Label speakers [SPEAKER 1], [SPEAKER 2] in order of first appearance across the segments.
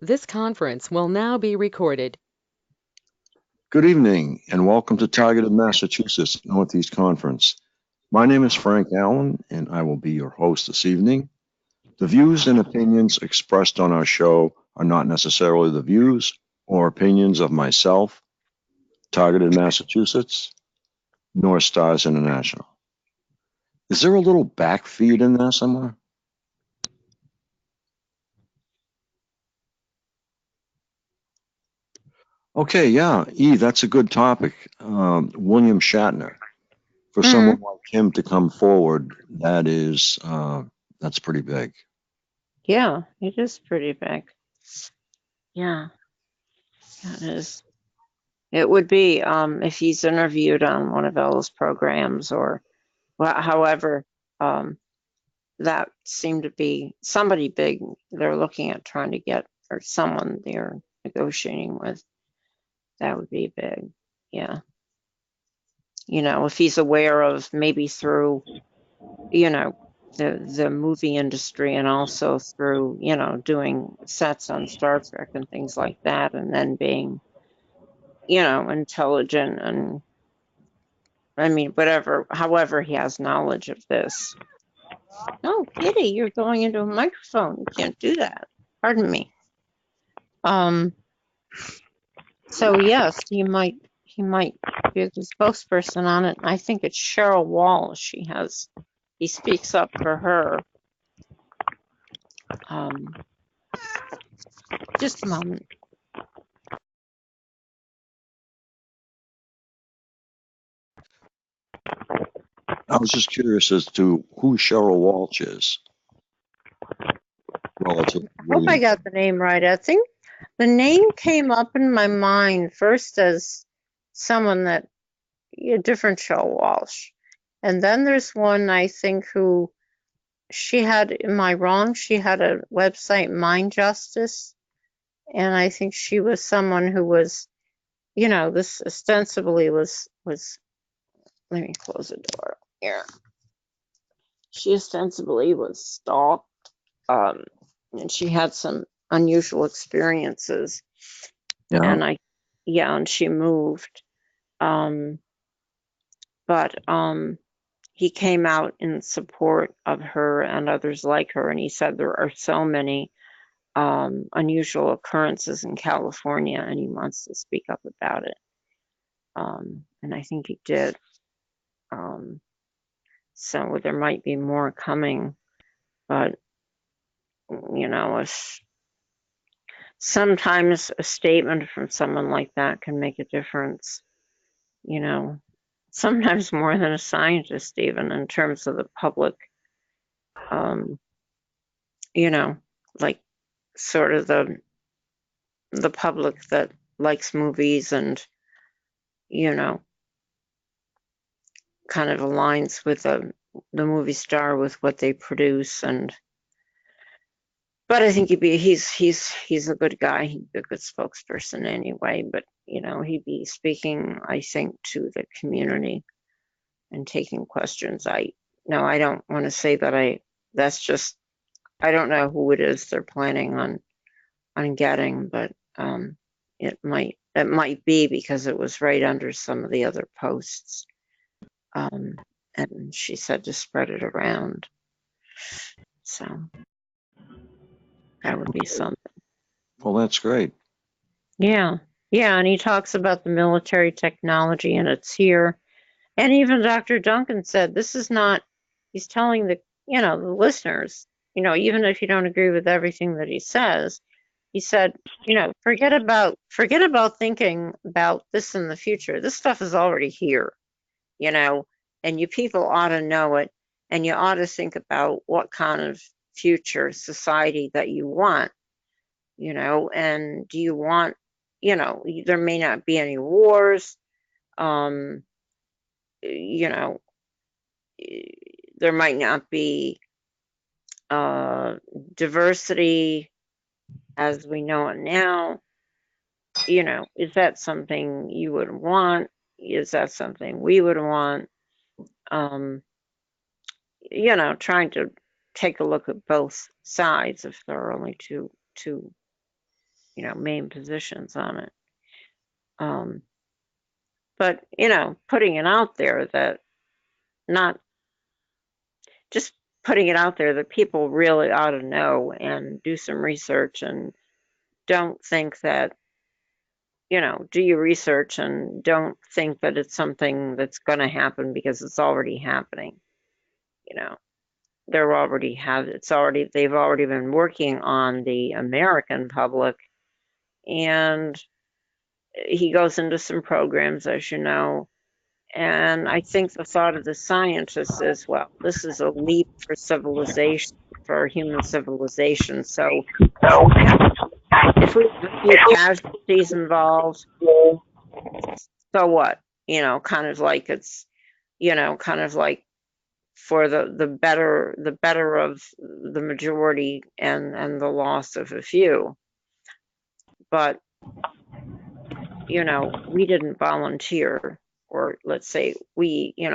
[SPEAKER 1] This conference will now be recorded.
[SPEAKER 2] Good evening and welcome to Targeted Massachusetts Northeast Conference. My name is Frank Allen and I will be your host this evening. The views and opinions expressed on our show are not necessarily the views or opinions of myself, Targeted Massachusetts, nor Stars International. Is there a little back feed in there somewhere? Okay, yeah, that's a good topic. William Shatner. For someone like him to come forward, that's pretty big.
[SPEAKER 3] Yeah, it is pretty big. Yeah, it is. It would be if he's interviewed on one of those programs or however, that seemed to be somebody big they're looking at trying to get, or someone they're negotiating with. That would be big. Yeah. If he's aware of, maybe through, the movie industry and also through, doing sets on Star Trek and things like that, and then being, intelligent and, I mean, whatever, however he has knowledge of this. Oh, Kitty, you're going into a microphone. You can't do that. Pardon me. So yes, he might be the spokesperson on it. I think it's Cheryl Walsh. He speaks up for her. Just a moment.
[SPEAKER 2] I was just curious as to who Cheryl Walsh is. Relative.
[SPEAKER 3] I hope I got the name right. I think the name came up in my mind first as someone a different Cheryl Walsh. And then there's one, I think, who she had, am I wrong? She had a website, Mind Justice. And I think she was someone who was, this ostensibly was, let me close the door here. She ostensibly was stalked, and she had some unusual experiences.
[SPEAKER 2] Yeah.
[SPEAKER 3] And she moved. But he came out in support of her and others like her, and he said there are so many unusual occurrences in California, and he wants to speak up about it. And I think he did. So there might be more coming, but if sometimes a statement from someone like that can make a difference, sometimes more than a scientist, even in terms of the public, like sort of the public that likes movies and, kind of aligns with the movie star with what they produce. But I think he's a good guy. He'd be a good spokesperson anyway. But he'd be speaking, I think, to the community and taking questions. I don't want to say that that's just, I don't know who it is they're planning on getting, but it might be because it was right under some of the other posts. And she said to spread it around. So that would be something.
[SPEAKER 2] Well, that's great.
[SPEAKER 3] Yeah. Yeah. And he talks about the military technology and it's here. And even Dr. Duncan said, this is not, he's telling the listeners, even if you don't agree with everything that he says, he said, forget about thinking about this in the future. This stuff is already here, and you people ought to know it. And you ought to think about what kind of future society that you want, and do you want, there may not be any wars, there might not be diversity as we know it now. Is that something you would want? Is that something we would want? Trying to take a look at both sides if there are only two main positions on it. But, putting it out there that not just putting it out there that people really ought to know and do some research and don't think that, do your research and don't think that it's something that's going to happen because it's already happening. They've already been working on the American public, and he goes into some programs, as you know. And I think the thought of the scientists is, well, this is a leap for civilization, for human civilization. So if we have a few casualties involved, so what? Kind of like it's, kind of like for the better of the majority and the loss of a few. But, we didn't volunteer. Or let's say we in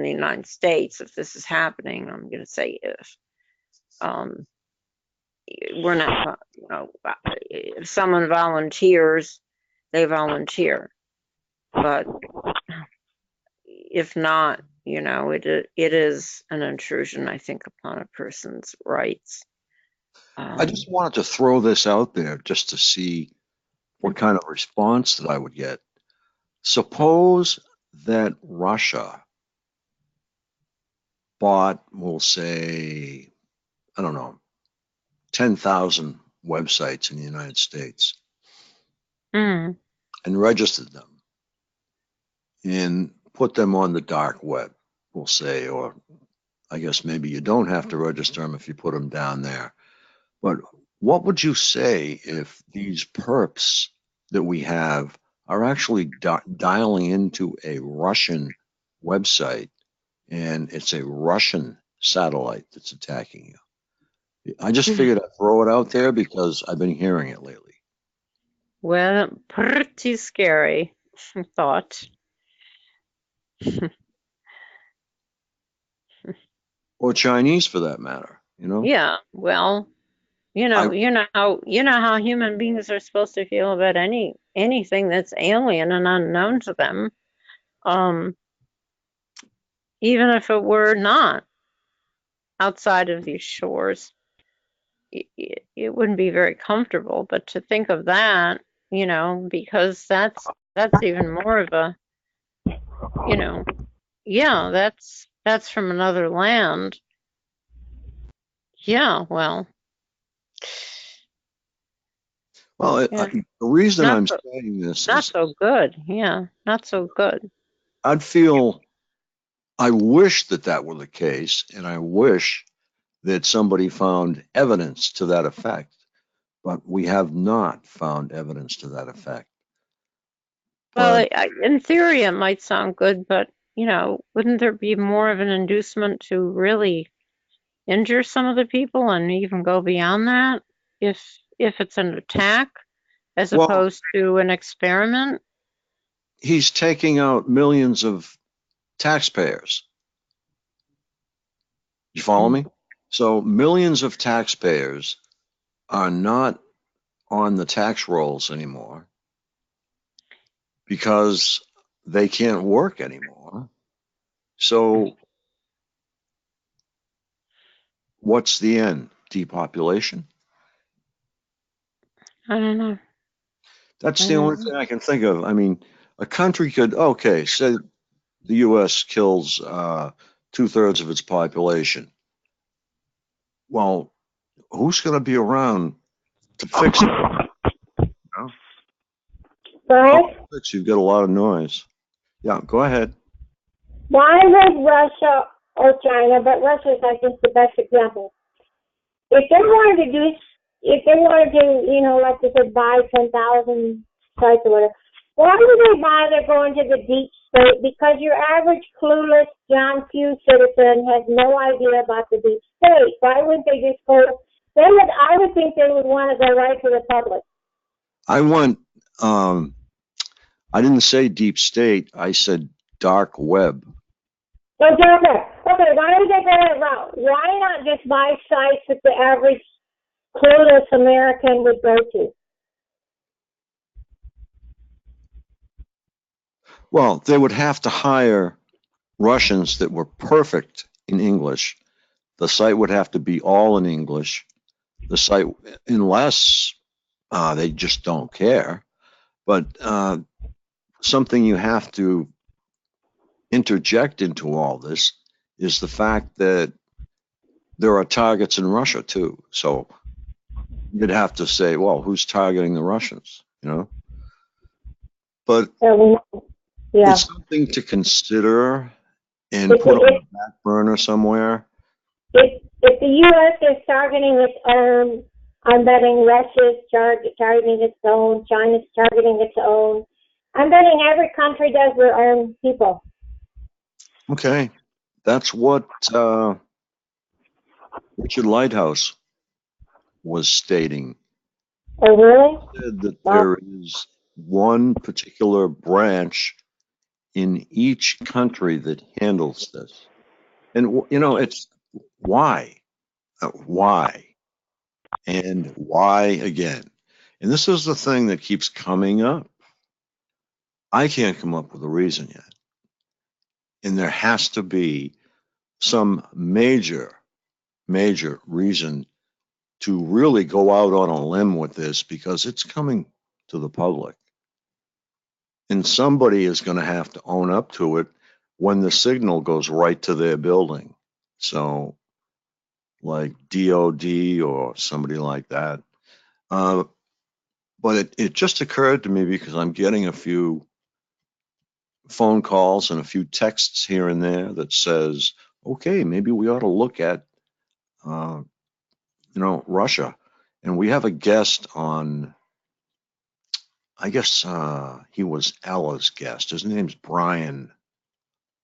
[SPEAKER 3] the United States, if this is happening, I'm going to say if, we're not, if someone volunteers, they volunteer. But if not, it is an intrusion, I think, upon a person's rights.
[SPEAKER 2] I just wanted to throw this out there just to see what kind of response that I would get. Suppose that Russia bought, we'll say, I don't know, 10,000 websites in the United States and registered them and put them on the dark web, we'll say, or I guess maybe you don't have to register them if you put them down there. But what would you say if these perps that we have are actually dialing into a Russian website and it's a Russian satellite that's attacking you? I just figured I'd throw it out there because I've been hearing it lately.
[SPEAKER 3] Well, pretty scary thought.
[SPEAKER 2] Or Chinese for that matter,
[SPEAKER 3] Yeah, well, you know how human beings are supposed to feel about anything that's alien and unknown to them. Even if it were not outside of these shores, it wouldn't be very comfortable. But to think of that, because that's even more of a, yeah, that's from another land. Yeah, well.
[SPEAKER 2] Well,
[SPEAKER 3] Yeah.
[SPEAKER 2] the reason
[SPEAKER 3] Not
[SPEAKER 2] I'm
[SPEAKER 3] so-
[SPEAKER 2] saying this
[SPEAKER 3] Not
[SPEAKER 2] is
[SPEAKER 3] so good. Yeah, not so good.
[SPEAKER 2] I wish that were the case, and I wish that somebody found evidence to that effect, but we have not found evidence to that effect.
[SPEAKER 3] Well,
[SPEAKER 2] But
[SPEAKER 3] in theory, it might sound good, but, wouldn't there be more of an inducement to really injure some of the people and even go beyond that if it's an attack as
[SPEAKER 2] Well-
[SPEAKER 3] opposed to an experiment?
[SPEAKER 2] he's taking out millions of taxpayers. You follow me? So millions of taxpayers are not on the tax rolls anymore because they can't work anymore. So what's the end? Depopulation?
[SPEAKER 3] I don't know.
[SPEAKER 2] That's the only thing I can think of. I mean, a country could, okay, say the U.S. kills 2/3 of its population. Well, who's going to be around to fix it? You've got a lot of noise. Yeah, go ahead.
[SPEAKER 4] Why would Russia or China, but Russia is, I think, the best example. If they wanted to like they said, buy 10,000 sites or whatever, why would they bother going to the deep state? Because your average clueless John Q citizen has no idea about the deep state. Why wouldn't they just go? I would think they would want to go right to the public.
[SPEAKER 2] I didn't say deep state. I said dark web.
[SPEAKER 4] Oh, dark web. Okay, why would they go that route? Why not just buy sites that the average clueless American would go to?
[SPEAKER 2] Well, they would have to hire Russians that were perfect in English. The site would have to be all in English. The site, unless they just don't care. But something you have to interject into all this is the fact that there are targets in Russia too. So you'd have to say, well, who's targeting the Russians? You know, but
[SPEAKER 4] Yeah.
[SPEAKER 2] it's something to consider and
[SPEAKER 4] If,
[SPEAKER 2] put on
[SPEAKER 4] if,
[SPEAKER 2] the back burner somewhere.
[SPEAKER 4] if the U.S. is targeting its own, I'm betting Russia's targeting its own, China's targeting its own. I'm betting every country does their own people.
[SPEAKER 2] Okay, that's what Richard Lighthouse was stating.
[SPEAKER 4] Oh, really?
[SPEAKER 2] He said that
[SPEAKER 4] Wow.
[SPEAKER 2] there is one particular branch in each country that handles this. And, you know, it's why? Why? And why again? And this is the thing that keeps coming up. I can't come up with a reason yet. And there has to be some major reason to really go out on a limb with this because it's coming to the public. And somebody is going to have to own up to it when the signal goes right to their building. So, like DOD or somebody like that. But it just occurred to me because I'm getting a few phone calls and a few texts here and there that says, okay, maybe we ought to look at, Russia. And we have a guest on, I guess he was Ella's guest. His name's Brian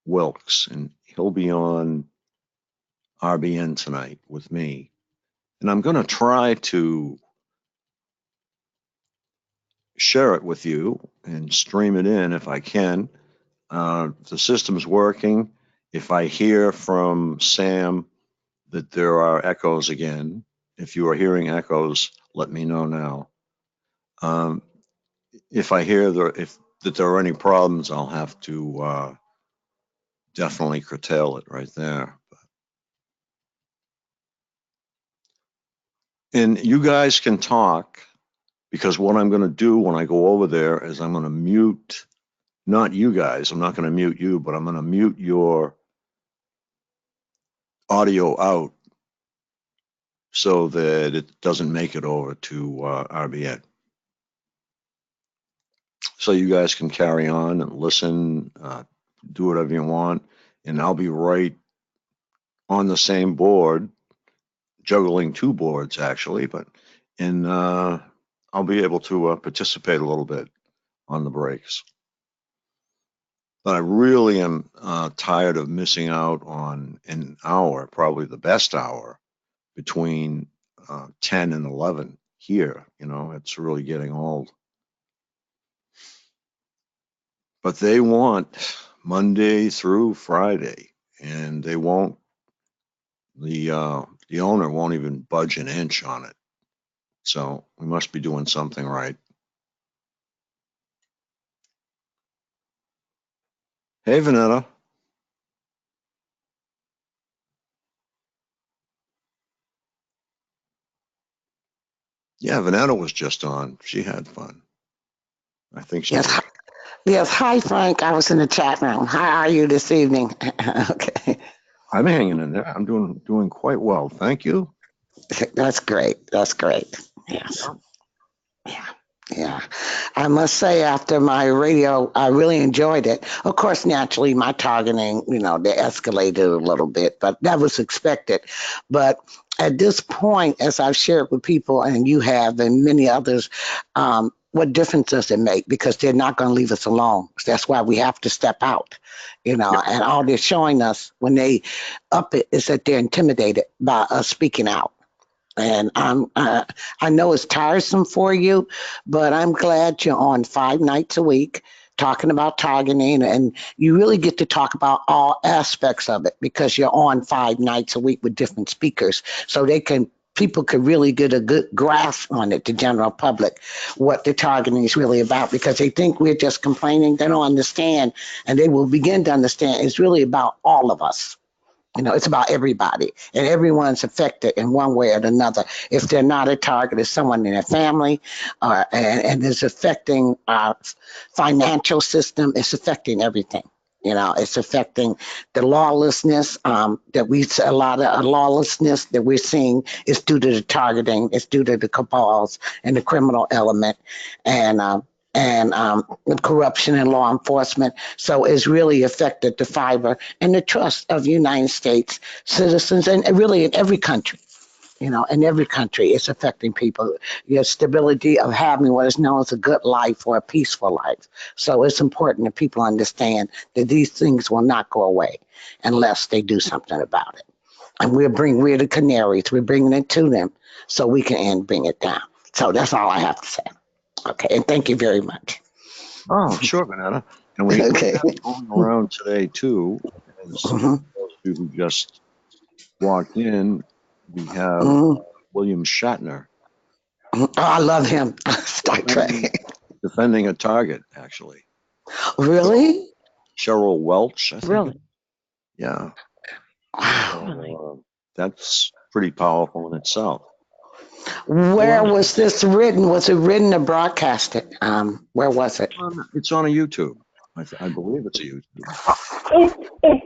[SPEAKER 2] Wilkes, and he'll be on RBN tonight with me. And I'm going to try to share it with you and stream it in if I can. The system's working. If I hear from Sam that there are echoes again, if you are hearing echoes, let me know now. If I hear that there are any problems, I'll have to definitely curtail it right there. And you guys can talk because what I'm going to do when I go over there is I'm going to mute, not you guys, I'm not going to mute you, but I'm going to mute your audio out so that it doesn't make it over to RBN. So you guys can carry on and listen, do whatever you want, and I'll be right on the same board, juggling two boards actually, and I'll be able to participate a little bit on the breaks. But I really am tired of missing out on an hour, probably the best hour, between 10 and 11 here. You know, it's really getting old. But they want Monday through Friday, and they won't. The owner won't even budge an inch on it. So we must be doing something right. Hey, Vanetta. Yeah, Vanetta was just on. She had fun. I think she.
[SPEAKER 5] Yes, yes. Hi, Frank. I was in the chat room. How are you this evening? Okay,
[SPEAKER 2] I'm hanging in there. I'm doing quite well. Thank you.
[SPEAKER 5] that's great. That's great. Yes. Yeah. Yeah. I must say, after my radio, I really enjoyed it. Of course, naturally, my targeting, they escalated a little bit, but that was expected. But at this point, as I've shared with people, and you have, and many others, what difference does it make? Because they're not going to leave us alone. That's why we have to step out, and all they're showing us when they up it is that they're intimidated by us speaking out. And I know it's tiresome for you, but I'm glad you're on 5 nights a week talking about targeting, and you really get to talk about all aspects of it because you're on 5 nights a week with different speakers, so they can people could really get a good grasp on it, the general public, what the targeting is really about, because they think we're just complaining. They don't understand, and they will begin to understand it's really about all of us. It's about everybody, and everyone's affected in one way or another. If they're not a target, it's someone in their family, and it's affecting our financial system. It's affecting everything. It's affecting the lawlessness a lot of lawlessness that we're seeing is due to the targeting. It's due to the cabals and the criminal element, and corruption in law enforcement. So it's really affected the fiber and the trust of United States citizens, and really in every country. In every country, it's affecting people. Your stability of having what is known as a good life or a peaceful life. So it's important that people understand that these things will not go away unless they do something about it. And we're the canaries. We're bringing it to them so we can bring it down. So that's all I have to say. Okay, and thank you very much.
[SPEAKER 2] Oh, sure, Vanetta. And we
[SPEAKER 5] Okay.
[SPEAKER 2] have going around today, too, as those of you who just walked in, we have William Shatner.
[SPEAKER 5] Oh, I love him. Star Trek.
[SPEAKER 2] Defending a target, actually.
[SPEAKER 5] Really?
[SPEAKER 2] Cheryl Welch, I think.
[SPEAKER 1] Really?
[SPEAKER 2] Yeah.
[SPEAKER 5] Wow.
[SPEAKER 2] So, that's pretty powerful in itself.
[SPEAKER 5] Where was this written? Was it written or broadcasted? Where was it?
[SPEAKER 2] It's on a YouTube. I believe it's a YouTube.
[SPEAKER 4] Is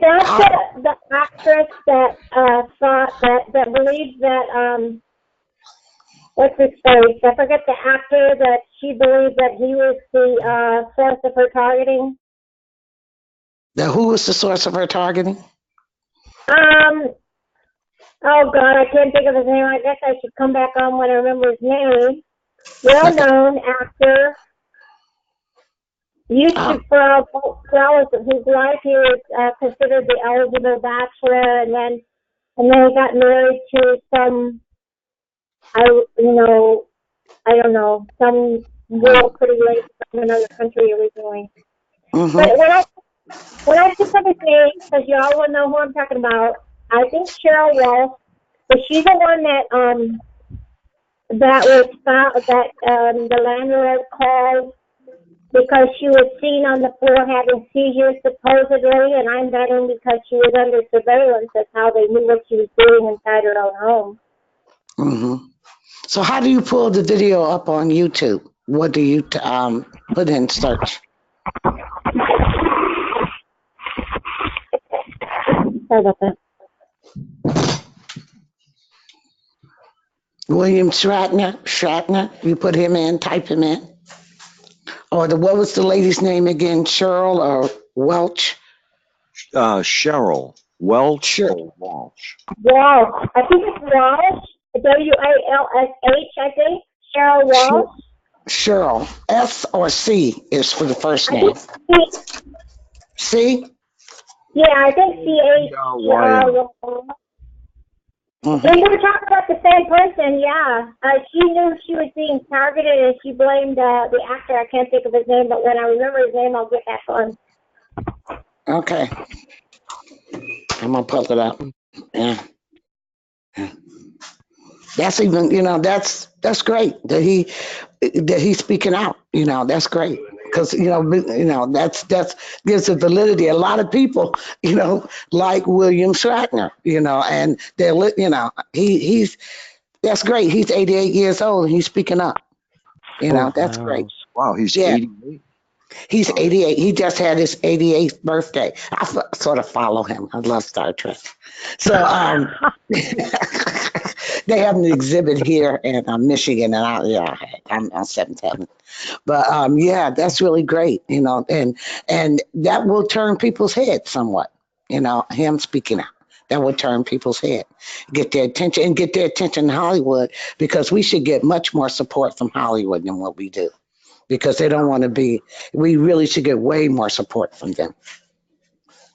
[SPEAKER 4] that the actress that thought that believed that what's his face? I forget the actor that she believed that he was the source of her targeting.
[SPEAKER 5] Who was the source of her targeting?
[SPEAKER 4] Oh God, I can't think of his name. I guess I should come back on when I remember his name. Well-known actor. Used to, for all of his life, he was considered the eligible bachelor, and then he got married to some, I don't know, some girl pretty late from another country originally.
[SPEAKER 5] Mm-hmm.
[SPEAKER 4] But when I think of his name, because you all will know who I'm talking about, I think Cheryl Welch, but she's the one that was found, that the landlord called because she was seen on the floor having seizures supposedly, and I'm betting because she was under surveillance. That's how they knew what she was doing inside her own home.
[SPEAKER 5] Mm-hmm. So how do you pull the video up on YouTube? What do you put in search?
[SPEAKER 4] Sorry about that.
[SPEAKER 5] William Shatner, you put him in, type him in. Or what was the lady's name again? Cheryl or Welch?
[SPEAKER 2] Cheryl Welch.
[SPEAKER 5] Sure.
[SPEAKER 2] Walsh.
[SPEAKER 4] Walsh. I think it's Walsh. Walsh, I think. Cheryl Walsh.
[SPEAKER 5] Cheryl. S or C is for the first name. C?
[SPEAKER 4] Yeah, I think C-H-E-R.
[SPEAKER 5] Mm-hmm.
[SPEAKER 4] And we were talking about the same person, yeah. She knew she was being targeted, and she blamed the actor. I can't think of his name, but when I remember his name, I'll get back on.
[SPEAKER 5] Okay. I'm going to pull it up. Yeah. That's even, that's great that he's speaking out. That's great. Because that's gives it validity. A lot of people, like William Shatner, and they're, he's that's great. He's 88 years old and he's speaking up. That's great.
[SPEAKER 2] Wow, he's 88.
[SPEAKER 5] He's 88. He just had his 88th birthday. I sort of follow him. I love Star Trek. So they have an exhibit here in Michigan, and I'm on 7th. But yeah, that's really great, and that will turn people's heads somewhat. Him speaking out. That will turn people's head, get their attention in Hollywood, because we should get much more support from Hollywood than what we do. Because they don't want to be, we really should get way more support from them.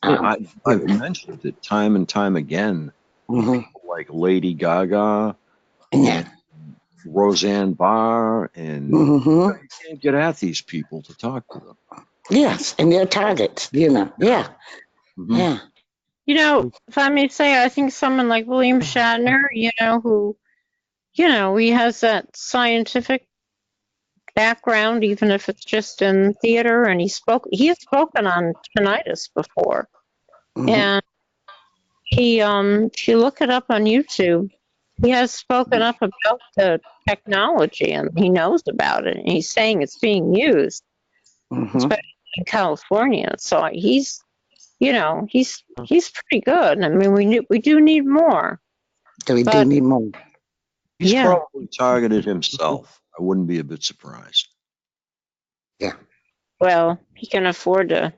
[SPEAKER 2] I've mentioned it time and time again, like Lady Gaga, and Roseanne Barr, and you can't get at these people to talk to them.
[SPEAKER 5] Yes, and they're targets, yeah.
[SPEAKER 2] Mm-hmm.
[SPEAKER 5] Yeah.
[SPEAKER 3] If I may say, I think someone like William Shatner, who you know, he has that scientific background, even if it's just in theater. And he has spoken on tinnitus before.
[SPEAKER 5] Mhm.
[SPEAKER 3] And if you look it up on YouTube, he has spoken up about the technology and he knows about it. And he's saying it's being used,
[SPEAKER 5] Mhm.
[SPEAKER 3] especially in California. So he's pretty good. I mean, we do need more.
[SPEAKER 5] So we do
[SPEAKER 3] But-
[SPEAKER 5] need more.
[SPEAKER 2] He's
[SPEAKER 3] Yeah.
[SPEAKER 2] probably targeted himself. I wouldn't be a bit surprised.
[SPEAKER 3] Well, he can afford to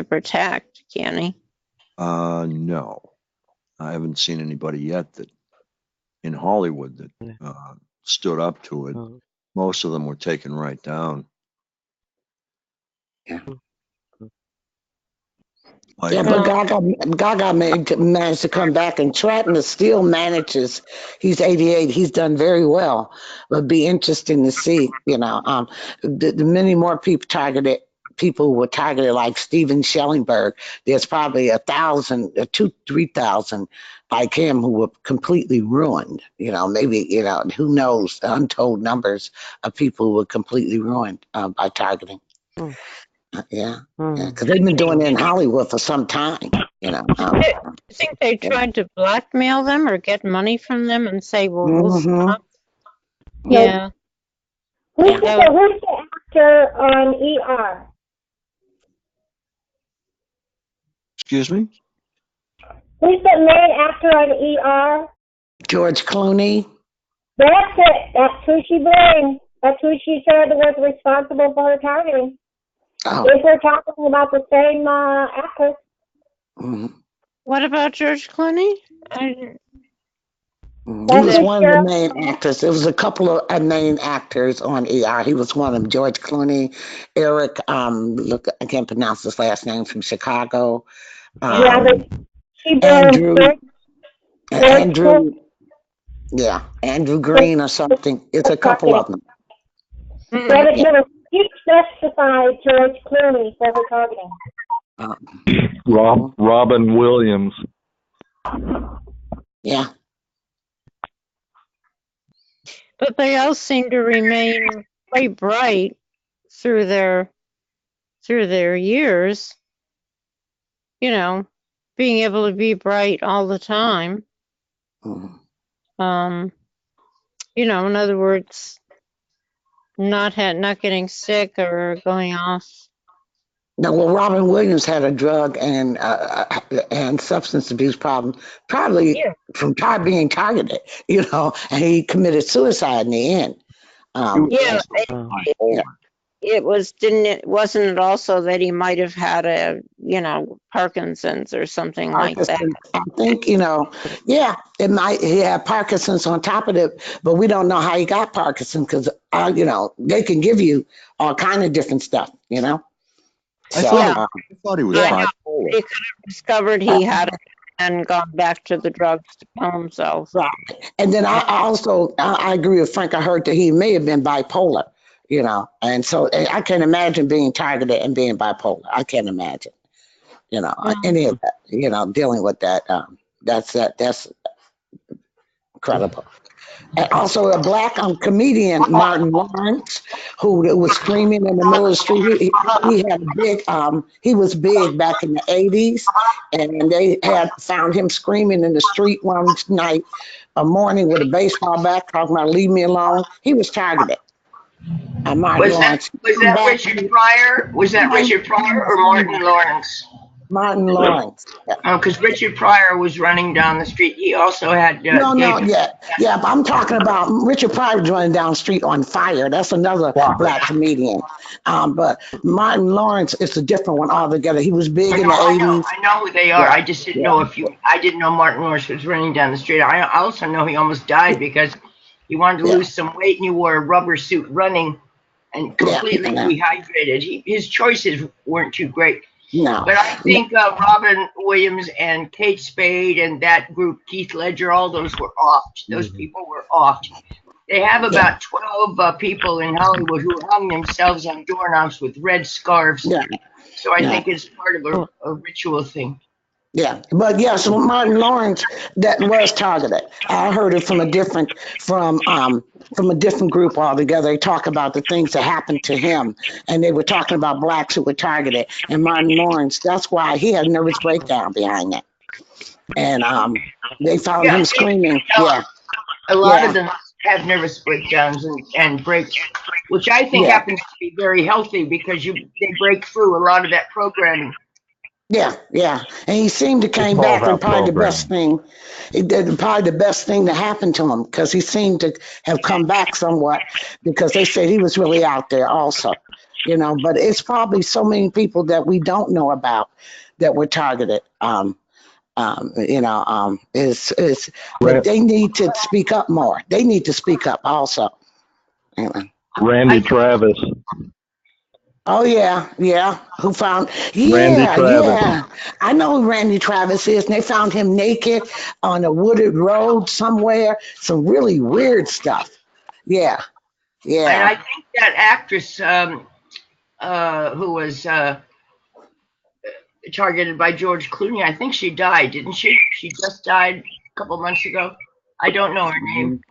[SPEAKER 3] protect, can he?
[SPEAKER 2] No, I haven't seen anybody yet that in Hollywood that stood up to it. Most of them were taken right down.
[SPEAKER 5] Yeah.
[SPEAKER 2] Like,
[SPEAKER 5] Yeah, but Gaga managed to come back, and Stratton still manages. He's 88. He's done very well. But be interesting to see, the many more people were targeted, like Steven Schellenberg. There's probably 1,000, 3,000 like him who were completely ruined. Maybe, who knows, untold numbers of people who were completely ruined by targeting. Yeah, because they've been doing it in Hollywood for some time.
[SPEAKER 3] I think they tried to blackmail them or get money from them and say, well, we'll
[SPEAKER 5] Mhm.
[SPEAKER 3] stop. Yeah.
[SPEAKER 4] Who's the actor on ER?
[SPEAKER 2] excuse me?
[SPEAKER 4] Who's the main actor on ER?
[SPEAKER 5] George Clooney.
[SPEAKER 4] That's it. That's who she blamed. That's who she said was responsible for her targeting.
[SPEAKER 5] Oh,
[SPEAKER 4] If we're talking about the same actress.
[SPEAKER 5] mhm.
[SPEAKER 3] What about George Clooney?
[SPEAKER 5] He was one of the main actors. There was a couple of main actors on ER. He was one of them. George Clooney, Eric. Look, I can't pronounce his last name, from Chicago.
[SPEAKER 4] Yeah, but she
[SPEAKER 5] Andrew.
[SPEAKER 4] blamed
[SPEAKER 5] Andrew. Yeah, Andrew Green or something. It's a couple of them.
[SPEAKER 4] But it was she specified George Clooney for her targeting.
[SPEAKER 6] Robin Williams.
[SPEAKER 5] Yeah.
[SPEAKER 3] But they all seem to remain quite bright through their years. Being able to be bright all the time.
[SPEAKER 5] Mhm.
[SPEAKER 3] In other words, not getting sick or going off.
[SPEAKER 5] No, well, Robin Williams had a drug and substance abuse problem, probably from being targeted, and he committed suicide in the end.
[SPEAKER 3] Wasn't it also that he might have had Parkinson's or something like that?
[SPEAKER 5] I think, it might, he had Parkinson's on top of it, but we don't know how he got Parkinson's because, they can give you all kind of different stuff,
[SPEAKER 2] I
[SPEAKER 5] So,
[SPEAKER 2] thought he was
[SPEAKER 3] Yeah.
[SPEAKER 2] bipolar.
[SPEAKER 3] He could have discovered he had it and gone back to the drugs to kill himself.
[SPEAKER 5] right. And then I agree with Frank. I heard that he may have been bipolar, and so I can't imagine being targeted and being bipolar. I can't imagine, any of that, dealing with that. That's incredible. And also a black comedian, Martin Lawrence, who was screaming in the middle of the street. He had a big, he was big back in the 80s, and they had found him screaming in the street one night, a morning, with a baseball bat, talking about "leave me alone." He was targeted. Martin Lawrence.
[SPEAKER 7] Was that Richard Pryor? Was that Richard Pryor or Martin Lawrence?
[SPEAKER 5] Martin Lawrence.
[SPEAKER 7] Oh, because Richard Pryor was running down the street. He also had.
[SPEAKER 5] Yeah. But I'm talking about Richard Pryor was running down the street on fire. That's another black comedian. But Martin Lawrence is a different one altogether. He was big in the 80s.
[SPEAKER 7] I know who they are. I just didn't know I didn't know Martin Lawrence was running down the street. I also know he almost died because he wanted to lose some weight and he wore a rubber suit running and completely dehydrated. His choices weren't too great.
[SPEAKER 5] No.
[SPEAKER 7] But I think Robin Williams and Kate Spade and that group, Keith Ledger, all those were offed. Those people were offed. They have about 12 people in Hollywood who hung themselves on doorknobs with red scarves.
[SPEAKER 5] Yeah.
[SPEAKER 7] So I think it's part of a ritual thing.
[SPEAKER 5] Yeah, but yes, Martin Lawrence that was targeted. I heard it from a different group altogether. They talk about the things that happened to him, and they were talking about blacks who were targeted. And Martin Lawrence, that's why he had a nervous breakdown behind that. And they found
[SPEAKER 7] Yeah,
[SPEAKER 5] him screaming. Yeah,
[SPEAKER 7] a lot of
[SPEAKER 5] yeah,
[SPEAKER 7] them have nervous breakdowns and breaks, which I think
[SPEAKER 5] yeah.
[SPEAKER 7] happens to be very healthy because they break through a lot of that programming.
[SPEAKER 5] Yeah, yeah, and he seemed to
[SPEAKER 6] It's
[SPEAKER 5] came
[SPEAKER 6] all
[SPEAKER 5] back, and
[SPEAKER 6] about
[SPEAKER 5] probably the best
[SPEAKER 6] programming.
[SPEAKER 5] thing, probably the best thing that happened to him because he seemed to have come back somewhat because they said he was really out there also, But it's probably so many people that we don't know about that were targeted. Is but
[SPEAKER 6] Ra-
[SPEAKER 5] they need to speak up more. They need to speak up also. You know.
[SPEAKER 6] Randy
[SPEAKER 7] I
[SPEAKER 6] Travis.
[SPEAKER 5] Oh yeah, yeah. Who found?
[SPEAKER 6] Randy
[SPEAKER 5] Yeah,
[SPEAKER 6] Travis.
[SPEAKER 5] yeah. I know who Randy Travis is. And they found him naked on a wooded road somewhere. Some really weird stuff. Yeah,
[SPEAKER 7] and
[SPEAKER 5] yeah.
[SPEAKER 7] I think that actress who was targeted by George Clooney, I think she died, didn't she? She just died a couple months ago. I don't know her name.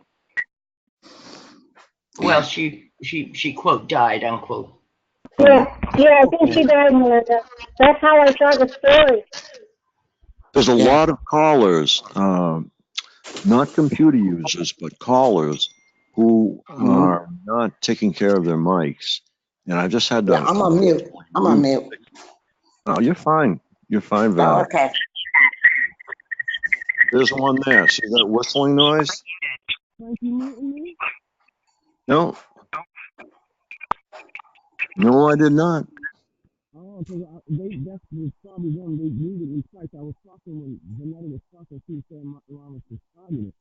[SPEAKER 7] Well, she quote died unquote.
[SPEAKER 4] Yeah, yeah, I think she died, Melinda. That's how I saw the story.
[SPEAKER 2] There's a
[SPEAKER 5] Yeah.
[SPEAKER 2] lot of callers, not computer users, but callers who are not taking care of their mics. And I just had
[SPEAKER 5] Yeah,
[SPEAKER 2] to.
[SPEAKER 5] I'm on mute. I'm on mute.
[SPEAKER 2] Oh, you're fine. You're fine,
[SPEAKER 5] Oh,
[SPEAKER 2] Val.
[SPEAKER 5] okay.
[SPEAKER 2] There's one there. See that whistling noise? No. No, I did not.
[SPEAKER 8] Oh, because that's probably one they needed in Christ. I was talking when Vanetta was talking, she was saying Martin Lawrence was targeted.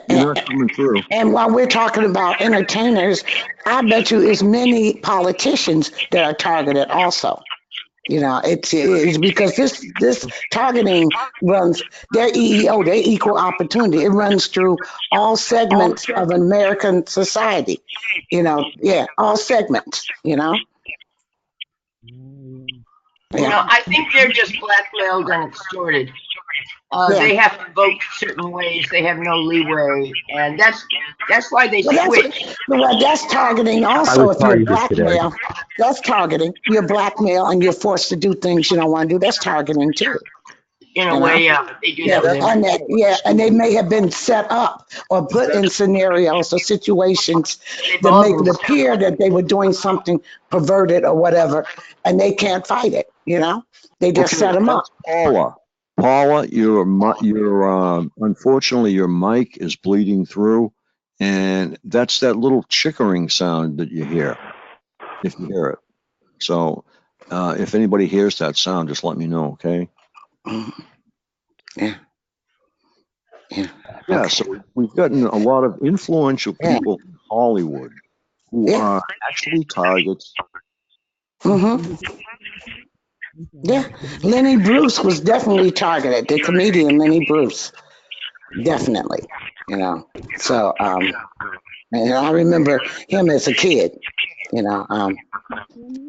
[SPEAKER 2] You're not coming through.
[SPEAKER 5] And while we're talking about entertainers, I bet you it's many politicians that are targeted also. It's because this targeting runs their EEO, their equal opportunity. It runs through all segments of American society. Yeah, all segments. Yeah,
[SPEAKER 7] I think they're just blackmailed and extorted.
[SPEAKER 5] yeah.
[SPEAKER 7] They have to vote certain ways. They have no leeway, and that's why they
[SPEAKER 5] Well,
[SPEAKER 7] switch.
[SPEAKER 5] that's targeting
[SPEAKER 6] I
[SPEAKER 5] also.
[SPEAKER 6] was
[SPEAKER 5] If you're
[SPEAKER 6] targeted today.
[SPEAKER 5] blackmail, that's targeting. You're blackmail and you're forced to do things you don't want to do. That's targeting too.
[SPEAKER 7] In a
[SPEAKER 5] You know?
[SPEAKER 7] way, they do
[SPEAKER 5] Yeah,
[SPEAKER 7] that with everything.
[SPEAKER 5] and they may have been set up or put in scenarios or situations
[SPEAKER 7] They've
[SPEAKER 5] that
[SPEAKER 7] all
[SPEAKER 5] make
[SPEAKER 7] been
[SPEAKER 5] it
[SPEAKER 7] set
[SPEAKER 5] appear that they were doing something perverted or whatever, and they can't fight it. They just set them up.
[SPEAKER 2] That's Paula. Paula, unfortunately your mic is bleeding through, and that's that little chickering sound that you hear if you hear it. So, if anybody hears that sound, just let me know, okay?
[SPEAKER 5] Yeah. Yeah.
[SPEAKER 2] Yeah.
[SPEAKER 5] Okay.
[SPEAKER 2] So we've gotten a lot of influential
[SPEAKER 5] Yeah.
[SPEAKER 2] people in Hollywood who
[SPEAKER 5] Yeah.
[SPEAKER 2] are actually targets.
[SPEAKER 5] Mm-hmm. Yeah. Lenny Bruce was definitely targeted. The comedian Lenny Bruce, definitely. So and I remember him as a kid.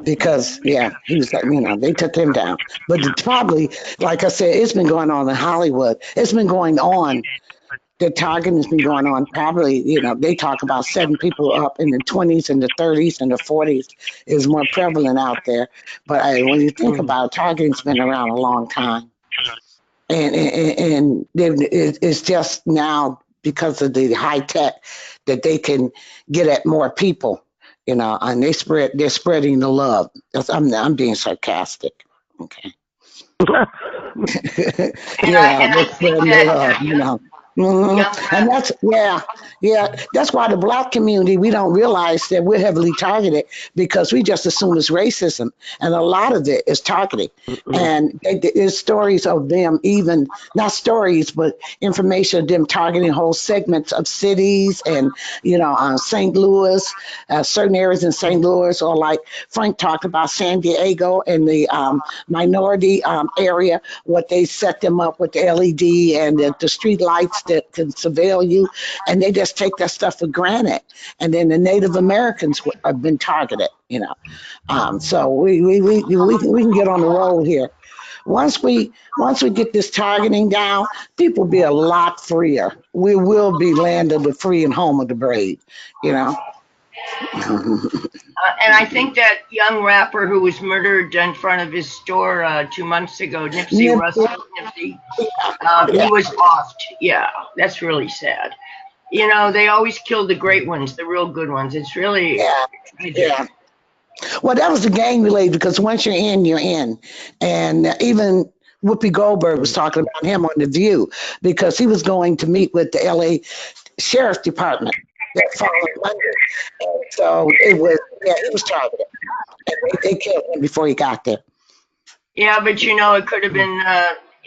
[SPEAKER 5] Because he was like, they took him down. But it's probably, like I said, it's been going on in Hollywood. It's been going on. The targeting has been going on. Probably, they talk about setting people up in the 20s and the 30s and the 40s is more prevalent out there. But when you think about it, targeting's been around a long time, and it's just now because of the high tech that they can get at more people. And they're spreading the love. I'm being sarcastic. Okay.
[SPEAKER 7] And
[SPEAKER 5] They're
[SPEAKER 7] I think
[SPEAKER 5] spreading the love.
[SPEAKER 7] that
[SPEAKER 5] And
[SPEAKER 7] young
[SPEAKER 5] that's why the black community, we don't realize that we're heavily targeted because we just assume it's racism, and a lot of it is targeting. And there's stories of them, even not stories, but information of them targeting whole segments of cities and St. Louis, certain areas in St. Louis, or like Frank talked about San Diego and the minority area, what they set them up with the LED and the street lights that can surveil you, and they just take that stuff for granted. And then the Native Americans have been targeted. So we can get on the roll here. once we get this targeting down, people be a lot freer. We will be land of the free and home of the brave, you know.
[SPEAKER 7] And I think that young rapper who was murdered in front of his store 2 months ago, Nipsey Russell, Nipsey,
[SPEAKER 5] Yeah.
[SPEAKER 7] he was offed. Yeah, that's really sad. You know, they always kill the great ones, the real good ones. It's really
[SPEAKER 5] Yeah.
[SPEAKER 7] tragic.
[SPEAKER 5] Yeah. Well, that was the gang related because once you're in, you're in. And even Whoopi Goldberg was talking about him on The View because he was going to meet with the LA Sheriff's Department that following Monday. And so it was, yeah, he was targeted. And they killed him before he got there.
[SPEAKER 7] Yeah, but you know, it could have been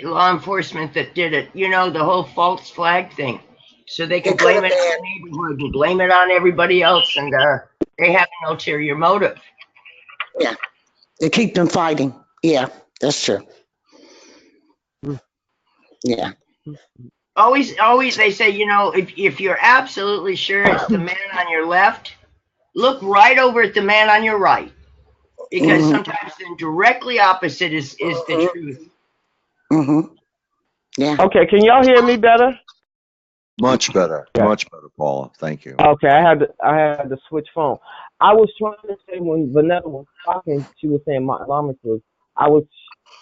[SPEAKER 7] law enforcement that did it. You know, the whole false flag thing. So they can
[SPEAKER 5] It could
[SPEAKER 7] blame
[SPEAKER 5] have
[SPEAKER 7] it on
[SPEAKER 5] been.
[SPEAKER 7] the neighborhood and blame it on everybody else, and they have an ulterior motive.
[SPEAKER 5] Yeah. They keep them fighting. Yeah, that's true. Yeah.
[SPEAKER 7] Always, they say, you know, if you're absolutely sure it's the man on your left, look right over at the man on your right, because
[SPEAKER 5] Mhm.
[SPEAKER 7] sometimes the directly opposite is the truth.
[SPEAKER 5] Mhm. Yeah.
[SPEAKER 8] Okay, can y'all hear me better?
[SPEAKER 2] Much better.
[SPEAKER 8] Yeah.
[SPEAKER 2] Much better, Paula. Thank you.
[SPEAKER 8] Okay, I had to switch phone. I was trying to say when Vanessa was talking, she was saying Martin Lawrence was. I was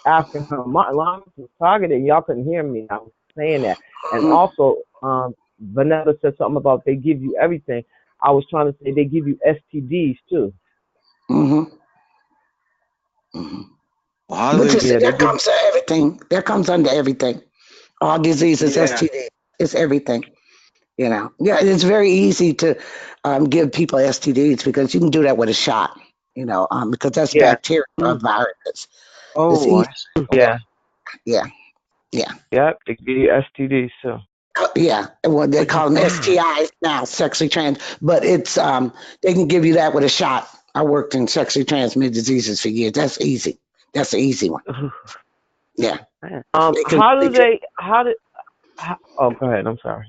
[SPEAKER 8] asking her Martin Lawrence was targeted. Y'all couldn't hear me. I was saying that, and also Vanessa said something about they give you everything. I was trying to say they give you STDs too.
[SPEAKER 5] Mhm. Mhm.
[SPEAKER 2] Well, how do
[SPEAKER 5] But
[SPEAKER 2] they
[SPEAKER 5] you see,
[SPEAKER 8] Yeah, they
[SPEAKER 5] that
[SPEAKER 8] give.
[SPEAKER 5] comes to everything. That comes under everything. All diseases,
[SPEAKER 8] Yeah.
[SPEAKER 5] STD. It's everything. You know. Yeah, it's very easy to give people STDs because you can do that with a shot. You know, because that's
[SPEAKER 8] Yeah.
[SPEAKER 5] bacteria or viruses. It's
[SPEAKER 2] Oh,
[SPEAKER 5] easy.
[SPEAKER 2] I see.
[SPEAKER 8] Yeah.
[SPEAKER 5] Yeah. Yeah.
[SPEAKER 8] Yep. They give you STDs too.
[SPEAKER 5] Yeah, well, they call them STIs now, sexually trans, but it's they can give you that with a shot. I worked in sexually transmitted diseases for years. That's easy. That's an easy one. Yeah. They can,
[SPEAKER 8] How
[SPEAKER 5] they
[SPEAKER 8] do
[SPEAKER 5] can,
[SPEAKER 8] they? How did? Oh, go ahead. I'm sorry.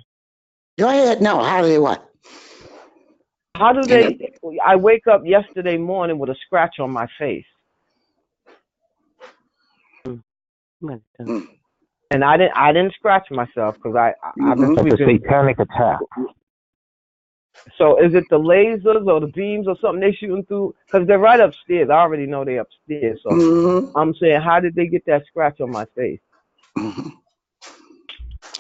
[SPEAKER 5] go ahead. No, how do they what?
[SPEAKER 8] How do
[SPEAKER 5] You know,
[SPEAKER 8] they? I wake up yesterday morning with a scratch on my face,
[SPEAKER 5] mm,
[SPEAKER 8] and I didn't scratch myself because I've been
[SPEAKER 5] mhm.
[SPEAKER 8] sleeping.
[SPEAKER 6] Satanic attack.
[SPEAKER 8] So is it the lasers or the beams or something they shooting through? Because they're right upstairs. I already know they're upstairs. So
[SPEAKER 5] Mhm.
[SPEAKER 8] I'm saying, how did they get that scratch on my face?
[SPEAKER 5] Mhm.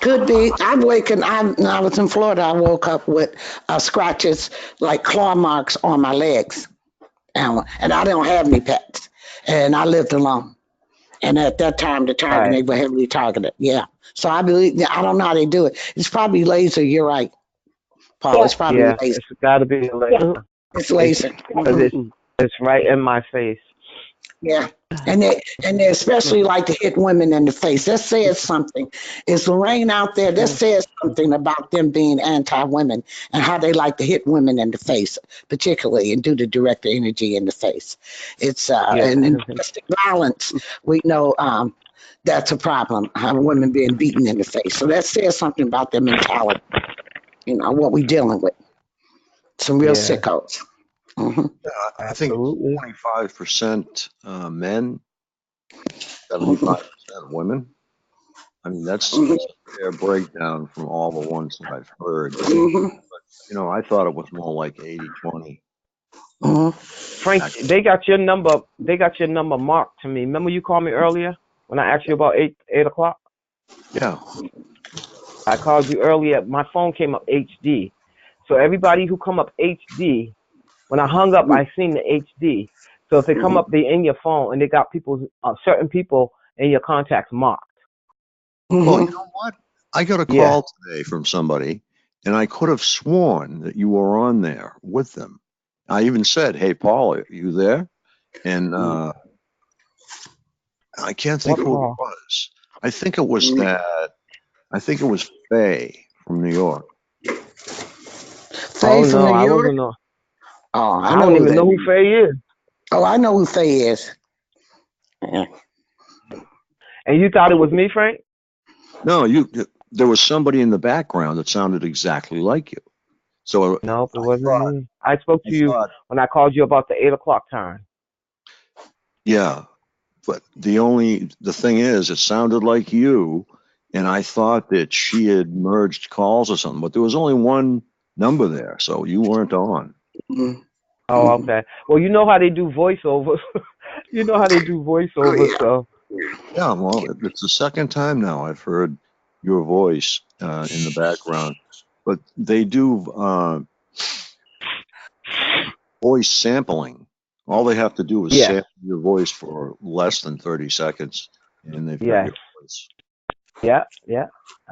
[SPEAKER 5] Could be. I've waken. When I was in Florida, I woke up with scratches like claw marks on my legs, and I don't have any pets, and I lived alone. And at that time,
[SPEAKER 8] Right.
[SPEAKER 5] they were heavily targeted. Yeah. So I believe, I don't know how they do it. It's probably laser. You're right, Paul.
[SPEAKER 4] Yeah.
[SPEAKER 5] It's probably
[SPEAKER 8] Yeah,
[SPEAKER 5] laser.
[SPEAKER 8] it's got to be a laser.
[SPEAKER 5] It's laser.
[SPEAKER 8] Because it's right in my face.
[SPEAKER 5] Yeah. And they especially like to hit women in the face. That says something. Is Lorraine out there? That says something about them being anti-women and how they like to hit women in the face, particularly, and do the direct energy in the face. It's
[SPEAKER 8] Yeah.
[SPEAKER 5] and in domestic violence, we know that's a problem. How women being beaten in the face. So that says something about their mentality. You know what we're dealing with. Some real
[SPEAKER 8] Yeah.
[SPEAKER 5] sickos. Hmm.
[SPEAKER 2] I think
[SPEAKER 8] Absolutely.
[SPEAKER 2] 25% men, 75% women. I mean, that's a fair breakdown from all the ones that I've heard.
[SPEAKER 5] Hmm.
[SPEAKER 2] You know, I thought it was more like 80-20.
[SPEAKER 5] Hmm.
[SPEAKER 8] Frank, they got your number. They got your number marked to me. Remember you called me earlier when I asked you about 8 o'clock.
[SPEAKER 2] Yeah.
[SPEAKER 8] I called you earlier. My phone came up HD. So everybody who come up HD, when I hung up, I seen the HD. So if they come up, they in your phone and they got people, certain people in your contacts marked.
[SPEAKER 2] Well, you know what? I got a
[SPEAKER 8] Yeah.
[SPEAKER 2] call today from somebody, and I could have sworn that you were on there with them. I even said, "Hey, Paul, are you there?" And I can't think
[SPEAKER 8] What
[SPEAKER 2] who it
[SPEAKER 8] call?
[SPEAKER 2] was. I think it was that. I think it was Faye from New York.
[SPEAKER 5] Faye
[SPEAKER 8] Oh
[SPEAKER 5] from
[SPEAKER 8] no,
[SPEAKER 5] New
[SPEAKER 8] I
[SPEAKER 5] York.
[SPEAKER 8] wasn't know.
[SPEAKER 5] Oh,
[SPEAKER 8] I don't even know who Faye is.
[SPEAKER 5] Oh, I know who Faye is. Yeah.
[SPEAKER 8] And you thought it was me, Frank?
[SPEAKER 2] No, there was somebody in the background that sounded exactly like you. So
[SPEAKER 8] Nope, it
[SPEAKER 2] I
[SPEAKER 8] wasn't
[SPEAKER 2] thought,
[SPEAKER 8] me. I spoke
[SPEAKER 2] I
[SPEAKER 8] to you
[SPEAKER 2] thought,
[SPEAKER 8] when I called you about the 8 o'clock time.
[SPEAKER 2] yeah, But the thing is, it sounded like you, and I thought that she had merged calls or something, but there was only one number there, so you weren't on.
[SPEAKER 5] Mhm.
[SPEAKER 8] Oh, okay. Well, you know how they do voiceovers. You know how they do voiceovers,
[SPEAKER 5] yeah.
[SPEAKER 8] so
[SPEAKER 2] Yeah, well, it's the second time now I've heard your voice in the background, but they do voice sampling. All they have to do is
[SPEAKER 8] yes,
[SPEAKER 2] sample your voice for less than 30 seconds, and they've got
[SPEAKER 8] yes,
[SPEAKER 2] your voice.
[SPEAKER 8] yeah,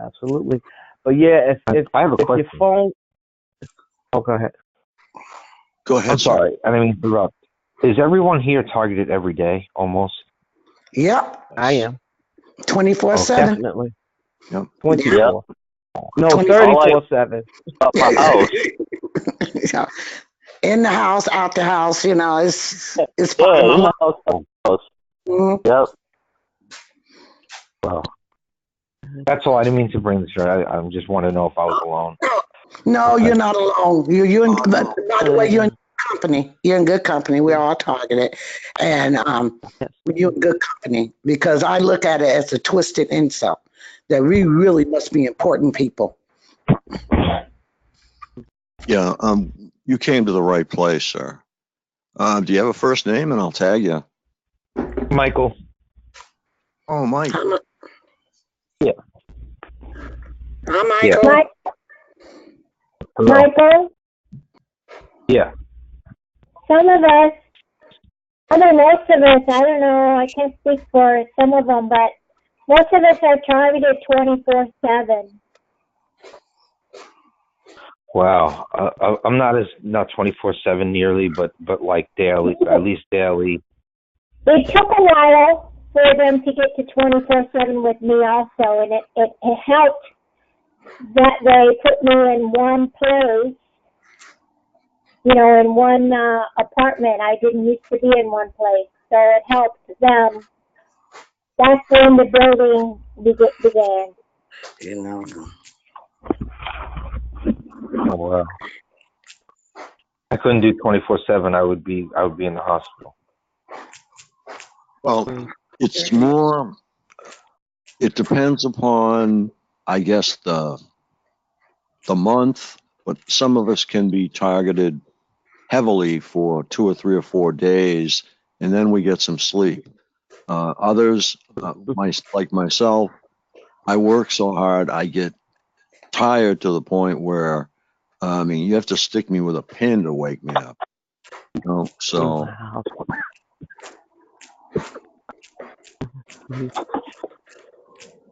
[SPEAKER 8] absolutely. But yeah,
[SPEAKER 6] I have a
[SPEAKER 8] if your
[SPEAKER 6] question.
[SPEAKER 8] phone, oh, go ahead.
[SPEAKER 2] Go ahead,
[SPEAKER 6] I'm
[SPEAKER 2] sir.
[SPEAKER 6] sorry, I didn't mean to interrupt. Is everyone here targeted every day, almost?
[SPEAKER 5] Yep.
[SPEAKER 8] I am
[SPEAKER 5] 24/7.
[SPEAKER 8] definitely
[SPEAKER 2] Yep.
[SPEAKER 8] 24. No,
[SPEAKER 5] 24.
[SPEAKER 8] 34/7.
[SPEAKER 6] My house.
[SPEAKER 5] So, in the house, out the house, it's
[SPEAKER 6] Yeah,
[SPEAKER 5] part
[SPEAKER 6] in
[SPEAKER 5] of
[SPEAKER 6] the house.
[SPEAKER 5] Mhm.
[SPEAKER 6] Yep. Well, that's all. I didn't mean to bring this up. I just want to know if I was alone.
[SPEAKER 5] No,
[SPEAKER 6] Okay.
[SPEAKER 5] you're not alone. But by the way, you're in good company. You're in good company. We're all targeted, and you're in good company because I look at it as a twisted insult that we really must be important people.
[SPEAKER 2] Yeah, you came to the right place, sir. Do you have a first name, and I'll tag you?
[SPEAKER 6] Michael.
[SPEAKER 2] Oh, Mike.
[SPEAKER 5] Hi,
[SPEAKER 6] Yeah.
[SPEAKER 5] Michael.
[SPEAKER 6] Hello.
[SPEAKER 4] Michael,
[SPEAKER 6] Yeah.
[SPEAKER 4] some of us, I mean, most of us, I don't know, I can't speak for some of them, but most of us are targeted 24/7.
[SPEAKER 6] Wow. I'm not 24/7 nearly, but like daily, at least daily.
[SPEAKER 4] It took a while for them to get to 24/7 with me also, and it helped that they put me in one place, in one apartment. I didn't used to be in one place, so it helped them. That's when the building began.
[SPEAKER 6] Oh wow. I couldn't do 24/7. I would be in the hospital.
[SPEAKER 2] Well, it's more. It depends upon, I guess, the month, but some of us can be targeted heavily for 2 or 3 or 4 days, and then we get some sleep. Others, like myself, I work so hard, I get tired to the point where, I mean, you have to stick me with a pin to wake me up. So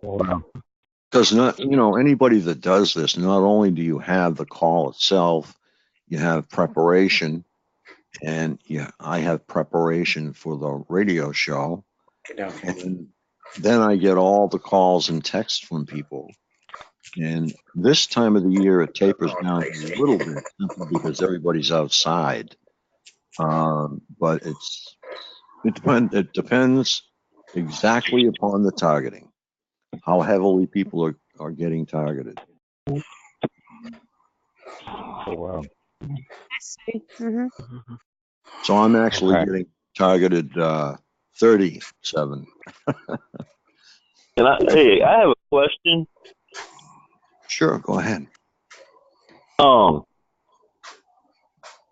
[SPEAKER 6] Wow.
[SPEAKER 2] because anybody that does this, not only do you have the call itself, you have preparation, and I have preparation for the radio show, and then I get all the calls and texts from people. And this time of the year, it tapers down a little bit simply because everybody's outside. But it depends exactly upon the targeting, how heavily people are getting targeted.
[SPEAKER 6] Oh wow.
[SPEAKER 3] I see. Mm-hmm.
[SPEAKER 2] So I'm actually
[SPEAKER 6] Okay.
[SPEAKER 2] getting targeted 37.
[SPEAKER 9] Hey, I have a question.
[SPEAKER 2] Sure, go ahead.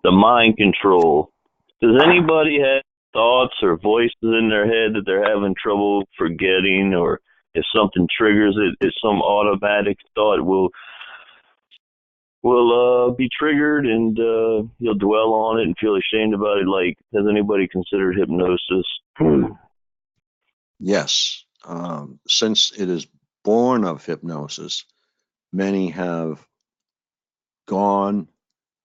[SPEAKER 9] The mind control. Does anybody have thoughts or voices in their head that they're having trouble forgetting, or if something triggers it, if some automatic thought will be triggered and you'll dwell on it and feel ashamed about it? Like, has anybody considered hypnosis?
[SPEAKER 2] Yes. Since it is born of hypnosis, many have gone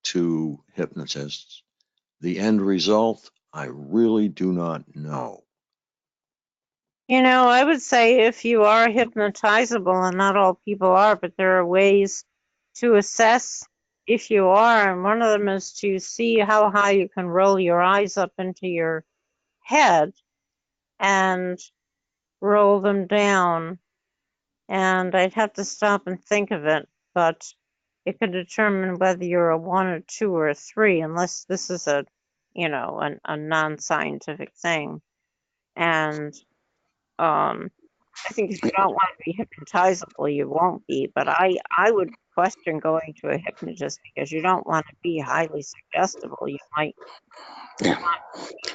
[SPEAKER 2] to hypnotists. The end result, I really do not know.
[SPEAKER 3] I would say if you are hypnotizable, and not all people are, but there are ways to assess if you are, and one of them is to see how high you can roll your eyes up into your head and roll them down. And I'd have to stop and think of it, but it could determine whether you're a 1 or 2 or a 3, unless this is a non-scientific thing. And I think if you don't want to be hypnotizable, you won't be. But I would question going to a hypnotist because you don't want to be highly suggestible. You might.
[SPEAKER 5] Yeah.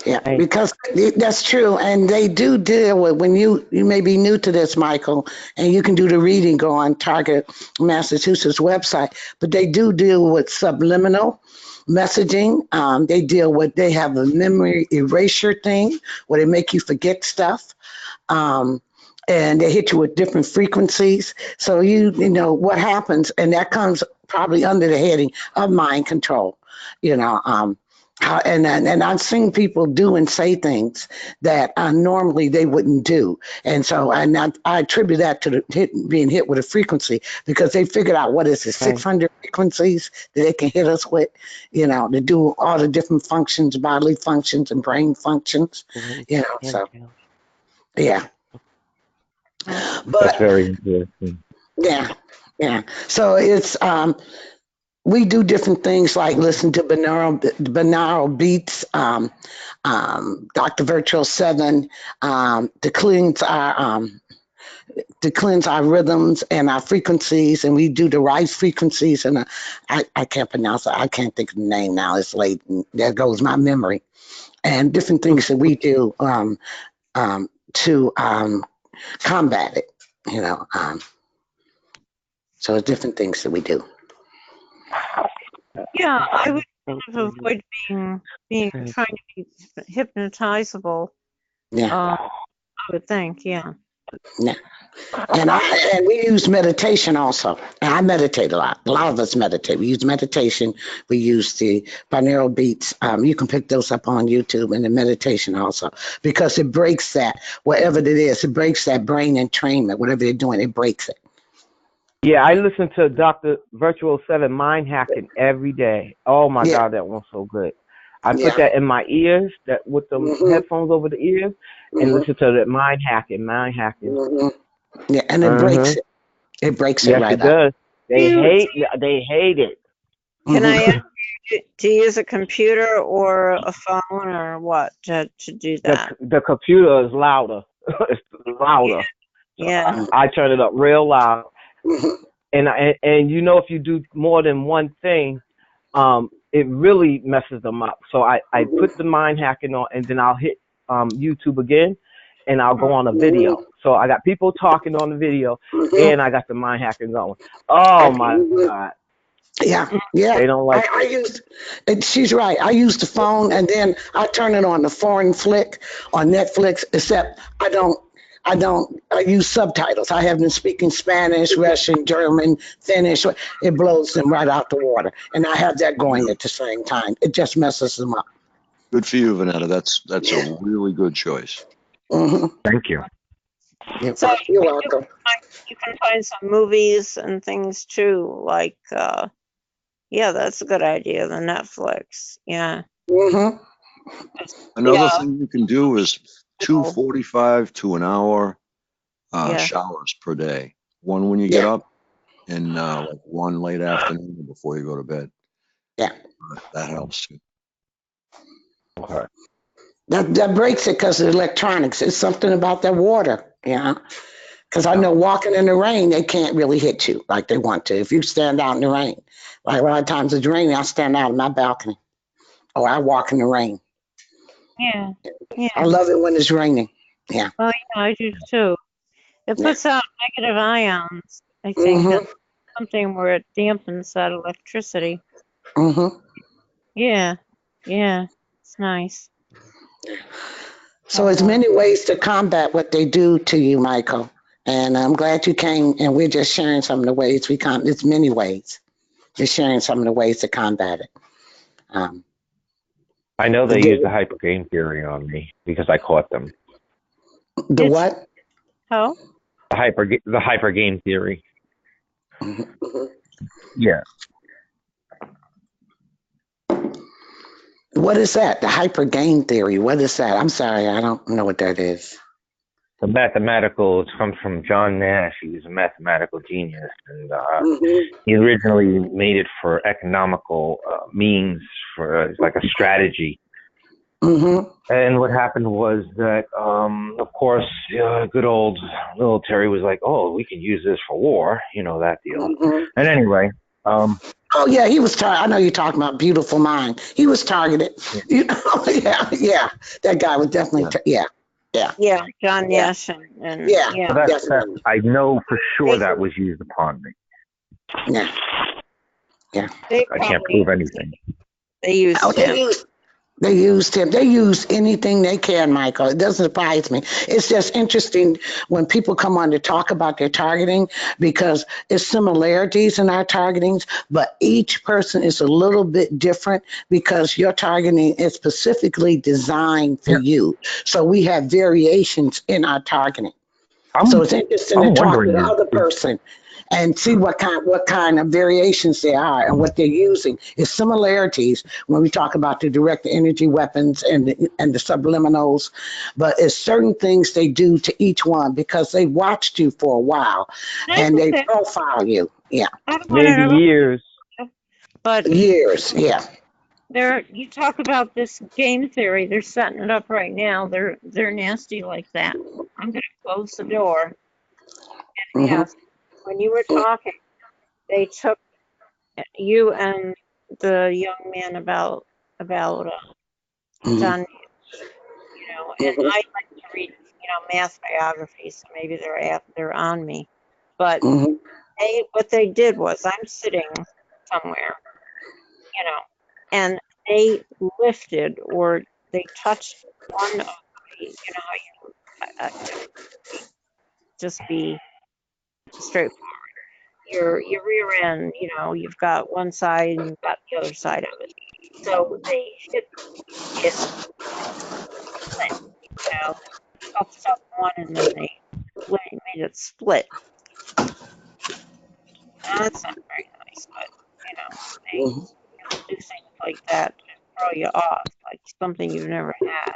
[SPEAKER 5] Yeah, because that's true, and they do deal with when you may be new to this, Michael, and you can do the reading. Go on Target Massachusetts website, but they do deal with subliminal messaging. They have a memory erasure thing where they make you forget stuff. Um, and they hit you with different frequencies. So you know what happens, and that comes probably under the heading of mind control. You know, and I've seen people do and say things that normally they wouldn't do, and so I attribute that to being hit with a frequency because they figured out what is it 600 frequencies that they can hit us with, you know, to do all the different functions, bodily functions and brain functions, you know. So yeah.
[SPEAKER 6] That's
[SPEAKER 5] But
[SPEAKER 6] very interesting.
[SPEAKER 5] yeah. So it's we do different things like listen to binaural beats, Dr. Virtual 7, to cleanse our rhythms and our frequencies, and we do the right frequencies. And I can't pronounce it. I can't think of the name now. It's late. And there goes my memory. And different things that we do to combat it. You know, so it's different things that we do.
[SPEAKER 3] Yeah, I would kind of avoid being trying to be hypnotizable.
[SPEAKER 5] Yeah.
[SPEAKER 3] I would think, yeah.
[SPEAKER 5] Yeah. And we use meditation also. And I meditate a lot. A lot of us meditate. We use meditation. We use the binaural beats. You can pick those up on YouTube, and the meditation also, because it breaks that, whatever it is, it breaks that brain entrainment, whatever they're doing, it breaks it.
[SPEAKER 8] Yeah, I listen to Dr. Virtual 7 Mind Hacking every day. Oh my God, that one's so good. I put that in my ears, that with the headphones over the ears, and listen to the mind hacking.
[SPEAKER 5] Yeah, and it breaks it. It breaks it right
[SPEAKER 8] up. Yes, it does. They hate it.
[SPEAKER 3] Can I ask you to use a computer or a phone or what to do that?
[SPEAKER 8] The computer is louder. It's louder.
[SPEAKER 3] Yeah.
[SPEAKER 8] I turn it up real loud. And you know, if you do more than one thing, it really messes them up. So I put the mind hacking on, and then I'll hit YouTube again, and I'll go on a video. So I got people talking on the video, and I got the mind hacking going. Oh my God.
[SPEAKER 5] Yeah.
[SPEAKER 8] They don't like
[SPEAKER 5] I use, she's right. I use the phone, and then I turn it on the foreign flick on Netflix, except I use subtitles. I have them speaking Spanish, Russian, German, Finnish. It blows them right out the water. And I have that going at the same time. It just messes them up.
[SPEAKER 2] Good for you, Vanetta. That's a really good choice.
[SPEAKER 6] Thank you.
[SPEAKER 3] So
[SPEAKER 5] you're welcome.
[SPEAKER 3] You can find some movies and things too, like that's a good idea. The Netflix, yeah.
[SPEAKER 2] Another thing you can do is 2:45 to an hour showers per day. One when you get up, and like one late afternoon before you go to bed.
[SPEAKER 5] Yeah,
[SPEAKER 2] that helps too.
[SPEAKER 6] Okay.
[SPEAKER 5] That breaks it because of the electronics. It's something about that water, because I know walking in the rain, they can't really hit you like they want to. If you stand out in the rain, like a lot of times it's raining, I stand out on my balcony, or I walk in the rain.
[SPEAKER 3] Yeah.
[SPEAKER 5] I love it when it's raining. Yeah.
[SPEAKER 3] Oh yeah, I do too. It puts out negative ions. I think that's something where it dampens that electricity. Yeah. It's nice.
[SPEAKER 5] So there's many ways to combat what they do to you, Michael. And I'm glad you came, and we're just sharing some of the ways There's many ways. Just sharing some of the ways to combat it.
[SPEAKER 6] I know they use the hyper game theory on me because I caught them.
[SPEAKER 5] The what?
[SPEAKER 3] How?
[SPEAKER 6] The hyper game theory. Yeah.
[SPEAKER 5] What is that? The hyper game theory. What is that? I'm sorry, I don't know what that is.
[SPEAKER 6] The mathematical, it comes from John Nash. He was a mathematical genius, and he originally made it for economical means, for like a strategy.
[SPEAKER 5] Mm-hmm.
[SPEAKER 6] And what happened was that, of course, good old military was like, oh, we could use this for war, that deal.
[SPEAKER 5] Mm-hmm.
[SPEAKER 6] And anyway,
[SPEAKER 5] Oh yeah, he was. I know you're talking about Beautiful Mind. He was targeted.
[SPEAKER 6] yeah,
[SPEAKER 5] Yeah. That guy was definitely.
[SPEAKER 2] Yeah.
[SPEAKER 5] Yeah.
[SPEAKER 3] Yeah, John
[SPEAKER 5] Yeah.
[SPEAKER 3] Nash and
[SPEAKER 5] Yeah.
[SPEAKER 3] yeah,
[SPEAKER 6] so that
[SPEAKER 5] Definitely.
[SPEAKER 6] I know for sure
[SPEAKER 3] they
[SPEAKER 6] that was used upon me.
[SPEAKER 5] Yeah. Yeah.
[SPEAKER 3] they
[SPEAKER 6] I can't
[SPEAKER 3] probably
[SPEAKER 6] prove anything.
[SPEAKER 3] they used
[SPEAKER 5] Oh,
[SPEAKER 3] him.
[SPEAKER 5] they used him. They use anything they can, Michael. It doesn't surprise me. It's just interesting when people come on to talk about their targeting because it's similarities in our targetings, but each person is a little bit different because your targeting is specifically designed for
[SPEAKER 6] Yeah,
[SPEAKER 5] you. So we have variations in our targeting. So
[SPEAKER 6] I'm
[SPEAKER 5] it's interesting to
[SPEAKER 6] I'm
[SPEAKER 5] talk to
[SPEAKER 6] wondering
[SPEAKER 5] the other person and see what kind of variations there are and what they're using. It's similarities when we talk about the direct energy weapons and the subliminals, but it's certain things they do to each one because they watched you for a while
[SPEAKER 3] I
[SPEAKER 5] and they
[SPEAKER 3] don't
[SPEAKER 5] profile you. Yeah,
[SPEAKER 3] I don't want
[SPEAKER 6] maybe
[SPEAKER 3] to,
[SPEAKER 6] years.
[SPEAKER 3] but
[SPEAKER 5] years. Yeah.
[SPEAKER 3] you talk about this game theory. They're setting it up right now. They're nasty like that. I'm gonna close the door.
[SPEAKER 5] Hmm.
[SPEAKER 3] Yes, when you were talking, they took you and the young man about
[SPEAKER 5] Hmm.
[SPEAKER 3] John, and
[SPEAKER 5] Hmm.
[SPEAKER 3] I like to read, math biographies, so maybe they're on me. But
[SPEAKER 5] Hmm.
[SPEAKER 3] what they did was I'm sitting somewhere, you know, and they lifted or they touched one of the, how just be straightforward. Your rear end, you've got one side and you've got the other side of it. So they hit it split, puffed up one and then they made it split. That's not very nice, but they
[SPEAKER 5] Hmm.
[SPEAKER 3] do things like that to throw you off, like something you've never had.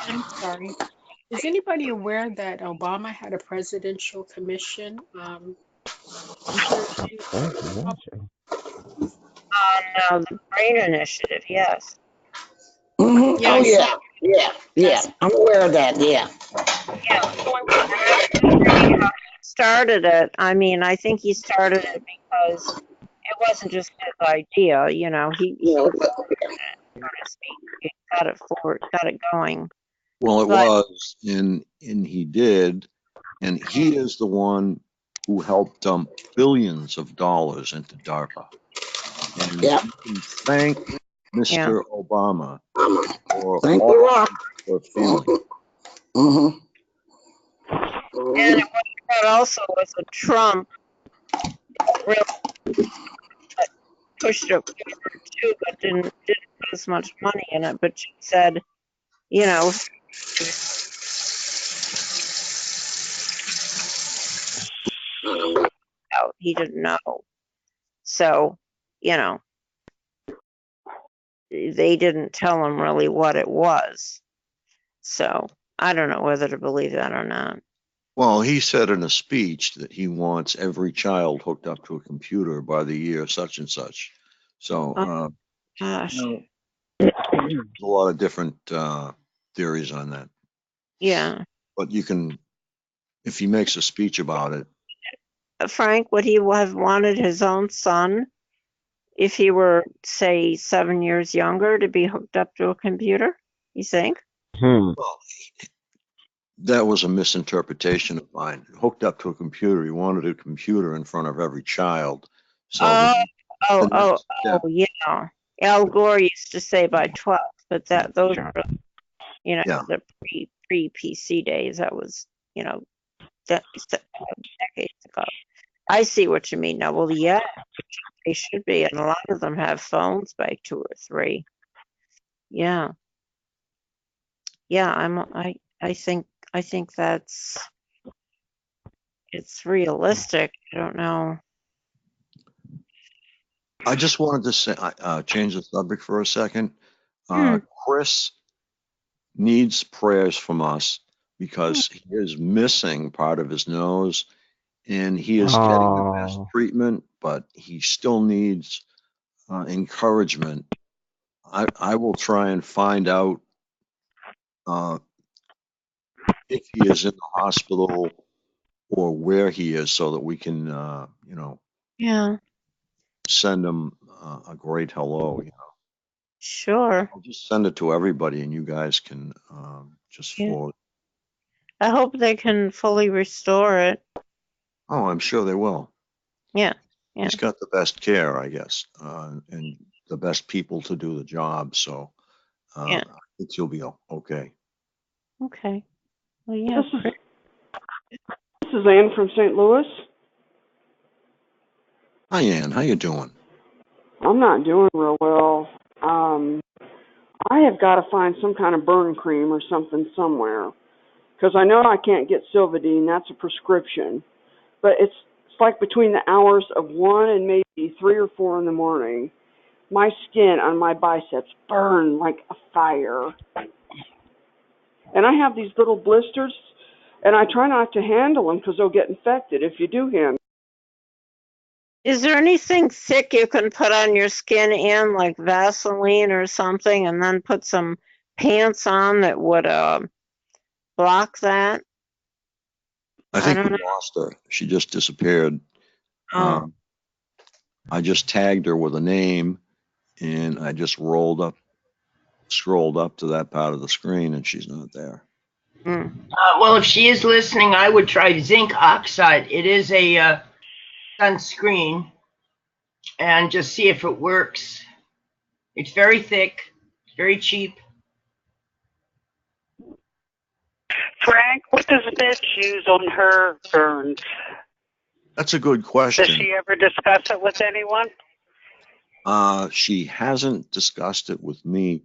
[SPEAKER 10] I'm sorry. Is anybody aware that Obama had a presidential commission researching?
[SPEAKER 6] Thank you, watching.
[SPEAKER 3] The Brain Initiative, yes.
[SPEAKER 5] Hmm.
[SPEAKER 10] Yeah,
[SPEAKER 5] Oh
[SPEAKER 10] I saw
[SPEAKER 5] yeah. Yeah. Yeah.
[SPEAKER 10] that's
[SPEAKER 5] I'm aware of that. Yeah.
[SPEAKER 3] Yeah. And I was just reading how he started it. I mean, I think he started it because it wasn't just his idea, he
[SPEAKER 5] You
[SPEAKER 3] so to speak, he got it going.
[SPEAKER 2] Well, it
[SPEAKER 3] But
[SPEAKER 2] was, and he did, and he is the one who helped dump billions of dollars into DARPA. And
[SPEAKER 5] yeah.
[SPEAKER 2] you can thank
[SPEAKER 3] yeah.
[SPEAKER 2] Mr. Obama for
[SPEAKER 5] Thank you,
[SPEAKER 2] all
[SPEAKER 5] Rock.
[SPEAKER 2] the feeling.
[SPEAKER 5] Hmm.
[SPEAKER 3] And that also was a Trump really pushed it forward too, but didn't put as much money in it. But she said, you know, out he didn't know. So, they didn't tell him really what it was. So I don't know whether to believe that or not.
[SPEAKER 2] Well, he said in a speech that he wants every child hooked up to a computer by the year such and such. So,
[SPEAKER 3] Oh gosh.
[SPEAKER 2] there's a lot of different theories on that.
[SPEAKER 3] Yeah.
[SPEAKER 2] But you can, if he makes a speech about it,
[SPEAKER 3] Frank, would he have wanted his own son if he were, say, 7 years younger to be hooked up to a computer? You think?
[SPEAKER 2] well, that was a misinterpretation of mine. Hooked up to a computer, he wanted a computer in front of every child. So
[SPEAKER 3] Oh,
[SPEAKER 2] the next step,
[SPEAKER 3] yeah. Al Gore used to say by 12, but those are,
[SPEAKER 2] yeah.
[SPEAKER 3] the pre PC days. That was, decades ago. I see what you mean now. Well, yeah, they should be, and a lot of them have phones by 2 or 3. Yeah, yeah. I think it's realistic. I don't know.
[SPEAKER 2] I just wanted to say, change the subject for a second. Chris needs prayers from us because he is missing part of his nose and he is getting the best
[SPEAKER 6] Oh,
[SPEAKER 2] treatment, but he still needs encouragement I will try and find out if he is in the hospital or where he is so that we can,
[SPEAKER 3] Yeah,
[SPEAKER 2] send him a great hello.
[SPEAKER 3] sure.
[SPEAKER 2] I'll just send it to everybody and you guys can just
[SPEAKER 3] Yeah.
[SPEAKER 2] forward.
[SPEAKER 3] I hope they can fully restore it.
[SPEAKER 2] Oh, I'm sure they will.
[SPEAKER 3] Yeah. Yeah.
[SPEAKER 2] He's got the best care, I guess, and the best people to do the job. So
[SPEAKER 3] Yeah.
[SPEAKER 2] I think he'll be okay.
[SPEAKER 3] Okay. Well, yeah.
[SPEAKER 11] This is Ann from St. Louis.
[SPEAKER 2] Hi, Ann. How you doing?
[SPEAKER 11] I'm not doing real well. I have got to find some kind of burn cream or something somewhere because I know I can't get Silvadene. That's a prescription, but it's like between the hours of 1 and maybe 3 or 4 in the morning. My skin on my biceps burn like a fire, and I have these little blisters, and I try not to handle them because they'll get infected if you do handle.
[SPEAKER 3] Is there anything thick you can put on your skin, Ann, like Vaseline or something, and then put some pants on that would block that?
[SPEAKER 2] I think
[SPEAKER 3] don't
[SPEAKER 2] we lost her. She just disappeared.
[SPEAKER 3] Oh.
[SPEAKER 2] I just tagged her with a name and I just scrolled up to that part of the screen and she's not there.
[SPEAKER 7] Well, if she is listening, I would try zinc oxide. It is a sunscreen, and just see if it works. It's very thick, very cheap.
[SPEAKER 12] Frank, what does Mitch use on her burns?
[SPEAKER 2] That's a good question.
[SPEAKER 12] Does she ever discuss it with anyone?
[SPEAKER 2] She hasn't discussed it with me,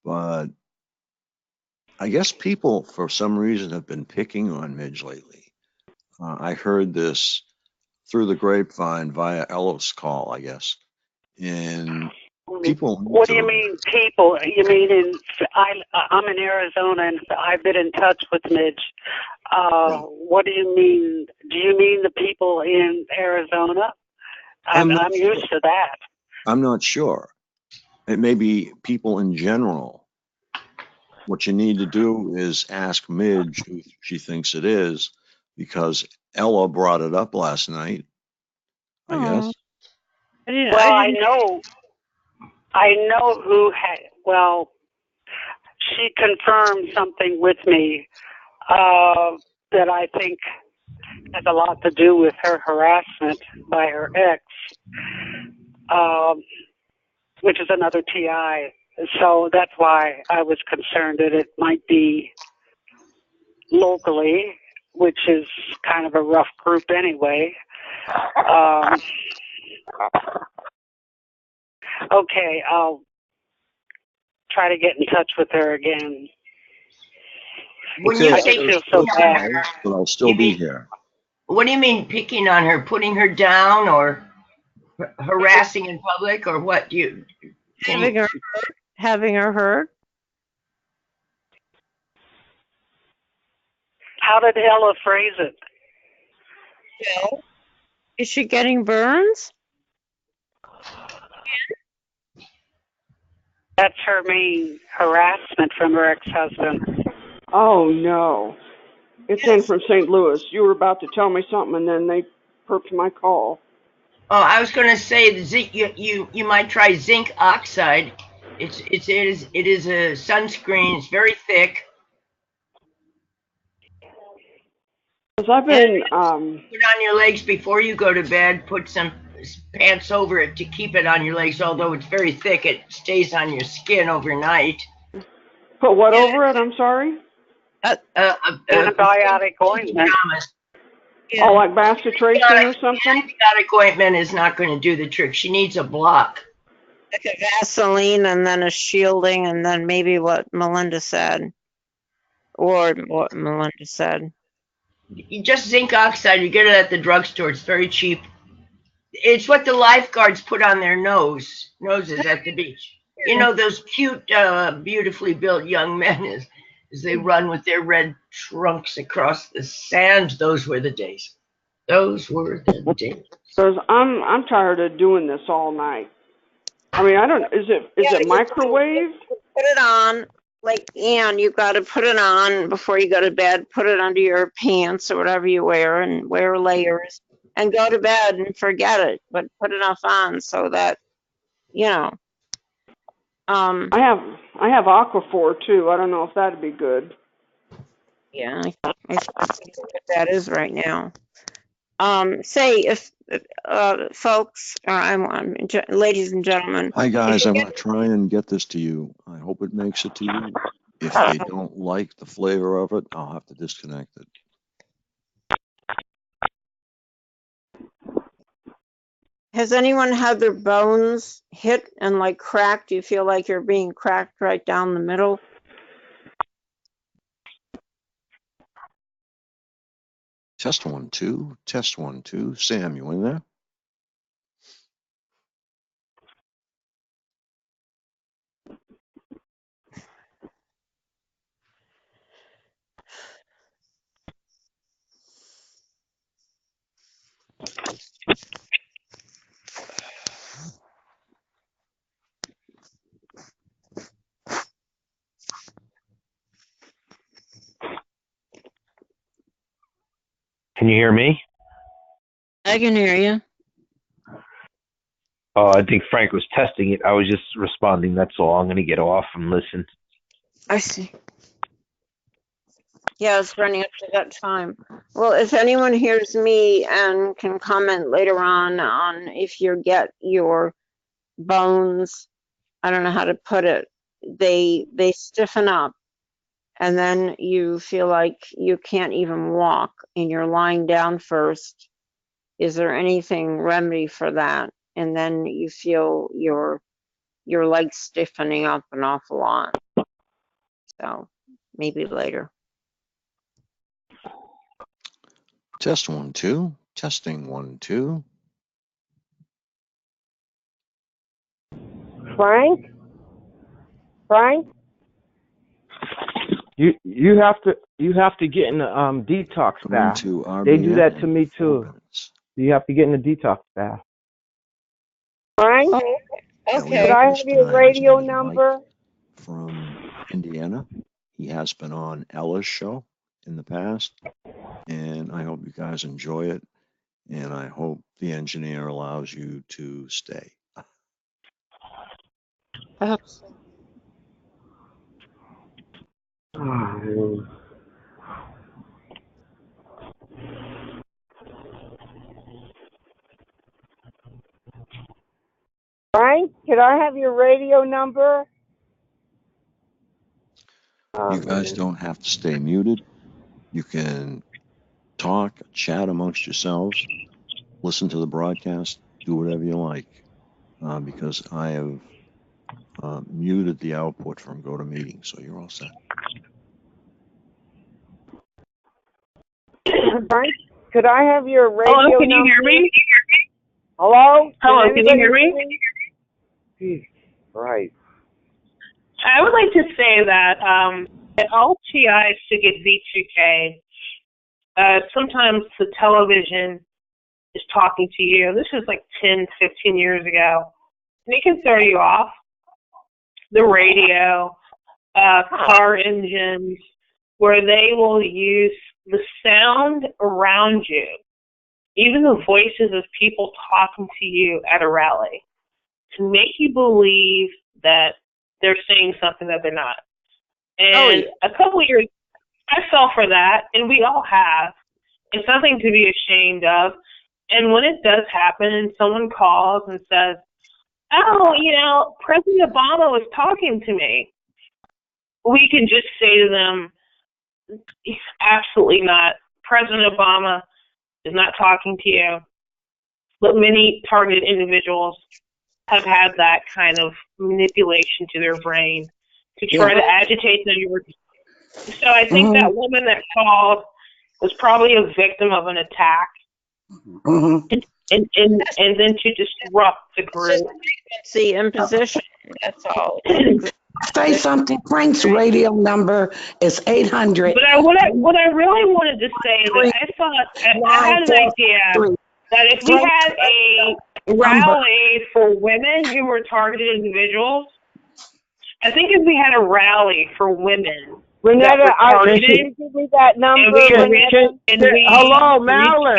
[SPEAKER 2] but I guess people, for some reason, have been picking on Midge lately. I heard this through the grapevine via Ella's call, I guess. And people.
[SPEAKER 12] What do you mean, people? You mean I'm in Arizona and I've been in touch with Midge. What do you mean? Do you mean the people in Arizona? I'm used to that.
[SPEAKER 2] I'm not sure. It may be people in general. What you need to do is ask Midge who she thinks it is, because Ella brought it up last night, I guess.
[SPEAKER 12] I know who had, she confirmed something with me that I think has a lot to do with her harassment by her ex, which is another TI. So that's why I was concerned that it might be locally, which is kind of a rough group anyway. Okay, I'll try to get in touch with her again.
[SPEAKER 7] When you say
[SPEAKER 12] feel so bad,
[SPEAKER 2] but I'll still be here.
[SPEAKER 7] What do you mean picking on her? Putting her down or harassing in public, or what? Do you
[SPEAKER 3] having her hurt?
[SPEAKER 12] How did Ella phrase it?
[SPEAKER 3] No. Is she getting burns?
[SPEAKER 12] That's her main harassment from her ex-husband.
[SPEAKER 11] Oh no, it's in from St. Louis. You were about to tell me something, and then they perked my call.
[SPEAKER 7] Oh, I was going to say the zinc. You might try zinc oxide. It is a sunscreen. It's very thick.
[SPEAKER 11] Because I've been
[SPEAKER 7] put on your legs before you go to bed. Put some pants over it to keep it on your legs. Although it's very thick, it stays on your skin overnight.
[SPEAKER 11] Put what over it? I'm sorry.
[SPEAKER 12] Antibiotic ointment.
[SPEAKER 11] Oh, like bacitracin or something?
[SPEAKER 7] Antibiotic ointment is not going to do the trick. She needs a block.
[SPEAKER 3] Like a Vaseline and then a shielding and then maybe what Melinda said. Or what Melinda said.
[SPEAKER 7] You just zinc oxide. You get it at the drugstore. It's very cheap. It's what the lifeguards put on their noses at the beach. You know, those cute, beautifully built young men as they run with their red trunks across the sand. Those were the days. Those were the days.
[SPEAKER 11] Because I'm tired of doing this all night. I mean, I don't. Is it microwave?
[SPEAKER 3] Put it on, like Ann, you got to put it on before you go to bed. Put it under your pants or whatever you wear, and wear layers, and go to bed and forget it. But put enough on so that you know.
[SPEAKER 11] I have Aquaphor too. I don't know if that'd be good.
[SPEAKER 3] Yeah, I think what that is right now. Say if folks, ladies and gentlemen.
[SPEAKER 2] Hi guys, I'm going to try and get this to you. I hope it makes it to you. If they don't like the flavor of it, I'll have to disconnect it.
[SPEAKER 3] Has anyone had their bones hit and like cracked? Do you feel like you're being cracked right down the middle?
[SPEAKER 2] Test 1, 2. Test 1, 2. Sam, you in there?
[SPEAKER 6] Can you hear me?
[SPEAKER 3] I can hear you.
[SPEAKER 6] Oh, I think Frank was testing it. I was just responding. That's all. I'm going to get off and listen.
[SPEAKER 3] I see. Yeah, it's running up to that time. Well, if anyone hears me and can comment later on if you get your bones, I don't know how to put it, they stiffen up, and then you feel like you can't even walk and you're lying down first. Is there anything remedy for that? And then you feel your legs stiffening up an awful lot. So maybe later.
[SPEAKER 2] Test 1, 2. Testing 1, 2.
[SPEAKER 11] Frank?
[SPEAKER 8] You have to get in the detox
[SPEAKER 2] Going
[SPEAKER 8] bath.
[SPEAKER 2] to
[SPEAKER 8] They do
[SPEAKER 2] RBN
[SPEAKER 8] that to
[SPEAKER 2] in
[SPEAKER 8] me
[SPEAKER 2] 4
[SPEAKER 8] too.
[SPEAKER 2] minutes.
[SPEAKER 8] You have to get in the detox bath.
[SPEAKER 4] Frank,
[SPEAKER 3] Oh,
[SPEAKER 2] Now, we
[SPEAKER 4] could
[SPEAKER 2] have
[SPEAKER 4] I
[SPEAKER 2] Bruce
[SPEAKER 4] have your
[SPEAKER 2] tonight. His
[SPEAKER 4] radio
[SPEAKER 2] name's Mike
[SPEAKER 4] number?
[SPEAKER 2] from Indiana. He has been on Ella's show in the past, and I hope you guys enjoy it, and I hope the engineer allows you to stay.
[SPEAKER 3] I hope so.
[SPEAKER 4] Frank, could I have your radio number?
[SPEAKER 2] You guys don't have to stay muted. You can talk, chat amongst yourselves, listen to the broadcast, do whatever you like, because I have muted the output from GoToMeeting, so you're all set.
[SPEAKER 4] Frank, could I have your radio
[SPEAKER 13] Hello, can you
[SPEAKER 4] number?
[SPEAKER 13] hear me?
[SPEAKER 4] Hello?
[SPEAKER 13] Hello, can you
[SPEAKER 4] anybody
[SPEAKER 13] hear me?
[SPEAKER 8] Right.
[SPEAKER 13] I would like to say that at all TIs to get V2K, sometimes the television is talking to you. This was like 10, 15 years ago. And it can throw you off. The radio, car engines, where they will use the sound around you, even the voices of people talking to you at a rally, to make you believe that they're saying something that they're not. And a couple of years, I fell for that, and we all have. It's nothing to be ashamed of. And when it does happen and someone calls and says, oh, President Obama was talking to me, we can just say to them, absolutely not. President Obama is not talking to you. But many targeted individuals have had that kind of manipulation to their brain to try to agitate them. So I think that woman that called was probably a victim of an attack, and then to disrupt the group.
[SPEAKER 3] It's the imposition. That's all.
[SPEAKER 5] Say something. Frank's radio number is 800.
[SPEAKER 13] But what I really wanted to say is that I thought I had an idea that if we had rally for women who were targeted individuals. I think if we had a rally for women that
[SPEAKER 8] Renetta,
[SPEAKER 13] were targeted,
[SPEAKER 8] can you give me that number?
[SPEAKER 13] hello,
[SPEAKER 8] Marilyn.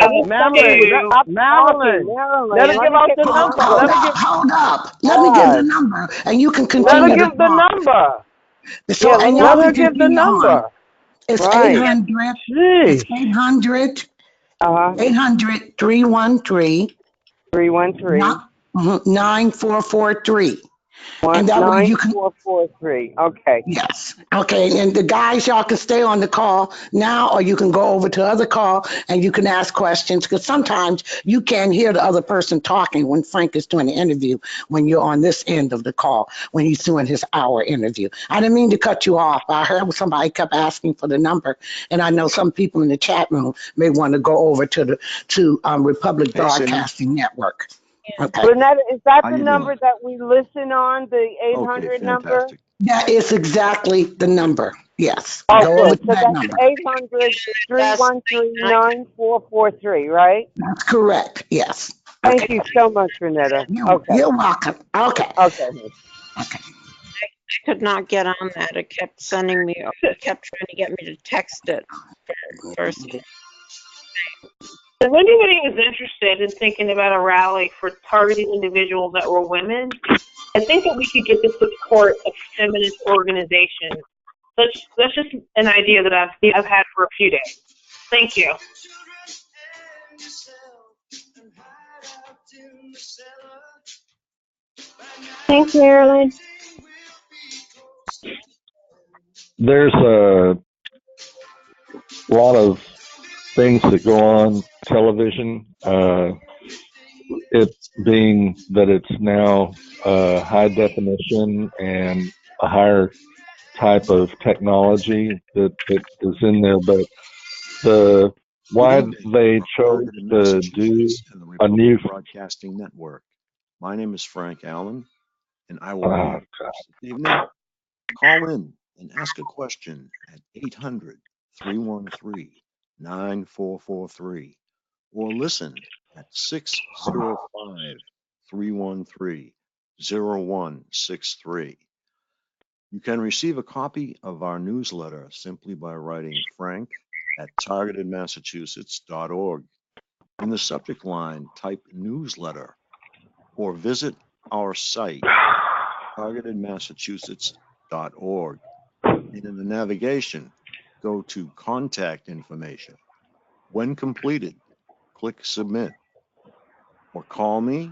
[SPEAKER 8] Marilyn. Let her give out the number.
[SPEAKER 5] Hold up. Let me give the number, and you can continue.
[SPEAKER 8] Let her give the number.
[SPEAKER 5] So,
[SPEAKER 8] yeah, let her give the number.
[SPEAKER 5] It's
[SPEAKER 8] right.
[SPEAKER 5] 800. It's 800. 800 313 9443. And that way you can
[SPEAKER 8] 9443. Okay.
[SPEAKER 5] Yes. Okay. And the guys, y'all can stay on the call now, or you can go over to other call and you can ask questions, because sometimes you can't hear the other person talking when Frank is doing the interview, when you're on this end of the call, when he's doing his hour interview. I didn't mean to cut you off. I heard somebody kept asking for the number, and I know some people in the chat room may want to go over to the Republic Broadcasting Network. Okay.
[SPEAKER 8] Renetta, is that the number that we listen on, the 800 number?
[SPEAKER 5] That is exactly the number. Yes.
[SPEAKER 8] Oh,
[SPEAKER 5] go
[SPEAKER 8] good.
[SPEAKER 5] over to
[SPEAKER 8] So
[SPEAKER 5] that
[SPEAKER 8] that's
[SPEAKER 5] number.
[SPEAKER 8] 800-313-9443, right?
[SPEAKER 5] That's correct. Yes.
[SPEAKER 8] Thank you so much, Renetta.
[SPEAKER 5] You're welcome. Okay.
[SPEAKER 8] Okay.
[SPEAKER 3] I could not get on that. It kept sending me, it kept trying to get me to text it first.
[SPEAKER 13] If anybody is interested in thinking about a rally for targeting individuals that were women, I think that we could get the support of feminist organizations. That's just an idea that I've had for a few days. Thank you.
[SPEAKER 4] Thanks, Marilyn.
[SPEAKER 14] There's a lot of things that go on television. It being that it's now high definition and a higher type of technology that is in there, but why they chose to do a new
[SPEAKER 2] Broadcasting Network. My name is Frank Allen, and I will be this evening. Call in and ask a question at 800-313-9443, or listen at 605-313-0163. You can receive a copy of our newsletter simply by writing frank@targetedmassachusetts.org. In the subject line, type newsletter, or visit our site, targetedmassachusetts.org. And in the navigation, go to contact information. When completed, click submit, or call me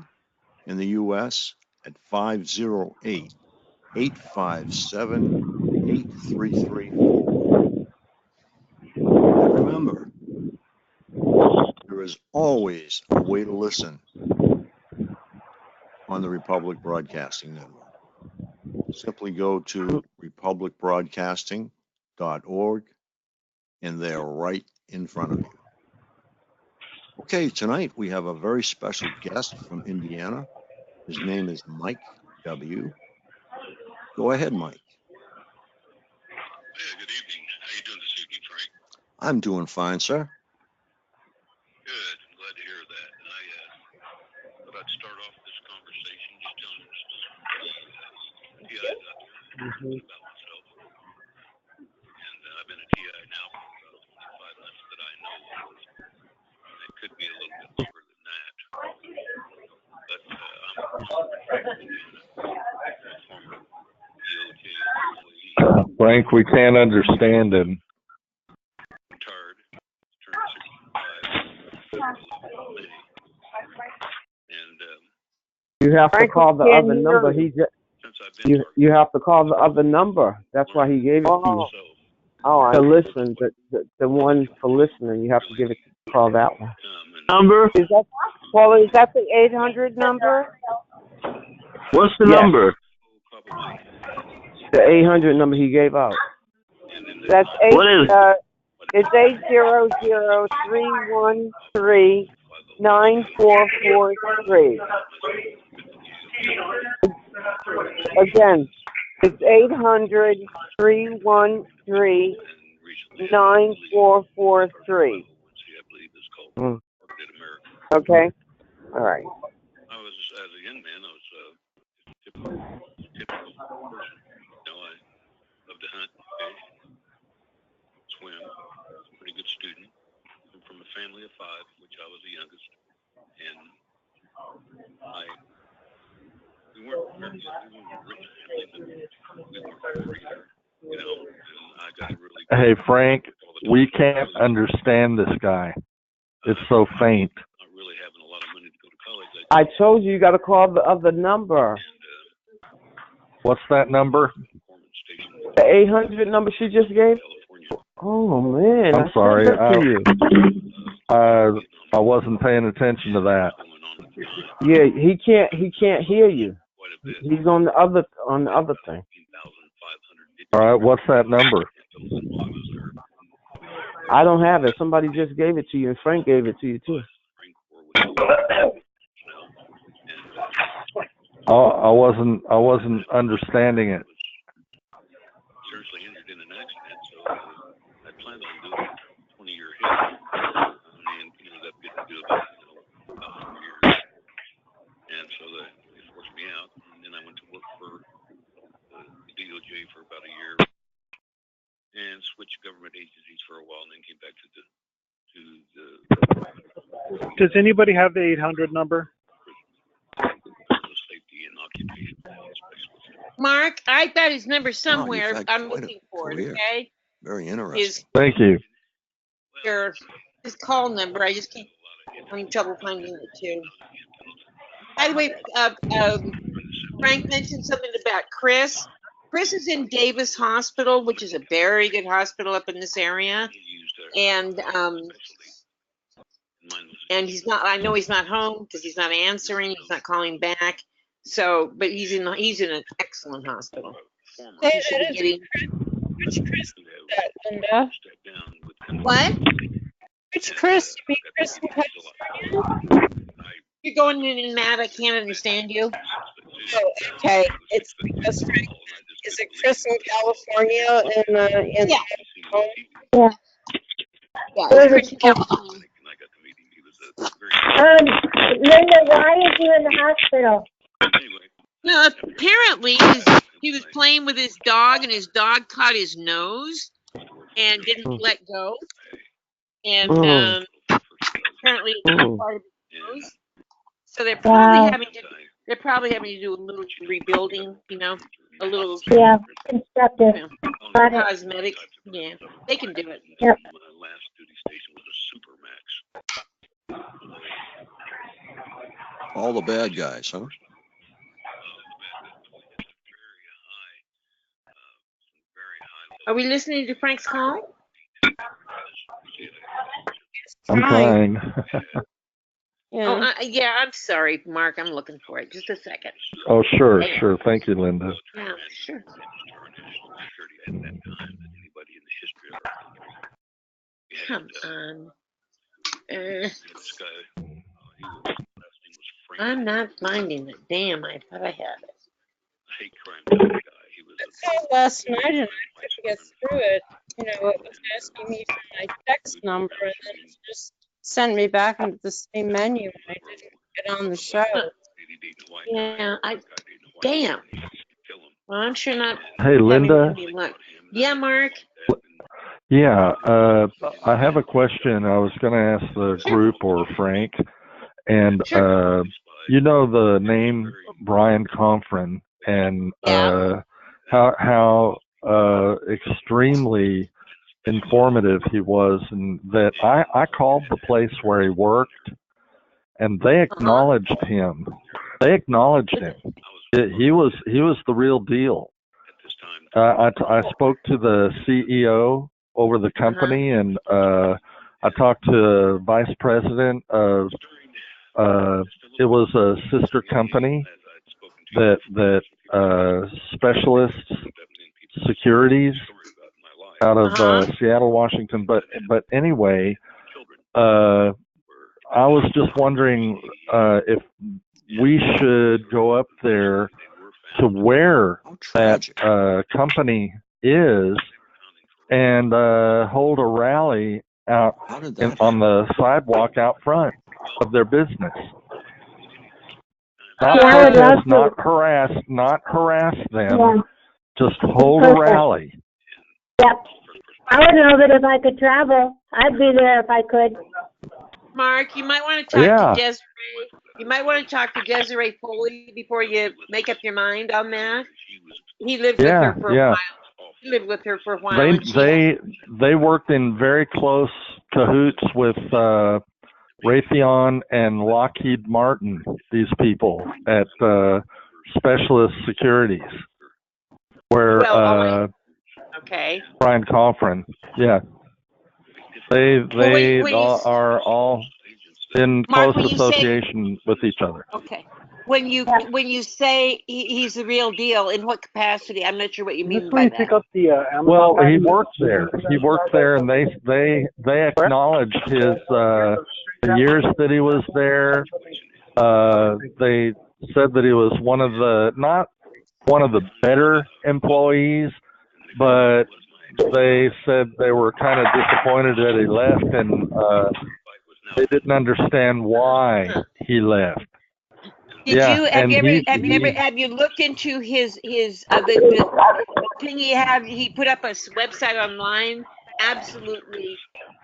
[SPEAKER 2] in the U.S. at 508-857-8334. And remember, there is always a way to listen on the Republic Broadcasting Network. Simply go to republicbroadcasting.org, and they're right in front of you. Okay, tonight we have a very special guest from Indiana. His name is Mike W. Go ahead, Mike.
[SPEAKER 15] Hey, good evening. How you doing this evening, Frank?
[SPEAKER 2] I'm doing fine, sir.
[SPEAKER 15] Good. I'm glad to hear that. I thought I'd start off this conversation just telling the TIs out there about myself. And I've been a TI now for about 25 months that I know of. It could be a little bit longer than that. But I'm a former DOJ employee.
[SPEAKER 14] Frank, we can't understand him.
[SPEAKER 15] Retired, turned 65 May. And
[SPEAKER 8] You have to call the other number. You have to call the other number. That's why he gave it to you. To listen, the one for listening, you have to call that one.
[SPEAKER 9] Number?
[SPEAKER 8] Is that the 800 number?
[SPEAKER 9] What's the number?
[SPEAKER 8] The 800 number he gave out. That's
[SPEAKER 9] What is?
[SPEAKER 8] It's 800-313-9443. Again, it's 800-313-9443. Okay? All right.
[SPEAKER 15] I was typical person. I love to hunt, fish, swim. Pretty good student. I'm from a family of 5, which I was the youngest, and we weren't very good. We weren't a rich family, but we weren't poor either. And I got a really
[SPEAKER 14] Hey, Frank, we can't understand this guy. It's so faint.
[SPEAKER 15] not really having a lot of money to go to college.
[SPEAKER 8] I told you got to call the other number.
[SPEAKER 14] What's that number?
[SPEAKER 8] The 800 number she just gave? Oh, man.
[SPEAKER 14] I'm
[SPEAKER 8] I
[SPEAKER 14] sorry.
[SPEAKER 8] sent that to you.
[SPEAKER 14] I wasn't paying attention to that.
[SPEAKER 8] Yeah, he can't hear you. He's on the other thing.
[SPEAKER 14] All right, what's that number?
[SPEAKER 8] I don't have it. Somebody just gave it to you, and Frank gave it to you too.
[SPEAKER 14] I wasn't understanding it.
[SPEAKER 15] Seriously injured in an accident, so I planned on doing a 20-year hit, and ended up getting to do about 4 years. And so they forced me out, and then I went to work for the DOJ for about a year, and switched government agencies for a while, and then came back to the.
[SPEAKER 16] Does anybody have the 800 number?
[SPEAKER 15] Safety and occupation specialist.
[SPEAKER 1] Mark, I got his number
[SPEAKER 2] Wow, you've
[SPEAKER 1] somewhere.
[SPEAKER 2] had
[SPEAKER 1] I'm
[SPEAKER 2] quite
[SPEAKER 1] looking
[SPEAKER 2] a
[SPEAKER 1] for it,
[SPEAKER 2] career.
[SPEAKER 1] okay?
[SPEAKER 2] Very interesting.
[SPEAKER 1] His
[SPEAKER 14] Thank you.
[SPEAKER 1] his call number. I just can't. I'm having trouble finding it too. By the way, Frank mentioned something about Chris. Chris is in Davis Hospital, which is a very good hospital up in this area, and he's not. I know he's not home because he's not answering. He's not calling back. So, but he's in an excellent hospital.
[SPEAKER 3] Hey,
[SPEAKER 1] He should be getting.
[SPEAKER 3] Which Chris is that, Linda?
[SPEAKER 1] What?
[SPEAKER 3] Which Chris? You mean Chris in California?
[SPEAKER 1] You're going in and out. I can't understand you.
[SPEAKER 3] Oh, okay. It's because Frank. Is it Chris in California in
[SPEAKER 1] Yeah.
[SPEAKER 3] home?
[SPEAKER 4] Yeah.
[SPEAKER 1] Yeah, it's Chris in California.
[SPEAKER 4] Linda, why is he in the hospital?
[SPEAKER 1] No, apparently he was playing with his dog, and his dog caught his nose and didn't let go. And apparently it's part of his nose. So they're probably having to do a little rebuilding, a little
[SPEAKER 4] constructive.
[SPEAKER 1] cosmetic. Yeah, they can do it.
[SPEAKER 4] Yep.
[SPEAKER 15] My last duty station was a Supermax.
[SPEAKER 2] All the bad guys, huh?
[SPEAKER 1] Are we listening to Frank's call?
[SPEAKER 14] I'm trying.
[SPEAKER 1] Yeah. Yeah, I'm sorry, Mark. I'm looking for it. Just a second.
[SPEAKER 14] Oh, sure. Thank you, Linda.
[SPEAKER 1] Yeah, sure. Come on. I'm not finding it. Damn, I thought I had it.
[SPEAKER 3] I called last night and I couldn't get through it. It was asking me for my text number, and then it just sent me back into the same menu, and I didn't get on the show.
[SPEAKER 1] Yeah, damn. Well, I'm sure not.
[SPEAKER 14] Hey, Linda.
[SPEAKER 1] Yeah, Mark.
[SPEAKER 14] Yeah, I have a question. I was going to ask the group or Frank, and you know the name Brian Confron, and how extremely informative he was, and that I called the place where he worked, and they acknowledged him. They acknowledged him. He was the real deal. I spoke to the CEO over the company, and I talked to the vice president of it was a sister company that specialists securities out of Seattle, Washington. But anyway, I was just wondering if we should go up there to where that company is and hold a rally out on the sidewalk out front of their business. Not
[SPEAKER 4] Yeah, I would love
[SPEAKER 14] protest,
[SPEAKER 4] to.
[SPEAKER 14] not harass them.
[SPEAKER 4] Yeah.
[SPEAKER 14] Just hold a
[SPEAKER 4] Perfect.
[SPEAKER 14] rally.
[SPEAKER 4] Yep. I would love it if I could travel. I'd be there if I could.
[SPEAKER 1] Mark, you might want to talk
[SPEAKER 14] Yeah.
[SPEAKER 1] to Desiree. You might want to talk to Desiree Foley before you make up your mind on that. He lived with her for a while. He lived with her for a while. And
[SPEAKER 14] They worked in very close cahoots with Raytheon and Lockheed Martin. These people at Specialist Securities, where
[SPEAKER 1] okay.
[SPEAKER 14] Brian Coffrin. Yeah. They are all in
[SPEAKER 1] Mark,
[SPEAKER 14] close association with each other.
[SPEAKER 1] Okay. When you say he's the real deal, in what capacity? I'm not sure what you mean by that.
[SPEAKER 16] Pick up the Amazon
[SPEAKER 14] Well, he
[SPEAKER 16] package?
[SPEAKER 14] worked there. He worked there, and they acknowledged his the years that he was there. They said that he was not one of the better employees, but they said they were kind of disappointed that he left, and they didn't understand why he left.
[SPEAKER 1] Have you looked into his the thing he had? He put up a website online, absolutely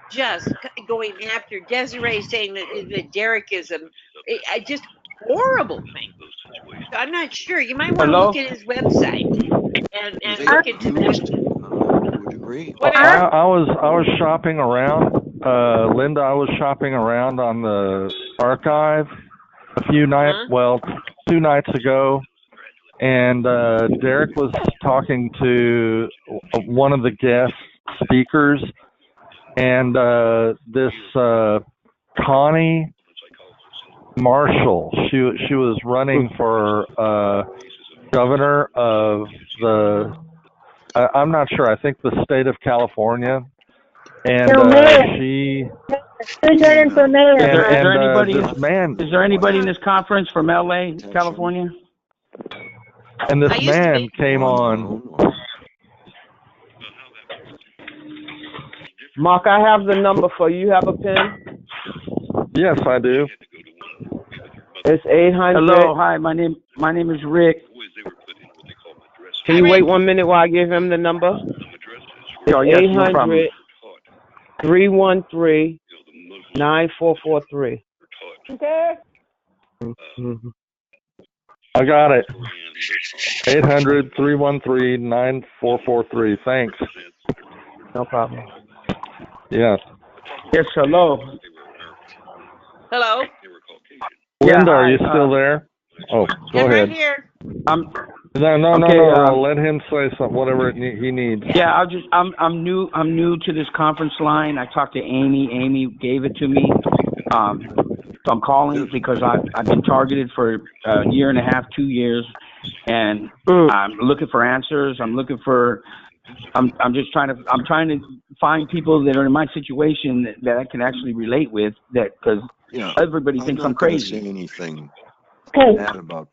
[SPEAKER 1] just going after Desiree, saying that Derek is a just horrible thing. So I'm not sure. You might want to look at his website and look into that.
[SPEAKER 2] Would agree.
[SPEAKER 14] I was shopping around, Linda. I was shopping around on the archive a few nights, 2 nights ago, and Derek was talking to one of the guest speakers, and this Connie Marshall. She was running for governor of the. I'm not sure. I think the state of California, and she.
[SPEAKER 4] Who's running for mayor?
[SPEAKER 17] Is there anybody in this conference from LA, California?
[SPEAKER 14] And this man came on.
[SPEAKER 8] Mark, I have the number for you. You have a pen?
[SPEAKER 14] Yes, I do.
[SPEAKER 8] It's 800.
[SPEAKER 17] Hello, hi. My name is Rick.
[SPEAKER 8] Can you wait 1 minute while I give him the number?
[SPEAKER 17] Oh, yes, no problem.
[SPEAKER 8] 800-313-9443.
[SPEAKER 4] Okay.
[SPEAKER 14] I got it. 800-313-9443. Thanks.
[SPEAKER 8] No problem.
[SPEAKER 14] Yeah.
[SPEAKER 17] Yes, hello.
[SPEAKER 1] Hello.
[SPEAKER 14] Linda, are you still there? Oh, go ahead.
[SPEAKER 1] Right here.
[SPEAKER 14] No. Let him say something, whatever he needs.
[SPEAKER 17] Yeah, I'm new to this conference line. I talked to Amy. Amy gave it to me. So I'm calling because I've been targeted for a year and a half, 2 years, and I'm looking for answers. I'm trying to find people that are in my situation that I can actually relate with. That because everybody thinks I'm crazy.
[SPEAKER 2] Say anything.
[SPEAKER 4] Okay.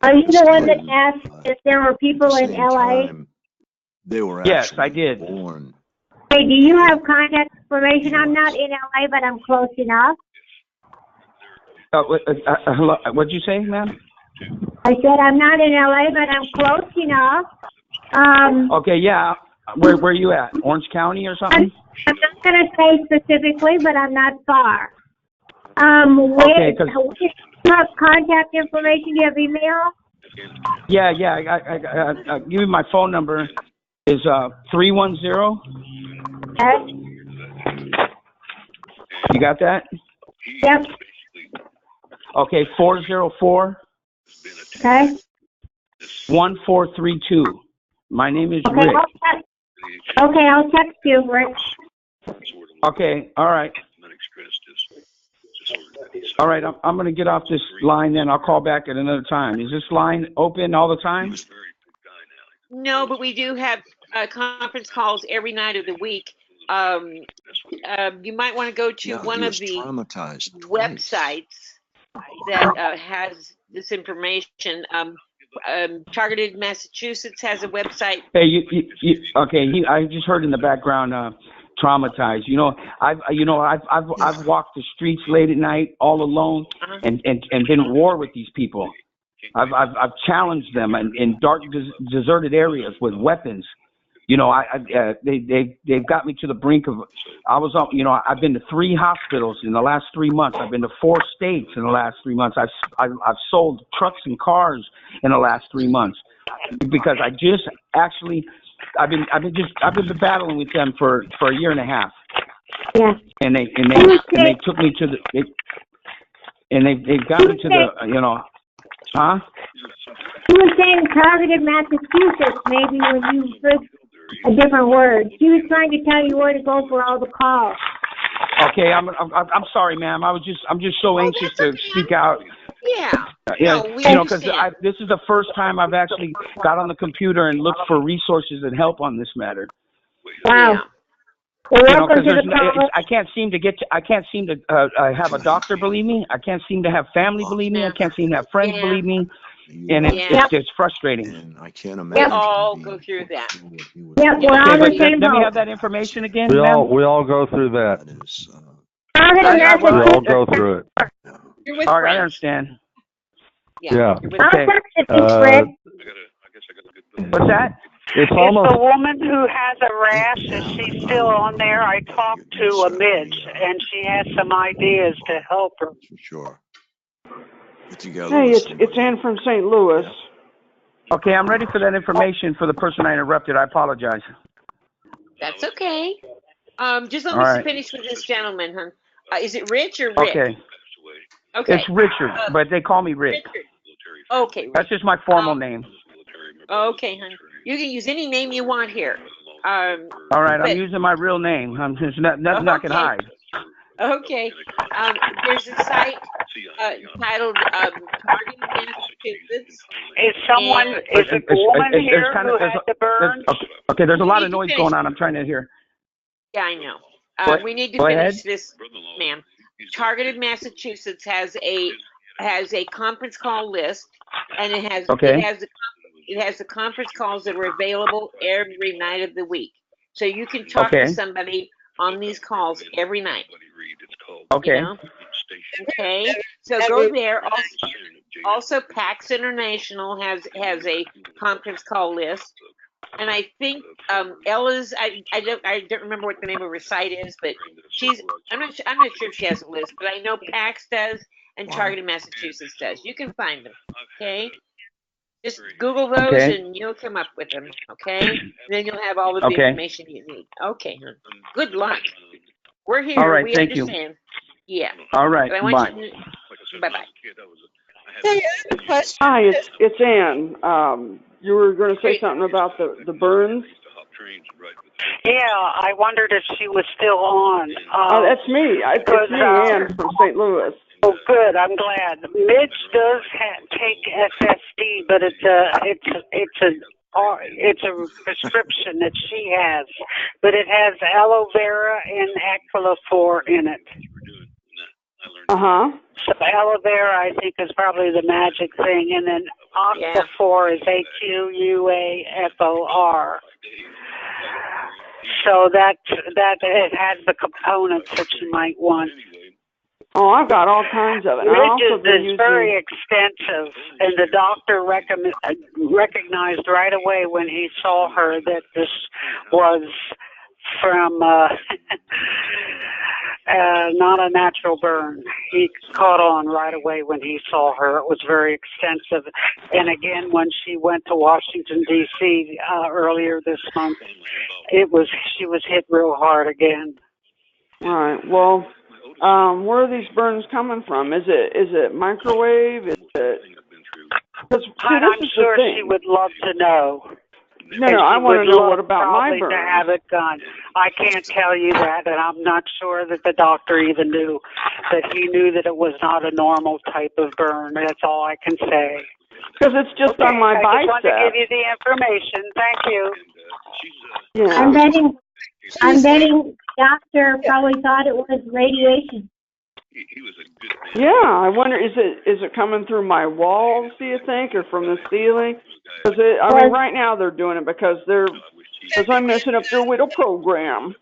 [SPEAKER 4] Are you the one that asked if there were people in LA?
[SPEAKER 2] They were
[SPEAKER 17] yes, I did.
[SPEAKER 2] Born.
[SPEAKER 4] Hey, do you have contact information? I'm not in LA, but I'm close enough.
[SPEAKER 17] Hello, what'd you say, ma'am?
[SPEAKER 4] I said I'm not in LA, but I'm close enough.
[SPEAKER 17] Okay, yeah. Where are you at? Orange County or something?
[SPEAKER 4] I'm not going to say specifically, but I'm not far.
[SPEAKER 17] Okay,
[SPEAKER 4] do you have contact information? Do you have email?
[SPEAKER 17] Yeah. I give you my phone number. Is 310. You got that?
[SPEAKER 4] Yep.
[SPEAKER 17] Okay, 404.
[SPEAKER 4] Okay.
[SPEAKER 17] 1432. My name is Rick.
[SPEAKER 4] I'll text you, Rick.
[SPEAKER 17] Okay, all right. All right, I'm going to get off this line then. I'll call back at another time. Is this line open all the time?
[SPEAKER 1] No, but we do have conference calls every night of the week. You might want to go to one of the websites that has this information. Targeted Massachusetts has a website.
[SPEAKER 17] Hey, I just heard in the background traumatized. I've walked the streets late at night all alone and been at war with these people. I've challenged them in dark, deserted areas with weapons. You know, they've got me to the brink of. I've been to 3 hospitals in the last 3 months. I've been to 4 states in the last 3 months. I've sold trucks and cars in the last 3 months because I've been battling with them for a year and a half.
[SPEAKER 4] Yeah.
[SPEAKER 17] And they took me to the they've got me to the huh?
[SPEAKER 4] She was saying targeted Massachusetts, maybe when you heard a different word. She was trying to tell you where to go for all the calls.
[SPEAKER 17] Okay, I'm sorry, ma'am. I'm just so anxious to speak out.
[SPEAKER 1] Yeah.
[SPEAKER 17] Yeah,
[SPEAKER 1] No, we
[SPEAKER 17] because
[SPEAKER 1] understand.
[SPEAKER 17] this is the first time I've actually got on the computer and looked for resources and help on this matter.
[SPEAKER 4] Wow.
[SPEAKER 1] Yeah.
[SPEAKER 4] Well,
[SPEAKER 17] You know,
[SPEAKER 4] welcome
[SPEAKER 17] because
[SPEAKER 4] to the call.
[SPEAKER 17] I can't seem to have a doctor believe me. I can't seem to have family believe me. I can't seem to have friends
[SPEAKER 1] Yeah.
[SPEAKER 17] believe me, and it's just frustrating.
[SPEAKER 2] And I can't
[SPEAKER 1] We
[SPEAKER 2] imagine.
[SPEAKER 1] all go through that.
[SPEAKER 4] Yep, we're
[SPEAKER 17] Okay,
[SPEAKER 4] on
[SPEAKER 17] but
[SPEAKER 4] the same
[SPEAKER 17] let me
[SPEAKER 4] boat.
[SPEAKER 17] have that information again,
[SPEAKER 14] We
[SPEAKER 17] ma'am.
[SPEAKER 14] all go through that.
[SPEAKER 4] Targeted
[SPEAKER 14] We
[SPEAKER 4] Massachusetts.
[SPEAKER 14] all go through it.
[SPEAKER 1] You're with
[SPEAKER 17] All right, I
[SPEAKER 1] friends.
[SPEAKER 17] understand.
[SPEAKER 14] Yeah.
[SPEAKER 1] You're with
[SPEAKER 4] I'll
[SPEAKER 17] Okay.
[SPEAKER 4] text it to you, Fred.
[SPEAKER 17] What's that?
[SPEAKER 14] It's
[SPEAKER 12] If
[SPEAKER 14] almost
[SPEAKER 12] the woman who has a rash, is she still on there? I talked to a Midge, and she has some ideas to help her.
[SPEAKER 2] For sure. Get together
[SPEAKER 11] Hey,
[SPEAKER 2] with
[SPEAKER 11] it's Ann from St. Louis.
[SPEAKER 17] Okay, I'm ready for that information for the person I interrupted. I apologize.
[SPEAKER 1] That's okay. Just let
[SPEAKER 17] All
[SPEAKER 1] me
[SPEAKER 17] right.
[SPEAKER 1] finish with this gentleman, huh? Is it Rich or Rick?
[SPEAKER 17] Okay.
[SPEAKER 1] Okay.
[SPEAKER 17] It's Richard, but they call me Rick.
[SPEAKER 1] Richard. Okay.
[SPEAKER 17] That's just my formal name.
[SPEAKER 1] Okay, hon. You can use any name you want here.
[SPEAKER 17] All right,
[SPEAKER 1] but-
[SPEAKER 17] I'm using my real name. I'm just nothing I can
[SPEAKER 1] Okay.
[SPEAKER 17] hide.
[SPEAKER 1] Okay. There's a site titled Targeted Massachusetts.
[SPEAKER 12] Is someone,
[SPEAKER 1] And-
[SPEAKER 12] is a woman here who had the burn?
[SPEAKER 17] Okay, there's a lot of
[SPEAKER 1] need to
[SPEAKER 17] noise
[SPEAKER 1] finish.
[SPEAKER 17] going on. I'm trying to hear.
[SPEAKER 1] Yeah, I know.
[SPEAKER 17] Go-
[SPEAKER 1] We need to
[SPEAKER 17] go
[SPEAKER 1] finish
[SPEAKER 17] ahead.
[SPEAKER 1] this, ma'am. Targeted Massachusetts has a conference call list, and it has the conference calls that are available every night of the week. So you can talk
[SPEAKER 17] Okay.
[SPEAKER 1] to somebody on these calls every night.
[SPEAKER 17] Okay.
[SPEAKER 1] You know? Okay. So go there. Also, PAX International has a conference call list. And I think Ella's I don't remember what the name of her site is, but I'm not sure if she has a list, but I know PAX does and Targeted Massachusetts does. You can find them. Okay. Just Google those
[SPEAKER 17] Okay.
[SPEAKER 1] and you'll come up with them. Okay. Then you'll have all of the
[SPEAKER 17] Okay.
[SPEAKER 1] information you need. Okay, hon. Good luck. We're here.
[SPEAKER 17] All right,
[SPEAKER 1] We
[SPEAKER 17] thank you.
[SPEAKER 1] understand. Yeah.
[SPEAKER 17] All right,
[SPEAKER 1] But I want
[SPEAKER 17] bye.
[SPEAKER 1] you to, bye-bye.
[SPEAKER 10] Hey, I have a question.
[SPEAKER 11] Hi, it's Ann. You were going to say something about the burns?
[SPEAKER 12] Yeah, I wondered if she was still on.
[SPEAKER 11] Oh, that's me. It's me, Ann from St. Louis.
[SPEAKER 12] Oh, good. I'm glad. Midge does take FSD, but it's a prescription that she has, but it has aloe vera and aquilophr in it.
[SPEAKER 11] Uh-huh.
[SPEAKER 12] So aloe vera, I think, is probably the magic thing, and then aquilophr is AQUAFOR. So that it has the components that you might want.
[SPEAKER 11] Oh, I've got all kinds of it. I also
[SPEAKER 12] Ridges
[SPEAKER 11] been
[SPEAKER 12] is
[SPEAKER 11] using...
[SPEAKER 12] very extensive, and the doctor recognized right away when he saw her that this was from not a natural burn. He caught on right away when he saw her. It was very extensive. And again, when she went to Washington, D.C. Earlier this month, she was hit real hard again.
[SPEAKER 11] All right. Well, where are these burns coming from? Is it microwave? Is it?
[SPEAKER 12] I'm sure she would love to know.
[SPEAKER 11] No, I want to know what about my
[SPEAKER 12] burns.
[SPEAKER 11] burns.
[SPEAKER 12] To have it done. I can't tell you that, and I'm not sure that the doctor even knew that he knew that it was not a normal type of burn. That's all I can say.
[SPEAKER 11] Because it's just on my
[SPEAKER 12] I
[SPEAKER 11] bicep.
[SPEAKER 12] just wanted to give you the information. Thank you.
[SPEAKER 11] Yeah.
[SPEAKER 4] I'm betting doctor probably thought it was radiation.
[SPEAKER 11] Yeah, I wonder, is it coming through my walls, do you think, or from the ceiling? Because right now they're doing it because they're because I'm messing up their widow program.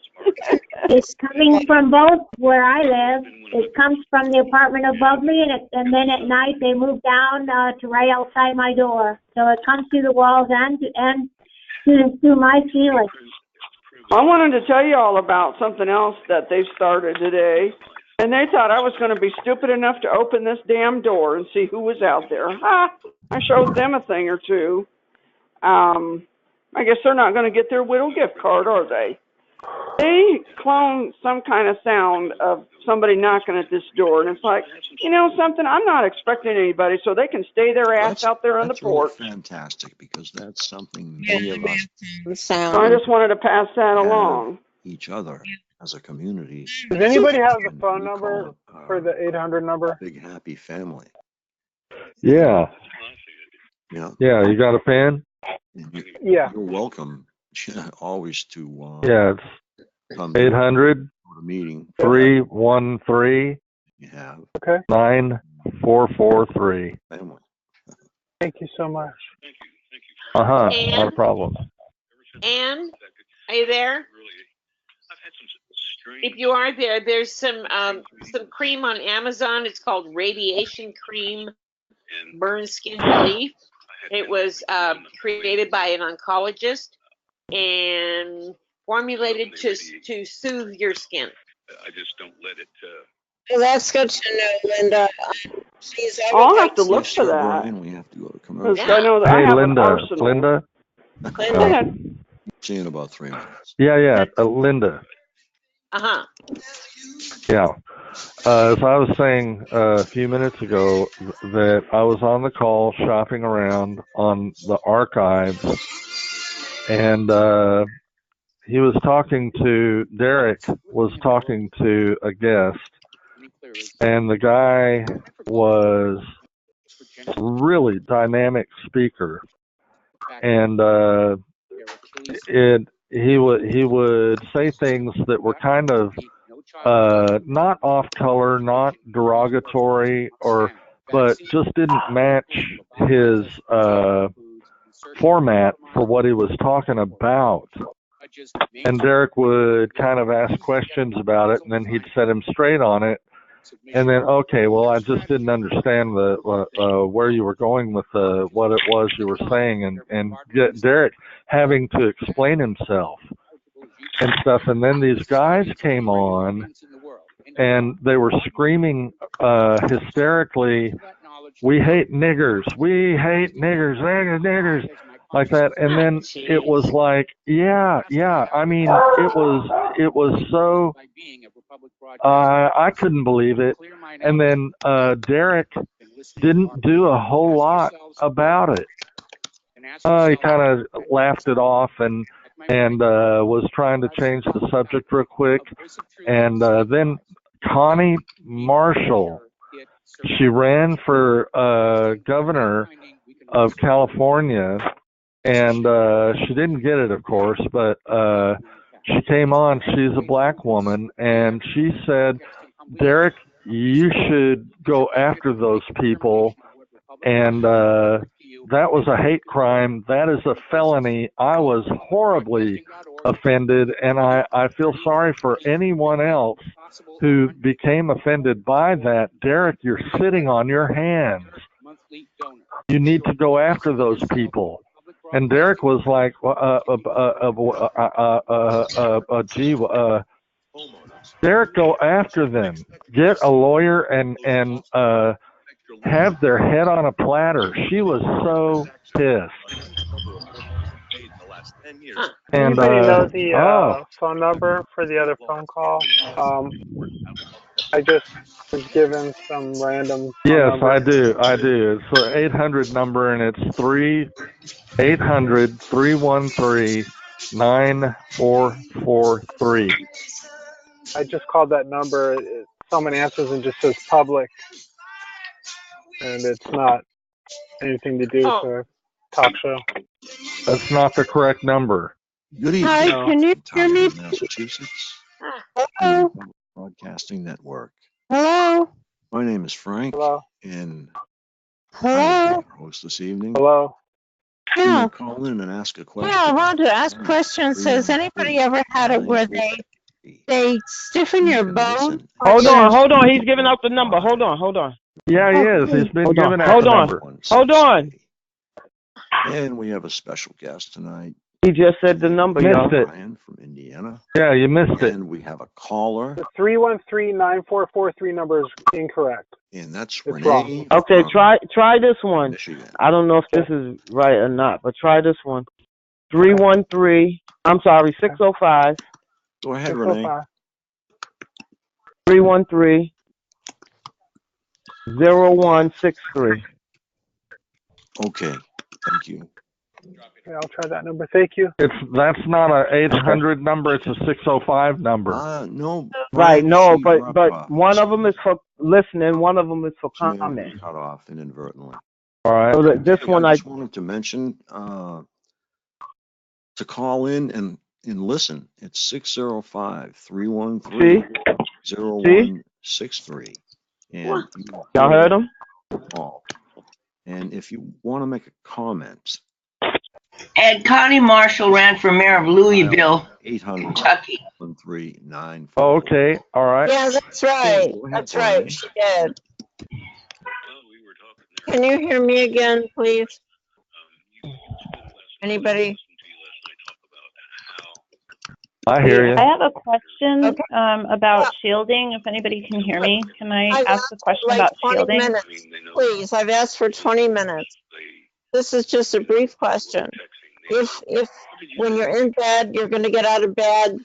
[SPEAKER 4] It's coming from both where I live. It comes from the apartment above me, and then at night they move down to right outside my door. So it comes through the walls and through my ceiling.
[SPEAKER 11] I wanted to tell you all about something else that they started today. And they thought I was going to be stupid enough to open this damn door and see who was out there. I showed them a thing or two. I guess they're not going to get their widow gift card, are they? They cloned some kind of sound of somebody knocking at this door, and it's like, you know something, I'm not expecting anybody, so they can stay their ass out there on the porch.
[SPEAKER 2] Really fantastic, because that's something many of us
[SPEAKER 11] So I just wanted to pass that along.
[SPEAKER 2] each other as a community.
[SPEAKER 16] Does anybody have the phone number for the 800 number?
[SPEAKER 2] Big happy family.
[SPEAKER 14] Yeah.
[SPEAKER 2] Yeah.
[SPEAKER 14] Yeah, you got a pen?
[SPEAKER 16] Yeah.
[SPEAKER 2] You're welcome always to
[SPEAKER 14] Yeah, it's
[SPEAKER 2] come
[SPEAKER 14] 800
[SPEAKER 2] to the meeting.
[SPEAKER 14] 313
[SPEAKER 2] You have
[SPEAKER 14] 9443.
[SPEAKER 2] family.
[SPEAKER 16] Thank you so much.
[SPEAKER 14] Not a
[SPEAKER 1] And
[SPEAKER 14] problem.
[SPEAKER 1] Anne, are you there? If you are there, there's some cream on Amazon. It's called Radiation Cream Burn Skin Relief. It was created by an oncologist and formulated to soothe your skin.
[SPEAKER 15] I just don't let it.
[SPEAKER 18] Well, that's good to know, Linda. Please, I
[SPEAKER 11] I'll
[SPEAKER 18] would
[SPEAKER 11] have
[SPEAKER 18] like
[SPEAKER 11] to look for that.
[SPEAKER 2] Brian, we have to go to commercial.
[SPEAKER 11] Because I know that I
[SPEAKER 14] Hey,
[SPEAKER 11] have an
[SPEAKER 14] Linda.
[SPEAKER 11] arsenal.
[SPEAKER 14] Linda?
[SPEAKER 11] Go ahead.
[SPEAKER 2] See you in about 3 minutes.
[SPEAKER 14] Yeah, Linda.
[SPEAKER 1] Uh-huh.
[SPEAKER 14] Yeah. As I was saying a few minutes ago, that I was on the call shopping around on the archives, and he was talking to, Derek was talking to a guest, and the guy was a really dynamic speaker, and he would say things that were kind of not off color, not derogatory, but just didn't match his format for what he was talking about. And Derek would kind of ask questions about it, and then he'd set him straight on it. And then, okay, well, I just didn't understand where you were going with what it was you were saying, and get Derek having to explain himself and stuff. And then these guys came on, and they were screaming hysterically, "We hate niggers! We hate niggers! Niggers!" like that. And then it was like, yeah. I mean, it was so. I couldn't believe it. And then Derek didn't do a whole lot about it. He kind of laughed it off and was trying to change the subject real quick. And then Connie Marshall, she ran for governor of California, and she didn't get it, of course, but she came on. She's a black woman, and she said, "Derek, you should go after those people." And that was a hate crime. That is a felony. I was horribly offended, and I feel sorry for anyone else who became offended by that. Derek, you're sitting on your hands. You need to go after those people. And Derek was like, Derek, go after them. Get a lawyer and have their head on a platter. She was so pissed. And
[SPEAKER 16] Anybody know the phone number for the other phone call? I just was given some random phone
[SPEAKER 14] yes,
[SPEAKER 16] number.
[SPEAKER 14] I do. It's the 800 number, and it's 800-313-9443.
[SPEAKER 16] I just called that number. Someone answers and just says public, and it's not anything to do with the talk show.
[SPEAKER 14] That's not the correct number.
[SPEAKER 2] Good evening.
[SPEAKER 18] Hi, can you hear me?
[SPEAKER 2] Massachusetts
[SPEAKER 18] Hello?
[SPEAKER 2] Broadcasting Network.
[SPEAKER 18] Hello?
[SPEAKER 2] My name is Frank,
[SPEAKER 16] Hello?
[SPEAKER 2] and
[SPEAKER 18] Hello?
[SPEAKER 2] I will be your host this evening.
[SPEAKER 16] Hello?
[SPEAKER 2] You
[SPEAKER 3] Yeah.
[SPEAKER 2] may call in and ask a question.
[SPEAKER 3] Yeah, I wanted to ask questions. Has anybody ever had it where they stiffen your bone?
[SPEAKER 8] Hold on. He's giving out the number. Hold on.
[SPEAKER 14] Yeah, he is. He's been giving out the number.
[SPEAKER 8] Hold on.
[SPEAKER 2] And we have a special guest tonight.
[SPEAKER 8] He just said the number, y'all.
[SPEAKER 14] Missed it.
[SPEAKER 2] Brian from Indiana.
[SPEAKER 14] Yeah, you missed it.
[SPEAKER 2] And we have a caller.
[SPEAKER 16] The 313-9443 number is incorrect.
[SPEAKER 2] And that's
[SPEAKER 16] It's
[SPEAKER 2] Renee.
[SPEAKER 16] wrong.
[SPEAKER 8] Okay, try this one.
[SPEAKER 2] Michigan.
[SPEAKER 8] I don't know if this is right or not, but try this one. 605.
[SPEAKER 2] Go ahead, Renee.
[SPEAKER 8] 313-0163.
[SPEAKER 2] Okay, thank you.
[SPEAKER 16] Okay, I'll try that number. Thank you.
[SPEAKER 14] That's not a 800 number. It's a 605 number.
[SPEAKER 2] No.
[SPEAKER 8] Right, no, but
[SPEAKER 2] Brapa.
[SPEAKER 8] one of them is for listening, one of them is for
[SPEAKER 2] She may have
[SPEAKER 8] comment.
[SPEAKER 2] been cut off inadvertently.
[SPEAKER 14] All right.
[SPEAKER 8] So this one
[SPEAKER 2] I
[SPEAKER 8] I
[SPEAKER 2] just wanted to mention to call in and listen. It's 605-313-0163. And
[SPEAKER 8] y'all heard him?
[SPEAKER 2] Call. And if you want to make a comment,
[SPEAKER 7] And Connie Marshall ran for mayor of Louisville,
[SPEAKER 2] 800
[SPEAKER 7] Kentucky.
[SPEAKER 2] 139.
[SPEAKER 14] Oh, okay. All right.
[SPEAKER 3] Yeah, that's right.
[SPEAKER 2] Go ahead,
[SPEAKER 3] That's
[SPEAKER 2] Brian.
[SPEAKER 3] right. She did. Can you hear me again, please? Anybody?
[SPEAKER 14] I hear you.
[SPEAKER 19] I have a question about shielding. If anybody can hear me, can I ask a question
[SPEAKER 3] Like
[SPEAKER 19] about
[SPEAKER 3] 20
[SPEAKER 19] shielding?
[SPEAKER 3] minutes, please. I've asked for 20 minutes. This is just a brief question. If when you're in bed, you're going to get out of bed,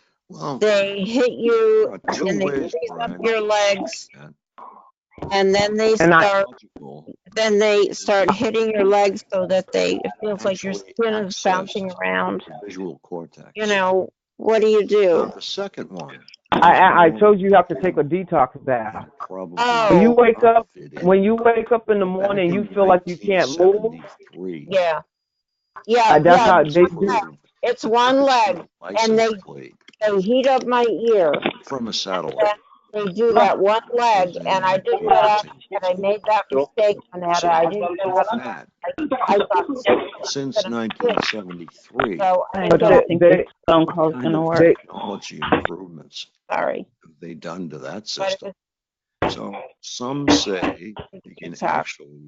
[SPEAKER 3] they hit you and they freeze up your legs, and then they start hitting your legs so that it feels like your skin is bouncing around.
[SPEAKER 2] Visual cortex.
[SPEAKER 3] You know, what do you do?
[SPEAKER 2] The second one.
[SPEAKER 8] I told you have to take a detox bath. When you wake up in the morning, you feel like you can't move.
[SPEAKER 3] Yeah.
[SPEAKER 8] That's how they do.
[SPEAKER 3] It's one leg, and they heat up my ear.
[SPEAKER 2] From a satellite.
[SPEAKER 3] They do that one leg, and I did that out, and I made that mistake on that. I didn't know how to. I thought
[SPEAKER 2] since 1973.
[SPEAKER 3] So
[SPEAKER 19] I don't think this phone call is going to work.
[SPEAKER 2] Technology improvements.
[SPEAKER 3] Sorry.
[SPEAKER 2] Have they done to that system? So some say you can actually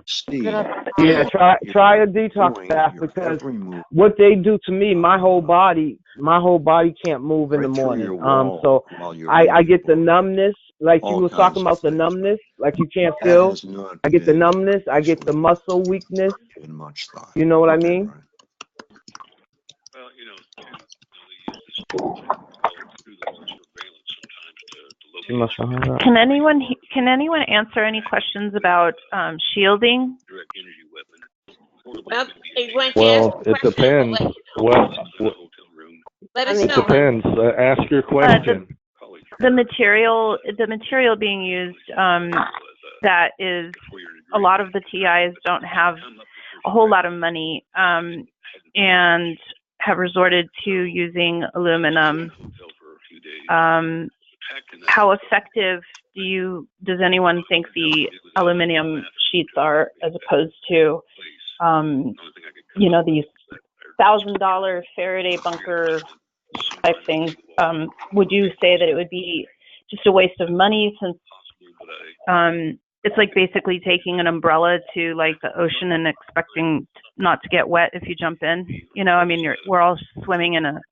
[SPEAKER 2] see.
[SPEAKER 8] Yeah, try a detox bath because what they do to me, my whole body can't move in the morning. So I get the numbness, like you was talking about the numbness, like you can't feel. I get the numbness, I get the muscle weakness. You know what I mean?
[SPEAKER 15] Well,
[SPEAKER 19] Can anyone answer any questions about shielding?
[SPEAKER 1] Well,
[SPEAKER 14] it depends.
[SPEAKER 1] Let us
[SPEAKER 14] It
[SPEAKER 1] know.
[SPEAKER 14] depends. Ask your question.
[SPEAKER 19] The material being used, that is, a lot of the TIs don't have a whole lot of money, and have resorted to using aluminum. How effective does anyone think the aluminum sheets are, as opposed to, these $1,000 Faraday bunker type things? Would you say that it would be just a waste of money, since it's like basically taking an umbrella to like the ocean and expecting not to get wet if you jump in? We're all swimming in a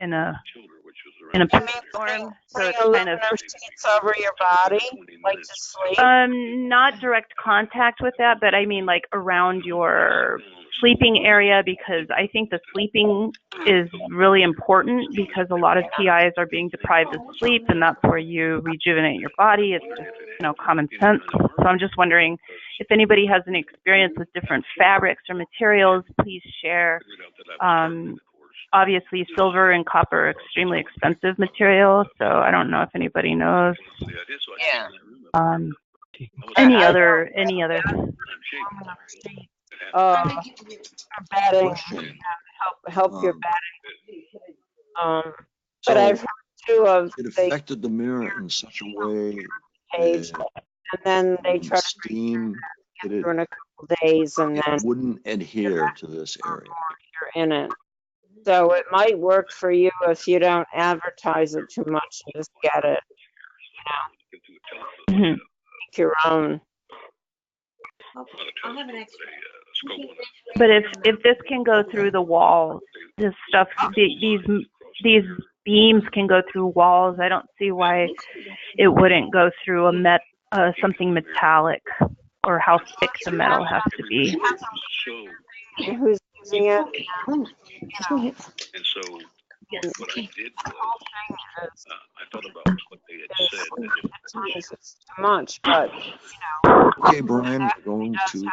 [SPEAKER 19] storm, so it's kind of
[SPEAKER 3] sheets over your body, like to sleep.
[SPEAKER 19] Not direct contact with that, but I mean like around your sleeping area, because I think the sleeping is really important, because a lot of TIs are being deprived of sleep, and that's where you rejuvenate your body. It's just, common sense. So I'm just wondering if anybody has any experience with different fabrics or materials, please share. Obviously, silver and copper are extremely expensive materials, so I don't know if anybody knows.
[SPEAKER 3] Yeah.
[SPEAKER 19] Any other.
[SPEAKER 3] Batting, help your batting. But I've heard too of
[SPEAKER 2] it affected the mirror in such a way
[SPEAKER 3] page, and then they try to
[SPEAKER 2] steam.
[SPEAKER 3] in a couple couple days and then
[SPEAKER 2] It wouldn't adhere to this area.
[SPEAKER 3] you're in it. So it might work for you if you don't advertise it too much and just get it,
[SPEAKER 19] Mhm.
[SPEAKER 3] make your own.
[SPEAKER 1] I'll have an extra.
[SPEAKER 19] But if this can go through the walls, this stuff, these beams can go through walls. I don't see why it wouldn't go through something metallic, or how thick the metal has to be.
[SPEAKER 3] Who's using it?
[SPEAKER 15] And so what I did was, I thought about what they had said.
[SPEAKER 3] Sometimes it's too much, but
[SPEAKER 2] Okay, Brian, we're going to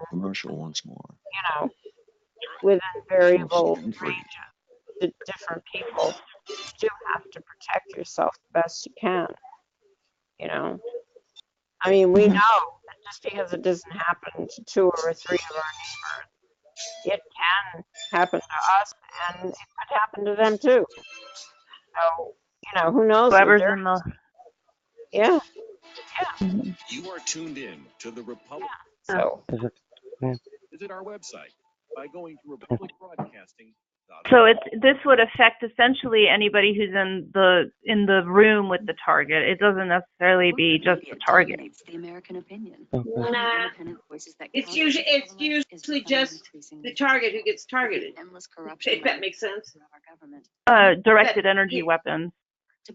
[SPEAKER 2] commercial once more.
[SPEAKER 3] within variable ranges, the different people, you do have to protect yourself the best you can. I mean, we know that just because it doesn't happen to 2 or 3 of our neighbors, it can happen to us, and it could happen to them too. So, who knows?
[SPEAKER 19] Whoever's in the
[SPEAKER 3] Yeah.
[SPEAKER 20] You are tuned in to the Republic.
[SPEAKER 3] So
[SPEAKER 20] Visit our website by going to republicbroadcasting.com.
[SPEAKER 19] So this would affect essentially anybody who's in the room with the target. It doesn't necessarily be just the target.
[SPEAKER 21] The American opinion.
[SPEAKER 1] Nah, it's usually just the target who gets targeted. If that makes sense.
[SPEAKER 19] Directed energy weapons.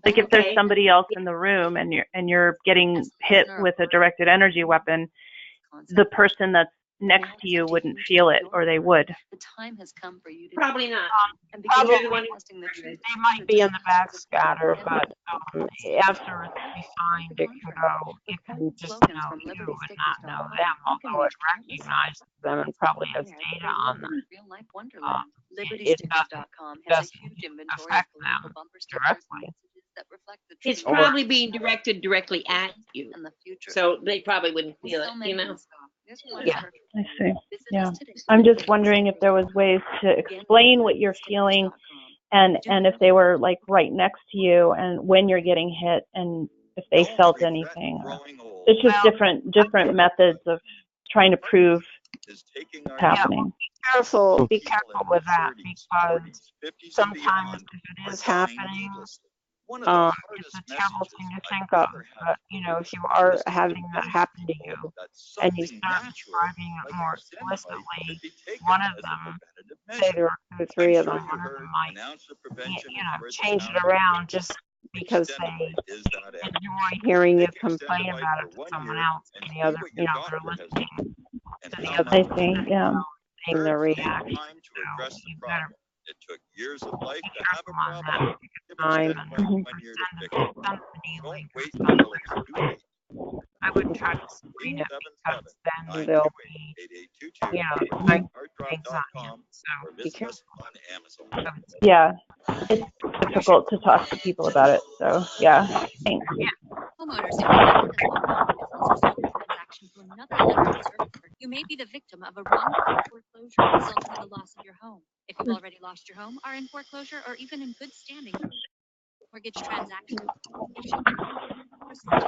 [SPEAKER 19] Like if there's somebody else in the room and you're getting hit with a directed energy weapon, the person that's next to you wouldn't feel it, or they would.
[SPEAKER 21] The time has come for you to
[SPEAKER 1] Probably not.
[SPEAKER 21] and
[SPEAKER 3] Probably
[SPEAKER 21] begin testing the truth.
[SPEAKER 3] they might be in the backscatter, but after it's defined, it can just know you and not know them, although it recognizes them and probably has data on them.
[SPEAKER 21] Real life wonderland.
[SPEAKER 3] It
[SPEAKER 21] LibertyStickers.com has a huge inventory of
[SPEAKER 3] affect
[SPEAKER 21] political
[SPEAKER 3] them
[SPEAKER 21] bumper stickers and
[SPEAKER 3] directly.
[SPEAKER 21] messages that reflect the truth.
[SPEAKER 1] It's probably being directed directly at you,
[SPEAKER 21] and the future.
[SPEAKER 1] so they probably wouldn't feel
[SPEAKER 21] So
[SPEAKER 1] it.
[SPEAKER 21] many
[SPEAKER 1] You know.
[SPEAKER 21] in stock. There's one
[SPEAKER 3] Yeah.
[SPEAKER 21] for-
[SPEAKER 19] I see.
[SPEAKER 21] Visit
[SPEAKER 19] Yeah.
[SPEAKER 21] us today.
[SPEAKER 19] I'm just wondering if there was ways to explain what you're feeling, and if they were like right next to you, and when you're getting hit, and if they felt anything. It's just different methods of trying to prove what's happening.
[SPEAKER 3] Be careful with that, because sometimes if it is happening, it's a terrible thing to think of. But if you are having that happen to you, and you start describing it more explicitly, one of them, say there are 2 or 3 of them, one of them might, change it around just because they enjoy hearing you complain about it to someone else, and the other, they're listening to the other.
[SPEAKER 19] I see. Yeah.
[SPEAKER 3] Seeing their reaction. So you better
[SPEAKER 20] It took years of life to have a
[SPEAKER 3] on
[SPEAKER 20] problem.
[SPEAKER 3] that time and
[SPEAKER 20] One year to fix it.
[SPEAKER 3] somebody
[SPEAKER 20] Don't
[SPEAKER 3] like
[SPEAKER 20] wait until it's too late.
[SPEAKER 3] I wouldn't try to screen it, because then they'll be,
[SPEAKER 20] 8822
[SPEAKER 3] like
[SPEAKER 20] harddraw.com
[SPEAKER 3] anxiety. So
[SPEAKER 20] or
[SPEAKER 3] be
[SPEAKER 20] visit
[SPEAKER 3] careful.
[SPEAKER 20] us on Amazon.
[SPEAKER 19] Yeah. It's difficult to talk to people about it. So yeah. Thanks.
[SPEAKER 21] Homeowners, if you have a business or solar transaction to another lender or servicer, you may be the victim of a wrongful foreclosure resulting in the loss of your home. If you've already lost your home, are in foreclosure, or even in good standing, mortgage transaction issue personal to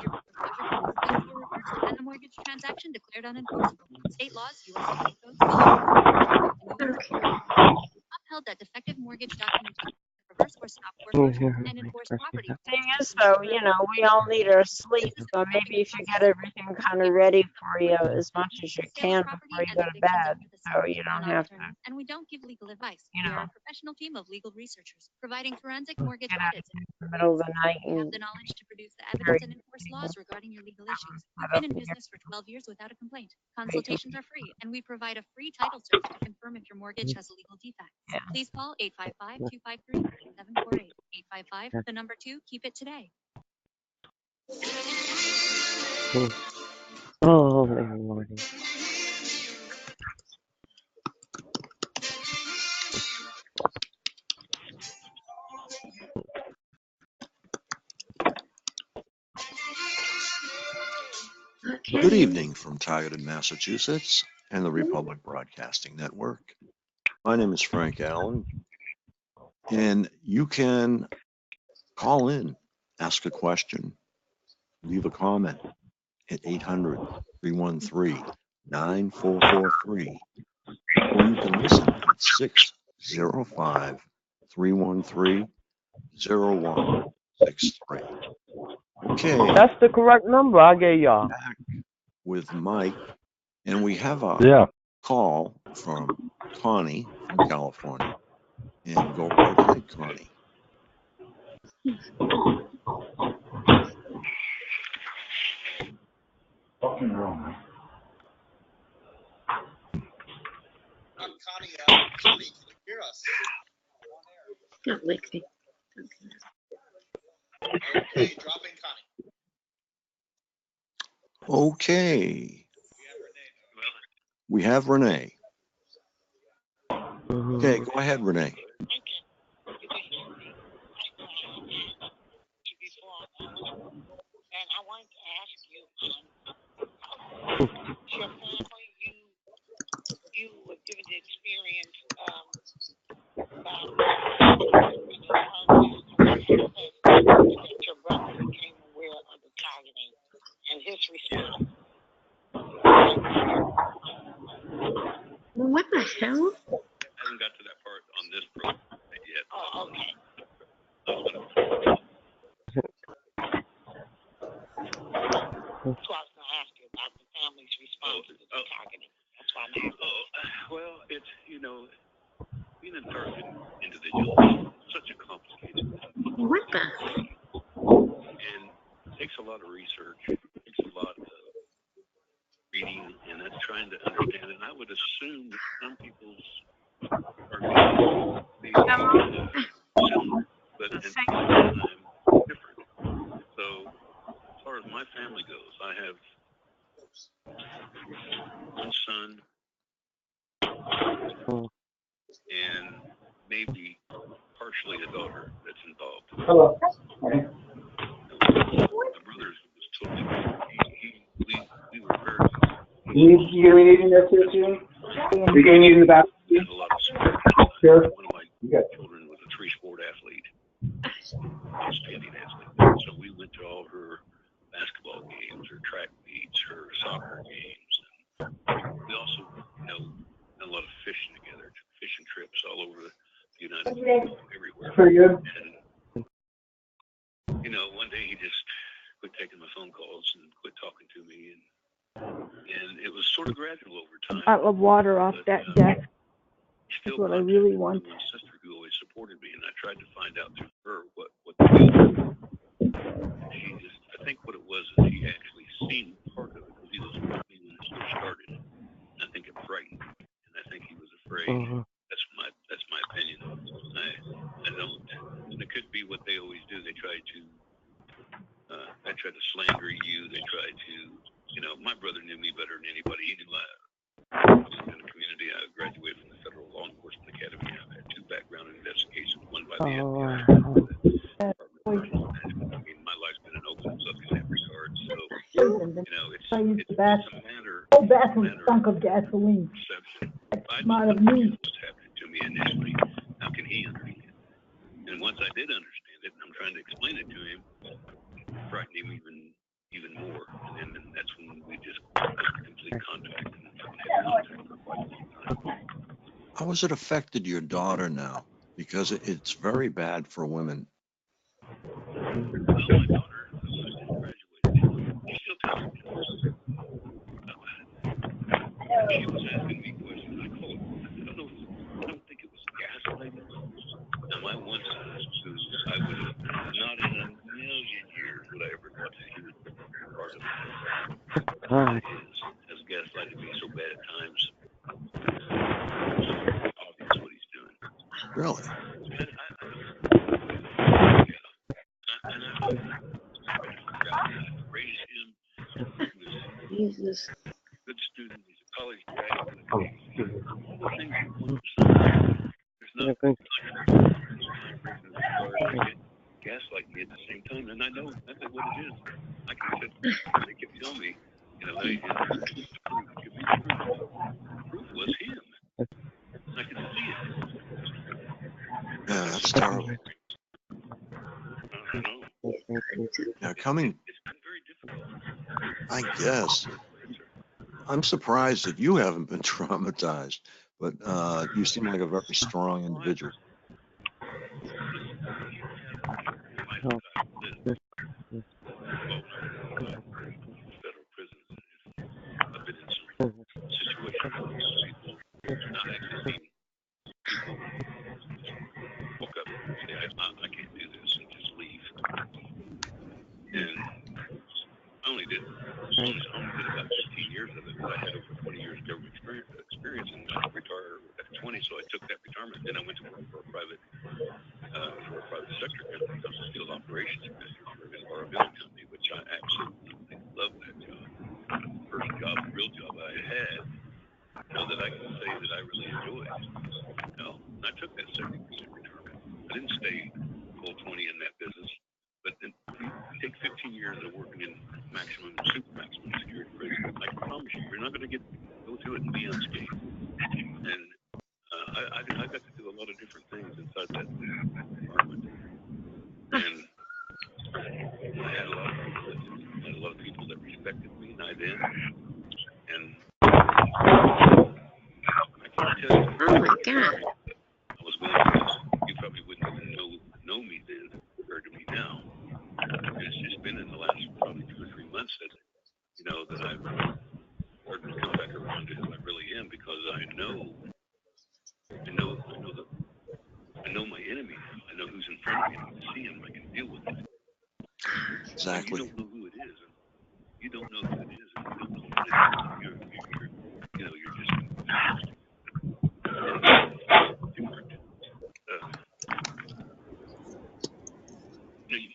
[SPEAKER 21] you, and your foreclosure can be sealed or reversed, and the mortgage transaction declared unenforceable. State laws, U.S. zoning codes, upheld that defective mortgage documentation reverse or stop foreclosure and enforce property.
[SPEAKER 3] Thing is, though, we all need our sleep, so maybe if you get everything kind of ready for you as much as you can before you go to bed, so you don't have to.
[SPEAKER 21] And we don't give legal advice. We are a professional team of legal researchers providing forensic mortgage
[SPEAKER 3] Get out
[SPEAKER 21] audits.
[SPEAKER 3] in the middle of the night
[SPEAKER 21] We have
[SPEAKER 3] and
[SPEAKER 21] the knowledge to produce the evidence and enforce laws regarding your legal issues. We've been in business for 12 years without a complaint. Consultations are free, and we provide a free title search to confirm if your mortgage has a legal defect. Please call 855-253-3748. 855, the number 2, keep it today.
[SPEAKER 8] Oh, Lordy.
[SPEAKER 2] Good evening from Targeted Massachusetts and the Republic Broadcasting Network. My name is Frank Allen, and you can call in, ask a question, leave a comment at 800-313-1037. 9443, or you can listen at 605-313-0163. Okay.
[SPEAKER 8] That's the correct number I gave y'all.
[SPEAKER 2] Back with Mike, and we have a call from Connie from California. And go right ahead, Connie.
[SPEAKER 6] Fucking wrong.
[SPEAKER 22] Connie, can you hear us?
[SPEAKER 3] Don't lick me.
[SPEAKER 22] Okay, dropping Connie.
[SPEAKER 2] Okay. We have Renee. Okay, go ahead, Renee.
[SPEAKER 23] And I wanted to ask you, your family, you were given the experience about that your brother became aware of the targeting and his response.
[SPEAKER 3] What the hell?
[SPEAKER 15] I haven't got to that part on this program yet.
[SPEAKER 23] Oh, okay. That's why I was going to ask you about the family's response to the targeting. That's why I'm asking.
[SPEAKER 15] Well, it's, being a targeted individual is such a complicated thing.
[SPEAKER 3] What the?
[SPEAKER 15] And it takes a lot of research. It takes a lot of reading, and that's trying to understand. And I would assume that some people's are be similar, but at the same time different. So as far as my family goes, I have one son and maybe partially a daughter that's involved.
[SPEAKER 6] Hello.
[SPEAKER 15] My brother was totally we were very.
[SPEAKER 6] You gonna be needing this here soon? You're gonna need in the bathroom?
[SPEAKER 15] A lot of sport.
[SPEAKER 6] Sure.
[SPEAKER 15] One of my children was a three-sport athlete, outstanding athlete. So we went to all her basketball games, her track meets, her soccer games, and we also, done a lot of fishing together, fishing trips all over the United States, everywhere.
[SPEAKER 6] Pretty good.
[SPEAKER 15] And one day he just quit taking my phone calls and quit talking to me, and it was sort of gradual over time.
[SPEAKER 24] bottle of water off that desk. That's what I really want.
[SPEAKER 15] My sister, who always supported me, and I tried to find out through her what the deal was. She just, I think what it was is he actually seen part of it because he was with me when it first started. And I think it frightened him, and I think he was afraid. That's my opinion. I don't, and it could be what they always do. They try to slander you. They try to, my brother knew me better than anybody. He knew I was in the community. I graduated from the Federal Law Enforcement Academy. I've had 2 background investigations, one by the FBI. I mean, my life's been an open book in that regard. So, it's a matter of
[SPEAKER 24] gasoline.
[SPEAKER 15] perception.
[SPEAKER 24] That's smart of me.
[SPEAKER 15] What's happening to me initially? How can he understand? And once I did understand it, and I'm trying to explain it to him, it frightened him even more. And then that's when we just complete contact and had contact for quite a long time.
[SPEAKER 2] How has it affected your daughter now? Because it's very bad for women.
[SPEAKER 15] Well, my daughter, who just graduated, she still tells me this. She was asking me questions. I don't think it was gaslighting. Now, my one son, who I would have not in a million years would I ever thought that he would be part of it, has gaslighted me so bad at times. It's obvious what he's doing.
[SPEAKER 2] Really?
[SPEAKER 15] Raised him. He was
[SPEAKER 3] Jesus.
[SPEAKER 15] a good student. He's a college graduate. All the things you want from someone. There's nothing gaslight me at the same time, and I know what it is. I can sit there and they can tell me, hey, here's the proof. Give me the proof. The proof was him. I can see it.
[SPEAKER 2] Yeah, that's terrible.
[SPEAKER 15] I don't know.
[SPEAKER 2] Now, coming,
[SPEAKER 15] It's been very difficult.
[SPEAKER 2] I guess, I'm surprised that you haven't been traumatized, but you seem like a very strong individual.
[SPEAKER 15] Federal prisons. I've been in some situations where people not actually being people woke up and say, I can't do this, and just leave. And I only did about 15 years of it, but I had over 20 years of government experience and I retired at 20, so I took that retirement. Then I went to work for a private sector company. I was a field operations manager for an environmental company, which I absolutely love that job. First job, real job I had, that I can say that I really enjoyed. And I took that 70% retirement. I didn't stay full 20 in that business, but then you take 15 years of working in maximum and super maximum security prison. I can promise you, you're not going to go through it and be unscathed. And I got to do a lot of different things inside that environment. And I had a lot of people that respected me, and I did. And I can't tell you.
[SPEAKER 3] Oh my God.
[SPEAKER 15] I was willing to. You probably wouldn't even know me then compared to me now. And it's just been in the last probably 2 or 3 months that I've started to come back around to who I really am, because I know my enemy now. I know who's in front of me. I can see him. I can deal with it.
[SPEAKER 2] Exactly.
[SPEAKER 15] You don't know who it is. You don't know who it is, and you don't know what it is. You're just confused. Different.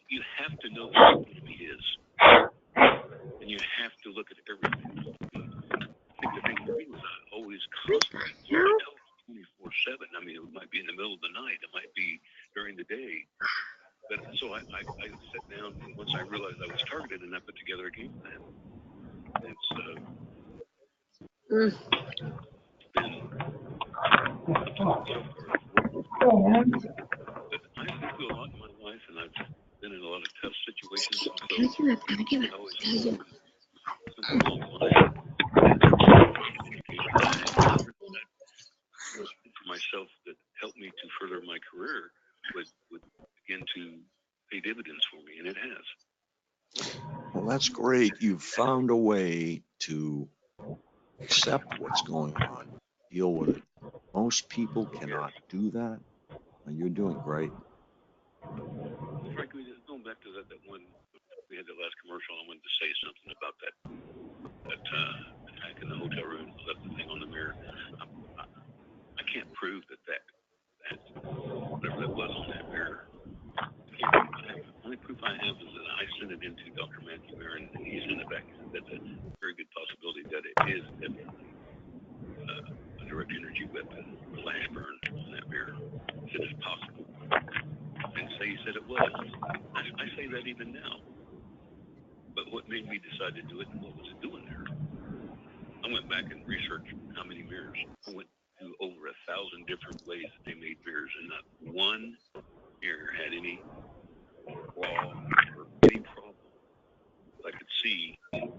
[SPEAKER 15] You have to know who the enemy is, and you have to look at everything. I think the thing for me was I always constantly 24/7. I mean, it might be in the middle of the night, it might be during the day. But so I sat down, and once I realized I was targeted, and I put together a game plan. It's been but I've been through a lot in my life, and I've been in a lot of tough situations. So I always for myself that helped me to further my career would begin to pay dividends for me, and it has.
[SPEAKER 2] Well, that's great. You've found a way to accept what's going on, deal with it. Most people cannot do that, and you're doing great.
[SPEAKER 15] Frankly, going back to that one, we had that last commercial. I wanted to say something about that attack in the hotel room. Left the thing on the mirror. I can't prove that whatever that was on that mirror. The only proof I have is that I sent it into Dr. Matthew Marin, and he sent it back. That's a very good possibility that it is definitely a direct energy weapon, flash burn on that mirror. He said it's possible. And say he said it was. I say that even now. But what made me decide to do it, and what was it doing there? I went back and researched how many mirrors. I went through over 1,000 different ways that they made mirrors, and not one mirror had any flaw or any problem I could see. Of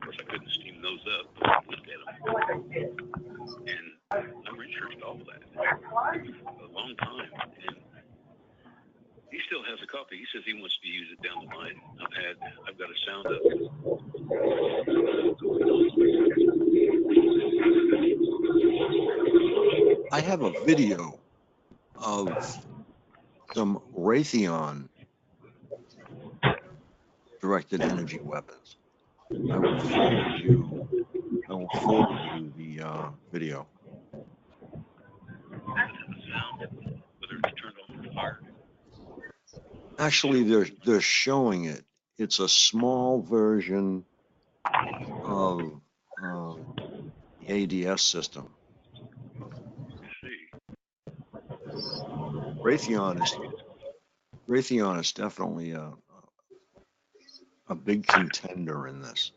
[SPEAKER 15] course, I couldn't steam those up, look at them. And I researched all that for a long time. And he still has a copy. He says he wants to use it down the line. I've got a sound of it.
[SPEAKER 2] I have a video of some Raytheon directed energy weapons. I will forward you the video.
[SPEAKER 15] Whether it's turned on or fired.
[SPEAKER 2] Actually, they're showing it. It's a small version of the ADS system. Raytheon is definitely a big contender in this.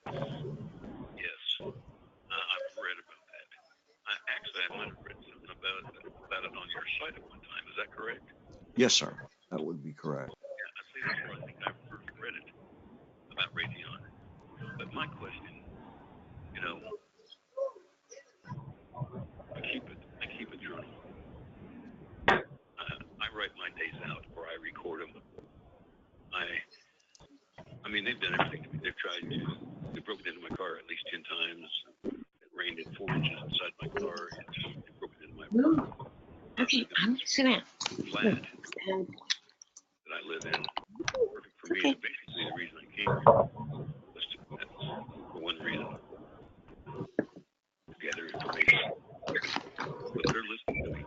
[SPEAKER 15] Yes, I've read about that. I might have read something about it on your site at one time. Is that correct?
[SPEAKER 2] Yes, sir. That would be correct.
[SPEAKER 15] Yeah, I see. That's where I think I first read it about Raytheon. But my question you know, I keep a journal. I write my days out, or I record them. I mean, they've done everything to me. They've broken into my car at least 10 times. It rained at 4 inches inside my car. They've broken into my apartment.
[SPEAKER 1] Okay, I'm listening.
[SPEAKER 15] Flat that I live in. Perfect for me. And basically, the reason I came here was for one reason: to gather information. But they're listening to me.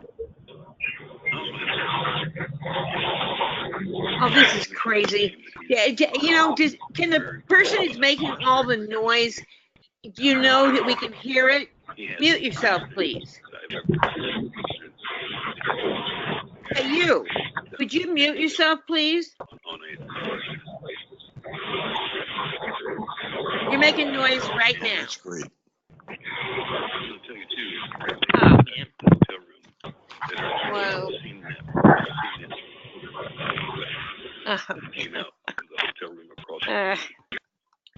[SPEAKER 1] Oh, this is crazy. Yeah, you know, can the person who's making all the noise, you know that we can hear it? Mute yourself, please. Hey, you. Would you mute yourself, please? You're making noise right now.
[SPEAKER 2] That's great.
[SPEAKER 1] Oh, man. Well.
[SPEAKER 15] Came out of the hotel room across the street,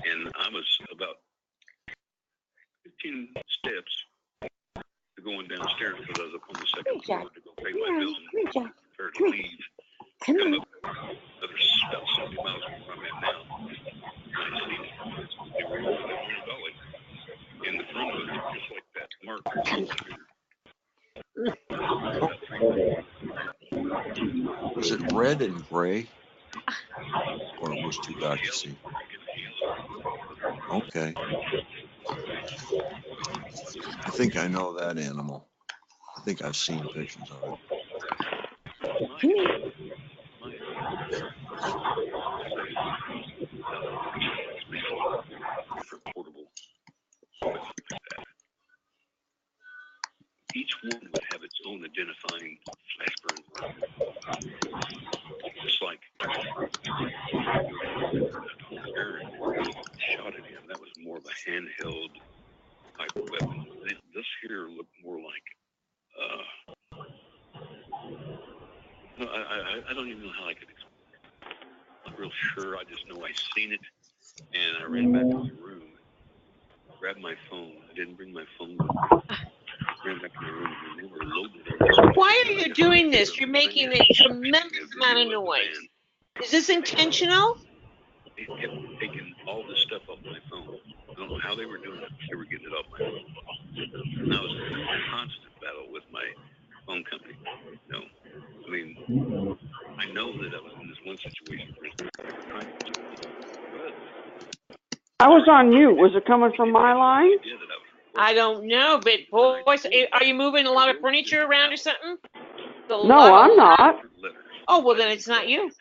[SPEAKER 15] and I was about 15 steps to going downstairs because I was up on the second floor to go pay my bill and prepare to leave. Come up another about 70 miles from where I'm at now. And I seen it. They were over there on the gully in the front of it, just like that mark.
[SPEAKER 2] Was it red and gray? Or it was too dark to see? Okay. I think I know that animal. I think I've seen pictures of it.
[SPEAKER 15] Each one would have its own identifying flash burn. Just like Aaron shot at him, that was more of a handheld type of weapon. This here looked more like, I don't even know how I could explain it. I'm not real sure. I just know I seen it, and I ran back to my room, grabbed my phone. I didn't bring my phone with me. Ran back to my room, and they were loaded up.
[SPEAKER 1] Why are you doing this? You're making a tremendous amount of noise. Is this intentional?
[SPEAKER 15] They kept taking all this stuff off my phone. I don't know how they were doing it. They were getting it off my phone. And I was in a constant battle with my phone company. You know, I mean, I know that I was in this one situation where they were trying to.
[SPEAKER 11] I was on mute. Was it coming from my line?
[SPEAKER 1] I don't know, but boys, are you moving a lot of furniture around or something?
[SPEAKER 11] No, I'm not.
[SPEAKER 1] Oh, well, then it's not you.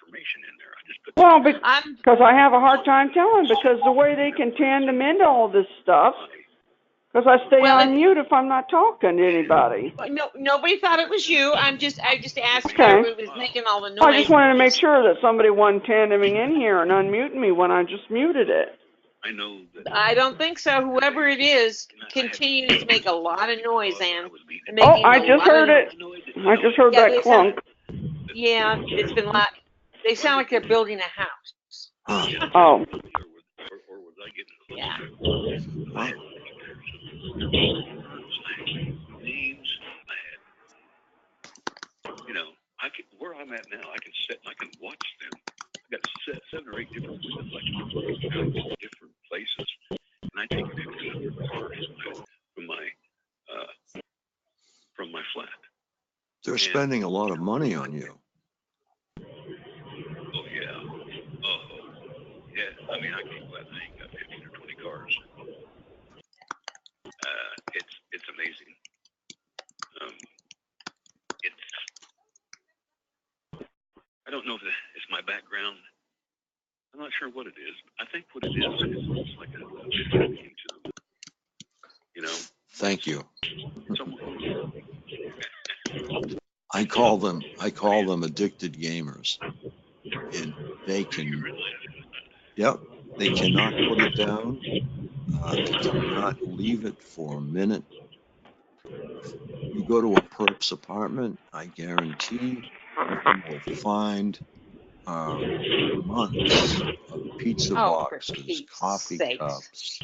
[SPEAKER 11] Well, because I have a hard time telling, because the way they can tend them into all this stuff, because I stay on mute if I'm not talking to anybody.
[SPEAKER 1] No, nobody thought it was you. I just asked
[SPEAKER 11] Okay.
[SPEAKER 1] who was making all the noise.
[SPEAKER 11] I just wanted to make sure that somebody wasn't tandeming in here and unmuting me when I just muted it.
[SPEAKER 15] I know that.
[SPEAKER 1] I don't think so. Whoever it is continues to make a lot of noise, Ann.
[SPEAKER 11] Oh, I just heard it. I just heard that clunk.
[SPEAKER 1] Yeah, it's been like, they sound like they're building a house.
[SPEAKER 11] Oh.
[SPEAKER 1] Yeah.
[SPEAKER 15] You know, where I'm at now, I can watch them. I've got 7 or 8 different windows I can go to different places, and I take pictures of their cars from my flat.
[SPEAKER 2] They're spending a lot of money on you.
[SPEAKER 15] Oh yeah. Yeah. I mean, I can't glad I ain't got 15 or 20 cars. It's amazing. I don't know if it's my background. I'm not sure what it is. I think what it is it's like a game to them. You know.
[SPEAKER 2] Thank you. I call them addicted gamers, and they cannot put it down. They cannot leave it for a minute. You go to a perp's apartment, I guarantee you will find months of pizza boxes, coffee cups,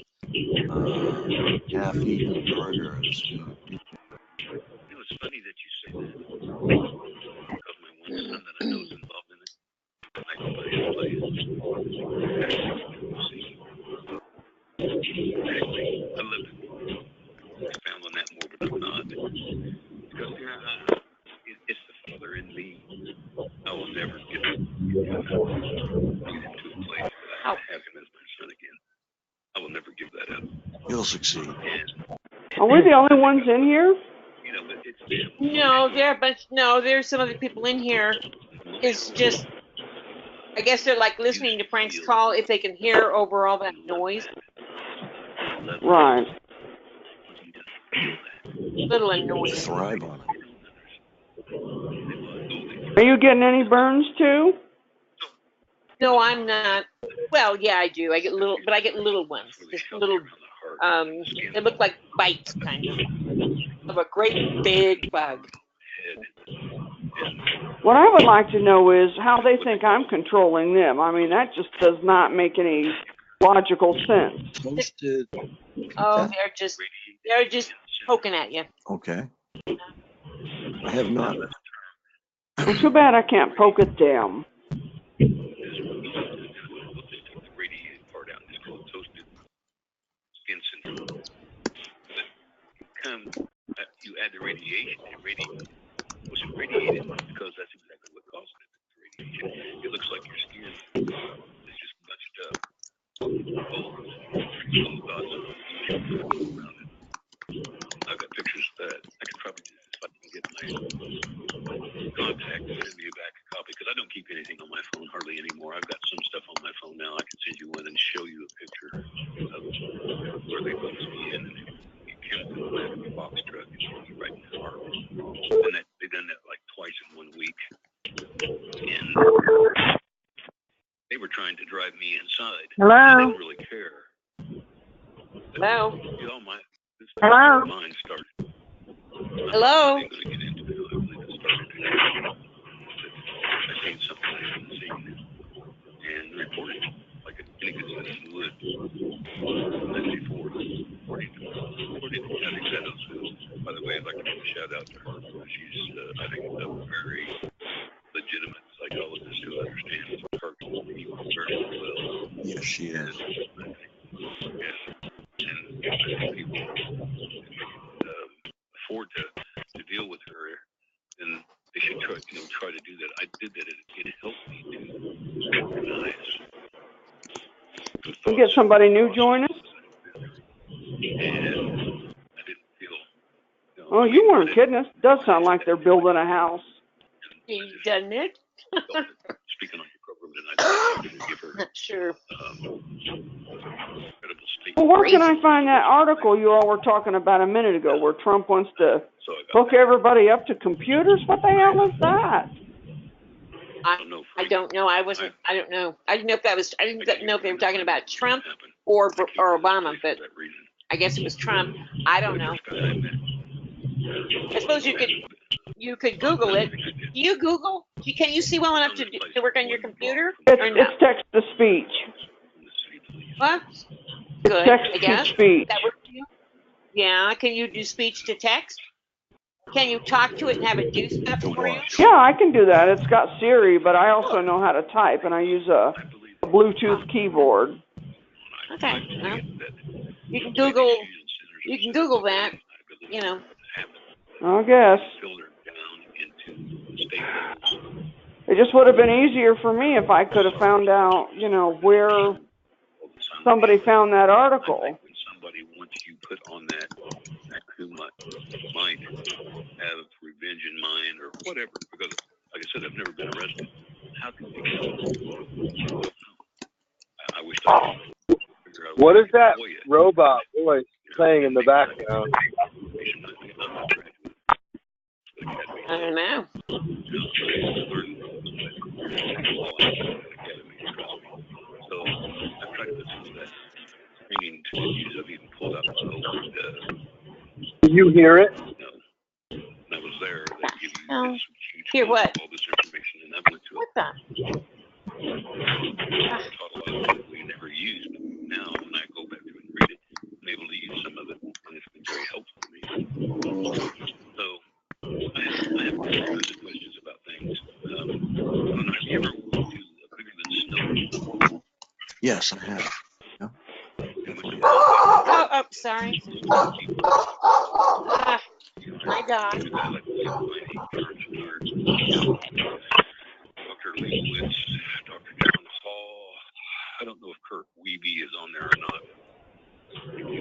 [SPEAKER 2] half-eaten burgers.
[SPEAKER 15] You know, it's funny that you say that. Because my one son that I know is involved in it, I go by his place. Actually, I love to expound on that more, but I'm not. Because it's the father in me. I will never get into a place that I have him as my son again. I will never give that up.
[SPEAKER 2] You'll succeed.
[SPEAKER 11] Are we the only ones in here?
[SPEAKER 15] You know, but it's
[SPEAKER 1] No, there's some other people in here. It's just, I guess they're like listening to Frank's call if they can hear over all that noise.
[SPEAKER 11] Right.
[SPEAKER 1] Little annoying.
[SPEAKER 2] Thrive on it.
[SPEAKER 11] Are you getting any burns too?
[SPEAKER 1] No, I'm not. Well, yeah, I do. I get little, but I get little ones. Just little, they look like bites, kind of a great big bug.
[SPEAKER 11] What I would like to know is how they think I'm controlling them. I mean, that just does not make any logical sense.
[SPEAKER 2] Toasted.
[SPEAKER 1] Oh, they're just poking at you.
[SPEAKER 2] Okay. I have not.
[SPEAKER 11] Well, too bad I can't poke at them.
[SPEAKER 15] Skin syndrome. You add the radiation, was irradiated because that's exactly what causes it. Radiation. It looks like your skin is just bunched up. I've got pictures of that. I could probably, if I can get my contact, send me back a copy because I don't keep anything on my phone hardly anymore. I've got some stuff on my phone now. I can send you one and show you a picture of where they boxed me in. You came to the back of the box truck and you right in the heart. And they've done that like twice in 1 week. And they were trying to drive me inside.
[SPEAKER 3] Hello?
[SPEAKER 15] I didn't really care.
[SPEAKER 1] Hello?
[SPEAKER 15] You know,
[SPEAKER 3] Hello?
[SPEAKER 15] mine started.
[SPEAKER 1] Hello?
[SPEAKER 15] I seen something I hadn't seen and reported like any good citizen would. That's before. According to Kathy Meadowsville. By the way, I'd like to give a shout out to her. She's, I think, a very legitimate psychologist who understands her people very well.
[SPEAKER 2] Yes, she is.
[SPEAKER 15] Yes. And I think people afford to deal with her, then they should try to do that. I did that. It helped me to organize.
[SPEAKER 11] We get somebody new join us? Oh, you weren't kidding us. It does sound like they're building a house.
[SPEAKER 1] Doesn't it?
[SPEAKER 15] Speaking on your program tonight, I'm going to give her
[SPEAKER 1] sure.
[SPEAKER 11] Well, where can I find that article you all were talking about a minute ago where Trump wants to hook everybody up to computers? What the hell is that?
[SPEAKER 1] I don't know. I don't know. I didn't know if that was. I didn't know if they were talking about Trump or Obama, but I guess it was Trump. I don't know. I suppose you could Google it. Do you Google? Can you see well enough to work on your computer?
[SPEAKER 11] It's text to speech.
[SPEAKER 1] What? Good.
[SPEAKER 11] Text
[SPEAKER 1] I guess.
[SPEAKER 11] to speech.
[SPEAKER 1] That works for you? Yeah. Can you do speech to text? Can you talk to it and have it do stuff for you?
[SPEAKER 11] Yeah, I can do that. It's got Siri, but I also know how to type, and I use a Bluetooth keyboard.
[SPEAKER 1] Okay. Well, you can Google that. You know.
[SPEAKER 11] I guess. It just would have been easier for me if I could have found out, where somebody found that article.
[SPEAKER 15] When somebody wants you put on that who might have revenge in mind or whatever, because, like I said, I've never been arrested. How can they kill? I wish I could figure out.
[SPEAKER 16] What is that robot voice playing in the background?
[SPEAKER 1] I don't know.
[SPEAKER 15] So I've tried to listen to that ringing to I've even pulled up the
[SPEAKER 16] Can you hear it?
[SPEAKER 15] No. And I was there. They give you this huge
[SPEAKER 1] Hear what?
[SPEAKER 15] all this information, and I went to
[SPEAKER 1] What the?
[SPEAKER 15] taught a lot of things we never used. But now when I go back through and read it,
[SPEAKER 2] Yes, I have. Yeah.
[SPEAKER 1] Oh, sorry. My dog.
[SPEAKER 15] Dr. Leibowitz, Dr. John Hall. I don't know if Kurt Wiebe is on there or not. There's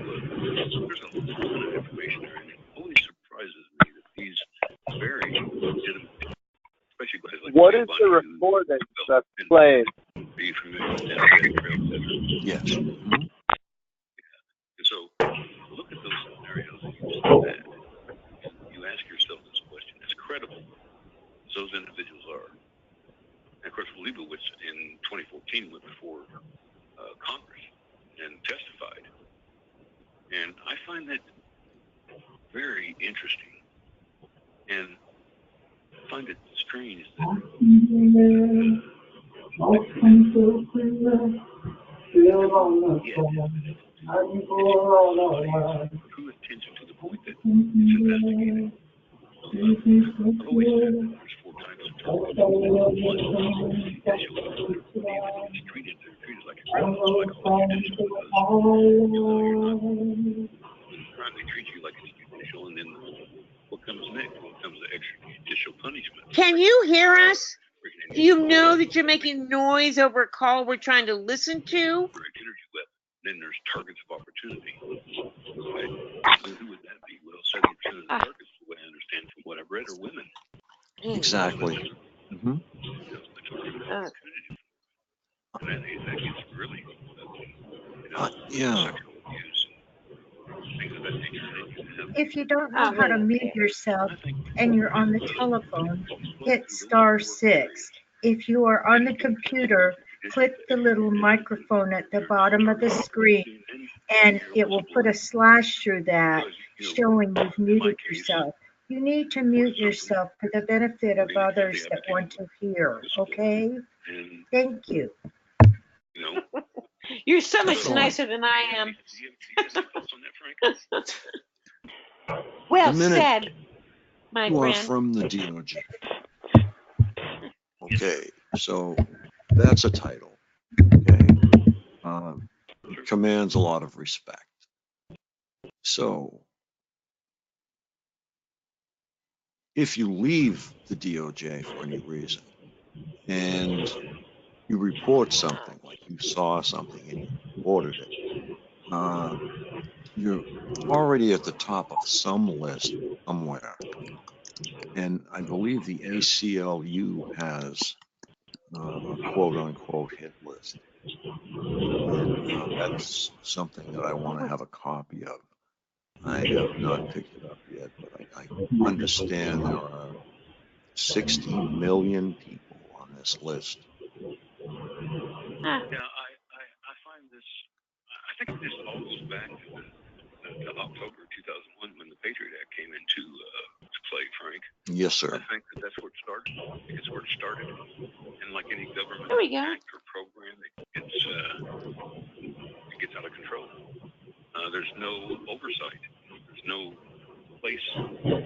[SPEAKER 15] a lot of information there, and it always surprises me that these very legitimate, especially guys like
[SPEAKER 16] What
[SPEAKER 15] Ray
[SPEAKER 16] is the
[SPEAKER 15] Bundy,
[SPEAKER 16] recording that's playing?
[SPEAKER 15] are you familiar with that trail setter?
[SPEAKER 2] Yes.
[SPEAKER 15] And so look at those scenarios and you see that. You ask yourself this question, as credible as those individuals are. And of course, Leibowitz in 2014 went before Congress and testified. And I find that very interesting. And find it strange that true attention to the point that it's investigated. I've always said that there's 4 types of terrorism. One is it's treated like a criminal, so I call it judicial, because you're not trying to treat you like it's judicial, and then what comes next? What comes the extrajudicial punishment?
[SPEAKER 1] Can you hear us? Do you know that you're making noise over a call we're trying to listen to?
[SPEAKER 15] Energy weapon. Then there's targets of opportunity. Right? So who would that be? Well, 70% of the targets, the way I understand from what I've read, are women.
[SPEAKER 2] Exactly. Mm-hmm.
[SPEAKER 15] And that gets really,
[SPEAKER 2] Yeah.
[SPEAKER 15] sexual abuse and things of that nature.
[SPEAKER 5] If you don't know how to mute yourself and you're on the telephone, hit *6. If you are on the computer, click the little microphone at the bottom of the screen, and it will put a slash through that showing you've muted yourself. You need to mute yourself for the benefit of others that want to hear, okay? Thank you.
[SPEAKER 1] You're so much nicer than I am. Well said, my
[SPEAKER 2] you
[SPEAKER 1] friend.
[SPEAKER 2] are from the DOJ. Okay, so that's a title. Okay, commands a lot of respect. So if you leave the DOJ for any reason and you report something, like you saw something and you reported it, you're already at the top of some list somewhere. And I believe the ACLU has a quote unquote hit list. And that's something that I want to have a copy of. I have not picked it up yet, but I understand there are 60 million people on this list.
[SPEAKER 15] Yeah, I find this, I think this all goes back to October 2001 when the Patriot Act came into play, Frank.
[SPEAKER 2] Yes, sir.
[SPEAKER 15] I think that's where it started. I think it's where it started. And like any government act or program, it gets out of control. There's no oversight. There's no place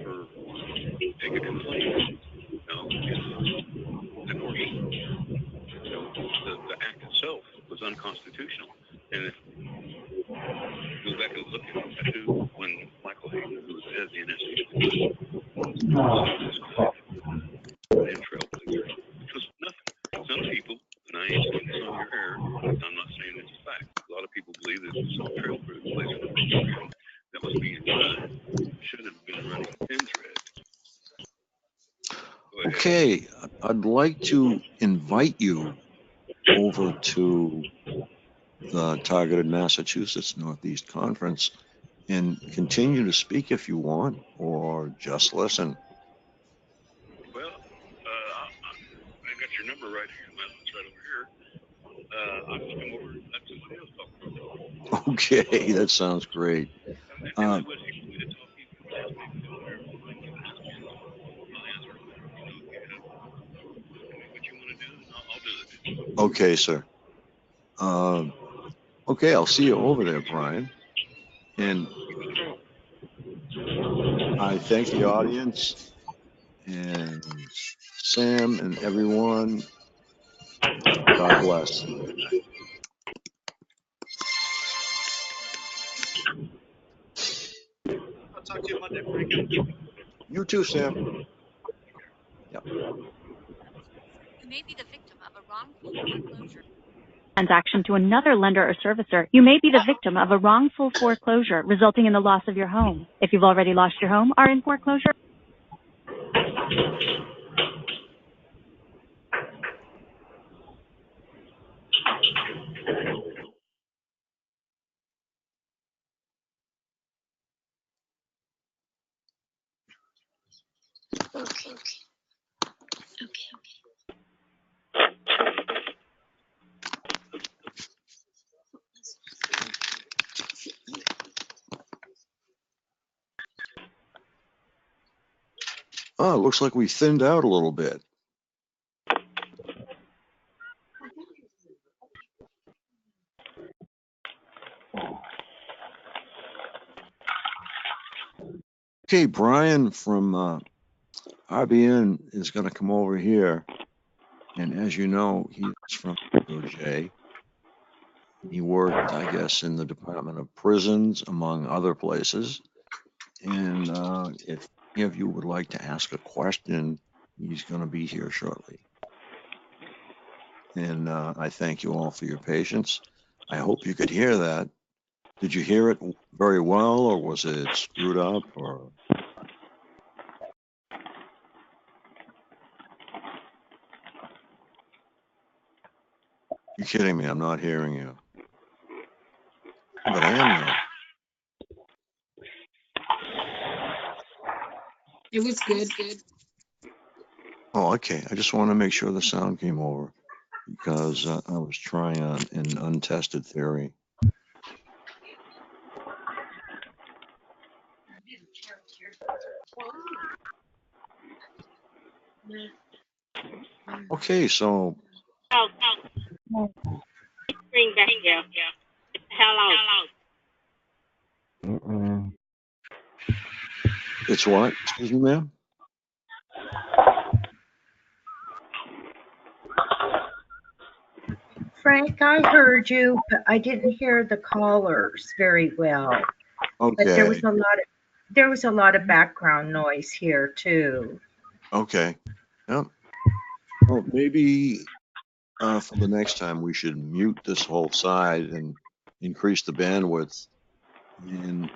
[SPEAKER 15] for take a complaint. It's an orgy. The act itself was unconstitutional. And if you go back and look at who, when Michael Hayden, who was the head of the NSA, which was nothing. Some people, and I ain't putting this on your hair, I'm not saying it's a fact. A lot of people believe that the Salt Trail Crew plays in the program that was being run should have been running thin thread.
[SPEAKER 2] Okay, I'd like to invite you over to the Targeted Massachusetts Northeast Conference and continue to speak if you want, or just listen.
[SPEAKER 15] Well, I got your number right here. It's right over here. I'll just come over and let somebody else talk.
[SPEAKER 2] Okay, that sounds great. Okay, sir. Okay, I'll see you over there, Brian. And I thank the audience and Sam and everyone. God bless.
[SPEAKER 22] talk to you Monday, Frank. Have a good week.
[SPEAKER 2] You too, Sam. Yep.
[SPEAKER 21] You may be the victim of a wrongful foreclosure.
[SPEAKER 9] Transaction to another lender or servicer, you may be the victim of a wrongful foreclosure resulting in the loss of your home. If you've already lost your home, are in foreclosure.
[SPEAKER 21] Okay.
[SPEAKER 2] Oh, it looks like we thinned out a little bit. Okay, Brian from IBN is going to come over here. And as you know, he's from DOJ. He worked, I guess, in the Department of Prisons, among other places. And if any of you would like to ask a question, he's going to be here shortly. And I thank you all for your patience. I hope you could hear that. Did you hear it very well, or was it screwed up, or? You're kidding me. I'm not hearing you. But I am now.
[SPEAKER 1] It was good.
[SPEAKER 2] Oh, okay. I just want to make sure the sound came over because I was trying an untested theory. Okay, so
[SPEAKER 23] Bring back here. Get the hell out.
[SPEAKER 2] it's what? Excuse me, ma'am?
[SPEAKER 5] Frank, I heard you, but I didn't hear the callers very well. But
[SPEAKER 2] Okay.
[SPEAKER 5] there was a lot of background noise here too.
[SPEAKER 2] Okay. Yep. Well, maybe for the next time we should mute this whole side and increase the bandwidth and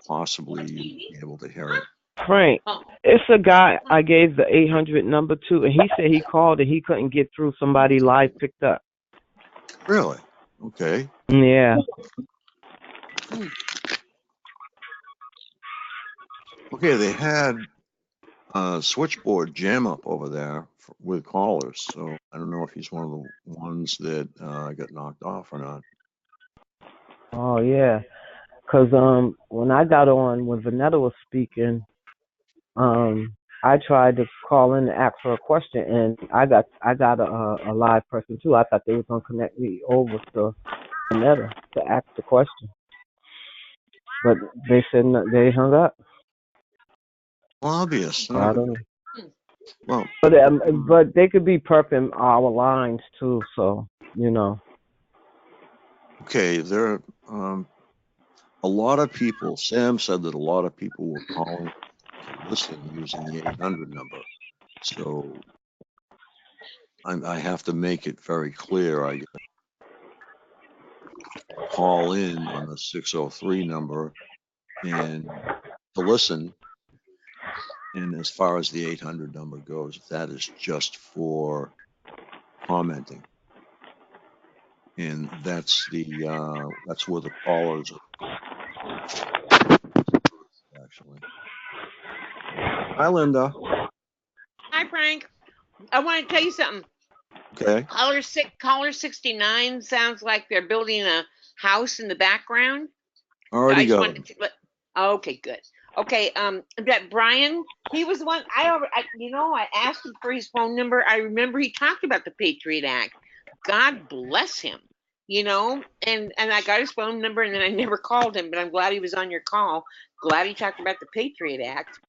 [SPEAKER 2] possibly be able to hear it.
[SPEAKER 8] Frank, it's a guy I gave the 800 number to, and he said he called and he couldn't get through. Somebody live picked up.
[SPEAKER 2] Really? Okay.
[SPEAKER 8] Yeah.
[SPEAKER 2] Okay, they had a switchboard jam up over there with callers, so I don't know if he's one of the ones that got knocked off or not.
[SPEAKER 8] Oh yeah. Cause when I got on when Vanetta was speaking, I tried to call in and ask her a question, and I got a live person too. I thought they was gonna connect me over to Vanetta to ask the question, but they said they hung up.
[SPEAKER 2] Well, obvious.
[SPEAKER 8] So I don't know.
[SPEAKER 2] Well,
[SPEAKER 8] but they could be perping our lines too. So you know.
[SPEAKER 2] okay, there are a lot of people. Sam said that a lot of people were calling to listen using the 800 number. So I have to make it very clear. I call in on the 603 number and to listen. And as far as the 800 number goes, that is just for commenting. And that's where the callers are. Actually. Hi, Linda.
[SPEAKER 1] Hi, Frank. I want to tell you something.
[SPEAKER 2] Okay.
[SPEAKER 1] Caller 69 sounds like they're building a house in the background.
[SPEAKER 2] Already go.
[SPEAKER 1] Okay, good. Okay, that Brian, he was one. I asked him for his phone number. I remember he talked about the Patriot Act. God bless him, and I got his phone number, and then I never called him, but I'm glad he was on your call. Glad he talked about the Patriot Act.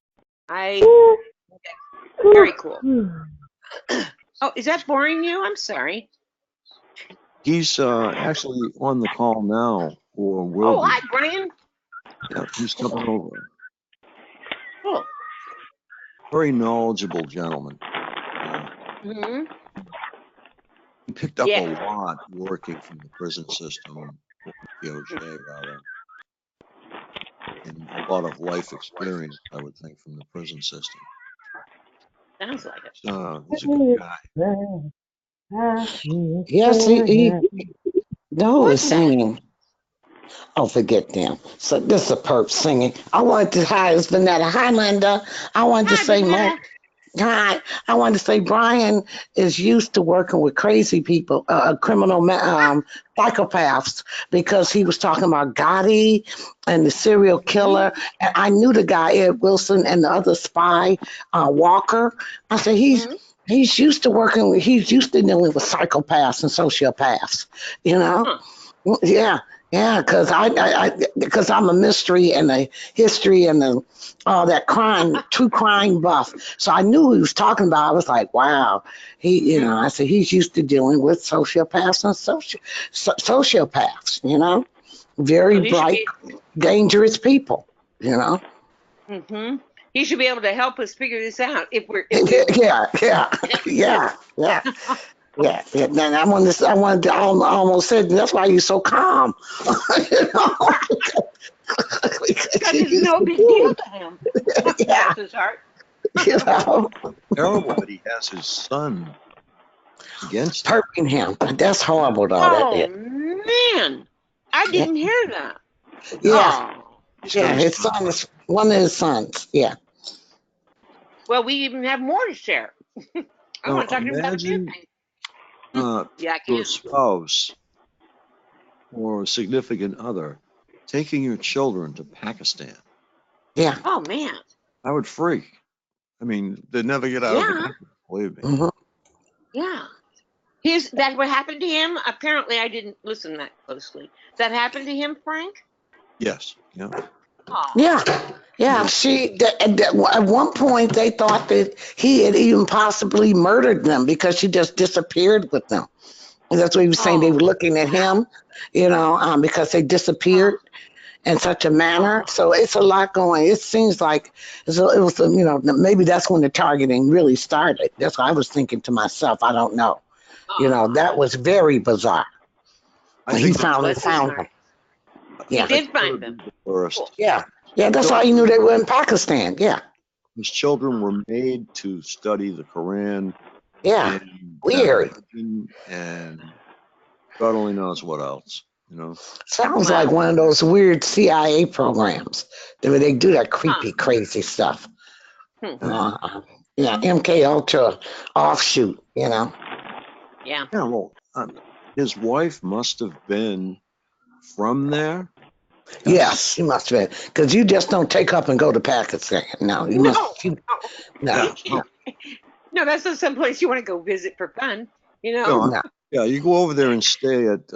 [SPEAKER 1] Very cool. Oh, is that boring you? I'm sorry.
[SPEAKER 2] He's actually on the call now, or will be.
[SPEAKER 1] Hi, Brian.
[SPEAKER 2] Yeah, he's coming over.
[SPEAKER 1] Oh.
[SPEAKER 2] Very knowledgeable gentleman.
[SPEAKER 1] Hmm.
[SPEAKER 2] He picked up
[SPEAKER 1] Yeah.
[SPEAKER 2] a lot working from the prison system, DOJ rather, and a lot of life experience, I would think, from the prison system.
[SPEAKER 1] Sounds like it.
[SPEAKER 2] So he's a good guy.
[SPEAKER 10] Yes, no is singing. Oh, forget them. So this is a perp singing. I wanted to hi, it's Vanetta. Hi, Linda. I wanted to say hi. I wanted to say Brian is used to working with crazy people, criminal psychopaths, because he was talking about Gotti and the serial killer. And I knew the guy Ed Wilson and the other spy Walker. I said he's used to working with, he's used to dealing with psychopaths and sociopaths. You know, yeah. Yeah, because because I'm a mystery and a history and all that true crime buff. So I knew who he was talking about. I was like, wow, I said he's used to dealing with sociopaths and sociopaths. Very bright, dangerous people.
[SPEAKER 1] Mm-hmm. He should be able to help us figure this out.
[SPEAKER 10] Yeah. And I almost said that's why you're so calm.
[SPEAKER 1] Because it's no big deal to him.
[SPEAKER 10] Yeah.
[SPEAKER 1] His heart.
[SPEAKER 2] Terrible that he has his son against him.
[SPEAKER 10] Hurting him. That's horrible, though.
[SPEAKER 1] Oh, man. I didn't hear that.
[SPEAKER 10] Yeah.
[SPEAKER 1] Oh.
[SPEAKER 10] Yeah, his son is one of his sons. Yeah.
[SPEAKER 1] Well, we even have more to share. I want to talk to him about a few things.
[SPEAKER 2] Your spouse or a significant other taking your children to Pakistan.
[SPEAKER 10] Yeah.
[SPEAKER 1] Oh, man.
[SPEAKER 2] I would freak. I mean, they'd never get out of the country, believe me.
[SPEAKER 10] Mm-hmm.
[SPEAKER 1] Yeah. That what happened to him? Apparently, I didn't listen that closely. That happened to him, Frank?
[SPEAKER 2] Yes. Yeah.
[SPEAKER 10] Yeah. Yeah. At one point, they thought that he had even possibly murdered them because she just disappeared with them. And that's what he was saying. They were looking at him, because they disappeared in such a manner. So it's a lot going. It seems like it was, maybe that's when the targeting really started. That's what I was thinking to myself. I don't know. That was very bizarre. He found them. Yeah.
[SPEAKER 1] He did find them.
[SPEAKER 2] First.
[SPEAKER 10] Yeah. Yeah, that's how he knew they were in Pakistan. Yeah.
[SPEAKER 2] His children were made to study the Quran.
[SPEAKER 10] Yeah. Weird.
[SPEAKER 2] And God only knows what else,
[SPEAKER 10] Sounds like one of those weird CIA programs where they do that creepy, crazy stuff. MK Ultra offshoot,
[SPEAKER 1] Yeah.
[SPEAKER 2] Yeah, well, his wife must have been from there.
[SPEAKER 10] Yes, she must have been. Because you just don't take up and go to Pakistan. No, you must. No.
[SPEAKER 1] No, that's not someplace you want to go visit for fun.
[SPEAKER 2] No. Yeah, you go over there and stay at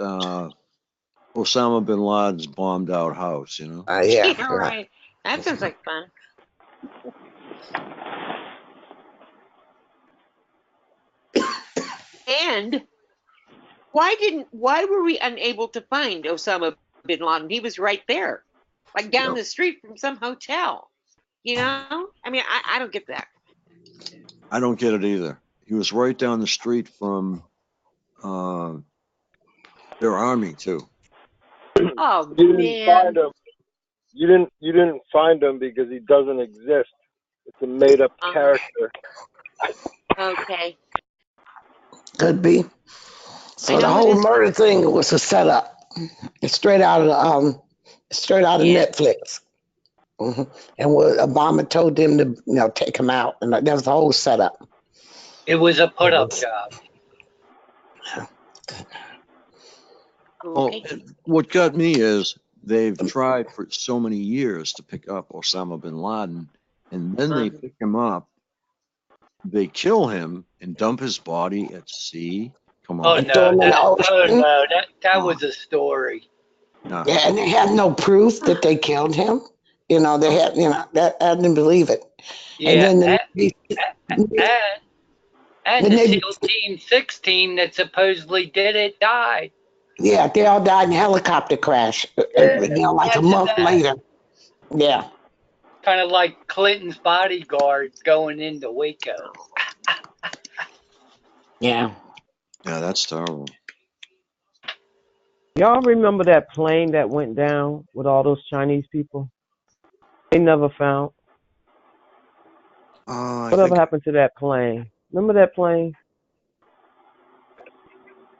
[SPEAKER 2] Osama bin Laden's bombed out house,
[SPEAKER 10] Yeah,
[SPEAKER 1] right. That sounds like fun. And why were we unable to find Osama bin Laden? He was right there, like down the street from some hotel. I mean, I don't get that.
[SPEAKER 2] I don't get it either. He was right down the street from their army too.
[SPEAKER 1] Oh,
[SPEAKER 16] you didn't find him. You didn't find him because he doesn't exist. It's a made up character.
[SPEAKER 1] Okay.
[SPEAKER 10] Could be. So the whole murder thing was a setup. It's straight out of Netflix. Mm-hmm. And Obama told them to take him out, and that was the whole setup.
[SPEAKER 12] It was a put-up job.
[SPEAKER 2] Well, what got me is they've tried for so many years to pick up Osama bin Laden, and then they pick him up, they kill him and dump his body at sea. Come on.
[SPEAKER 12] That was a story.
[SPEAKER 2] No.
[SPEAKER 10] Yeah, and they had no proof that they killed him. They had, that I didn't believe it.
[SPEAKER 12] Yeah,
[SPEAKER 10] and then
[SPEAKER 12] and the SEAL Team 16 that supposedly did it died.
[SPEAKER 10] Yeah, they all died in a helicopter crash. Like a month later. Yeah.
[SPEAKER 12] Kind of like Clinton's bodyguards going into Waco.
[SPEAKER 10] Yeah.
[SPEAKER 2] Yeah, that's terrible.
[SPEAKER 8] Y'all remember that plane that went down with all those Chinese people? They never found.
[SPEAKER 2] I
[SPEAKER 8] Whatever
[SPEAKER 2] think
[SPEAKER 8] happened to that plane? Remember that plane?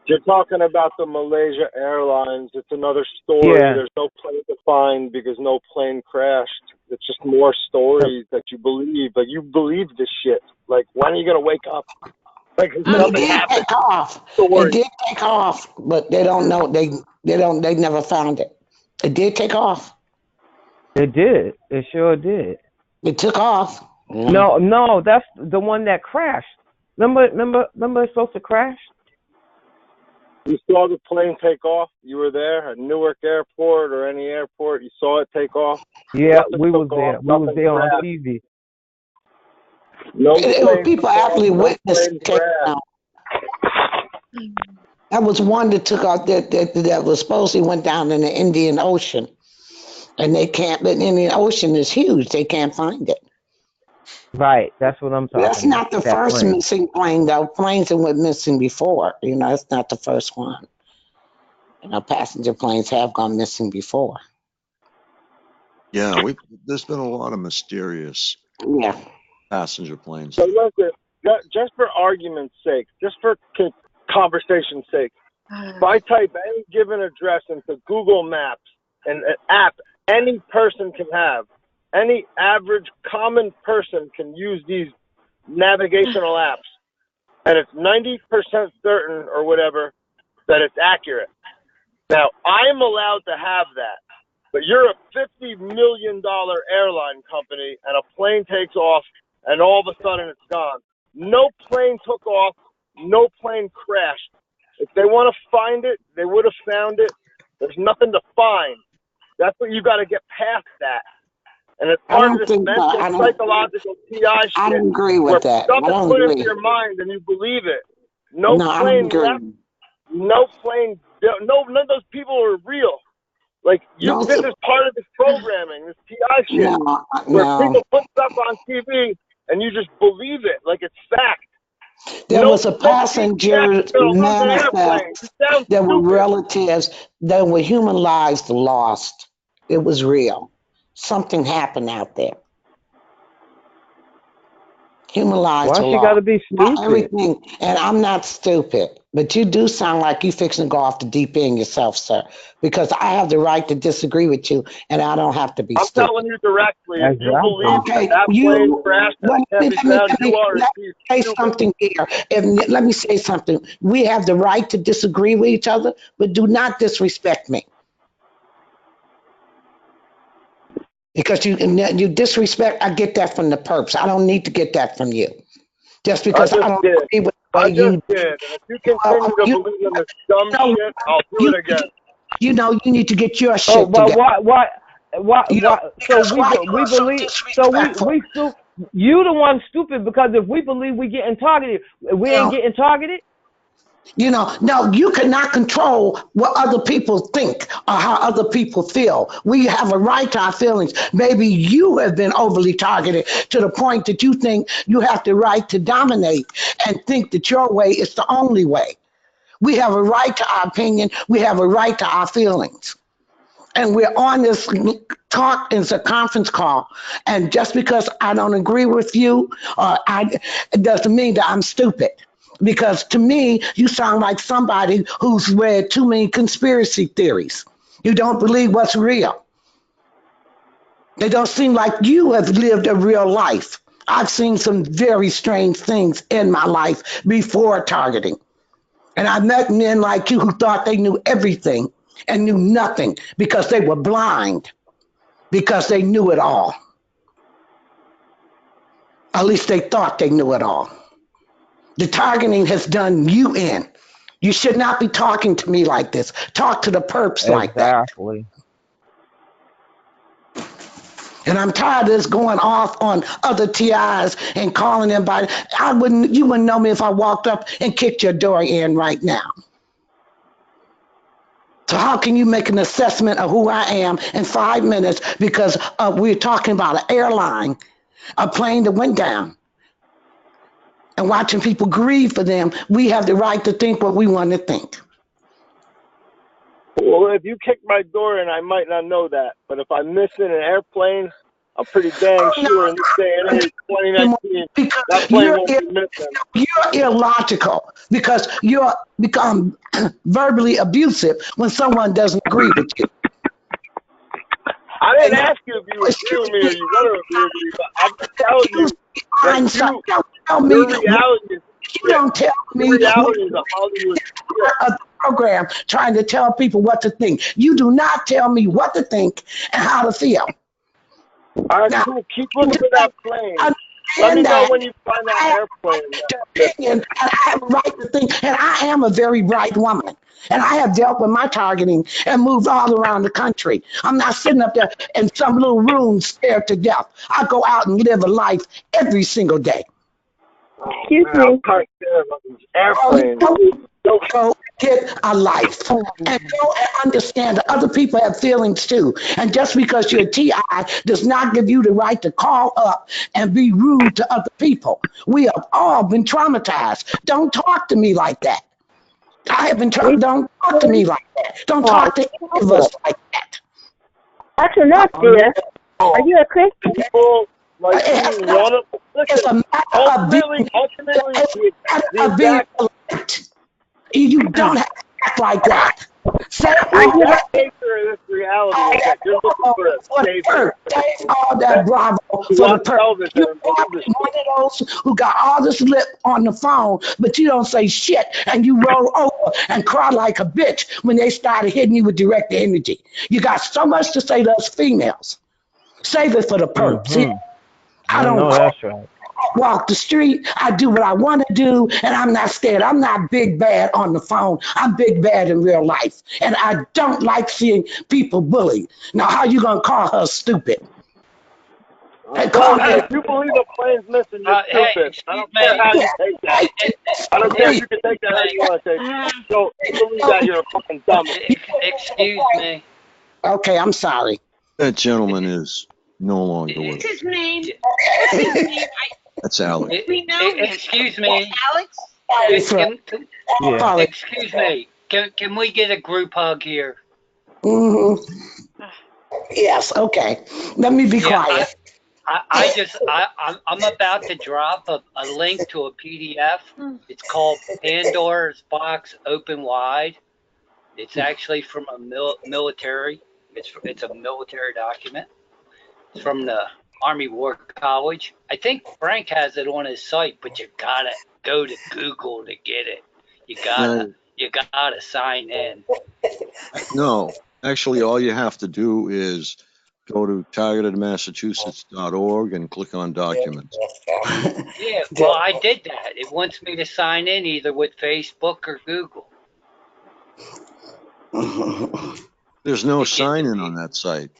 [SPEAKER 4] You're talking about the Malaysia Airlines. It's another story.
[SPEAKER 8] Yeah.
[SPEAKER 4] There's no plane to find because no plane crashed. It's just more stories that you believe. Like, you believe this shit. Like, when are you going to wake up? Like,
[SPEAKER 10] But it
[SPEAKER 4] nothing
[SPEAKER 10] did
[SPEAKER 4] happened.
[SPEAKER 10] take off.
[SPEAKER 4] Story.
[SPEAKER 10] It did take off, but they don't know. They never found it. It did take off.
[SPEAKER 8] It did. It sure did.
[SPEAKER 10] It took off.
[SPEAKER 8] No, that's the one that crashed. Remember it's supposed to crash?
[SPEAKER 4] You saw the plane take off. You were there at Newark Airport or any airport. You saw it take off.
[SPEAKER 8] Yeah,
[SPEAKER 4] Nothing
[SPEAKER 8] we was
[SPEAKER 4] took
[SPEAKER 8] there.
[SPEAKER 4] off.
[SPEAKER 8] We was
[SPEAKER 4] Nothing
[SPEAKER 8] there on
[SPEAKER 4] crashed.
[SPEAKER 8] TV.
[SPEAKER 4] No
[SPEAKER 10] It was
[SPEAKER 4] plane
[SPEAKER 10] people
[SPEAKER 4] took off.
[SPEAKER 10] actually
[SPEAKER 4] No
[SPEAKER 10] witnessed
[SPEAKER 4] plane
[SPEAKER 10] it taking
[SPEAKER 4] crashed.
[SPEAKER 10] off. That was one that took off that was supposedly went down in the Indian Ocean. And they can't, but the Indian Ocean is huge. They can't find it.
[SPEAKER 8] Right, that's what I'm talking
[SPEAKER 10] That's
[SPEAKER 8] about.
[SPEAKER 10] not the
[SPEAKER 8] that
[SPEAKER 10] first
[SPEAKER 8] plane.
[SPEAKER 10] missing plane, though. Planes that went missing before. It's not the first one. Passenger planes have gone missing before.
[SPEAKER 2] yeah, there's been a lot of mysterious
[SPEAKER 10] Yeah.
[SPEAKER 2] passenger planes.
[SPEAKER 4] So listen, just for argument's sake, just for conversation's sake, if I type any given address into Google Maps, and an app any person can have, any average common person can use these navigational apps, and it's 90% certain or whatever that it's accurate. Now, I'm allowed to have that, but you're a $50 million airline company, and a plane takes off, and all of a sudden it's gone. No plane took off. No plane crashed. If they want to find it, they would have found it. There's nothing to find. That's what you got to get past that. And it's
[SPEAKER 10] I
[SPEAKER 4] part
[SPEAKER 10] don't
[SPEAKER 4] of this
[SPEAKER 10] think
[SPEAKER 4] mental,
[SPEAKER 10] I don't.
[SPEAKER 4] psychological TI shit.
[SPEAKER 10] I don't agree with
[SPEAKER 4] where
[SPEAKER 10] that.
[SPEAKER 4] stuff
[SPEAKER 10] I
[SPEAKER 4] is
[SPEAKER 10] don't
[SPEAKER 4] put into
[SPEAKER 10] agree.
[SPEAKER 4] your mind and you believe it. No
[SPEAKER 10] No, I don't
[SPEAKER 4] plane
[SPEAKER 10] agree.
[SPEAKER 4] left. No plane. No, none of those people are real. Like
[SPEAKER 10] No,
[SPEAKER 4] this is part of this programming, this TI shit, where
[SPEAKER 10] no.
[SPEAKER 4] people put stuff on TV and you just believe it like it's fact.
[SPEAKER 10] There was a
[SPEAKER 4] No
[SPEAKER 10] passenger
[SPEAKER 4] GPS is gonna lose an airplane.
[SPEAKER 10] manifest.
[SPEAKER 4] You sound
[SPEAKER 10] There were
[SPEAKER 4] stupid.
[SPEAKER 10] relatives. There were human lives lost. It was real. Something happened out there. Human lives
[SPEAKER 8] Why
[SPEAKER 10] were
[SPEAKER 8] she gotta
[SPEAKER 10] lost.
[SPEAKER 8] be
[SPEAKER 10] Not
[SPEAKER 8] stupid?
[SPEAKER 10] everything, and I'm not stupid, but you do sound like you fixing to go off the deep end yourself, sir. Because I have the right to disagree with you, and I don't have to be
[SPEAKER 4] I'm
[SPEAKER 10] stupid.
[SPEAKER 4] telling you directly, if you
[SPEAKER 8] Exactly.
[SPEAKER 4] believe
[SPEAKER 10] Okay,
[SPEAKER 4] that plane
[SPEAKER 10] you.
[SPEAKER 4] crashed and
[SPEAKER 10] Let
[SPEAKER 4] it can't
[SPEAKER 10] me
[SPEAKER 4] be
[SPEAKER 10] let me
[SPEAKER 4] found,
[SPEAKER 10] let
[SPEAKER 4] you
[SPEAKER 10] me,
[SPEAKER 4] are
[SPEAKER 10] let me say
[SPEAKER 4] stupid.
[SPEAKER 10] something here. Let me say something. We have the right to disagree with each other, but do not disrespect me. Because you disrespect, I get that from the perps. I don't need to get that from you. Just
[SPEAKER 4] I
[SPEAKER 10] because I
[SPEAKER 4] just
[SPEAKER 10] don't
[SPEAKER 4] did.
[SPEAKER 10] agree with the
[SPEAKER 4] I
[SPEAKER 10] way
[SPEAKER 4] just
[SPEAKER 10] you
[SPEAKER 4] did. And if you continue to
[SPEAKER 10] you
[SPEAKER 4] believe in this dumb
[SPEAKER 10] know
[SPEAKER 4] shit, I'll do
[SPEAKER 10] you
[SPEAKER 4] it again.
[SPEAKER 10] you need to get your
[SPEAKER 8] Oh,
[SPEAKER 10] shit
[SPEAKER 8] but
[SPEAKER 10] together.
[SPEAKER 8] why?
[SPEAKER 10] You know,
[SPEAKER 8] So
[SPEAKER 10] because why you
[SPEAKER 8] we
[SPEAKER 10] are so
[SPEAKER 8] believe. So
[SPEAKER 10] disrespectful?
[SPEAKER 8] we still. You the one stupid because if we believe we getting targeted, we ain't getting targeted.
[SPEAKER 10] No, you cannot control what other people think or how other people feel. We have a right to our feelings. Maybe you have been overly targeted to the point that you think you have the right to dominate and think that your way is the only way. We have a right to our opinion. We have a right to our feelings. And we're on this talk, it's a conference call. And just because I don't agree with you, it doesn't mean that I'm stupid. Because to me, you sound like somebody who's read too many conspiracy theories. You don't believe what's real. They don't seem like you have lived a real life. I've seen some very strange things in my life before targeting. And I met men like you who thought they knew everything and knew nothing because they were blind, because they knew it all. At least they thought they knew it all. The targeting has done you in. You should not be talking to me like this. Talk to the perps like that.
[SPEAKER 8] Exactly.
[SPEAKER 10] And I'm tired of this going off on other TIs and calling them by. You wouldn't know me if I walked up and kicked your door in right now. So how can you make an assessment of who I am in 5 minutes because we're talking about an airline, a plane that went down, and watching people grieve for them? We have the right to think what we want to think.
[SPEAKER 4] Well, if you kick my door in, I might not know that. But if I'm missing an airplane, I'm pretty dang sure in this day and age, 2019, that plane won't be missing.
[SPEAKER 10] You're illogical because you're become verbally abusive when someone doesn't agree with you.
[SPEAKER 4] I didn't ask you if you agree with me or you want to agree with me, but I'm just telling you that your reality is
[SPEAKER 10] You don't tell me
[SPEAKER 4] your reality is a Hollywood
[SPEAKER 10] a program trying to tell people what to think. You do not tell me what to think and how to feel.
[SPEAKER 4] All right, cool. Keep looking for that plane. Let me know when you find that airplane.
[SPEAKER 10] Opinion, and I have a right to think, and I am a very bright woman. And I have dealt with my targeting and moved all around the country. I'm not sitting up there in some little room scared to death. I go out and live a life every single day.
[SPEAKER 4] Excuse me. Airplane.
[SPEAKER 10] Go get a life and go and understand that other people have feelings too. And just because you're a TI does not give you the right to call up and be rude to other people. We have all been traumatized. Don't talk to me like that. I have been trying. Don't talk to me like that. Don't talk to any of us like that.
[SPEAKER 24] That's enough, dear. Are you a Christian?
[SPEAKER 4] People like you want to listen. Ultimately,
[SPEAKER 10] of being elect. You don't have to act like that. Say
[SPEAKER 4] the nature of this reality is that you're looking for a savior.
[SPEAKER 10] Take all that bravo for the person. You're one of those who got all this lip on the phone, but you don't say shit, and you roll over and cry like a bitch when they started hitting you with direct energy. You got so much to say to us females. Save it for the perps. Yeah. I don't
[SPEAKER 8] that's right.
[SPEAKER 10] walk the street. I do what I want to do, and I'm not scared. I'm not big bad on the phone. I'm big bad in real life, and I don't like seeing people bullied. Now, how you gonna call her stupid?
[SPEAKER 4] If you believe a plane's missing, you're stupid. I don't care how you take that. I don't care if you can take that how you want to take it. So if you believe that, you're a fucking dummy.
[SPEAKER 12] Excuse me.
[SPEAKER 10] Okay, I'm sorry.
[SPEAKER 2] That gentleman is no longer with
[SPEAKER 1] What's
[SPEAKER 2] us.
[SPEAKER 1] his name? What's his name?
[SPEAKER 2] That's Alex.
[SPEAKER 1] We know him.
[SPEAKER 12] Excuse me.
[SPEAKER 1] Alex?
[SPEAKER 12] Excuse me. Can we get a group hug here?
[SPEAKER 10] Yes, okay. Let me be quiet.
[SPEAKER 12] I'm about to drop a link to a PDF. It's called Pandora's Box Open Wide. It's actually from a military. It's a military document. It's from the Army War College. I think Frank has it on his site, but you gotta go to Google to get it. You gotta sign in.
[SPEAKER 2] No, actually, all you have to do is go to targetedmassachusetts.org and click on documents.
[SPEAKER 12] Yeah, well, I did that. It wants me to sign in either with Facebook or Google.
[SPEAKER 2] There's no sign in on that site.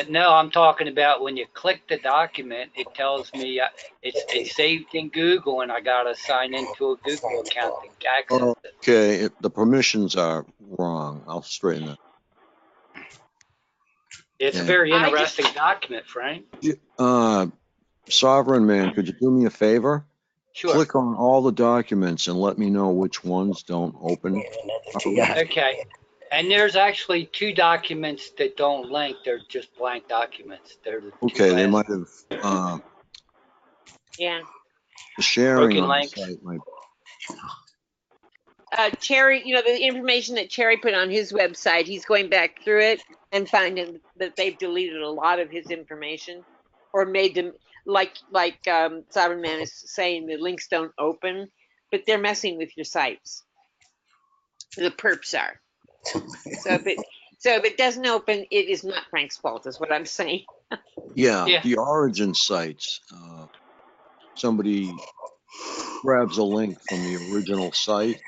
[SPEAKER 12] No, I'm talking about when you click the document, it tells me it's saved in Google, and I gotta sign into a Google account to access it.
[SPEAKER 2] Okay, the permissions are wrong. I'll straighten that.
[SPEAKER 12] It's a very interesting document, Frank.
[SPEAKER 2] Sovereign Man, could you do me a favor?
[SPEAKER 12] Sure.
[SPEAKER 2] Click on all the documents and let me know which ones don't open.
[SPEAKER 12] Okay. And there's actually 2 documents that don't link. They're just blank documents. They're the
[SPEAKER 2] Okay, they
[SPEAKER 12] last.
[SPEAKER 2] might have.
[SPEAKER 1] Yeah.
[SPEAKER 2] The sharing
[SPEAKER 12] Broken
[SPEAKER 2] on
[SPEAKER 12] links.
[SPEAKER 2] the site might.
[SPEAKER 1] Cherry, the information that Cherry put on his website, he's going back through it and finding that they've deleted a lot of his information or made them like Sovereign Man is saying the links don't open, but they're messing with your sites. The perps are. So if it doesn't open, it is not Frank's fault, is what I'm saying.
[SPEAKER 2] Yeah, the origin sites. Somebody grabs a link from the original site.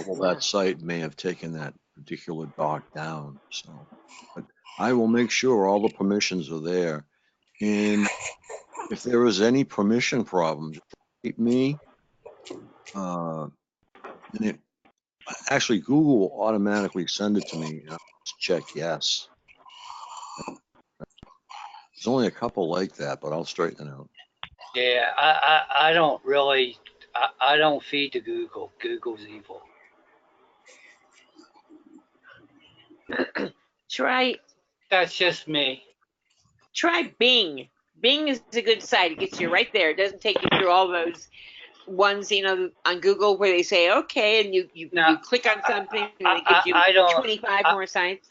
[SPEAKER 2] Well, that site may have taken that particular doc down. So, but I will make sure all the permissions are there. And if there is any permission problem, just hit me. And Actually, Google will automatically send it to me. And I'll just check yes. There's only a couple like that, but I'll straighten it out.
[SPEAKER 12] Yeah, I don't really, I don't feed to Google. Google's evil.
[SPEAKER 1] Try
[SPEAKER 12] That's just me.
[SPEAKER 1] try Bing. Bing is a good site. It gets you right there. It doesn't take you through all those ones, on Google where they say okay, and you click on something and it gives you
[SPEAKER 12] I don't-
[SPEAKER 1] 25 more sites.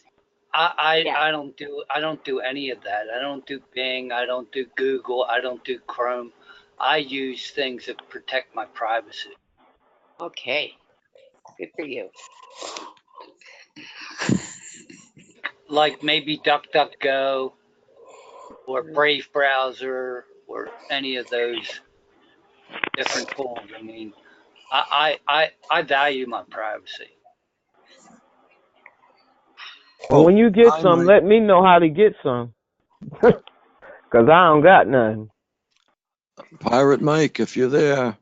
[SPEAKER 12] I don't do any of that. I don't do Bing. I don't do Google. I don't do Chrome. I use things that protect my privacy.
[SPEAKER 1] Okay, good for you.
[SPEAKER 12] Like maybe DuckDuckGo or Brave Browser or any of those different tools. I mean, I value my privacy.
[SPEAKER 8] Well, when you get some, let me know how to get some. Because I don't got none.
[SPEAKER 2] Pirate Mike, if you're there,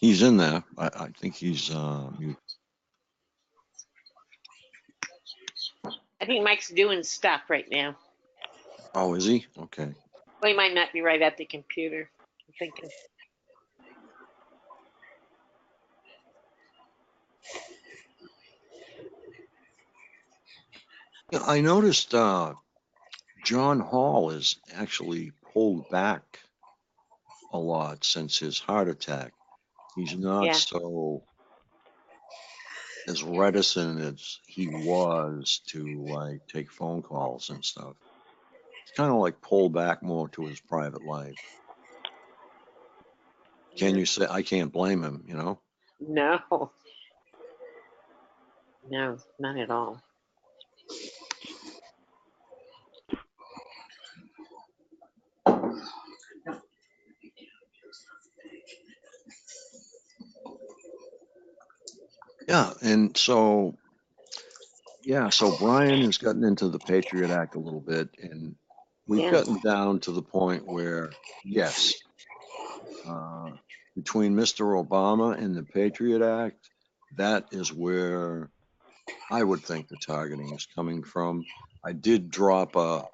[SPEAKER 2] he's in there. I think he's mute.
[SPEAKER 1] I think Mike's doing stuff right now.
[SPEAKER 2] Oh, is he? Okay.
[SPEAKER 1] Well, he might not be right at the computer. I'm thinking.
[SPEAKER 2] Yeah, I noticed John Hall is actually pulled back a lot since his heart attack. He's not so as reticent as he was to like take phone calls and stuff. He's kind of like pulled back more to his private life. Can you say I can't blame him,
[SPEAKER 1] No. No, not at all.
[SPEAKER 2] Yeah, and so Brian has gotten into the Patriot Act a little bit, and we've gotten down to the point where, yes, between Mr. Obama and the Patriot Act, that is where I would think the targeting is coming from. I did drop a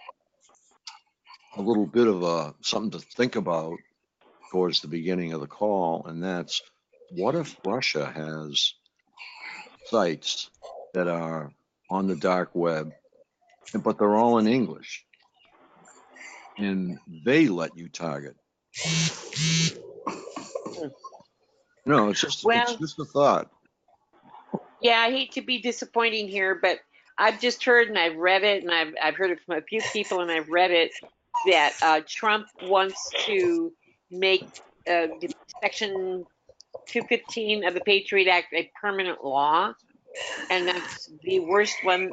[SPEAKER 2] little bit of something to think about towards the beginning of the call, and that's what if Russia has sites that are on the dark web, but they're all in English, and they let you target. No, it's just a thought.
[SPEAKER 1] Yeah, I hate to be disappointing here, but I've just heard and I've read it, and I've heard it from a few people, and I've read it that Trump wants to make Section 215 of the Patriot Act a permanent law, and that's the worst one.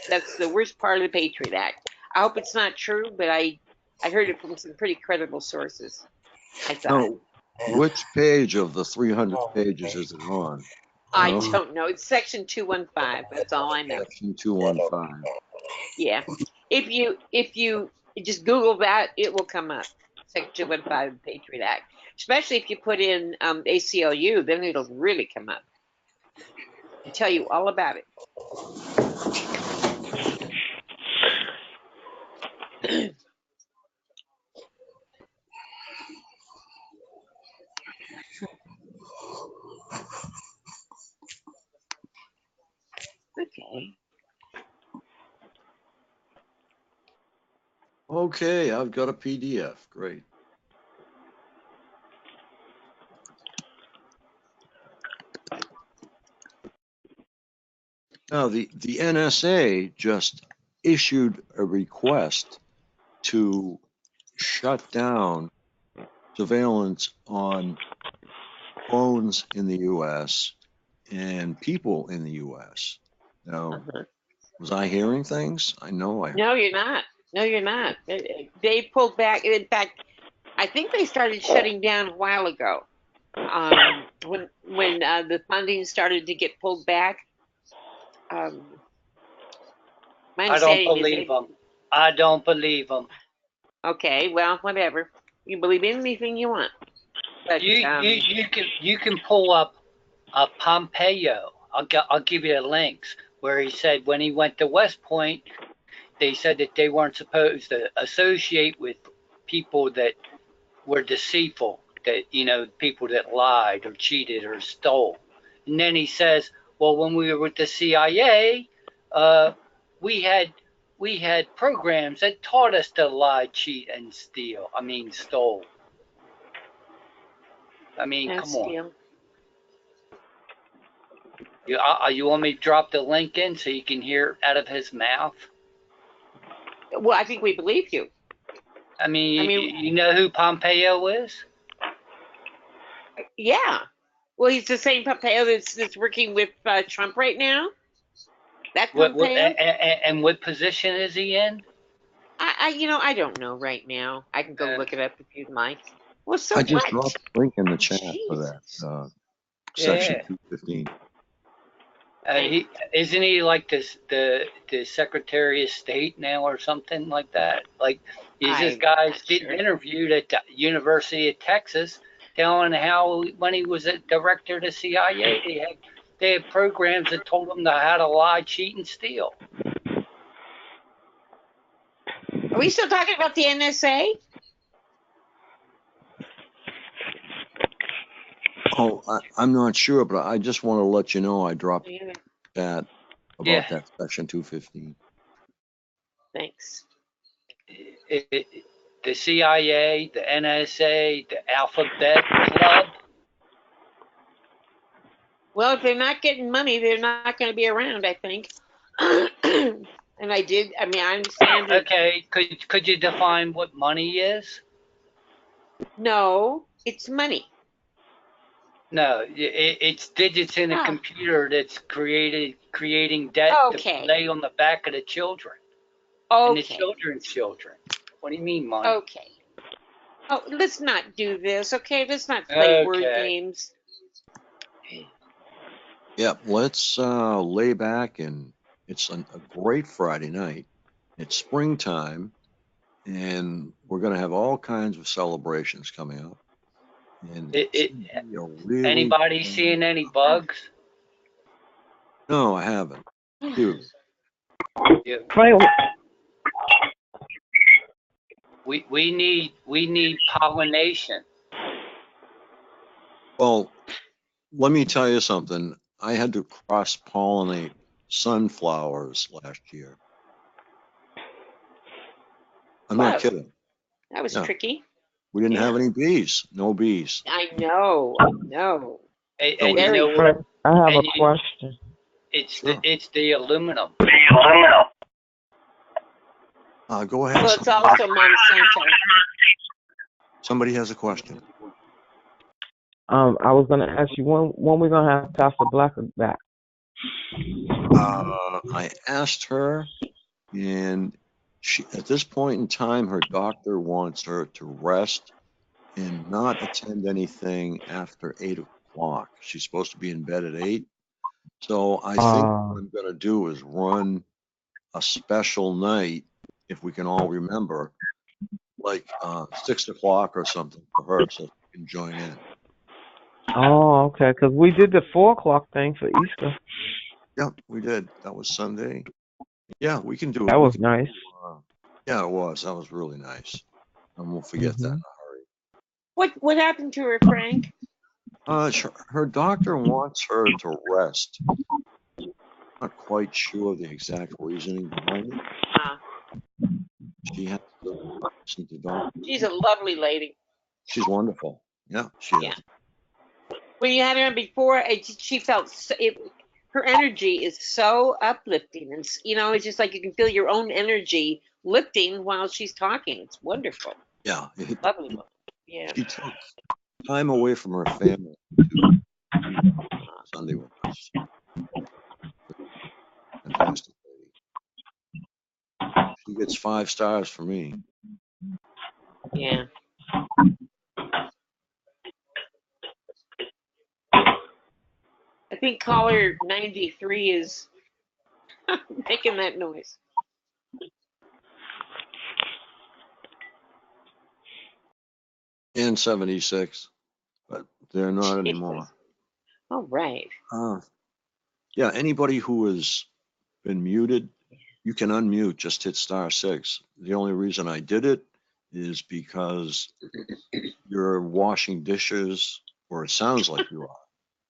[SPEAKER 1] That's the worst part of the Patriot Act. I hope it's not true, but I heard it from some pretty credible sources. I thought.
[SPEAKER 2] No, which page of the 300 pages is it on?
[SPEAKER 1] I don't know. It's Section 215. That's all I know.
[SPEAKER 2] Section 215.
[SPEAKER 1] Yeah. If you just Google that, it will come up. Section 215 of the Patriot Act. Especially if you put in ACLU, then it'll really come up. I'll tell you all about it. Okay.
[SPEAKER 2] Okay, I've got a PDF. Great. Now, the NSA just issued a request to shut down surveillance on phones in the U.S. and people in the U.S. Now, was I hearing things? I know I.
[SPEAKER 1] No, you're not. No, you're not. They pulled back. In fact, I think they started shutting down a while ago. When the funding started to get pulled back.
[SPEAKER 12] I don't believe them. I don't believe them.
[SPEAKER 1] Okay, well, whatever. You believe anything you want. But,
[SPEAKER 12] you can pull up Pompeo I'll give you the links where he said when he went to West Point, they said that they weren't supposed to associate with people that were deceitful, that people that lied or cheated or stole. And then he says, well, when we were with the CIA, we had programs that taught us to lie, cheat, and steal. I mean, stole. I mean,
[SPEAKER 1] And
[SPEAKER 12] come on.
[SPEAKER 1] steal.
[SPEAKER 12] You want me to drop the link in so you can hear out of his mouth?
[SPEAKER 1] Well, I think we believe you.
[SPEAKER 12] I mean, you know who Pompeo is?
[SPEAKER 1] Yeah. Well, he's the same Pompeo that's working with Trump right now. That Pompeo.
[SPEAKER 12] And what position is he in?
[SPEAKER 1] I don't know right now. I can go look it up if you'd like. Well, so
[SPEAKER 2] I just
[SPEAKER 1] what?
[SPEAKER 2] dropped a link in the chat for that section 215.
[SPEAKER 12] Isn't he like the Secretary of State now or something like that? Like, this guy's getting interviewed at the University of Texas, telling how when he was a director of the CIA, they had programs that told him how to lie, cheat, and steal.
[SPEAKER 1] Are we still talking about the NSA?
[SPEAKER 2] Oh, I'm not sure, but I just want to let you know I dropped that about that section 215.
[SPEAKER 1] Thanks.
[SPEAKER 12] The CIA, the NSA, the Alphabet Club.
[SPEAKER 1] Well, if they're not getting money, they're not going to be around, I think. And I understand.
[SPEAKER 12] Okay, could you define what money is?
[SPEAKER 1] No, it's money.
[SPEAKER 12] No, it's digits in a computer that's creating debt to lay on the back of the children. And the children's children. What do you mean, money?
[SPEAKER 1] Okay. Oh, let's not do this, okay? Let's not play word games.
[SPEAKER 2] Yeah, let's lay back, and it's a great Friday night. It's springtime, and we're going to have all kinds of celebrations coming up. And
[SPEAKER 12] anybody seeing any bugs?
[SPEAKER 2] No, I haven't. Dude.
[SPEAKER 12] We need pollination.
[SPEAKER 2] Well, let me tell you something. I had to cross-pollinate sunflowers last year. I'm not kidding.
[SPEAKER 1] That was tricky.
[SPEAKER 2] We didn't have any bees. No bees.
[SPEAKER 1] I know. No.
[SPEAKER 12] I
[SPEAKER 8] have a question.
[SPEAKER 12] It's the aluminum.
[SPEAKER 2] Go ahead.
[SPEAKER 1] Well, it's also Monsanto.
[SPEAKER 2] Somebody has a question.
[SPEAKER 8] I was going to ask you when we're going to have Pastor Blacker back.
[SPEAKER 2] I asked her, and she, at this point in time, her doctor wants her to rest and not attend anything after 8 o'clock. She's supposed to be in bed at 8. So I think what I'm going to do is run a special night, if we can all remember, like 6 o'clock or something for her, so she can join in.
[SPEAKER 8] Oh, okay. Because we did the 4 o'clock thing for Easter.
[SPEAKER 2] Yeah, we did. That was Sunday. Yeah, we can do it.
[SPEAKER 8] That was nice.
[SPEAKER 2] Yeah, it was. That was really nice. And we'll forget that in a hurry.
[SPEAKER 1] What happened to her, Frank?
[SPEAKER 2] Her doctor wants her to rest. Not quite sure the exact reasoning behind it. She has to listen to doctors.
[SPEAKER 1] She's a lovely lady.
[SPEAKER 2] She's wonderful. Yeah, she is.
[SPEAKER 1] When you had her on before, she felt her energy is so uplifting, and it's just like you can feel your own energy lifting while she's talking. It's wonderful.
[SPEAKER 2] Yeah,
[SPEAKER 1] lovely. Yeah.
[SPEAKER 2] She took time away from her family to Sunday with us. Fantastic lady. She gets 5 stars for me.
[SPEAKER 1] Yeah. I think caller 93 is making that noise.
[SPEAKER 2] And 76, but they're not anymore.
[SPEAKER 1] All right.
[SPEAKER 2] Yeah, anybody who has been muted, you can unmute, just hit *6. The only reason I did it is because you're washing dishes, or it sounds like you are,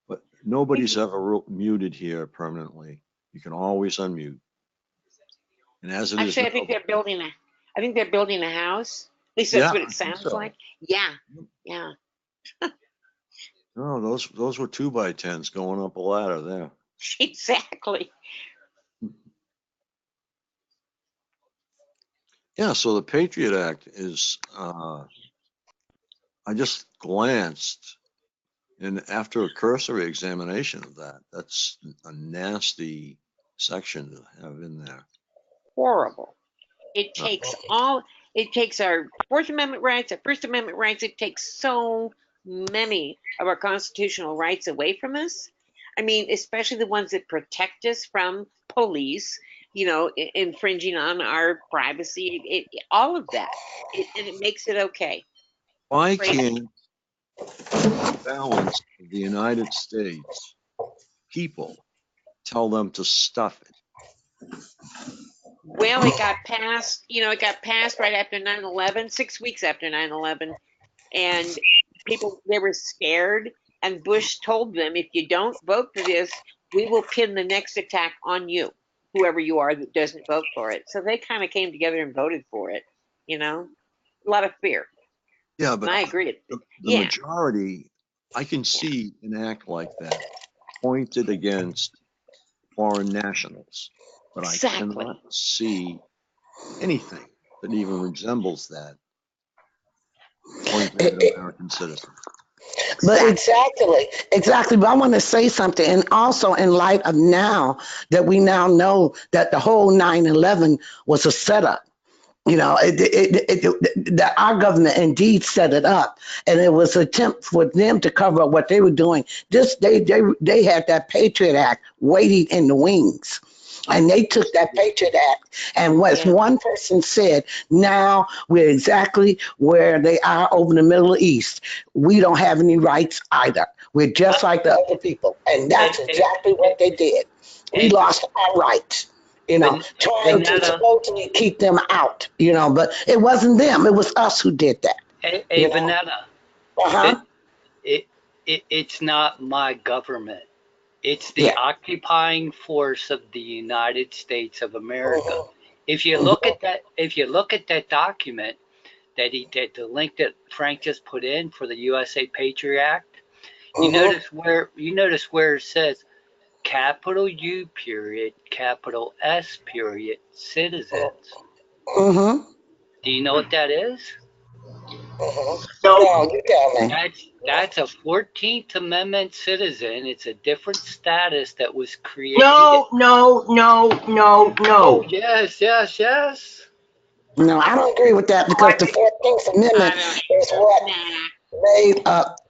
[SPEAKER 2] but nobody's ever muted here permanently. You can always unmute. And as it is
[SPEAKER 1] Actually,
[SPEAKER 2] now,
[SPEAKER 1] I think they're building a house. At least that's
[SPEAKER 2] yeah,
[SPEAKER 1] what
[SPEAKER 2] I
[SPEAKER 1] it
[SPEAKER 2] think
[SPEAKER 1] sounds
[SPEAKER 2] so.
[SPEAKER 1] like. Yeah, yeah.
[SPEAKER 2] No, those were 2x10s going up a ladder there.
[SPEAKER 1] Exactly.
[SPEAKER 2] Yeah, so the Patriot Act is, I just glanced, and after a cursory examination of that, that's a nasty section to have in there.
[SPEAKER 1] Horrible. It takes our Fourth Amendment rights, our First Amendment rights. It takes so many of our constitutional rights away from us. I mean, especially the ones that protect us from police, infringing on our privacy, all of that. And it makes it okay.
[SPEAKER 2] Why
[SPEAKER 1] Crazy.
[SPEAKER 2] can't the balance of the United States people tell them to stuff it?
[SPEAKER 1] Well, it got passed, right after 9/11, 6 weeks after 9/11. And people, they were scared. And Bush told them, if you don't vote for this, we will pin the next attack on you, whoever you are that doesn't vote for it. So they kind of came together and voted for it, a lot of fear.
[SPEAKER 2] Yeah,
[SPEAKER 1] And
[SPEAKER 2] but
[SPEAKER 1] I agree.
[SPEAKER 2] the majority, I can see an act like that pointed against foreign nationals, but I cannot see anything that even resembles that pointed at American citizens.
[SPEAKER 10] But exactly. But I want to say something. And also in light of now that we now know that the whole 9/11 was a setup. That our government indeed set it up, and it was an attempt for them to cover up what they were doing. They had that Patriot Act waiting in the wings. And they took that Patriot Act, and what one person said, now we're exactly where they are over in the Middle East. We don't have any rights either. We're just like the other people. And that's exactly what they did. We lost our rights, trying to supposedly keep them out, but it wasn't them. It was us who did that.
[SPEAKER 12] Hey, Vanetta.
[SPEAKER 10] Uh-huh.
[SPEAKER 12] It's not my government. It's the occupying force of the United States of America. If you look at that document that the link that Frank just put in for the USA Patriot Act, you notice where it says capital U period, capital S period, citizens. Do you know what that is?
[SPEAKER 10] No, you tell me.
[SPEAKER 12] That's a 14th Amendment citizen. It's a different status that was created.
[SPEAKER 7] No.
[SPEAKER 12] Oh, yes.
[SPEAKER 10] No, I don't agree with that, because the 14th Amendment is what made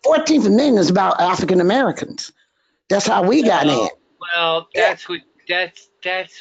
[SPEAKER 10] 14th Amendment is about African Americans. That's how we got in.
[SPEAKER 12] Well, that's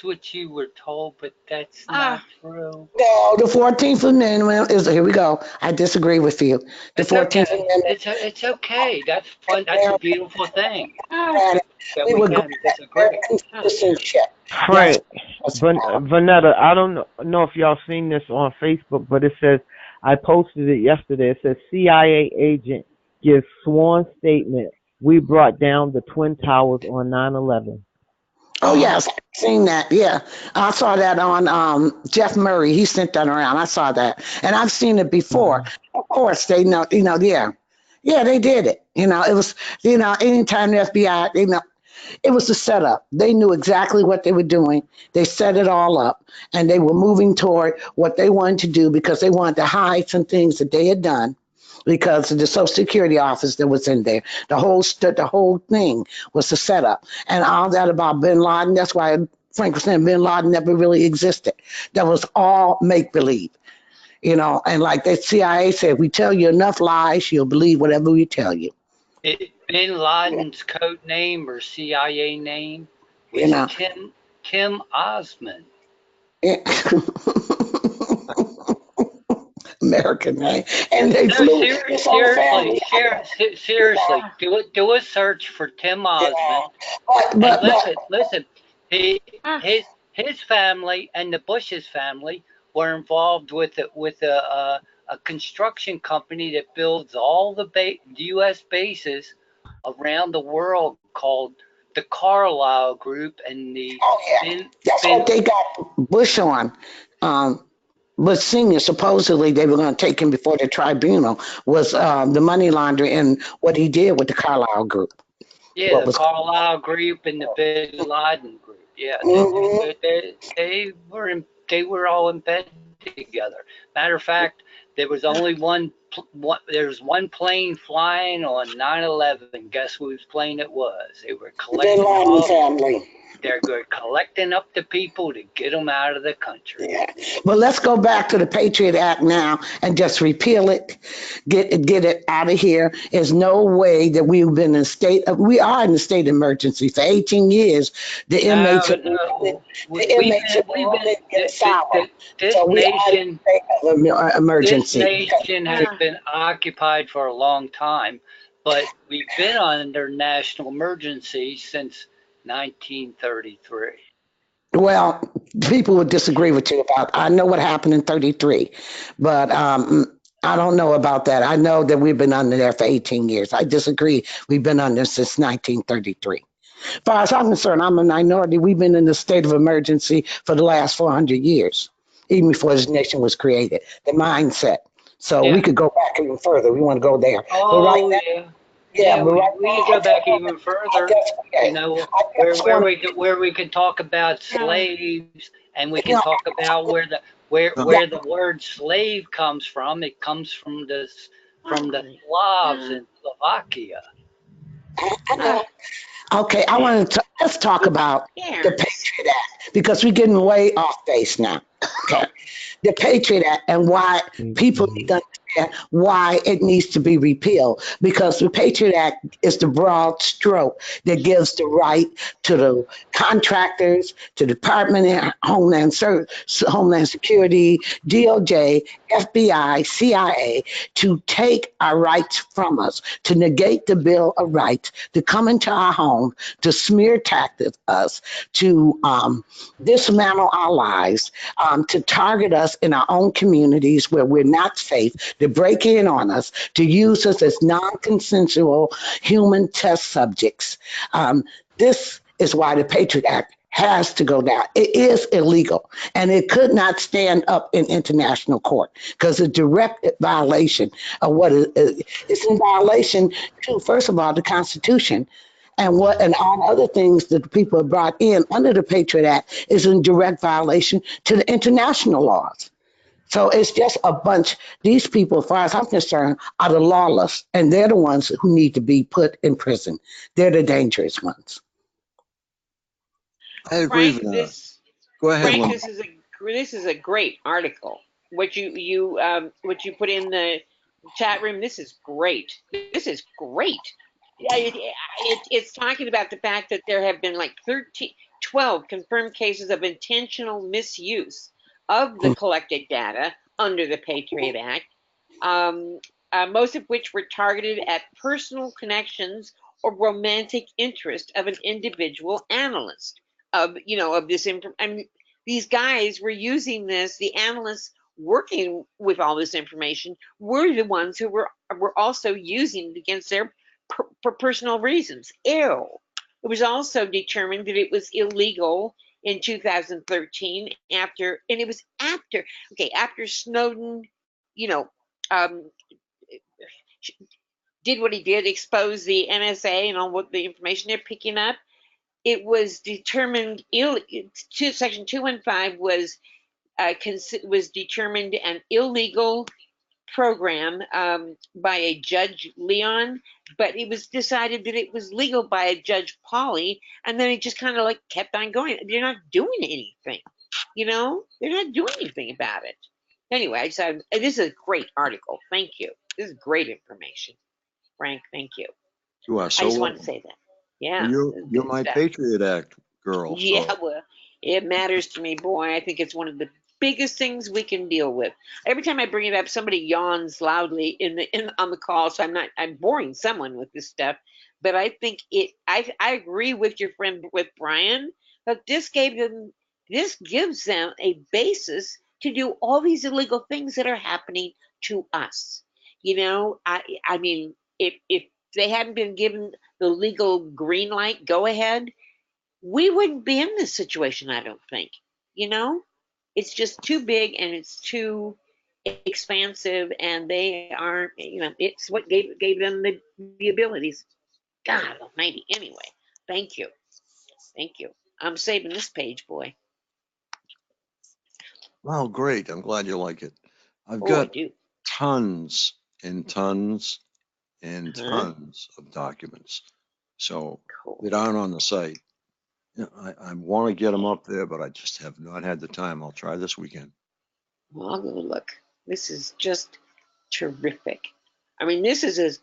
[SPEAKER 12] what you were told, but that's not true.
[SPEAKER 10] No, the 14th Amendment is, here we go. I disagree with you. The 14th Amendment.
[SPEAKER 12] It's okay. That's fun. That's a beautiful thing.
[SPEAKER 10] We were American citizenship.
[SPEAKER 8] Frank, Vanetta, I don't know if y'all seen this on Facebook, but it says, I posted it yesterday. It says CIA agent gives sworn statement. We brought down the Twin Towers on 9/11.
[SPEAKER 10] Oh, yes, I've seen that. Yeah, I saw that on Jeff Murray. He sent that around. I saw that. And I've seen it before. Of course, they know, yeah. Yeah, they did it. It was, anytime the FBI, it was a setup. They knew exactly what they were doing. They set it all up, and they were moving toward what they wanted to do, because they wanted to hide some things that they had done because of the Social Security office that was in there. The whole thing was a setup. And all that about bin Laden, that's why Frank was saying bin Laden never really existed. That was all make-believe. And like the CIA said, we tell you enough lies, you'll believe whatever we tell you.
[SPEAKER 12] Bin Laden's code name or CIA name was Tim Osman.
[SPEAKER 10] Yeah. American name. And they
[SPEAKER 12] No,
[SPEAKER 10] flew his whole family.
[SPEAKER 12] seriously, do a search for Tim Osmond. And
[SPEAKER 10] But
[SPEAKER 12] listen. His family and the Bush's family were involved with a construction company that builds all the U.S. bases around the world called the Carlyle Group and the
[SPEAKER 10] that's what they got Bush on. Bush Senior, supposedly they were going to take him before the tribunal, was the money laundering and what he did with the Carlyle Group.
[SPEAKER 12] Yeah, the Carlyle Group and the Bin Laden Group. Yeah, they were all in bed together. Matter of fact, there was only one plane flying on 9/11. Guess whose plane it was? They were collecting
[SPEAKER 10] Bin Laden family.
[SPEAKER 12] They're collecting up the people to get them out of the country.
[SPEAKER 10] Yeah. Well, let's go back to the Patriot Act now and just repeal it, get it out of here. There's no way that we are in a state of emergency for 18 years. The inmates
[SPEAKER 12] This nation has been occupied for a long time, but we've been under national emergency since 1933.
[SPEAKER 10] Well, people would disagree with you about. I know what happened in 33, but I don't know about that. I know that we've been under there for 18 years. I disagree. We've been under since 1933. As far as I'm concerned, I'm a minority. We've been in a state of emergency for the last 400 years, even before this nation was created. The mindset. So we could go back even further. We want to go there.
[SPEAKER 12] Oh,
[SPEAKER 10] but right now,
[SPEAKER 12] yeah, we go back even further. You know, where we can talk about slaves, and we can talk about where the word slave comes from. It comes from the Slavs in Slovakia.
[SPEAKER 10] Okay, I want to let's talk about the Patriot Act because we're getting way off base now. Okay, the Patriot Act and why people need to understand why it needs to be repealed, because the Patriot Act is the broad stroke that gives the right to the contractors, to the Department of Homeland Security, DOJ, FBI, CIA to take our rights from us, to negate the Bill of Rights, to come into our home, to smear tactic us, to dismantle our lives, to target us in our own communities where we're not safe, to break in on us, to use us as non-consensual human test subjects. This is why the Patriot Act has to go down. It is illegal, and it could not stand up in international court because it's a direct violation of what it's in violation to, first of all, the Constitution. And all other things that the people have brought in under the Patriot Act is in direct violation to the international laws. So it's just a bunch. These people, as far as I'm concerned, are the lawless, and they're the ones who need to be put in prison. They're the dangerous ones.
[SPEAKER 2] I agree with that. Go ahead,
[SPEAKER 1] Frank,
[SPEAKER 2] Lynn.
[SPEAKER 1] this is a great article. What you put in the chat room, this is great. This is great. Yeah, it's talking about the fact that there have been like 12 confirmed cases of intentional misuse of the collected data under the Patriot Act, most of which were targeted at personal connections or romantic interest of an individual analyst of this information. I mean, these guys were using this. The analysts working with all this information were the ones who were also using it against their for personal reasons. Ew. It was also determined that it was illegal in 2013 after Snowden, did what he did, expose the NSA and all what the information they're picking up. It was determined Section 215 was determined an illegal program by a Judge Leon, but it was decided that it was legal by a Judge Pauley, and then it just kind of like kept on going. They're not doing anything, they're not doing anything about it. Anyway, this is a great article. Thank you. This is great information, Frank. Thank you.
[SPEAKER 2] You are so
[SPEAKER 1] I just
[SPEAKER 2] welcome.
[SPEAKER 1] want to say that. Yeah.
[SPEAKER 2] You're my
[SPEAKER 1] stuff.
[SPEAKER 2] Patriot Act girl.
[SPEAKER 1] Yeah,
[SPEAKER 2] So.
[SPEAKER 1] well, it matters to me, boy. I think it's one of the biggest things we can deal with. Every time I bring it up, somebody yawns loudly on the call, so I'm boring someone with this stuff. But I think I agree with your friend with Brian, but this gives them a basis to do all these illegal things that are happening to us. You know, I mean, if they hadn't been given the legal green light, go ahead, we wouldn't be in this situation, I don't think. You know, it's just too big and it's too expansive, and they aren't, you know, it's what gave them the abilities. God almighty. Anyway, thank you. Thank you. I'm saving this page, boy.
[SPEAKER 2] Wow, great. I'm glad you like it. I've
[SPEAKER 1] Oh, I
[SPEAKER 2] got
[SPEAKER 1] do.
[SPEAKER 2] tons and tons and
[SPEAKER 1] Uh-huh.
[SPEAKER 2] tons of documents. So
[SPEAKER 1] Cool.
[SPEAKER 2] they're down on the site. You know, I want to get them up there, but I just have not had the time. I'll try this weekend.
[SPEAKER 1] Well, I'll go look. This is just terrific. I mean, this is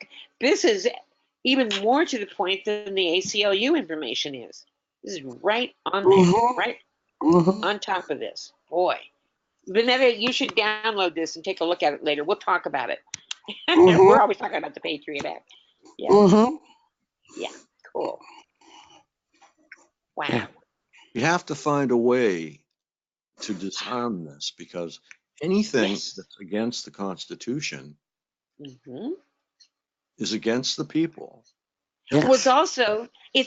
[SPEAKER 1] even more to the point than the ACLU information is. This is right on there, right on top of this. Boy, Vanetta, you should download this and take a look at it later. We'll talk about it. We're always talking about the Patriot Act. Yeah. Yeah. Cool. Wow.
[SPEAKER 2] Yeah. You have to find a way to disarm this, because anything that's against the Constitution
[SPEAKER 1] Mm-hmm.
[SPEAKER 2] is against the people.
[SPEAKER 1] Well, it's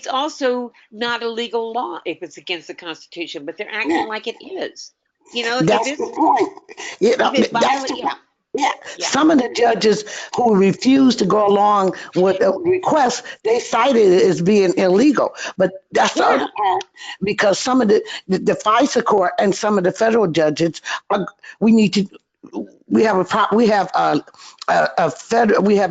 [SPEAKER 1] also not a legal law if it's against the Constitution, but they're acting like it is. You know,
[SPEAKER 10] That's the point. You know, that's the point. Yeah. Some of the judges who refused to go along with the request, they cited it as being illegal. But that's the other part, because some of the FISA court and some of the federal judges, we have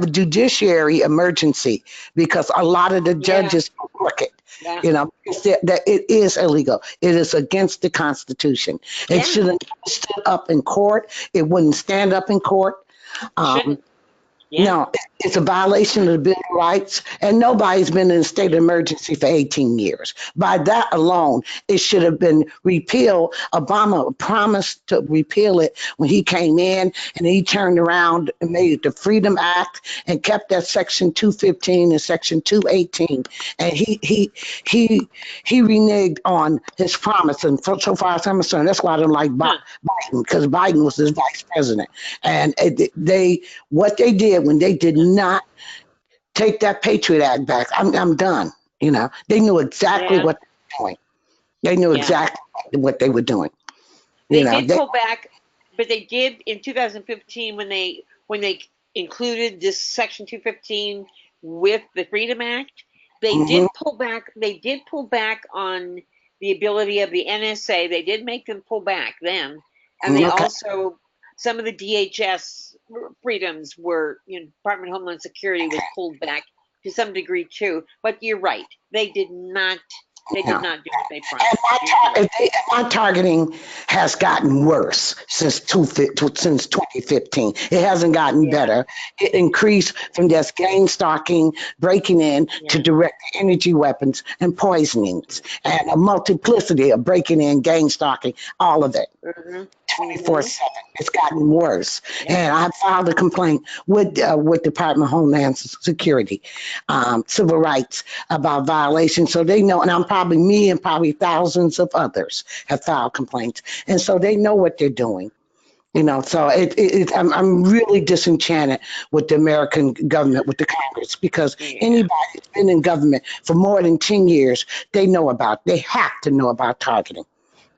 [SPEAKER 10] a judiciary emergency because a lot of the judges are crooked.
[SPEAKER 1] Yeah.
[SPEAKER 10] You know, that it is illegal. It is against the Constitution. It shouldn't stand up in court. It wouldn't stand up in court.
[SPEAKER 1] Shouldn't.
[SPEAKER 10] No, it's a violation of the Bill of Rights, and nobody's been in a state of emergency for 18 years. By that alone, it should have been repealed. Obama promised to repeal it when he came in, and he turned around and made it the Freedom Act and kept that Section 215 and Section 218. And he reneged on his promise. And so far as I'm concerned, that's why I don't like Biden, because Biden was his vice president. And what they did when they did not take that Patriot Act back, I'm done. You know, they knew exactly what they were doing. They knew exactly what they were doing.
[SPEAKER 1] They did pull back, but they did in 2015 when they included this Section 215 with the Freedom Act. They did pull back. They did pull back on the ability of the NSA. They did make them pull back then, and they also, some of the DHS freedoms were, you know, Department of Homeland Security was pulled back to some degree too. But you're right. They did not. They did not do what they promised.
[SPEAKER 10] My targeting has gotten worse since 2015. It hasn't gotten better. It increased from just gang stalking, breaking in, to direct energy weapons and poisonings, and a multiplicity of breaking in, gang stalking, all of it. 24/7. It's gotten worse. And I filed a complaint with Department of Homeland Security, civil rights, about violations. So they know, and me and probably thousands of others have filed complaints. And so they know what they're doing. You know, so I'm really disenchanted with the American government, with the Congress, because anybody who's been in government for more than 10 years, they have to know about targeting.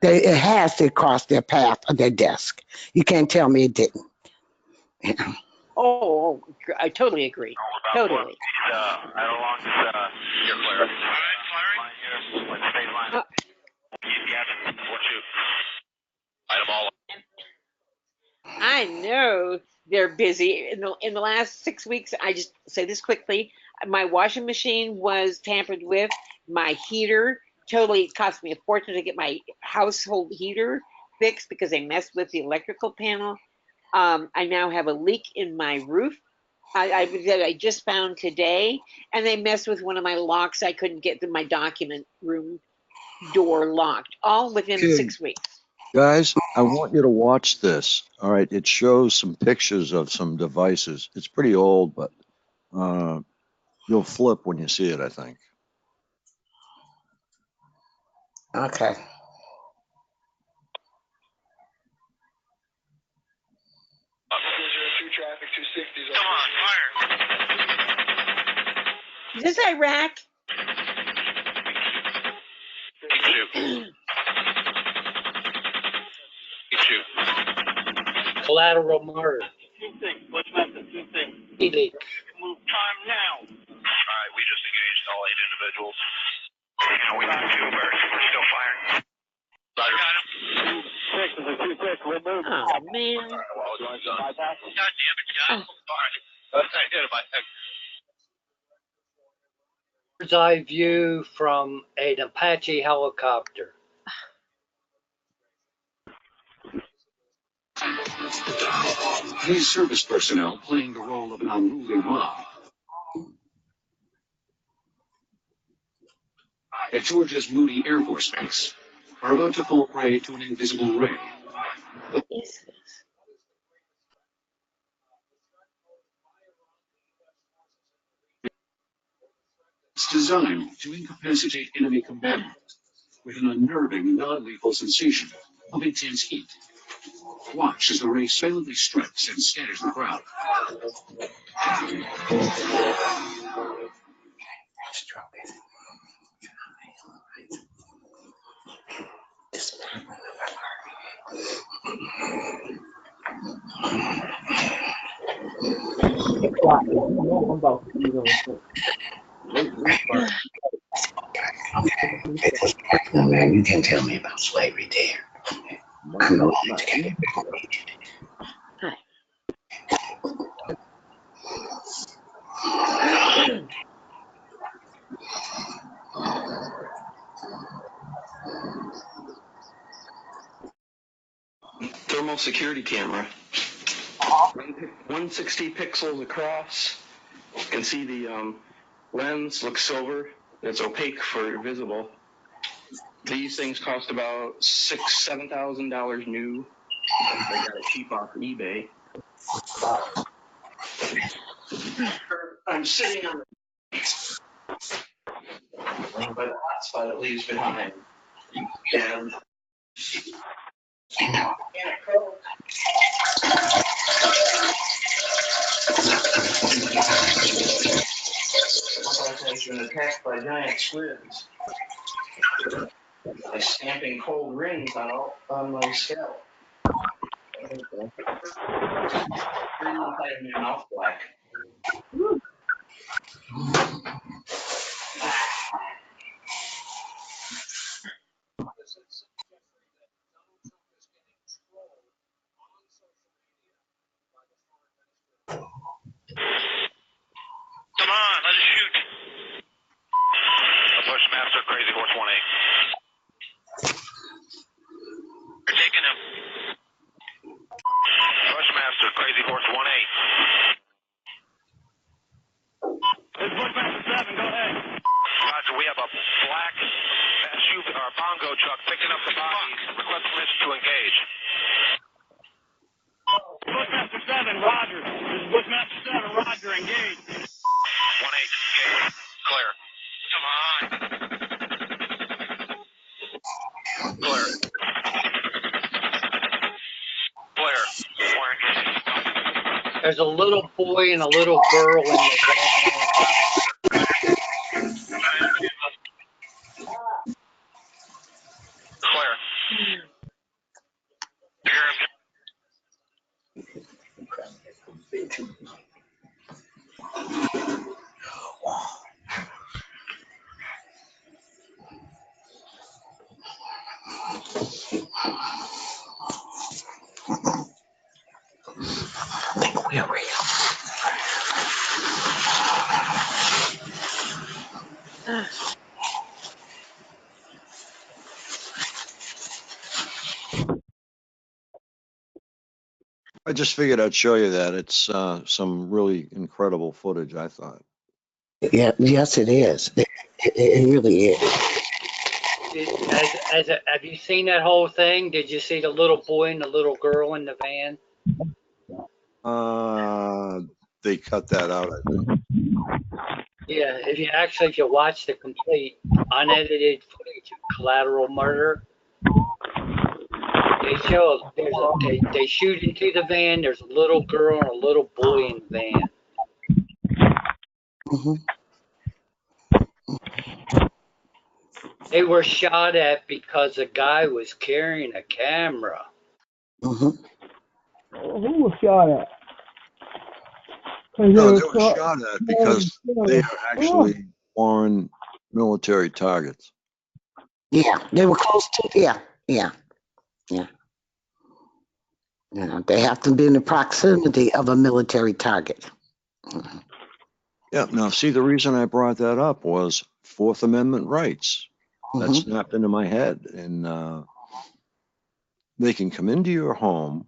[SPEAKER 10] It has to cross their path or their desk. You can't tell me it didn't. Yeah.
[SPEAKER 1] Oh, I totally agree. Totally. I know they're busy. In the last 6 weeks, I just say this quickly. My washing machine was tampered with. My heater, totally, it cost me a fortune to get my household heater fixed because they messed with the electrical panel. I now have a leak in my roof that I just found today, and they messed with one of my locks. I couldn't get my document room door locked, all within 6 weeks.
[SPEAKER 2] Guys, I want you to watch this. All right, it shows some pictures of some devices. It's pretty old, but you'll flip when you see it, I think.
[SPEAKER 10] Okay.
[SPEAKER 15] Come on, fire.
[SPEAKER 1] Is this Iraq?
[SPEAKER 15] Keep shooting. Keep shooting.
[SPEAKER 12] Collateral murder.
[SPEAKER 15] 2-6. What's message? 2-6.
[SPEAKER 12] Elite.
[SPEAKER 15] Move time now. All right, we just engaged all 8 individuals. And we got 2 birds. We're still firing. Roger. Got him. 2-6 is a 2-6. We'll move.
[SPEAKER 1] Oh, man.
[SPEAKER 15] God damn it, John. Sorry. I did it by
[SPEAKER 12] Bird's eye view from an Apache helicopter.
[SPEAKER 20] These service personnel playing the role of an unruly mob. At Georgia's Moody Air Force Base, are about to fall prey to an invisible ray.
[SPEAKER 1] What is this?
[SPEAKER 20] It's designed to incapacitate enemy combatants with an unnerving, non-lethal sensation of intense heat. Watch as the ray silently strikes and scatters the crowd.
[SPEAKER 10] No, man, you can't tell me about slavery there. I'm no educated.
[SPEAKER 7] Thermal security camera. 160 pixels across. You can see the lens looks silver. It's opaque for visible. These things cost about $7,000 new. They got it cheap off eBay. I'm sitting on by the hotspot it leaves behind. And I've been attacked by giant squids. By stamping cold rings on my scalp. Inside of my mouth black.
[SPEAKER 15] Come on, let's shoot. Bushmaster, Crazy Horse 1-8. You're taking him. Bushmaster, Crazy Horse 1-8. It's Bushmaster 7, go ahead. Roger, we have a black SUV or bongo truck picking up the bodies. Request permission to engage. Bushmaster 7, Roger. This is Bushmaster 7, Roger, engage. 1-8, engage. Clear. Come on. Clear. Clear. We're engaged.
[SPEAKER 12] There's a little boy and a little girl in the
[SPEAKER 15] Clear.
[SPEAKER 2] I just figured I'd show you that. It's some really incredible footage, I thought.
[SPEAKER 10] Yeah, yes, it is. It really is.
[SPEAKER 12] Have you seen that whole thing? Did you see the little boy and the little girl in the van?
[SPEAKER 2] They cut that out, I think.
[SPEAKER 12] Yeah, if you watch the complete unedited footage of Collateral Murder, they show they shoot into the van. There's a little girl and a little boy in the van. They were shot at because a guy was carrying a camera.
[SPEAKER 8] Who was shot at?
[SPEAKER 2] No, they were shot at because they are actually foreign military targets.
[SPEAKER 10] Yeah, they were close to. Yeah. You know, they have to be in the proximity of a military target.
[SPEAKER 2] Yeah. Now, see, the reason I brought that up was Fourth Amendment rights. That snapped into my head, and they can come into your home.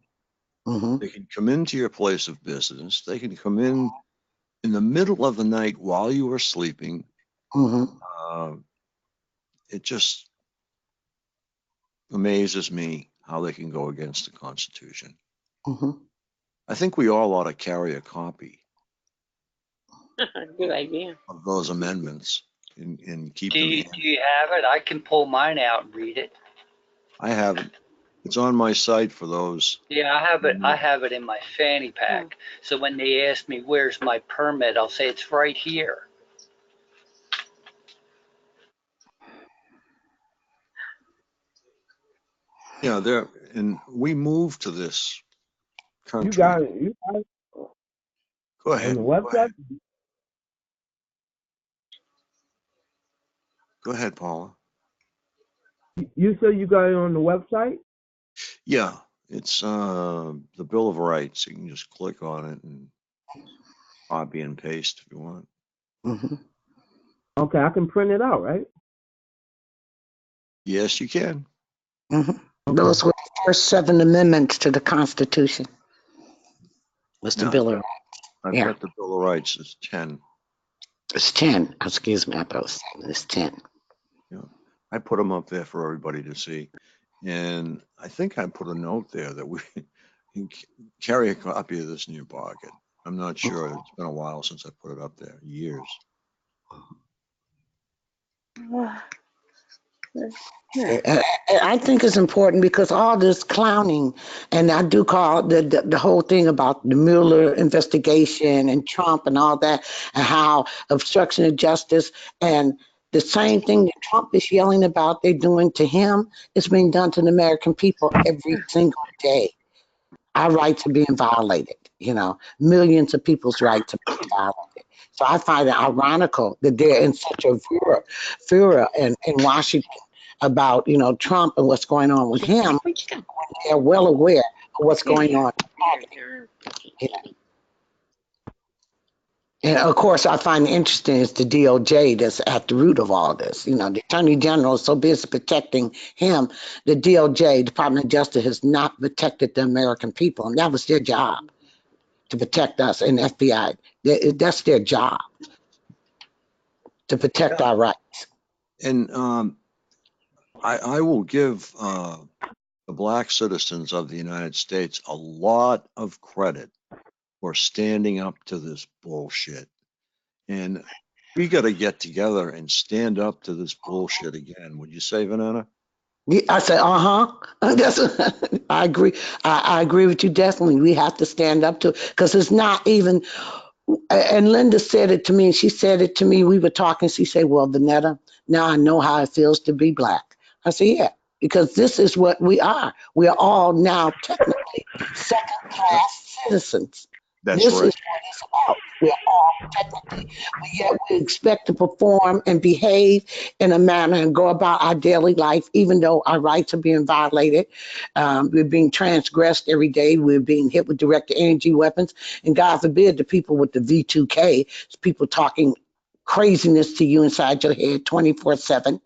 [SPEAKER 2] They can come into your place of business. They can come in the middle of the night while you are sleeping. It just amazes me how they can go against the Constitution. I think we all ought to carry a copy
[SPEAKER 1] Good idea.
[SPEAKER 2] of those amendments and keep
[SPEAKER 12] Do
[SPEAKER 2] them.
[SPEAKER 12] you have it? I can pull mine out and read it.
[SPEAKER 2] I have it. It's on my site for those.
[SPEAKER 12] Yeah, I have it in my fanny pack. So when they ask me where's my permit, I'll say it's right here.
[SPEAKER 2] Yeah, there, and we moved to this country.
[SPEAKER 8] You got it.
[SPEAKER 2] Go ahead.
[SPEAKER 8] On the website?
[SPEAKER 2] Go ahead, Paula.
[SPEAKER 8] You said you got it on the website?
[SPEAKER 2] Yeah, it's the Bill of Rights. You can just click on it and copy and paste if you want.
[SPEAKER 8] Okay, I can print it out, right?
[SPEAKER 2] Yes, you can.
[SPEAKER 10] Those were the first 7 amendments to the Constitution. Was the Bill of Rights.
[SPEAKER 2] I've got the Bill of Rights. It's 10.
[SPEAKER 10] It's 10. Excuse me, I thought it's 10.
[SPEAKER 2] Yeah, I put them up there for everybody to see, and I think I put a note there that we can carry a copy of this in your pocket. I'm not sure. It's been a while since I put it up there. Years.
[SPEAKER 10] I think it's important because all this clowning, and I do call the whole thing about the Mueller investigation and Trump and all that, and how obstruction of justice and the same thing that Trump is yelling about they're doing to him is being done to the American people every single day. Our rights are being violated, millions of people's rights are being violated. So I find it ironical that they're in such a furor in Washington about, Trump and what's going on with him. They're well aware of what's going on. And of course, I find it interesting is the DOJ that's at the root of all this. The Attorney General is so busy protecting him. The DOJ, Department of Justice, has not protected the American people, and that was their job, to protect us. And the FBI, that's their job, to protect our rights.
[SPEAKER 2] And I will give the Black citizens of the United States a lot of credit for standing up to this bullshit. And we got to get together and stand up to this bullshit again. Would you say, Vanetta?
[SPEAKER 10] Yeah, I said, That's, I agree. I agree with you definitely. We have to stand up to it because it's not even. And Linda said it to me, and she said it to me. We were talking. She said, "Well, Vanetta, now I know how it feels to be Black." I said, "Yeah, because this is what we are. We are all now technically second-class citizens.
[SPEAKER 2] That's
[SPEAKER 10] this
[SPEAKER 2] right.
[SPEAKER 10] is what it's about. We're all technically, but yet we expect to perform and behave in a manner and go about our daily life, even though our rights are being violated. We're being transgressed every day. We're being hit with directed energy weapons. And God forbid the people with the V2K, people talking craziness to you inside your head 24/7.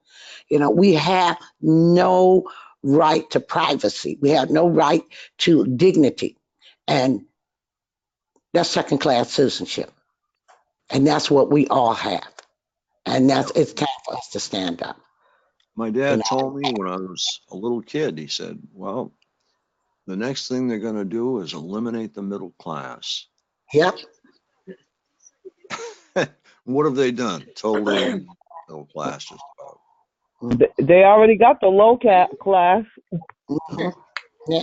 [SPEAKER 10] We have no right to privacy. We have no right to dignity. And that's second-class citizenship. And that's what we all have. And it's time for us to stand up.
[SPEAKER 2] My dad told me when I was a little kid, he said, well, the next thing they're going to do is eliminate the middle class.
[SPEAKER 10] Yep.
[SPEAKER 2] What have they done? Totally eliminated the middle class just about.
[SPEAKER 8] They already got the low class.
[SPEAKER 10] Yeah.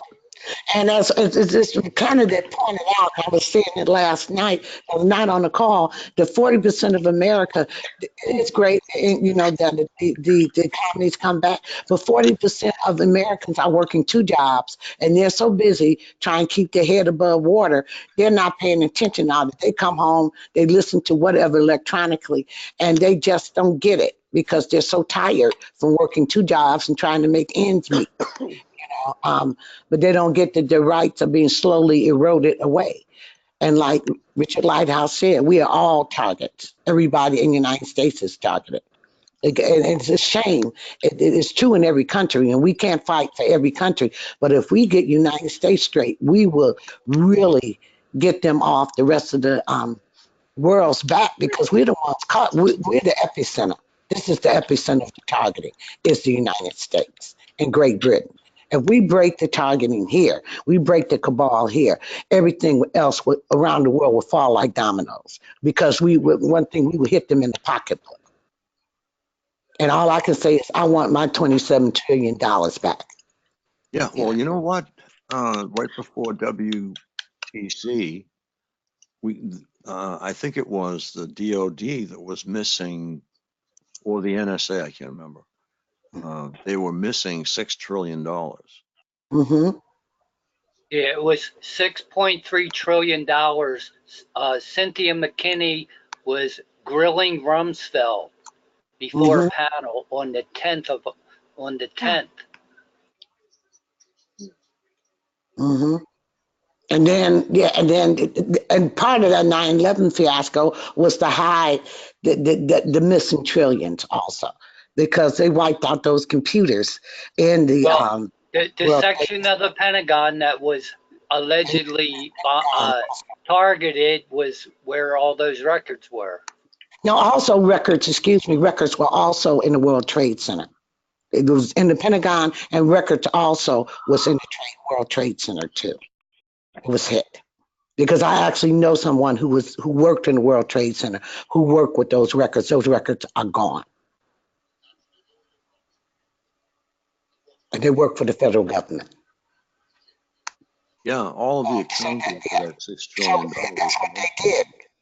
[SPEAKER 10] And as this candidate pointed out, I was saying it last night, I was not on the call, that 40% of America, it's great, and, that the economy's come back, but 40% of Americans are working 2 jobs, and they're so busy trying to keep their head above water, they're not paying attention now. They come home, they listen to whatever electronically, and they just don't get it because they're so tired from working 2 jobs and trying to make ends meet. But they don't get that their rights are being slowly eroded away. And like Richard Lighthouse said, we are all targets. Everybody in the United States is targeted. And it's a shame. It is true in every country, and we can't fight for every country. But if we get United States straight, we will really get them off the rest of the world's back, because we're the ones caught. We're the epicenter. This is the epicenter of the targeting. It's the United States and Great Britain. If we break the targeting here, we break the cabal here, everything else around the world will fall like dominoes, because we would hit them in the pocketbook. And all I can say is I want my $27 trillion back.
[SPEAKER 2] Yeah, well, you know what? Right before WPC, I think it was the DOD that was missing, or the NSA, I can't remember. They were missing $6 trillion.
[SPEAKER 10] Mm-hmm.
[SPEAKER 12] Yeah, it was $6.3 trillion. Cynthia McKinney was grilling Rumsfeld before a panel on the 10th.
[SPEAKER 10] Mm-hmm. And part of that 9/11 fiasco was to hide the missing trillions also, because they wiped out those computers in the
[SPEAKER 12] the section of the Pentagon that was allegedly targeted was where all those records were.
[SPEAKER 10] No, also records were also in the World Trade Center. It was in the Pentagon, and records also was in the World Trade Center too. It was hit. Because I actually know someone who worked in the World Trade Center, who worked with those records. Those records are gone. And they work for the federal government.
[SPEAKER 2] Yeah, all of the accounting for that $6 trillion.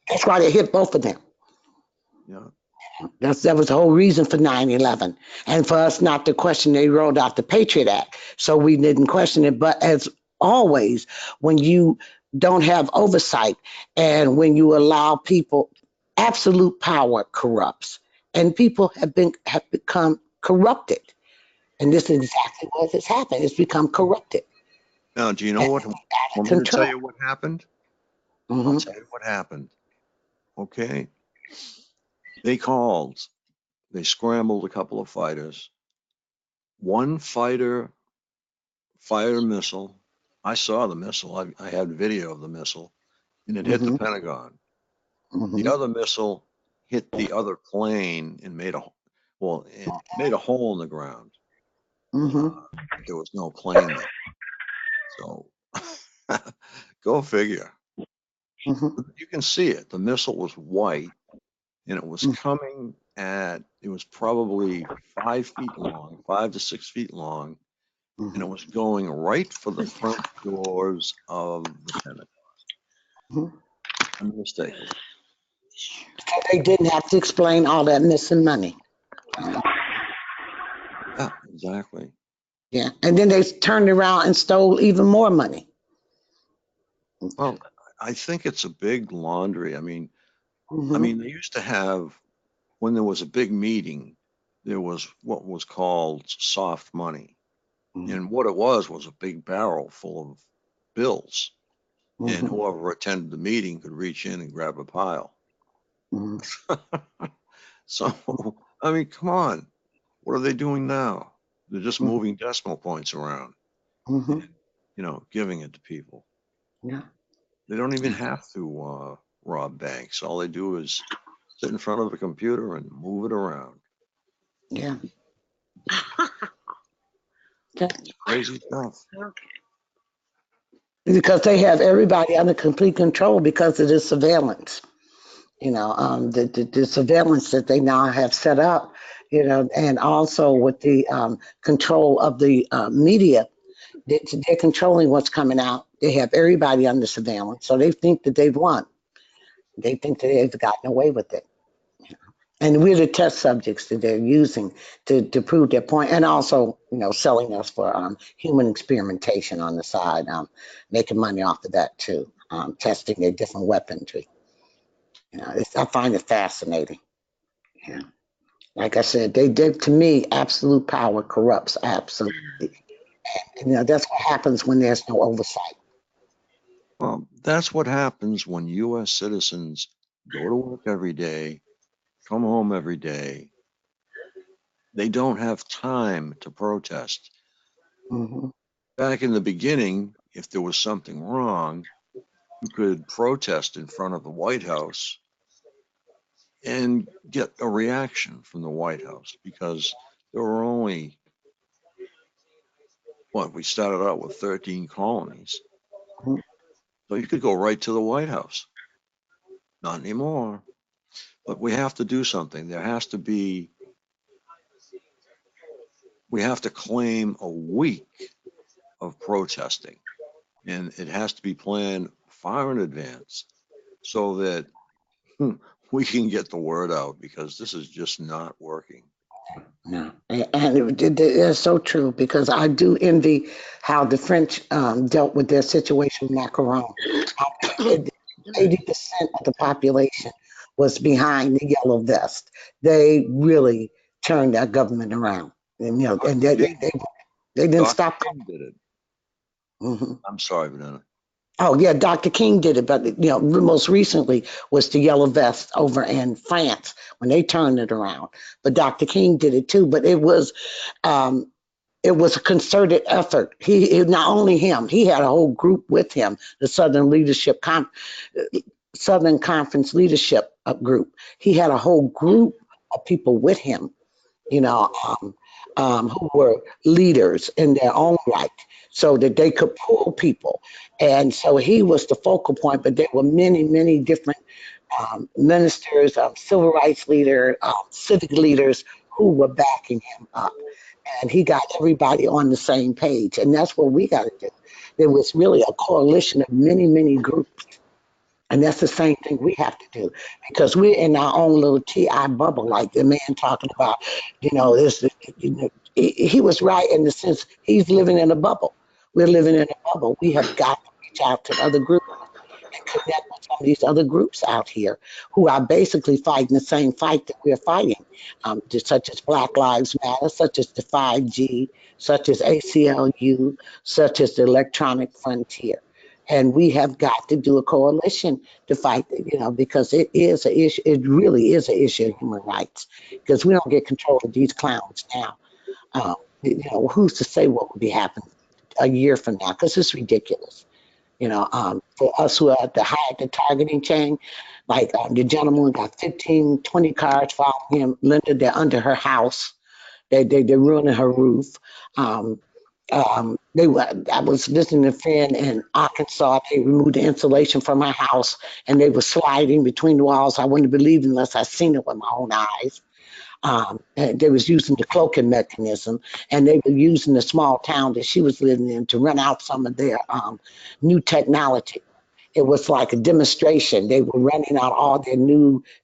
[SPEAKER 10] That's why they hit both of them.
[SPEAKER 2] Yeah.
[SPEAKER 10] That was the whole reason for 9/11. And for us not to question, they rolled out the Patriot Act. So we didn't question it. But as always, when you don't have oversight, and when you allow people, absolute power corrupts, and people have become corrupted. And this is exactly what has happened. It's become corrupted.
[SPEAKER 2] Now, do you know what? Want me to tell you what happened? I'll tell you what happened. Okay. They scrambled a couple of fighters. One fighter fired a missile. I saw the missile. I had video of the missile, and it hit the Pentagon. The other missile hit the other plane and made a hole in the ground. There was no plane there. So go figure. You can see it. The missile was white, and it was coming it was probably 5 feet long, 5 to 6 feet long, and it was going right for the front doors of the Pentagon. Unmistakable.
[SPEAKER 10] They didn't have to explain all that missing money.
[SPEAKER 2] Yeah, exactly.
[SPEAKER 10] Yeah, and then they turned around and stole even more money.
[SPEAKER 2] Well, I think it's a big laundry. I mean, they used to have, when there was a big meeting, there was what was called soft money. And what it was a big barrel full of bills. And whoever attended the meeting could reach in and grab a pile. So, I mean, come on. What are they doing now? They're just moving decimal points around, and, giving it to people.
[SPEAKER 10] Yeah.
[SPEAKER 2] They don't even have to rob banks. All they do is sit in front of a computer and move it around.
[SPEAKER 10] Yeah.
[SPEAKER 2] Crazy stuff.
[SPEAKER 1] Okay.
[SPEAKER 10] Because they have everybody under complete control because of this surveillance. The surveillance that they now have set up, and also with the control of the media, they're controlling what's coming out. They have everybody under surveillance, so they think that they've won. They think that they've gotten away with it. And we're the test subjects that they're using to prove their point, and also, selling us for human experimentation on the side, making money off of that too, testing their different weaponry. I find it fascinating. Yeah. Like I said, they did to me, absolute power corrupts absolutely. And, that's what happens when there's no oversight.
[SPEAKER 2] Well, that's what happens when U.S. citizens go to work every day, come home every day. They don't have time to protest.
[SPEAKER 10] Mm-hmm.
[SPEAKER 2] Back in the beginning, if there was something wrong, you could protest in front of the White House and get a reaction from the White House, because there were only, we started out with 13 colonies.
[SPEAKER 10] Mm-hmm.
[SPEAKER 2] So you could go right to the White House. Not anymore. But we have to do something. We have to claim a week of protesting, and it has to be planned far in advance so that we can get the word out, because this is just not working.
[SPEAKER 10] No, and it's so true, because I do envy how the French dealt with their situation with Macron. 80% of the population was behind the yellow vest. They really turned that government around, and they didn't stop.
[SPEAKER 2] King did it.
[SPEAKER 10] Mm-hmm.
[SPEAKER 2] I'm sorry, Vanessa.
[SPEAKER 10] Oh yeah, Dr. King did it, but most recently was the yellow vest over in France when they turned it around. But Dr. King did it too. But it was a concerted effort. He not only him, he had a whole group with him, the Southern Conference Leadership Group. He had a whole group of people with him, who were leaders in their own right, so that they could pull people. And so he was the focal point, but there were many, many different ministers, civil rights leaders, civic leaders who were backing him up. And he got everybody on the same page. And that's what we got to do. There was really a coalition of many, many groups. And that's the same thing we have to do, because we're in our own little TI bubble, like the man talking about, he was right in the sense he's living in a bubble. We're living in a bubble. We have got to reach out to other groups and connect with some of these other groups out here who are basically fighting the same fight that we're fighting, such as Black Lives Matter, such as the 5G, such as ACLU, such as the Electronic Frontier. And we have got to do a coalition to fight, because it is an issue. It really is an issue of human rights, because we don't get control of these clowns now. Who's to say what will be happening a year from now? Because it's ridiculous. For us who are at the high of the targeting chain, like the gentleman got 15, 20 cars following him. Linda, they're under her house. They're ruining her roof. I was visiting a friend in Arkansas. They removed the insulation from her house, and they were sliding between the walls. I wouldn't believe it unless I seen it with my own eyes. And they was using the cloaking mechanism, and they were using the small town that she was living in to run out some of their new technology. It was like a demonstration. They were running out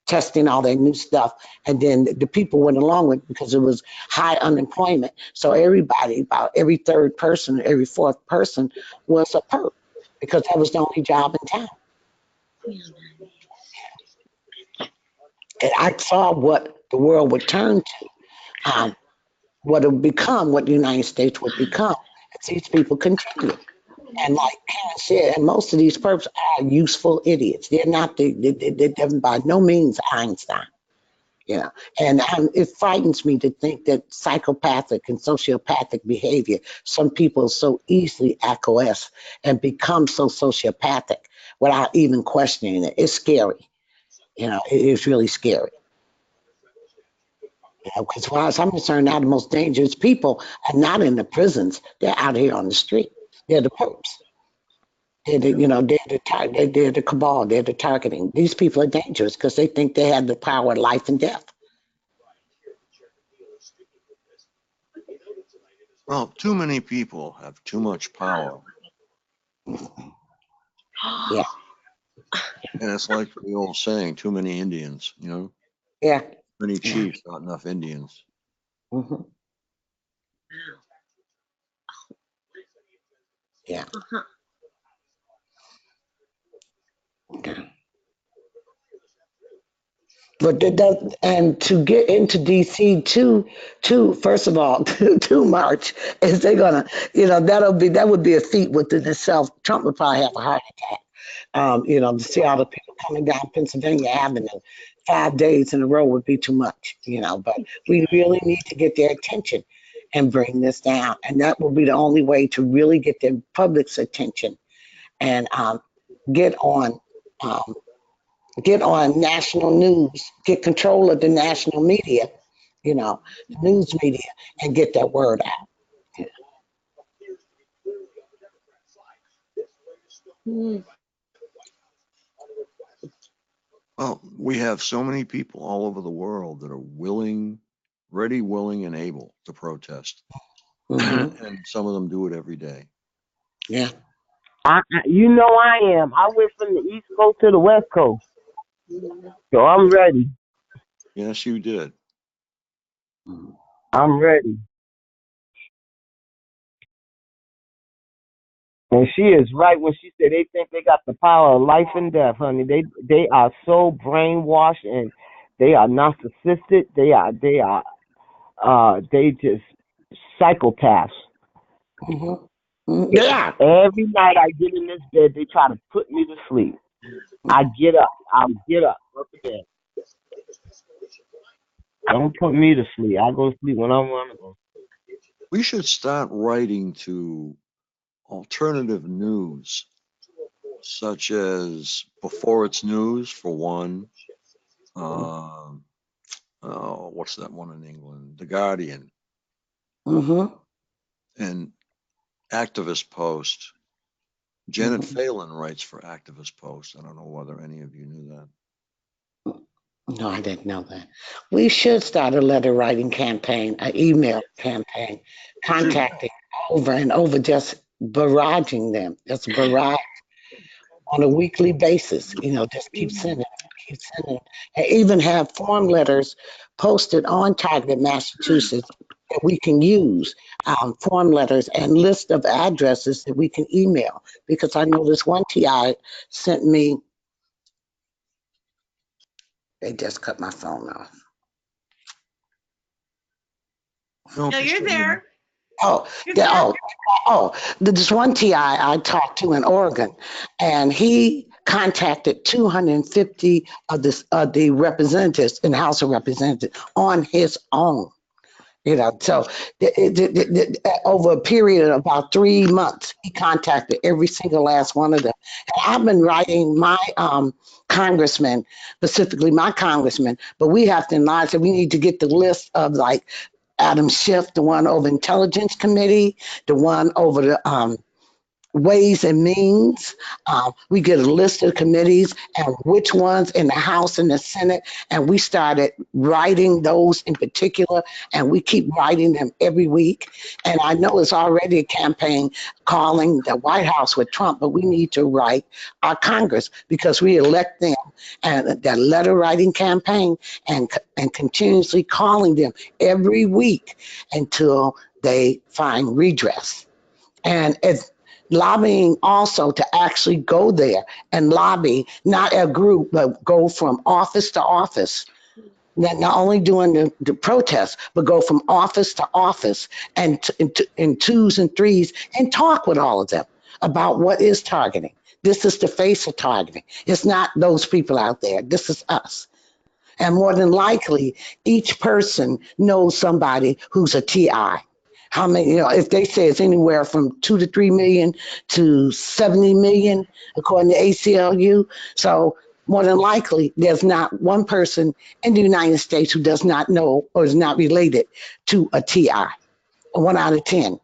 [SPEAKER 10] testing all their new stuff. And then the people went along with it because it was high unemployment. So everybody, about every third person, every fourth person was a perp, because that was the only job in town. And I saw what the world would turn to, what it would become, what the United States would become, as these people continue. And like Karen said, and most of these perps are useful idiots. They're not, they're by no means Einstein. And it frightens me to think that psychopathic and sociopathic behavior, some people so easily acquiesce and become so sociopathic without even questioning it. It's scary. It is really scary. As far as I'm concerned, now the most dangerous people are not in the prisons. They're out here on the street. They're the perps. They're the, they're the cabal. They're the targeting. These people are dangerous because they think they have the power of life and death.
[SPEAKER 2] Well, too many people have too much power.
[SPEAKER 10] Yeah.
[SPEAKER 2] And it's like the old saying, too many Indians, you know?
[SPEAKER 10] Yeah.
[SPEAKER 2] Many chiefs, not enough Indians.
[SPEAKER 10] Mm-hmm. Yeah. But it does, and to get into DC to first of all, to March, is they gonna, that would be a feat within itself. Trump would probably have a heart attack. To see all the people coming down Pennsylvania Avenue 5 days in a row would be too much, but we really need to get their attention and bring this down. And that will be the only way to really get the public's attention and get on national news, get control of the national media, the news media, and get that word out.
[SPEAKER 2] Well, we have so many people all over the world that are ready, willing, and able to protest.
[SPEAKER 10] Mm-hmm.
[SPEAKER 2] And some of them do it every day.
[SPEAKER 10] Yeah.
[SPEAKER 8] I am. I went from the East Coast to the West Coast. So I'm ready.
[SPEAKER 2] Yes, you did.
[SPEAKER 8] I'm ready. And she is right when she said they think they got the power of life and death, honey. They are so brainwashed and they are narcissistic. They just psychopaths.
[SPEAKER 10] Mm-hmm. Yeah.
[SPEAKER 8] Every night I get in this bed, they try to put me to sleep. I get up. I'll get up. Go to bed. Don't put me to sleep. I go to sleep when I want to go.
[SPEAKER 2] We should start writing to alternative news, such as Before It's News, for one. What's that one in England? The Guardian.
[SPEAKER 10] Mm-hmm.
[SPEAKER 2] And Activist Post. Janet Phelan writes for Activist Post. I don't know whether any of you knew that.
[SPEAKER 10] No, I didn't know that. We should start a letter writing campaign, an email campaign, contacting over and over, just barraging them. Just barrage on a weekly basis. Just keep sending, and even have form letters posted on Targeted Massachusetts that we can use, form letters and list of addresses that we can email. Because I know this one TI sent me. They just cut my phone off.
[SPEAKER 1] No, you're there.
[SPEAKER 10] This one TI I talked to in Oregon, and he contacted 250 of the representatives in the House of Representatives on his own. So over a period of about 3 months, he contacted every single last one of them. And I've been writing my congressman, specifically my congressman, but we have to enlarge it. We need to get the list of like Adam Schiff, the one over Intelligence Committee, the one over the Ways and Means. We get a list of committees and which ones in the House and the Senate, and we started writing those in particular, and we keep writing them every week. And I know it's already a campaign calling the White House with Trump, but we need to write our Congress because we elect them, and that letter writing campaign and continuously calling them every week until they find redress. And it's lobbying also to actually go there and lobby, not a group, but go from office to office. Not only doing the protests, but go from office to office and in twos and threes and talk with all of them about what is targeting. This is the face of targeting. It's not those people out there. This is us. And more than likely, each person knows somebody who's a TI. How many, if they say it's anywhere from 2 to 3 million to 70 million, according to ACLU. So more than likely, there's not one person in the United States who does not know or is not related to a TI. 1 out of 10.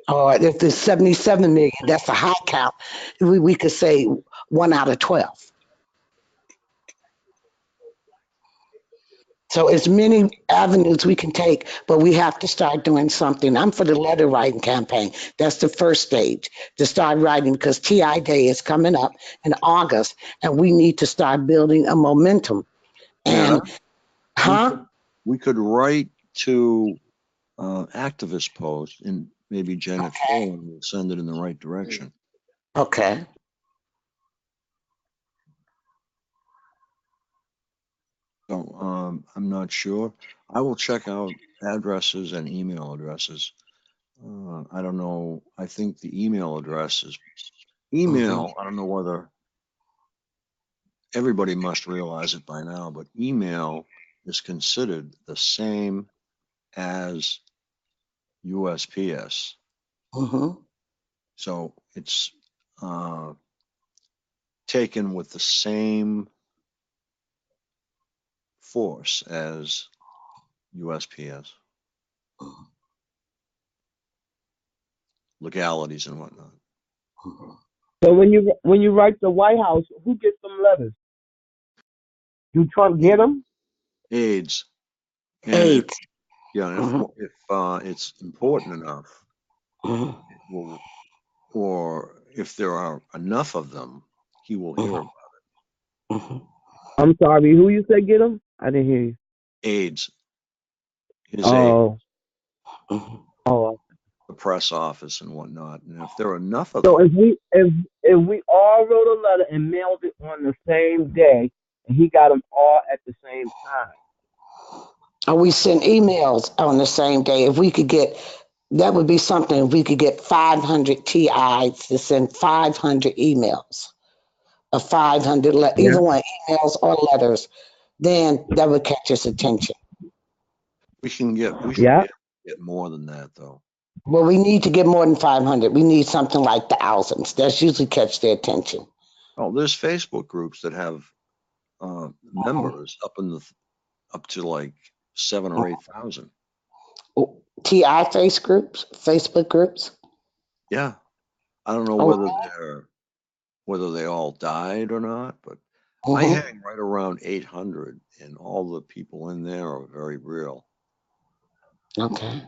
[SPEAKER 10] Or if there's 77 million, that's a high count. We could say 1 out of 12. So it's many avenues we can take, but we have to start doing something. I'm for the letter writing campaign. That's the first stage, to start writing, because TI Day is coming up in August, and we need to start building a momentum. And,
[SPEAKER 2] we could write to activist post, and maybe Janet Cohen will send it in the right direction.
[SPEAKER 10] Okay.
[SPEAKER 2] So I'm not sure. I will check out addresses and email addresses. I don't know. I think the email address is email. I don't know whether everybody must realize it by now, but email is considered the same as USPS. So it's taken with the same force as USPS. Legalities and whatnot.
[SPEAKER 8] So when you write the White House, who gets them letters? Do Trump get them?
[SPEAKER 2] AIDS.
[SPEAKER 10] AIDS.
[SPEAKER 2] Yeah, if it's important enough, or if there are enough of them, he will hear about it.
[SPEAKER 8] I'm sorry, who you said get them? I didn't hear you.
[SPEAKER 2] AIDS. His
[SPEAKER 8] Oh.
[SPEAKER 2] AIDS.
[SPEAKER 8] Oh.
[SPEAKER 2] The press office and whatnot. And if there are enough of
[SPEAKER 8] So
[SPEAKER 2] them.
[SPEAKER 8] if we all wrote a letter and mailed it on the same day, and he got them all at the same time.
[SPEAKER 10] Or we send emails on the same day. If we could get, that would be something. If we could get 500 TIs to send 500 emails, or 500 either one, emails or letters, then that would catch his attention.
[SPEAKER 2] We can get more than that, though.
[SPEAKER 10] Well, we need to get more than 500. We need something like thousands. That's usually catch their attention.
[SPEAKER 2] Oh, there's Facebook groups that have members up to like 7,000 or 8,000.
[SPEAKER 10] TI Facebook groups.
[SPEAKER 2] Yeah, I don't know whether they all died or not, but I hang right around 800, and all the people in there are very real.
[SPEAKER 10] Okay.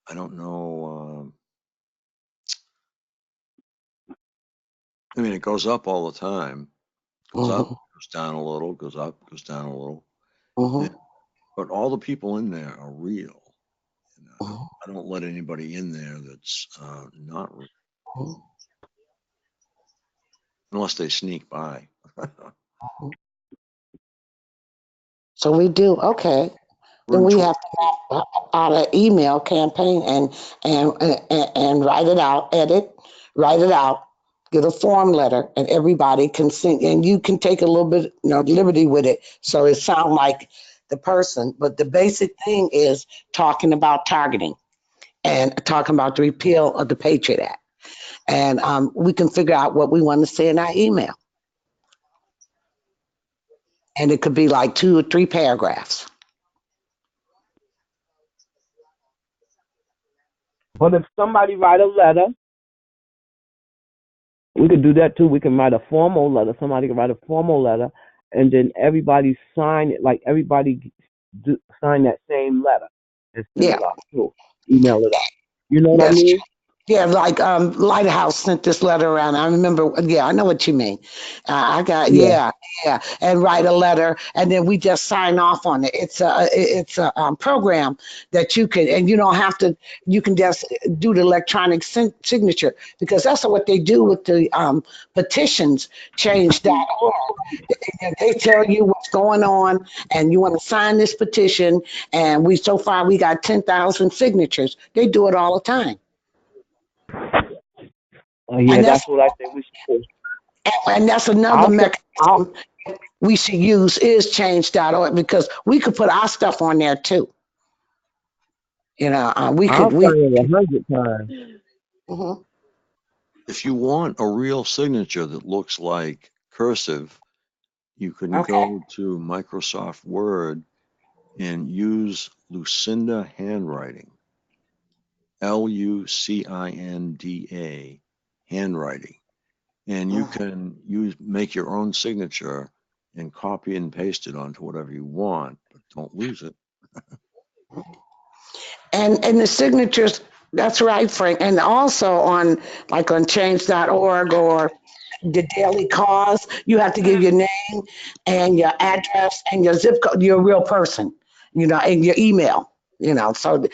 [SPEAKER 2] I don't know. I mean, it goes up all the time. Goes up, goes down a little, goes up, goes down a little. But all the people in there are real. I don't let anybody in there that's not real. Unless they sneak by.
[SPEAKER 10] So we do, okay. Then we have to have an email campaign and write it out, write it out, get a form letter, and everybody can sing. And you can take a little bit, liberty with it, so it sounds like the person. But the basic thing is talking about targeting and talking about the repeal of the Patriot Act. And we can figure out what we want to say in our email. And it could be like 2 or 3 paragraphs.
[SPEAKER 8] But if somebody write a letter, we could do that too. We can write a formal letter. Somebody can write a formal letter, and then everybody sign it. Like everybody sign that same letter and send it out too. Email it out. You know what I mean?
[SPEAKER 10] Yeah, like Lighthouse sent this letter around. I remember. Yeah, I know what you mean. I got and write a letter, and then we just sign off on it. It's a program that you can, and you don't have to. You can just do the electronic signature, because that's what they do with the petitions. Change.org. They tell you what's going on, and you want to sign this petition. And so far we got 10,000 signatures. They do it all the time.
[SPEAKER 8] That's what I think we should do.
[SPEAKER 10] And that's another mechanism we should use is change.org, because we could put our stuff on there too. We could.
[SPEAKER 8] I'll sign it 100 times.
[SPEAKER 2] If you want a real signature that looks like cursive, you can
[SPEAKER 10] Okay.
[SPEAKER 2] go to Microsoft Word and use Lucinda handwriting, Lucinda handwriting, and you can make your own signature and copy and paste it onto whatever you want, but don't lose it.
[SPEAKER 10] And the signatures, that's right, Frank. And also on like on change.org or the Daily Cause, you have to give your name and your address and your zip code, you're a real person, you know, and your email, you know, so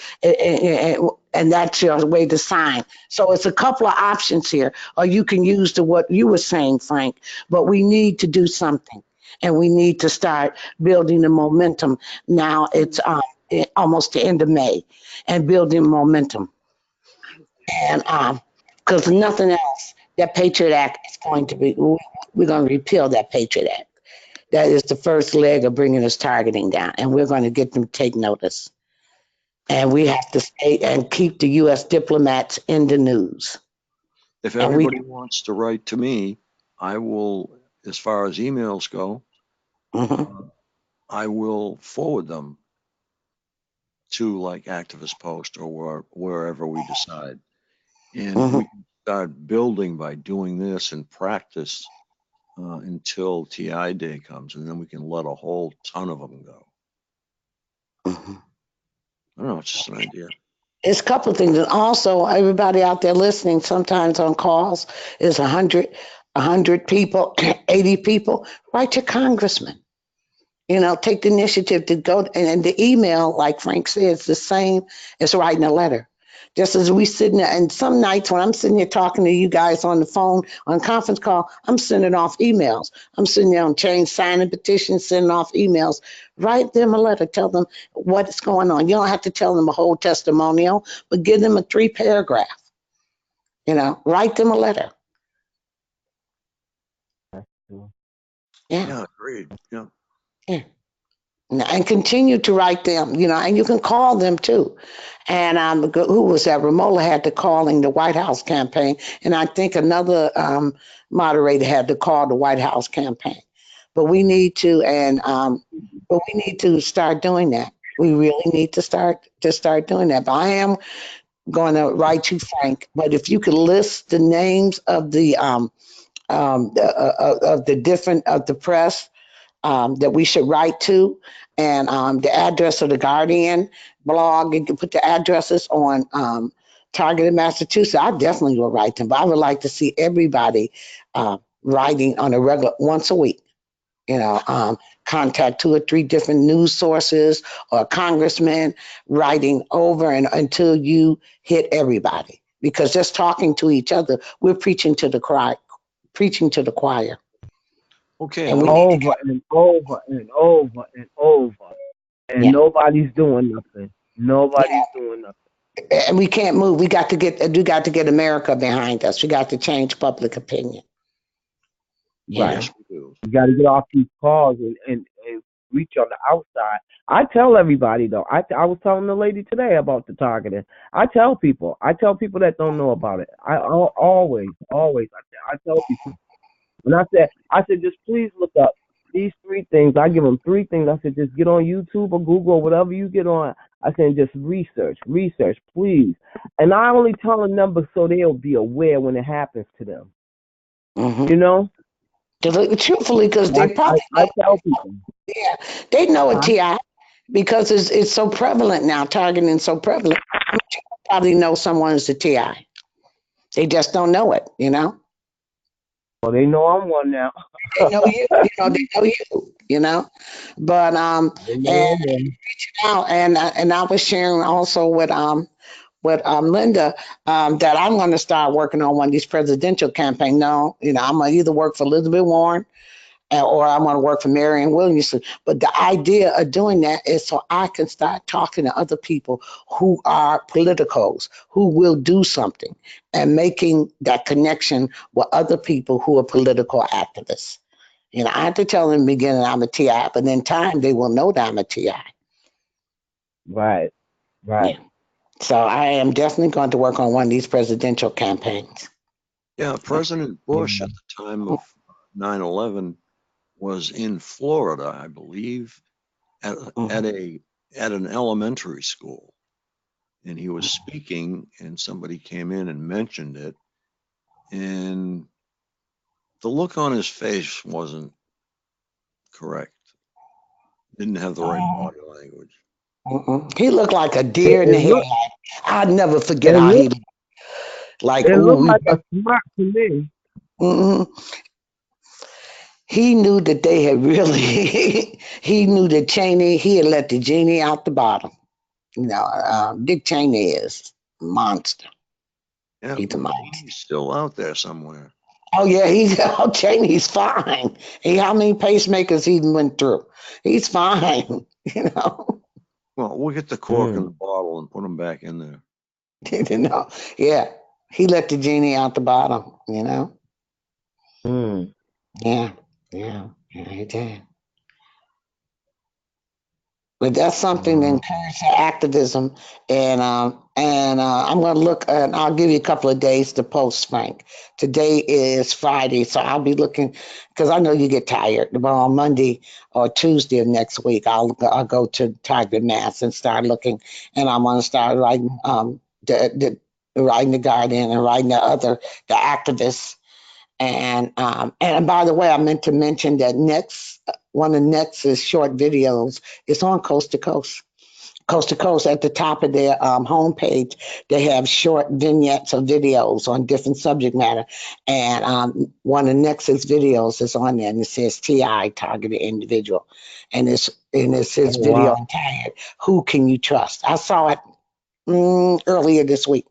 [SPEAKER 10] and that's your way to sign. So it's a couple of options here, or you can use what you were saying, Frank, but we need to do something and we need to start building the momentum. Now it's almost the end of May and building momentum. And because nothing else, that Patriot Act is going to be, we're going to repeal that Patriot Act. That is the first leg of bringing this targeting down, and we're going to get them to take notice. And we have to stay and keep the U.S. diplomats in the news.
[SPEAKER 2] If
[SPEAKER 10] And we,
[SPEAKER 2] everybody wants to write to me, I will, as far as emails go, I will forward them to like Activist Post or wherever we decide. And we can start building by doing this and practice until TI day comes, and then we can let a whole ton of them go. I don't know, it's just an idea.
[SPEAKER 10] it's a couple of things. And also, everybody out there listening, sometimes on calls is 100 people, 80 people. Write your congressman. You know, take the initiative to go, and the email, like Frank said, it's the same as writing a letter. Just as we sitting there, and some nights when I'm sitting here talking to you guys on the phone, on conference call, I'm sending off emails. I'm sitting there on change, signing petitions, sending off emails. Write them a letter, tell them what's going on. You don't have to tell them a whole testimonial, but give them a 3-paragraph. You know, write them a letter.
[SPEAKER 2] Yeah, agreed. Yeah.
[SPEAKER 10] Yeah. And continue to write them, you know, and you can call them too. And who was that? Ramola had the calling the White House campaign, and I think another moderator had to call the White House campaign. But we need to, but we need to start doing that. We really need to start doing that. But I am going to write you, Frank. But if you could list the names of the different of the press that we should write to, and the address of the Guardian blog. You can put the addresses on Targeted Massachusetts. I definitely will write them, but I would like to see everybody writing on a regular, once a week. You know, contact 2 or 3 different news sources or congressmen, writing over and until you hit everybody. Because just talking to each other, we're preaching to the choir.
[SPEAKER 2] Okay.
[SPEAKER 10] And we
[SPEAKER 8] over and over and over and over. And nobody's doing nothing. Nobody's doing nothing.
[SPEAKER 10] And we can't move. We got to get America behind us. We got to change public opinion.
[SPEAKER 8] Right.
[SPEAKER 2] Yes, we do.
[SPEAKER 8] You got to get off these calls and reach on the outside. I tell everybody though. I was telling the lady today about the targeting. I tell people that don't know about it. I always. I tell people. And I said, just please look up these 3 things. I give them 3 things. I said, just get on YouTube or Google or whatever you get on. I said, just research, please. And I only tell them numbers so they'll be aware when it happens to them. You know?
[SPEAKER 10] Truthfully, because they probably
[SPEAKER 8] I tell people.
[SPEAKER 10] Yeah, they know a TI because it's so prevalent now. Targeting is so prevalent. You probably know someone is a TI. They just don't know it, you know?
[SPEAKER 8] Well, they know I'm one now.
[SPEAKER 10] They know you, they know you, you know? But, and reaching out, and I was sharing also with Linda, that I'm going to start working on one of these presidential campaigns. No, you know, I'm going to either work for Elizabeth Warren or I want to work for Marianne Williamson. But the idea of doing that is so I can start talking to other people who are politicos, who will do something, and making that connection with other people who are political activists. You know, I have to tell them in the beginning I'm a TI, but in time they will know that I'm a TI.
[SPEAKER 8] Right.
[SPEAKER 10] Yeah. So I am definitely going to work on one of these presidential campaigns.
[SPEAKER 2] Yeah, President Bush at the time of 9/11 was in Florida, I believe, at an elementary school, and he was speaking, and somebody came in and mentioned it, and the look on his face wasn't correct. Didn't have the right body language.
[SPEAKER 10] He looked like a deer in the headlight. I'll never forget how he looked. Like,
[SPEAKER 8] it looked like a smart to me.
[SPEAKER 10] He knew that they had really, he knew that Cheney, he had let the genie out the bottom. You know, Dick Cheney is a monster.
[SPEAKER 2] Yeah,
[SPEAKER 10] He's a monster.
[SPEAKER 2] he's still out there somewhere.
[SPEAKER 10] Oh yeah, Cheney's fine. How many pacemakers he went through? He's fine. You know.
[SPEAKER 2] Well, we'll get the cork in the bottle and put him back in there.
[SPEAKER 10] You know, yeah, he let the genie out the bottom. You know. Yeah, he did. But that's something to encourage the activism, and I'm going to look, and I'll give you a couple of days to post, Frank. Today is Friday, so I'll be looking, because I know you get tired. But on Monday or Tuesday of next week, I'll go to Target Mass and start looking, and I'm going to start writing writing the Guardian and writing the activists. And by the way, I meant to mention that one of Nex's short videos is on Coast to Coast. Coast to Coast, at the top of their homepage, they have short vignettes of videos on different subject matter. And one of Nex's videos is on there, and it says TI, Targeted Individual. And it's his video entitled, Who Can You Trust? I saw it earlier this week.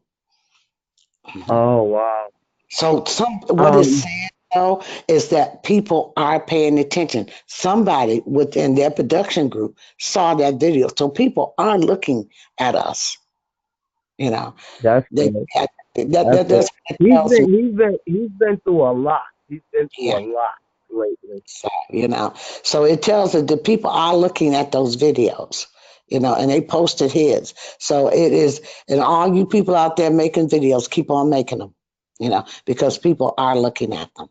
[SPEAKER 8] Oh, wow.
[SPEAKER 10] So what is sad though is that people are paying attention. Somebody within their production group saw that video, so people are looking at us. You know,
[SPEAKER 8] that's
[SPEAKER 10] he's
[SPEAKER 8] been through a lot. He's been through a lot lately.
[SPEAKER 10] You know, so it tells us that people are looking at those videos. You know, and they posted his. So it is, and all you people out there making videos, keep on making them. You know, because people are looking at them.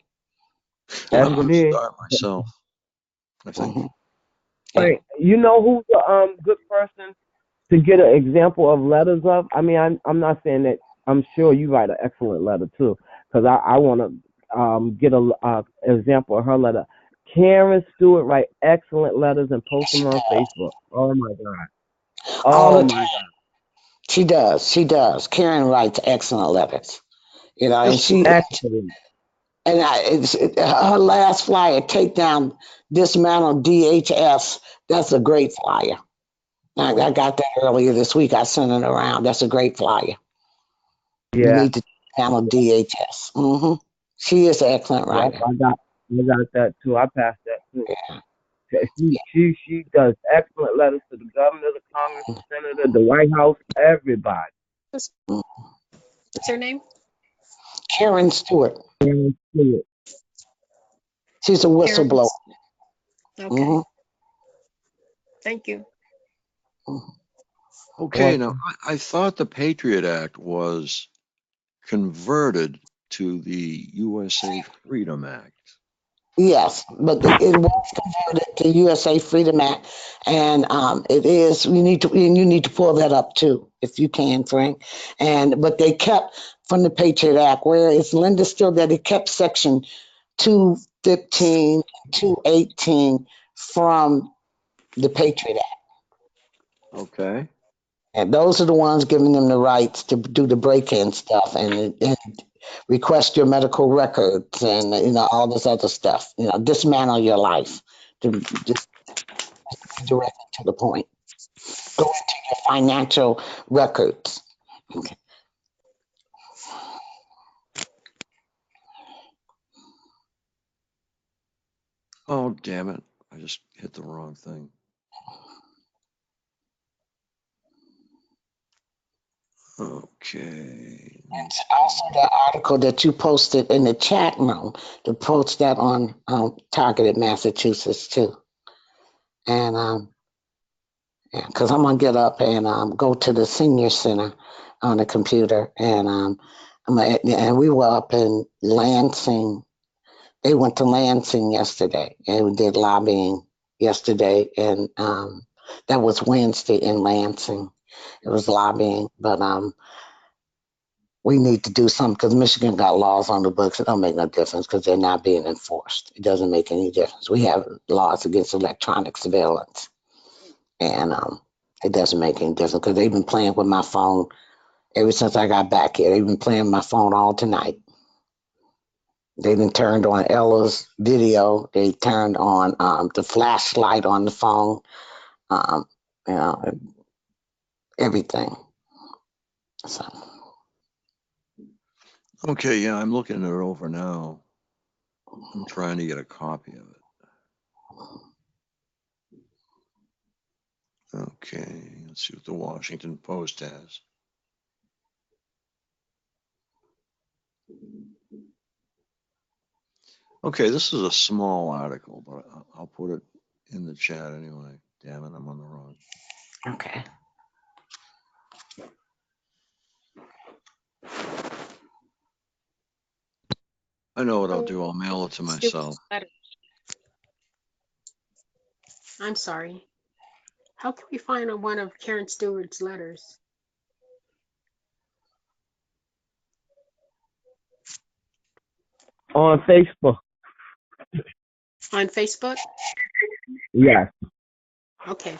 [SPEAKER 2] I'm going to start myself, I think.
[SPEAKER 8] Right. You know who's a good person to get an example of letters of? I mean, I'm not saying that. I'm sure you write an excellent letter too, because I want to get an example of her letter. Karen Stewart write excellent letters and post them on Facebook. Oh my God.
[SPEAKER 10] Oh my God. She does. Karen writes excellent letters. You know, and she
[SPEAKER 8] excellent.
[SPEAKER 10] And her last flyer, Take Down, Dismantle DHS, that's a great flyer. I got that earlier this week. I sent it around. That's a great flyer.
[SPEAKER 8] Yeah.
[SPEAKER 10] You need to handle DHS. She is an excellent writer.
[SPEAKER 8] I got that too. I passed that too. Yeah. She does excellent letters to the governor, the Congress, the senator, the White House, everybody.
[SPEAKER 13] What's her name?
[SPEAKER 10] Karen Stewart.
[SPEAKER 8] Karen Stewart.
[SPEAKER 10] She's a whistleblower.
[SPEAKER 13] Okay. Thank you.
[SPEAKER 2] Okay, now I thought the Patriot Act was converted to the USA Freedom Act.
[SPEAKER 10] Yes, but it was converted to USA Freedom Act, and it is. You need to pull that up too, if you can, Frank. But they kept from the Patriot Act, where it's Linda still that it kept section 215, 218 from the Patriot Act.
[SPEAKER 2] Okay.
[SPEAKER 10] And those are the ones giving them the rights to do the break-in stuff and request your medical records and all this other stuff. Dismantle your life. To just directly to the point. Go into your financial records. Okay.
[SPEAKER 2] Oh, damn it. I just hit the wrong thing. Okay.
[SPEAKER 10] And also the article that you posted in the chat room, to post that on Targeted Massachusetts too. And because I'm gonna get up and go to the senior center on the computer, and we were up in Lansing, They went to Lansing yesterday and did lobbying yesterday, and that was Wednesday in Lansing. It was lobbying, but we need to do something because Michigan got laws on the books. It don't make no difference because they're not being enforced. It doesn't make any difference. We have laws against electronic surveillance, and it doesn't make any difference because they've been playing with my phone ever since I got back here. They've been playing with my phone all tonight. They then turned on Ella's video. They turned on the flashlight on the phone. You know, everything. So.
[SPEAKER 2] Okay, yeah, I'm looking it over now. I'm trying to get a copy of it. Okay, let's see what the Washington Post has. Okay, this is a small article, but I'll put it in the chat anyway. Damn it, I'm on the wrong.
[SPEAKER 10] Okay.
[SPEAKER 2] I know what I'll do. I'll mail it to myself.
[SPEAKER 13] I'm sorry. How can we find one of Karen Stewart's letters?
[SPEAKER 8] On Facebook.
[SPEAKER 13] On Facebook?
[SPEAKER 8] Yes.
[SPEAKER 13] Okay.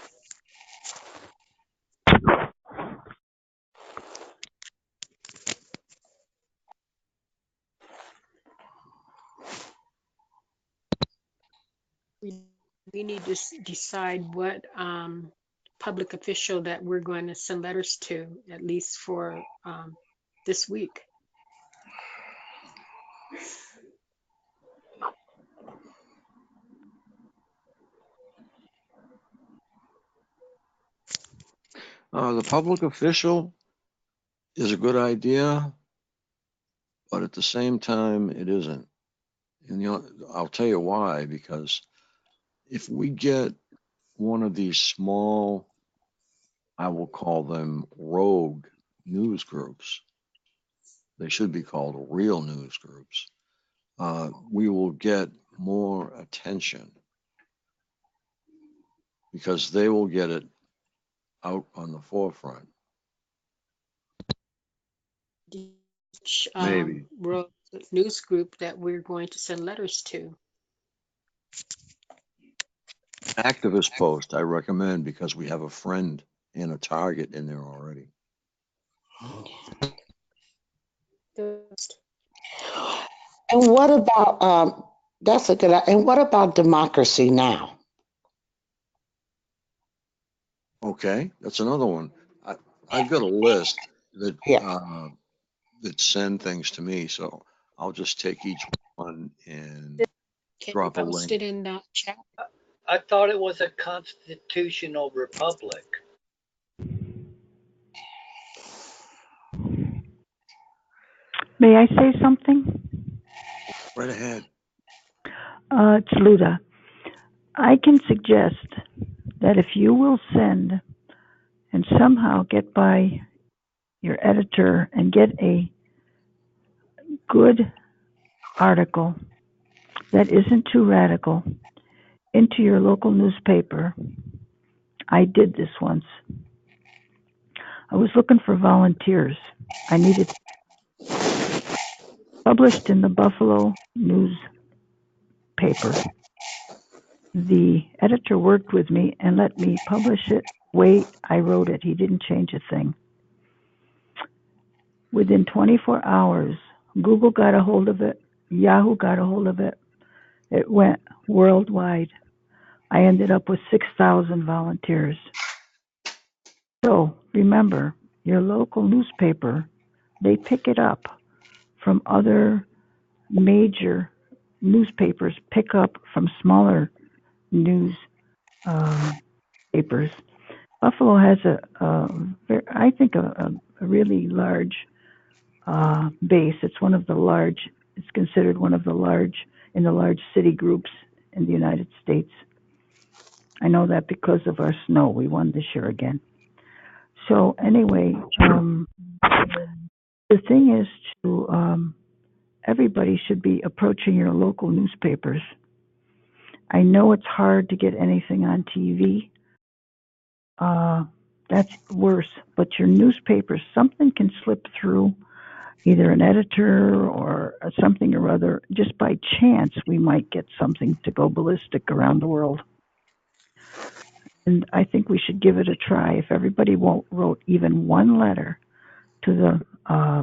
[SPEAKER 13] We need to decide what public official that we're going to send letters to, at least for this week.
[SPEAKER 2] The public official is a good idea, but at the same time, it isn't. And I'll tell you why, because if we get one of these small, I will call them rogue news groups, they should be called real news groups, we will get more attention because they will get it out on the forefront. Maybe.
[SPEAKER 13] News group that we're going to send letters to.
[SPEAKER 2] Activist Post, I recommend, because we have a friend and a target in there already.
[SPEAKER 10] And what about that's a good. And what about Democracy Now?
[SPEAKER 2] Okay, that's another one. I've got a list that that send things to me, so I'll just take each one and drop a link.
[SPEAKER 13] Post it in the chat.
[SPEAKER 12] I thought it was a constitutional republic.
[SPEAKER 14] May I say something?
[SPEAKER 2] Right ahead.
[SPEAKER 14] It's Luda. I can suggest that if you will send and somehow get by your editor and get a good article that isn't too radical into your local newspaper. I did this once. I was looking for volunteers. I needed published in the Buffalo newspaper. The editor worked with me and let me publish it the way I wrote it. He didn't change a thing. Within 24 hours, Google got a hold of it, Yahoo got a hold of it. It went worldwide. I ended up with 6,000 volunteers. So remember, your local newspaper, they pick it up from other major newspapers, pick up from smaller news papers. Buffalo has I think a really large base. It's one of the large. It's considered one of the large city groups in the United States. I know that because of our snow. We won this year again. So anyway, the thing is to everybody should be approaching your local newspapers. I know it's hard to get anything on TV. That's worse. But your newspapers, something can slip through, either an editor or something or other. Just by chance, we might get something to go ballistic around the world. And I think we should give it a try. If everybody wrote even one letter to the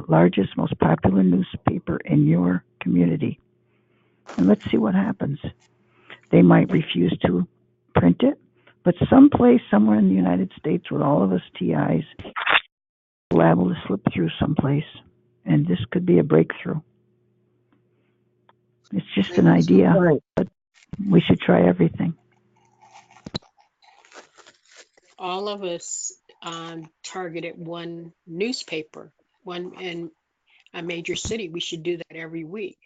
[SPEAKER 14] largest, most popular newspaper in your community, and let's see what happens. They might refuse to print it, but someplace, somewhere in the United States with all of us TIs, liable to slip through someplace, and this could be a breakthrough. It's just an idea, but we should try everything.
[SPEAKER 13] All of us targeted one newspaper, one in a major city. We should do that every week,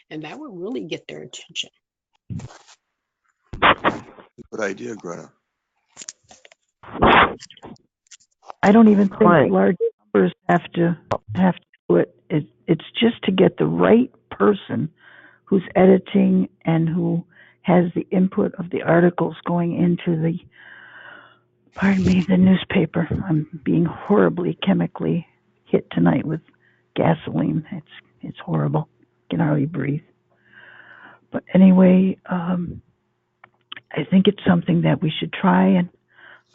[SPEAKER 13] and that would really get their attention.
[SPEAKER 2] Good idea, Greta.
[SPEAKER 14] I don't even think large numbers have to do it. It's just to get the right person who's editing and who has the input of the articles going into the, the newspaper. I'm being horribly chemically hit tonight with gasoline. It's horrible. I can hardly breathe. But anyway, I think it's something that we should try, and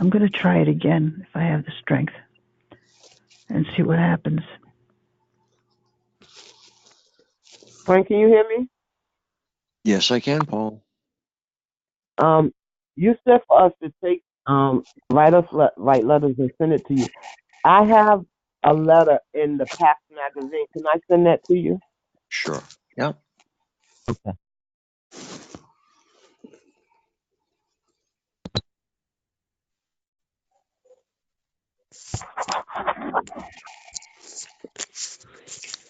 [SPEAKER 14] I'm going to try it again if I have the strength and see what happens.
[SPEAKER 8] Frank, can you hear me?
[SPEAKER 2] Yes, I can, Paul.
[SPEAKER 8] You said for us to take write letters and send it to you. I have a letter in the PAX magazine. Can I send that to you?
[SPEAKER 2] Sure. Yeah.
[SPEAKER 8] Okay.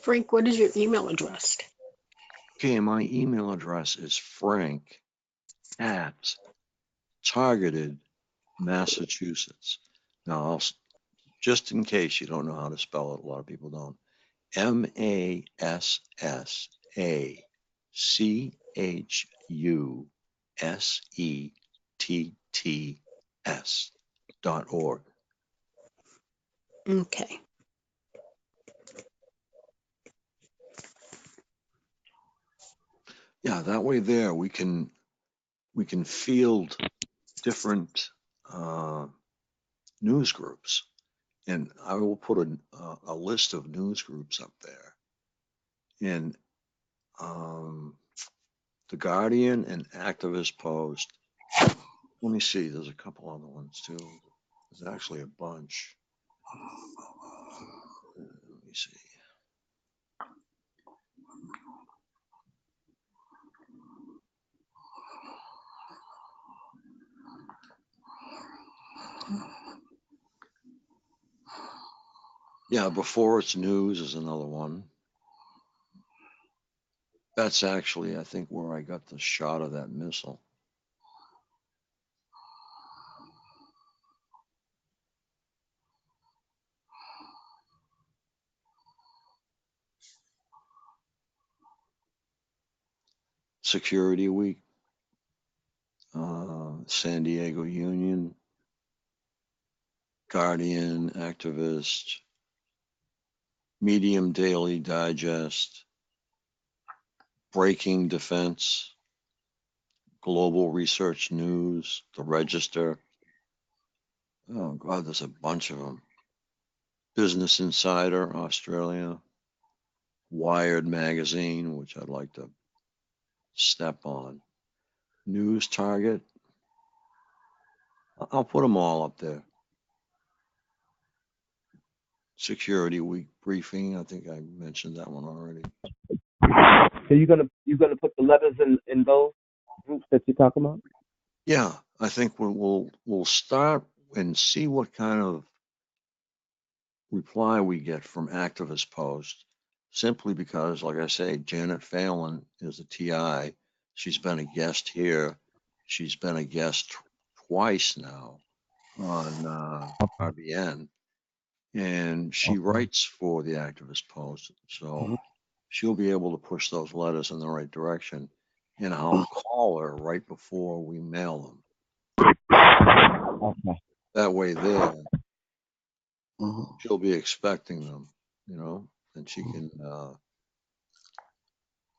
[SPEAKER 13] Frank, what is your email address?
[SPEAKER 2] Okay, my email address is frank@targeted Massachusetts. Now, just in case you don't know how to spell it, a lot of people don't. MASSACHUSETTS.org.
[SPEAKER 13] Okay.
[SPEAKER 2] Yeah, that way there we can field different news groups, and I will put a list of news groups up there. And The Guardian and Activist Post. Let me see. There's a couple other ones too. There's actually a bunch. Let me see. Yeah, Before It's News is another one. That's actually, I think, where I got the shot of that missile. Security Week, San Diego Union, Guardian, Activist, Medium Daily Digest, Breaking Defense, Global Research News, The Register. Oh, God, there's a bunch of them. Business Insider, Australia, Wired Magazine, which I'd like to step on, News Target. I'll put them all up there. Security Week Briefing, I think I mentioned that one already.
[SPEAKER 8] So you're gonna put the letters in those groups that you're talking about?
[SPEAKER 2] Yeah, I think we'll start and see what kind of reply we get from Activist Post, simply because, like I say, Janet Phelan is a TI. She's been a guest here. She's been a guest twice now on RBN, and she writes for the Activist Post. So she'll be able to push those letters in the right direction. And I'll call her right before we mail them.
[SPEAKER 8] Okay.
[SPEAKER 2] That way there,
[SPEAKER 10] Mm-hmm.
[SPEAKER 2] she'll be expecting them, you know, and she can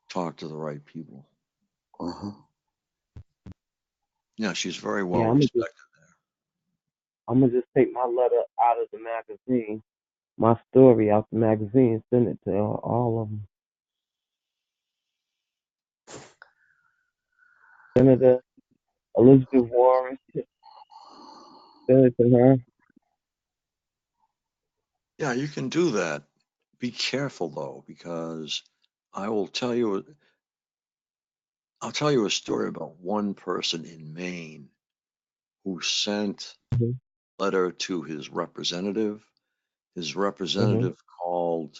[SPEAKER 2] talk to the right people.
[SPEAKER 10] Mm-hmm.
[SPEAKER 2] Yeah, she's very well
[SPEAKER 8] Yeah,
[SPEAKER 2] respected.
[SPEAKER 8] I'm gonna just take my letter out of the magazine, my story out the magazine, send it to all of them. Senator Elizabeth Warren, send it to her.
[SPEAKER 2] Yeah, you can do that. Be careful though, because I'll tell you a story about one person in Maine who sent
[SPEAKER 8] Mm-hmm.
[SPEAKER 2] a letter to his representative. His
[SPEAKER 8] Mm-hmm.
[SPEAKER 2] representative called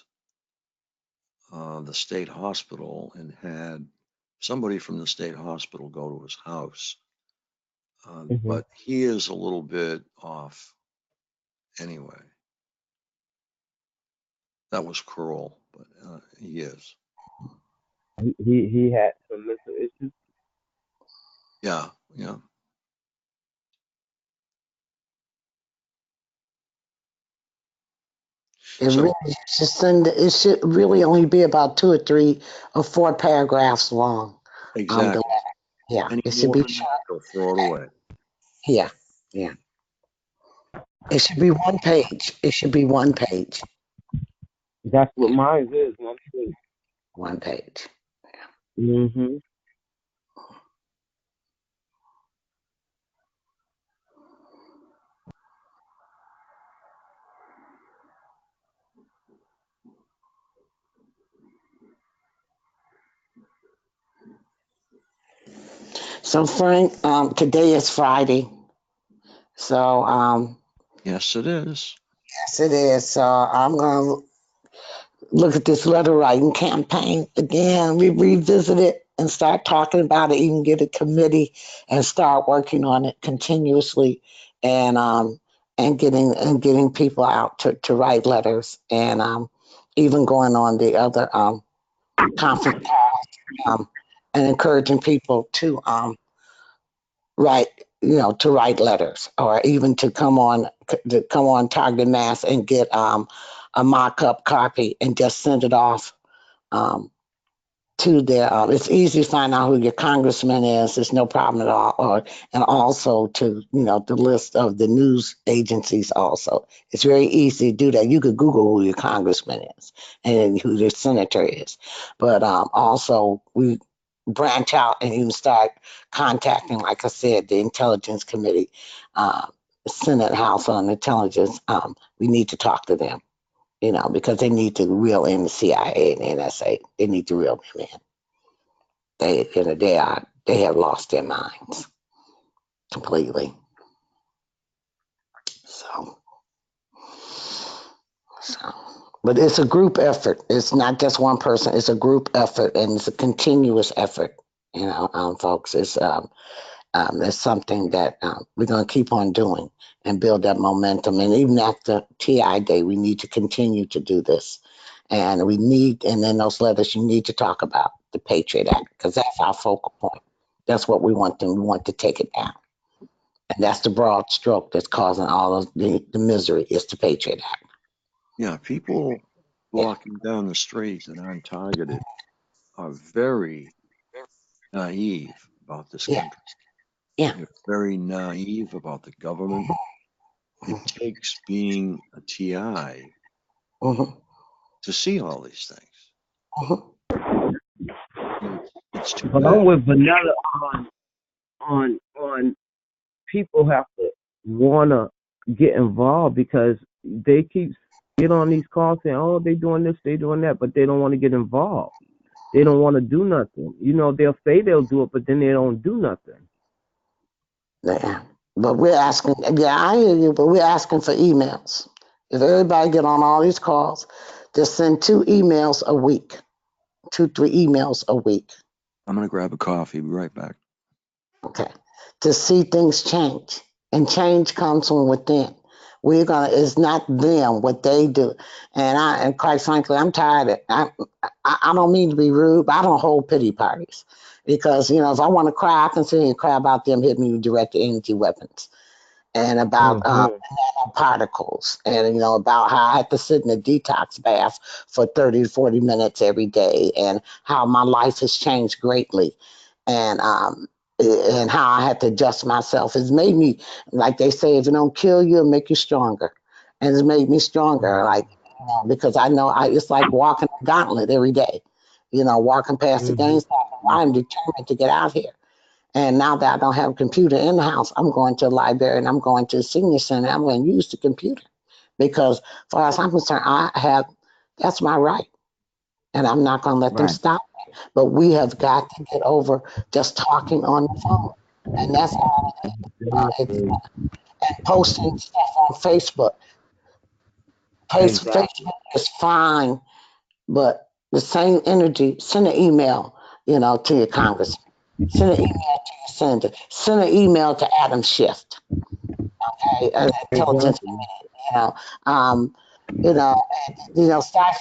[SPEAKER 2] the state hospital and had somebody from the state hospital go to his house.
[SPEAKER 8] Mm-hmm.
[SPEAKER 2] But he is a little bit off anyway. That was cruel, but he is.
[SPEAKER 8] He had some mental issues.
[SPEAKER 2] Yeah, yeah.
[SPEAKER 10] It should really only be about 2 or 3 or 4 paragraphs long.
[SPEAKER 2] Exactly.
[SPEAKER 10] Yeah,
[SPEAKER 2] Any
[SPEAKER 10] it should
[SPEAKER 2] more
[SPEAKER 10] be
[SPEAKER 2] than
[SPEAKER 10] short.
[SPEAKER 2] that, they'll throw it away.
[SPEAKER 10] Yeah, yeah. It should be 1 page. It should be 1 page.
[SPEAKER 8] That's what mine is. 1 page.
[SPEAKER 10] 1 page.
[SPEAKER 8] Mm-hmm.
[SPEAKER 10] So Frank, today is Friday. So
[SPEAKER 2] Yes, it is.
[SPEAKER 10] yes, it is. So I'm gonna look at this letter writing campaign again. We revisit it and start talking about it. Even get a committee and start working on it continuously, and getting people out to write letters, and even going on the other conference calls, and encouraging people to write, to write letters, or even to come on Targeted Mass and get a mock-up copy and just send it off um, to their. It's easy to find out who your congressman is. There's no problem at all. And also to the list of the news agencies. Also, it's very easy to do that. You could Google who your congressman is and who your senator is, but also we branch out and even start contacting, like I said, the Intelligence Committee, Senate, House on Intelligence. We need to talk to them, because they need to reel in the CIA and the NSA. They need to reel them in. They have lost their minds completely. So, but it's a group effort. It's not just one person. It's a group effort, and it's a continuous effort. Folks, it's something that we're going to keep on doing and build that momentum. And even after TI Day, we need to continue to do this. And then those letters, you need to talk about the Patriot Act, because that's our focal point. That's what we want them. We want to take it down. And that's the broad stroke that's causing all of the misery, is the Patriot Act.
[SPEAKER 2] Yeah, people walking down the street that aren't targeted are very naive about this country.
[SPEAKER 10] Yeah.
[SPEAKER 2] They're very naive about the government. It takes being a TI to see all these things. It's too
[SPEAKER 8] But
[SPEAKER 2] bad.
[SPEAKER 8] I'm with Vanilla on people have to wanna get involved, because they keep get on these calls saying, oh, they doing this, they doing that, but they don't want to get involved. They don't want to do nothing. They'll say they'll do it, but then they don't do nothing.
[SPEAKER 10] Yeah. But we're asking, I hear you, but we're asking for emails. If everybody get on all these calls, just send 2 emails a week, 2, 3 emails a week.
[SPEAKER 2] I'm going to grab a coffee. Be right back.
[SPEAKER 10] Okay. To see things change. And change comes from within. It's not them, what they do. And quite frankly, I'm tired of it. I don't mean to be rude, but I don't hold pity parties. Because, if I want to cry, I can sit here and cry about them hitting me with direct energy weapons and about nanoparticles and, about how I had to sit in a detox bath for 30 to 40 minutes every day and how my life has changed greatly. And how I had to adjust myself. It's made me, like they say, if it don't kill you, it'll make you stronger. And it's made me stronger, because I know it's like walking a gauntlet every day, walking past the game stop. I'm determined to get out here. And now that I don't have a computer in the house, I'm going to the library and I'm going to the senior center. I'm going to use the computer because, as far as I'm concerned, that's my right. And I'm not going to let them stop me. But we have got to get over just talking on the phone. And that's all it is. And posting stuff on Facebook. Facebook is fine, but the same energy, send an email, to your congressman. Send an email to your senator. Send an email to Adam Schiff. Okay, intelligence committee. Start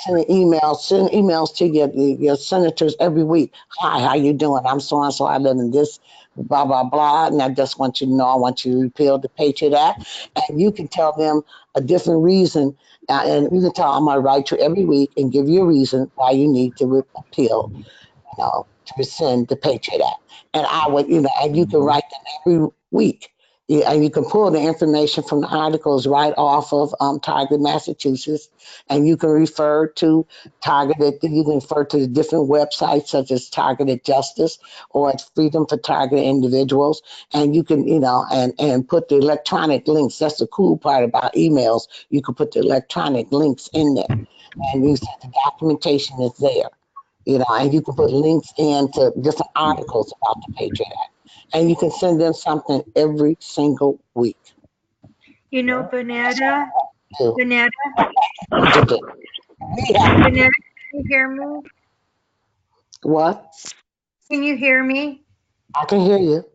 [SPEAKER 10] sending emails. Send emails to your senators every week. Hi, how you doing? I'm so and so. I live in this, blah blah blah, and I just want you to know I want you to repeal the Patriot Act. And you can tell them a different reason, and you can tell them I write you every week and give you a reason why you need to repeal, to rescind the Patriot Act. And I would, and you can write them every week. Yeah, and you can pull the information from the articles right off of Target, Massachusetts, and you can refer to Targeted. You can refer to the different websites such as Targeted Justice or it's Freedom for Targeted Individuals, and you can, and put the electronic links. That's the cool part about emails. You can put the electronic links in there, and you said the documentation is there. And you can put links into different articles about the Patriot Act. And you can send them something every single week.
[SPEAKER 5] Vanetta,
[SPEAKER 10] Vanetta,
[SPEAKER 5] can you hear me?
[SPEAKER 10] What?
[SPEAKER 5] Can you hear me?
[SPEAKER 10] I can hear you.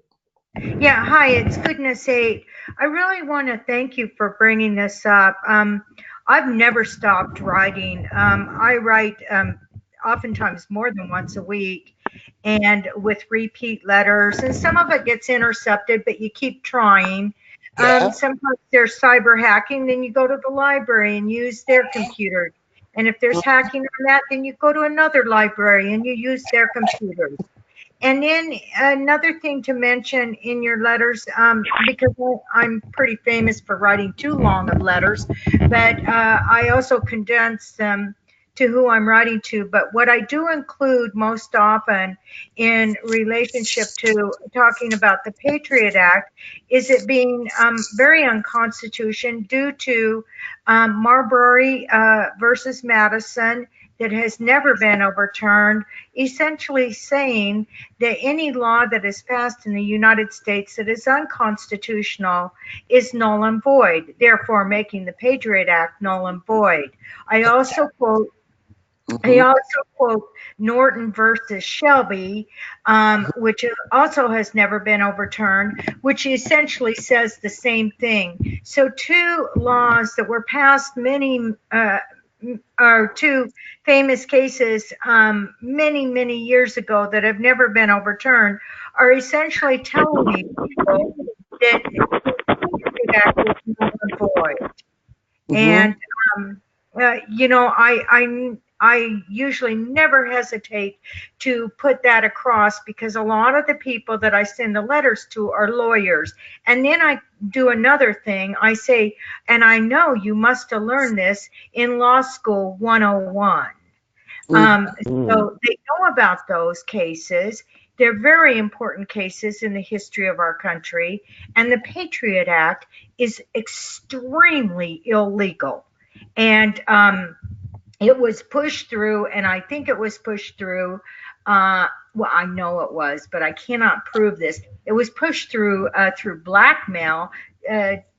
[SPEAKER 5] Yeah, hi, it's Goodness 8. I really want to thank you for bringing this up. I've never stopped writing. I write oftentimes more than once a week and with repeat letters, and some of it gets intercepted, but you keep trying. Sometimes there's cyber hacking, then you go to the library and use their computer. And if there's hacking on that, then you go to another library and you use their computers. And then another thing to mention in your letters, because I'm pretty famous for writing too long of letters, but I also condense them to who I'm writing to. But what I do include most often in relationship to talking about the Patriot Act is it being very unconstitutional due to Marbury versus Madison, that has never been overturned, essentially saying that any law that is passed in the United States that is unconstitutional is null and void, therefore making the Patriot Act null and void. I also quote Norton versus Shelby, which also has never been overturned, which essentially says the same thing. So two laws that were passed are two famous cases many years ago that have never been overturned are essentially telling me that the act is null and void. And I usually never hesitate to put that across because a lot of the people that I send the letters to are lawyers. And then I do another thing. I say, and I know you must have learned this in Law School 101. So they know about those cases. They're very important cases in the history of our country. And the Patriot Act is extremely illegal. And it was pushed through, and I think it was pushed through, well, I know it was, but I cannot prove this. It was pushed through through blackmail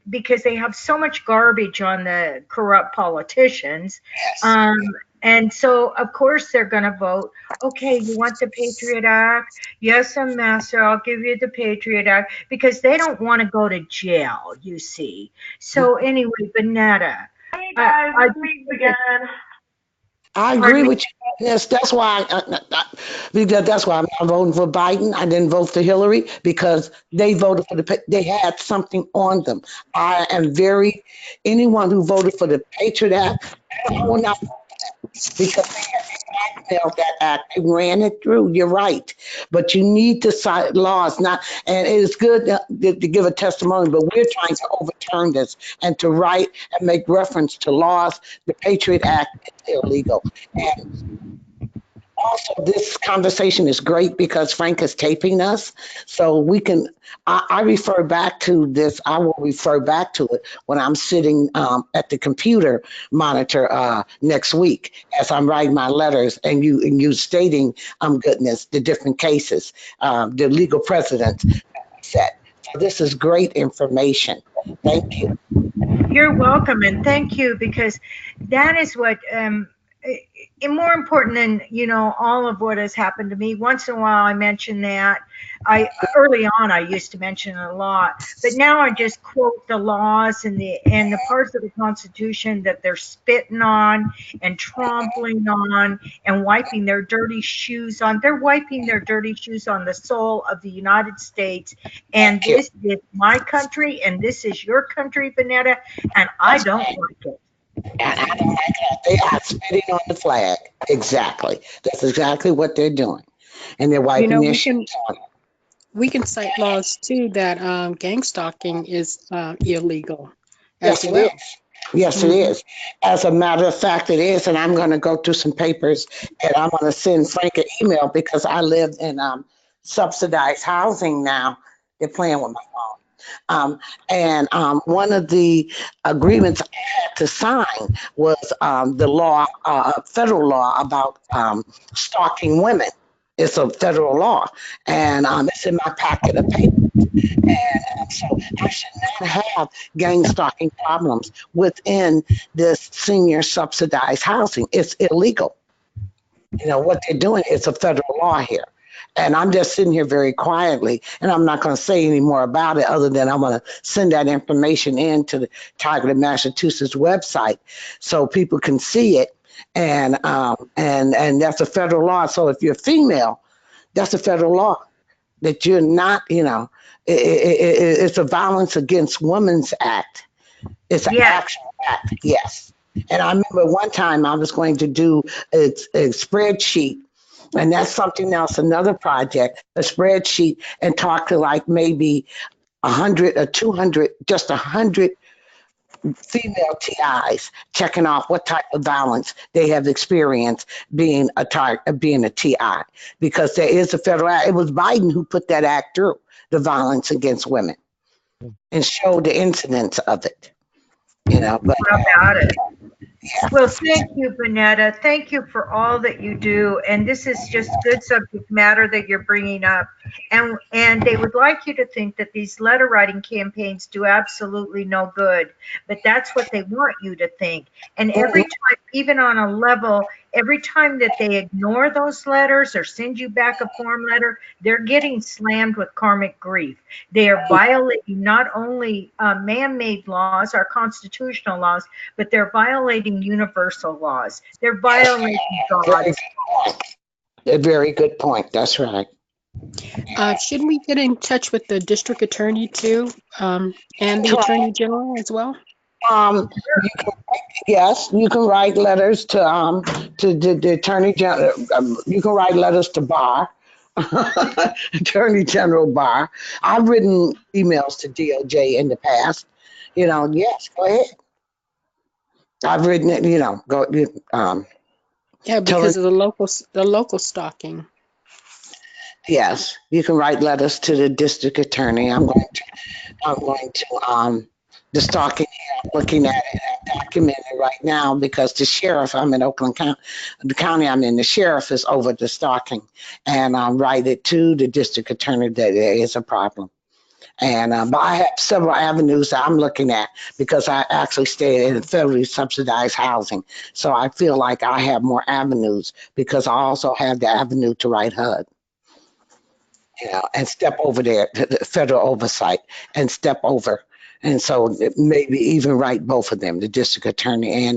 [SPEAKER 5] because they have so much garbage on the corrupt politicians. And so, of course, they're going to vote. Okay, you want the Patriot Act? Yes, Ambassador, I'll give you the Patriot Act, because they don't want to go to jail, you see. So anyway, Bonetta.
[SPEAKER 11] Hey guys, it's me again.
[SPEAKER 10] I agree with you. Yes, that's why. Because that's why I'm not voting for Biden. I didn't vote for Hillary because they voted for they had something on them. I am anyone who voted for the Patriot Act, I will not vote for them because they had that act. They ran it through. You're right, but you need to cite laws. And it's good to give a testimony, but we're trying to overturn this and to write and make reference to laws. The Patriot Act is illegal. And also, this conversation is great because Frank is taping us, so we can. I refer back to this. I will refer back to it when I'm sitting at the computer monitor next week as I'm writing my letters and you stating goodness, the different cases, the legal precedents set. So this is great information. Thank you.
[SPEAKER 5] You're welcome, and thank you, because that is what more important than all of what has happened to me. Once in a while I mention that. Early on I used to mention it a lot, but now I just quote the laws and the parts of the Constitution that they're spitting on and trampling on and wiping their dirty shoes on. They're wiping their dirty shoes on the soul of the United States, and this is my country and this is your country, Bonetta, and I don't like it.
[SPEAKER 10] And I don't like that. They are spitting on the flag. Exactly. That's exactly what they're doing. And they're wiping their shoes on it.
[SPEAKER 13] We can cite laws too that gang stalking is illegal.
[SPEAKER 10] Yes, it is. Yes, it is. As a matter of fact, it is. And I'm going to go through some papers and I'm going to send Frank an email because I live in subsidized housing now. They're playing with my phone. And one of the agreements I had to sign was the law, federal law about stalking women. It's a federal law, and it's in my packet of papers. And so I should not have gang stalking problems within this senior subsidized housing. It's illegal. What they're doing is a federal law here. And I'm just sitting here very quietly, and I'm not going to say any more about it other than I'm going to send that information in to the Targeted Massachusetts website so people can see it. And that's a federal law. So if you're female, that's a federal law that you're not, it's a Violence Against Women's Act. It's an actual act. Yes. And I remember one time I was going to do a spreadsheet. And that's something else, another project, a spreadsheet, and talk to like maybe 100 or 200, just 100 female TIs, checking off what type of violence they have experienced being a TI, because there is a federal act. It was Biden who put that act through, the Violence Against Women, and showed the incidents of it. But
[SPEAKER 5] how about it? Well, thank you, Bonetta. Thank you for all that you do. And this is just good subject matter that you're bringing up. And they would like you to think that these letter writing campaigns do absolutely no good. But that's what they want you to think. And every time, even on a level, every time that they ignore those letters or send you back a form letter, they're getting slammed with karmic grief. They are violating not only man-made laws, our constitutional laws, but they're violating universal laws. They're violating God's laws.
[SPEAKER 10] A very good point. That's right.
[SPEAKER 13] Shouldn't we get in touch with the district attorney too, and the attorney general as well?
[SPEAKER 10] Yes, you can write letters to the attorney general. You can write letters to Barr, Attorney General Barr. I've written emails to DOJ in the past. Yes, go ahead. I've written it.
[SPEAKER 13] Yeah, because of the local stalking.
[SPEAKER 10] Yes, you can write letters to the district attorney. I'm going to the stalking here. I'm looking at it. I'm documenting it right now because the sheriff, I'm in Oakland County, the county I'm in, the sheriff is over the stalking, and I write it to the district attorney that there is a problem. And but I have several avenues that I'm looking at because I actually stay in federally subsidized housing. So I feel like I have more avenues because I also have the avenue to write HUD, and step over there, the federal oversight, and step over. And so maybe even write both of them, the district attorney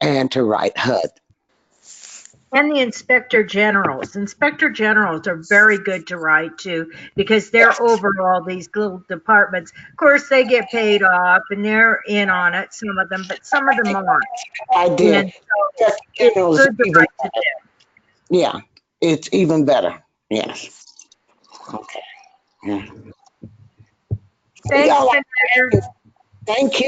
[SPEAKER 10] and to write HUD.
[SPEAKER 5] And the inspector generals. Inspector generals are very good to write to because they're over all these little departments. Of course, they get paid off and they're in on it, some of them, but some of them aren't.
[SPEAKER 10] I did.
[SPEAKER 5] And so it's good to write to them.
[SPEAKER 10] Yeah, it's even better. Yes. Okay. Yeah.
[SPEAKER 5] Thanks,
[SPEAKER 10] Thank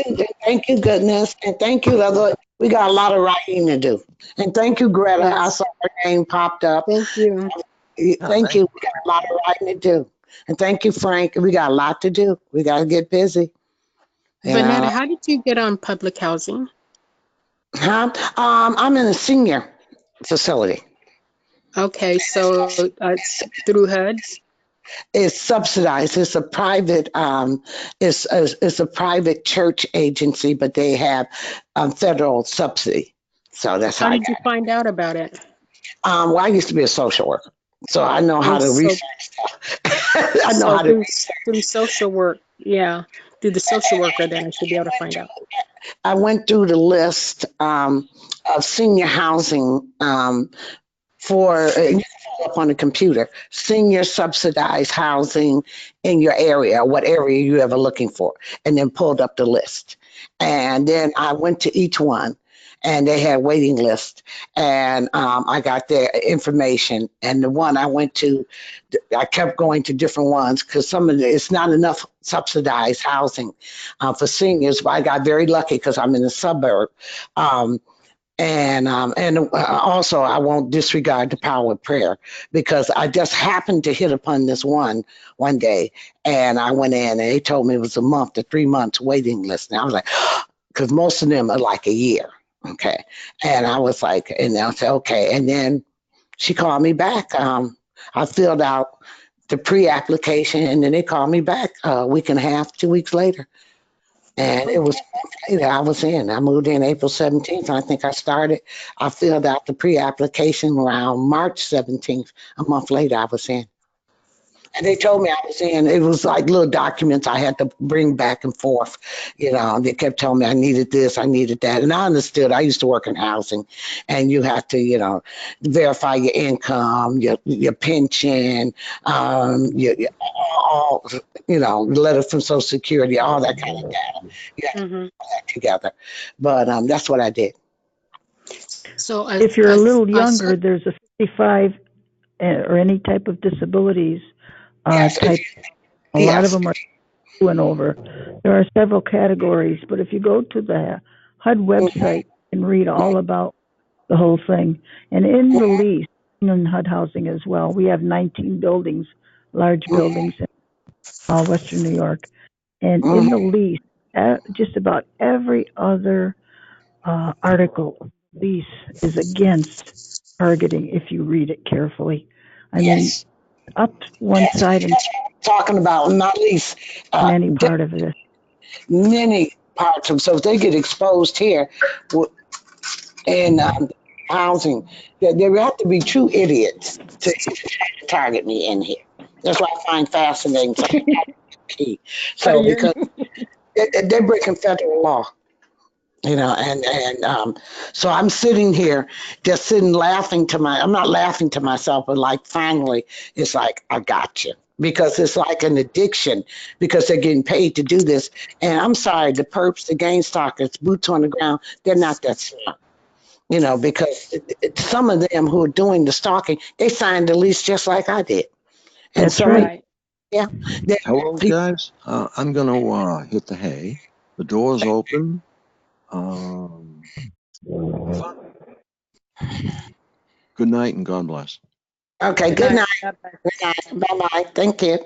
[SPEAKER 10] you, goodness, and thank you, Leather. We got a lot of writing to do. And thank you, Greta. I saw her name popped up.
[SPEAKER 24] Thank you.
[SPEAKER 10] Thank you. We got a lot of writing to do. And thank you, Frank. We got a lot to do. We got to get busy.
[SPEAKER 13] Vanetta, how did you get on public housing?
[SPEAKER 10] I'm in a senior facility.
[SPEAKER 13] Okay, so through HUD?
[SPEAKER 10] It's subsidized. It's a private. It's a private church agency, but they have federal subsidy. So that's
[SPEAKER 13] how did you find out about it?
[SPEAKER 10] Well, I used to be a social worker, so I know how to research stuff. I know how to
[SPEAKER 13] through social work. Yeah, through the social worker, then I should be able to find out.
[SPEAKER 10] I went through the list of senior housing for you can pull up on the computer, senior subsidized housing in your area, what area you ever looking for, and then pulled up the list. And then I went to each one and they had waiting lists, and I got their information. And the one I went to, I kept going to different ones because it's not enough subsidized housing for seniors, but I got very lucky because I'm in the suburb. And also, I won't disregard the power of prayer because I just happened to hit upon this one day, and I went in and they told me it was a month to 3 months waiting list. And I was like, because most of them are like a year. Okay. And I was like, and I said, okay. And then she called me back. I filled out the pre-application and then they called me back a week and a half, 2 weeks later. And it was, I was in. I moved in April 17th. I think I filled out the pre-application around March 17th. A month later, I was in. And they told me I was in. It was like little documents I had to bring back and forth. They kept telling me I needed this, I needed that. And I understood. I used to work in housing. And you have to, verify your income, your pension, all, letter from Social Security, all that kind of data. You have to put that together. But that's what I did.
[SPEAKER 13] So
[SPEAKER 14] if you're a little younger, there's a 55 or any type of disabilities type. A lot of them are 2 and over. There are several categories, but if you go to the HUD website and read all about the whole thing, and in the lease, in HUD housing as well, we have 19 buildings, large buildings in Western New York, and in the lease, just about every other article lease is against targeting if you read it carefully. I mean, up one side and
[SPEAKER 10] talking about not least
[SPEAKER 14] any part of it.
[SPEAKER 10] Many parts of so if they get exposed here in housing, there have to be true idiots to target me in here. That's what I find fascinating. So because they're breaking federal law. So I'm sitting here, just laughing I'm not laughing to myself, but like finally, it's like, I got you. Because it's like an addiction because they're getting paid to do this. And I'm sorry, the perps, the gang stalkers, boots on the ground, they're not that smart. Because some of them who are doing the stalking, they signed the lease just like I did. And
[SPEAKER 14] that's right.
[SPEAKER 10] Yeah.
[SPEAKER 2] Hello, guys. I'm going to hit the hay. The door's open. Good night and God bless.
[SPEAKER 10] Okay, good night. Bye-bye. Thank you.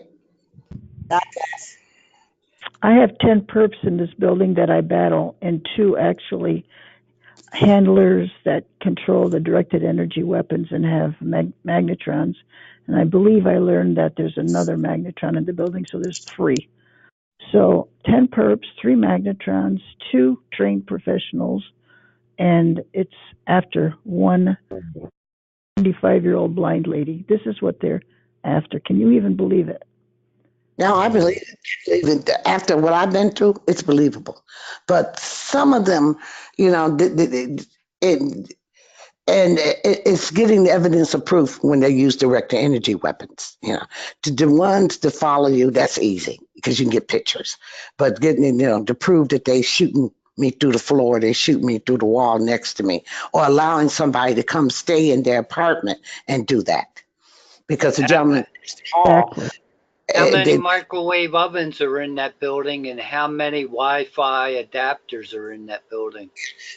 [SPEAKER 10] God bless.
[SPEAKER 14] I have 10 perps in this building that I battle, and 2 actually handlers that control the directed energy weapons and have magnetrons. And I believe I learned that there's another magnetron in the building, so there's 3. So 10 perps, 3 magnetrons, 2 trained professionals, and it's after one 95-year-old blind lady. This is what they're after. Can you even believe it?
[SPEAKER 10] No, I believe it. After what I've been through, it's believable. But some of them, you know, it, it's getting the evidence of proof when they use direct energy weapons. You know, the ones to follow you, that's easy because you can get pictures. But getting, you know, to prove that they shooting me through the floor, they shoot me through the wall next to me, or allowing somebody to come stay in their apartment and do that. Because the gentleman,
[SPEAKER 14] Exactly.
[SPEAKER 12] How many microwave ovens are in that building, and how many Wi-Fi adapters are in that building?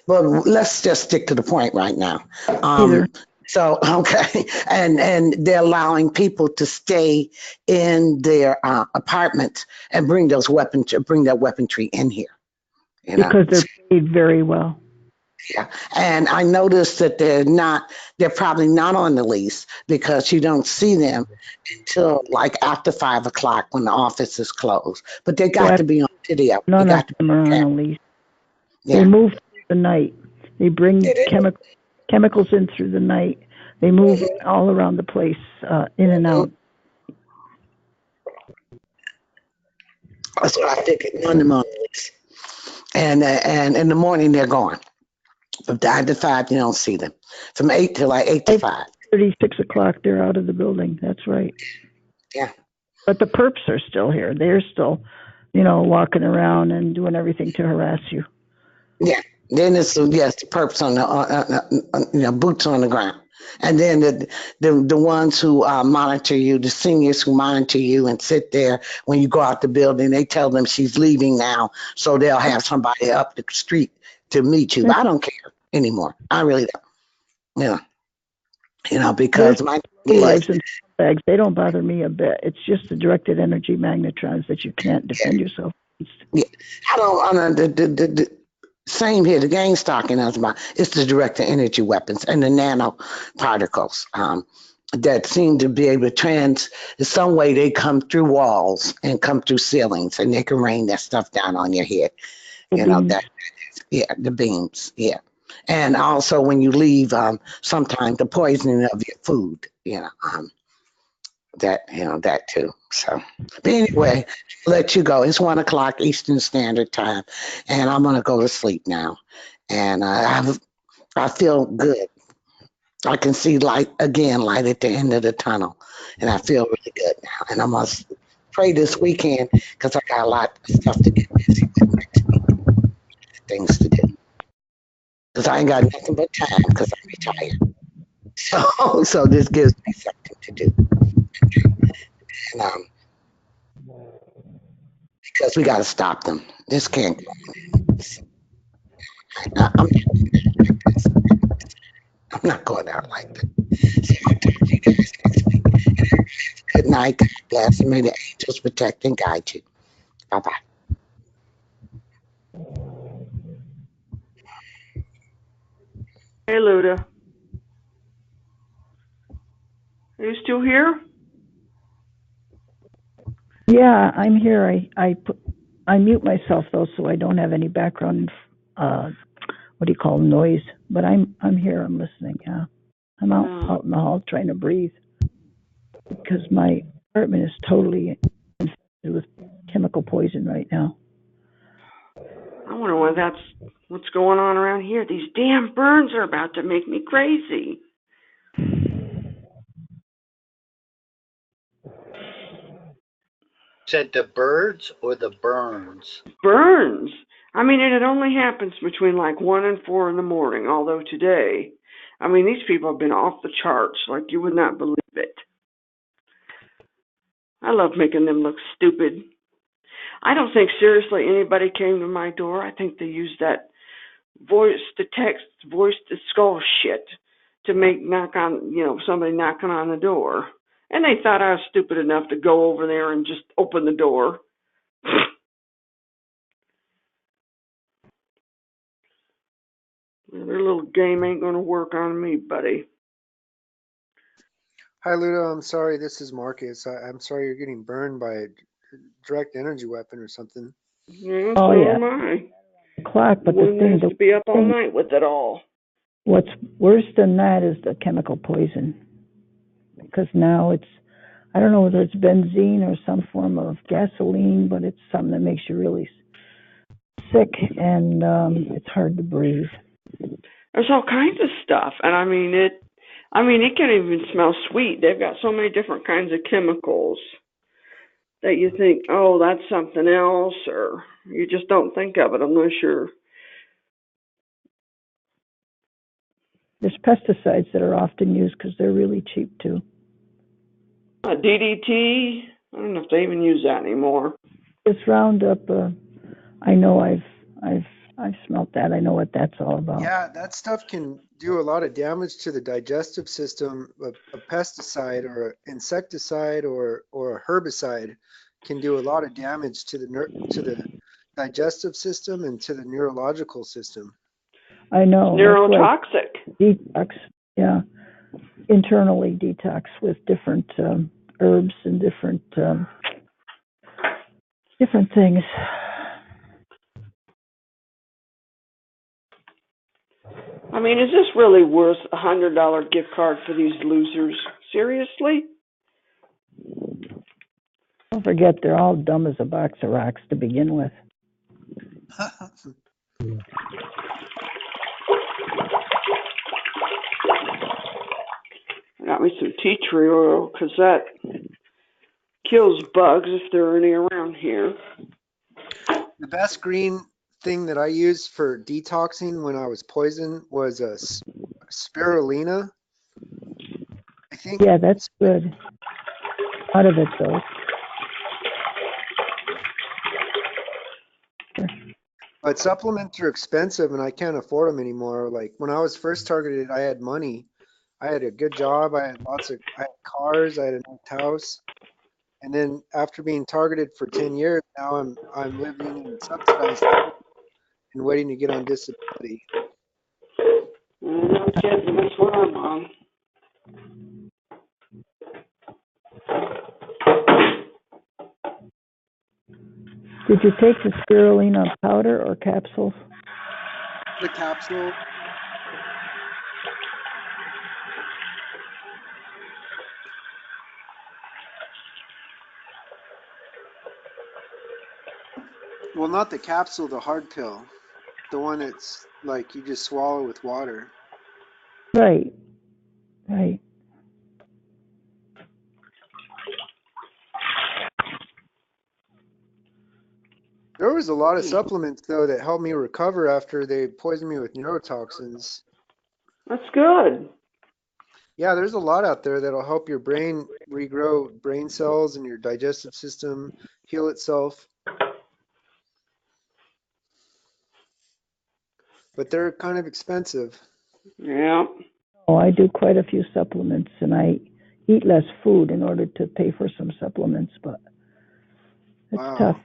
[SPEAKER 10] well, let's just stick to the point right now.
[SPEAKER 14] Either.
[SPEAKER 10] So, okay, and they're allowing people to stay in their apartments and bring that weaponry in here. You know?
[SPEAKER 14] Because they're paid very well.
[SPEAKER 10] Yeah, and I noticed that they're probably not on the lease because you don't see them until like after 5 o'clock when the office is closed. But they got to be on video. They
[SPEAKER 14] None of
[SPEAKER 10] got to
[SPEAKER 14] them are on a lease.
[SPEAKER 10] Yeah.
[SPEAKER 14] They move through the night. They bring chemicals in through the night. They move all around the place, in and out.
[SPEAKER 10] That's what I figured. None of them on the lease. And in the morning they're gone. From 9 to 5, you don't see them. From 8 to like 8 to 5.
[SPEAKER 14] 6 o'clock, they're out of the building. That's right.
[SPEAKER 10] Yeah.
[SPEAKER 14] But the perps are still here. They're still, you know, walking around and doing everything to harass you.
[SPEAKER 10] Yeah. Then it's the perps on the boots on the ground, and then the ones who monitor you, the seniors who monitor you and sit there when you go out the building. They tell them she's leaving now, so they'll have somebody up the street to meet you. I don't care anymore. I really don't. You know, because my
[SPEAKER 14] lives and bags, they don't bother me a bit. It's just the directed energy magnetrons that you can't defend yourself against.
[SPEAKER 10] Yeah, I don't. The same here. The gang stalking us about it's the directed energy weapons and the nanoparticles that seem to be able to in some way they come through walls and come through ceilings and they can rain that stuff down on your head. You know that. Yeah, the beams. Yeah. And also when you leave, sometimes the poisoning of your food, that too. So, but anyway, I'll let you go. It's 1 o'clock Eastern Standard Time, and I'm gonna go to sleep now. And I feel good. I can see light at the end of the tunnel, and I feel really good now. And I must pray this weekend because I got a lot of stuff to get busy with next week, things to do. Because I ain't got nothing but time because I'm retired. So this gives me something to do. And because we got to stop them. This can't go on. I'm not going out like that. So I'll talk to you guys next week. Good night. God bless. And may the angels protect and guide you. Bye-bye.
[SPEAKER 11] Hey, Luda. Are you still here?
[SPEAKER 14] Yeah, I'm here. I mute myself though, so I don't have any background noise. But I'm here. I'm listening. Yeah, I'm out in the hall trying to breathe because my apartment is totally infested with chemical poison right now.
[SPEAKER 11] I wonder what's going on around here. These damn burns are about to make me crazy.
[SPEAKER 12] Said the birds or the burns?
[SPEAKER 11] Burns. I mean, and it only happens between like 1 and 4 in the morning. Although today, I mean, these people have been off the charts like you would not believe it. I love making them look stupid. I don't think seriously anybody came to my door. I think they used that voice to skull shit to make somebody knocking on the door. And they thought I was stupid enough to go over there and just open the door. Their little game ain't gonna work on me, buddy.
[SPEAKER 16] Hi, Ludo. I'm sorry. This is Marcus. I'm sorry you're getting burned by
[SPEAKER 6] direct energy weapon or something.
[SPEAKER 11] Yeah,
[SPEAKER 14] Oh,
[SPEAKER 11] so
[SPEAKER 14] yeah.
[SPEAKER 11] am I.
[SPEAKER 14] Clock, but the
[SPEAKER 11] One
[SPEAKER 14] thing,
[SPEAKER 11] has to be up all night with it all.
[SPEAKER 14] what's worse than that is the chemical poison. Because now it's, I don't know whether it's benzene or some form of gasoline, but it's something that makes you really sick, and it's hard to breathe.
[SPEAKER 11] There's all kinds of stuff, and I mean it can even smell sweet. They've got so many different kinds of chemicals that you think, oh, that's something else, or you just don't think of it unless you're.
[SPEAKER 14] There's pesticides that are often used because they're really cheap too.
[SPEAKER 11] DDT. I don't know if they even use that anymore.
[SPEAKER 14] This Roundup, I know I've smelt that. I know what that's all about.
[SPEAKER 6] Yeah, that stuff can do a lot of damage to the digestive system. A pesticide or an insecticide or a herbicide can do a lot of damage to the digestive system and to the neurological system.
[SPEAKER 14] I know.
[SPEAKER 11] Neurotoxic.
[SPEAKER 14] Detox, yeah. Internally detox with different herbs and different things.
[SPEAKER 11] I mean, is this really worth $100 gift card for these losers? Seriously?
[SPEAKER 14] Don't forget, they're all dumb as a box of rocks to begin with.
[SPEAKER 11] I got me some tea tree oil because that kills bugs if there are any around here.
[SPEAKER 6] The best green thing that I used for detoxing when I was poisoned was a spirulina. I think.
[SPEAKER 14] Yeah, that's good. Out of it though.
[SPEAKER 6] But supplements are expensive and I can't afford them anymore. Like when I was first targeted, I had money. I had a good job. I had cars. I had a nice house. And then after being targeted for 10 years, now I'm living in subsidized housing and waiting to get on disability.
[SPEAKER 11] No kidding, that's what I'm on.
[SPEAKER 14] Did you take the spirulina powder or capsules?
[SPEAKER 6] The capsule. Well, not the capsule, the hard pill. The one that's like you just swallow with water.
[SPEAKER 14] Right. Right.
[SPEAKER 6] There was a lot of supplements though that helped me recover after they poisoned me with neurotoxins.
[SPEAKER 11] That's good.
[SPEAKER 6] Yeah, there's a lot out there that'll help your brain regrow brain cells and your digestive system heal itself. But they're kind of expensive.
[SPEAKER 11] Yeah.
[SPEAKER 14] Oh, I do quite a few supplements, and I eat less food in order to pay for some supplements, but it's tough.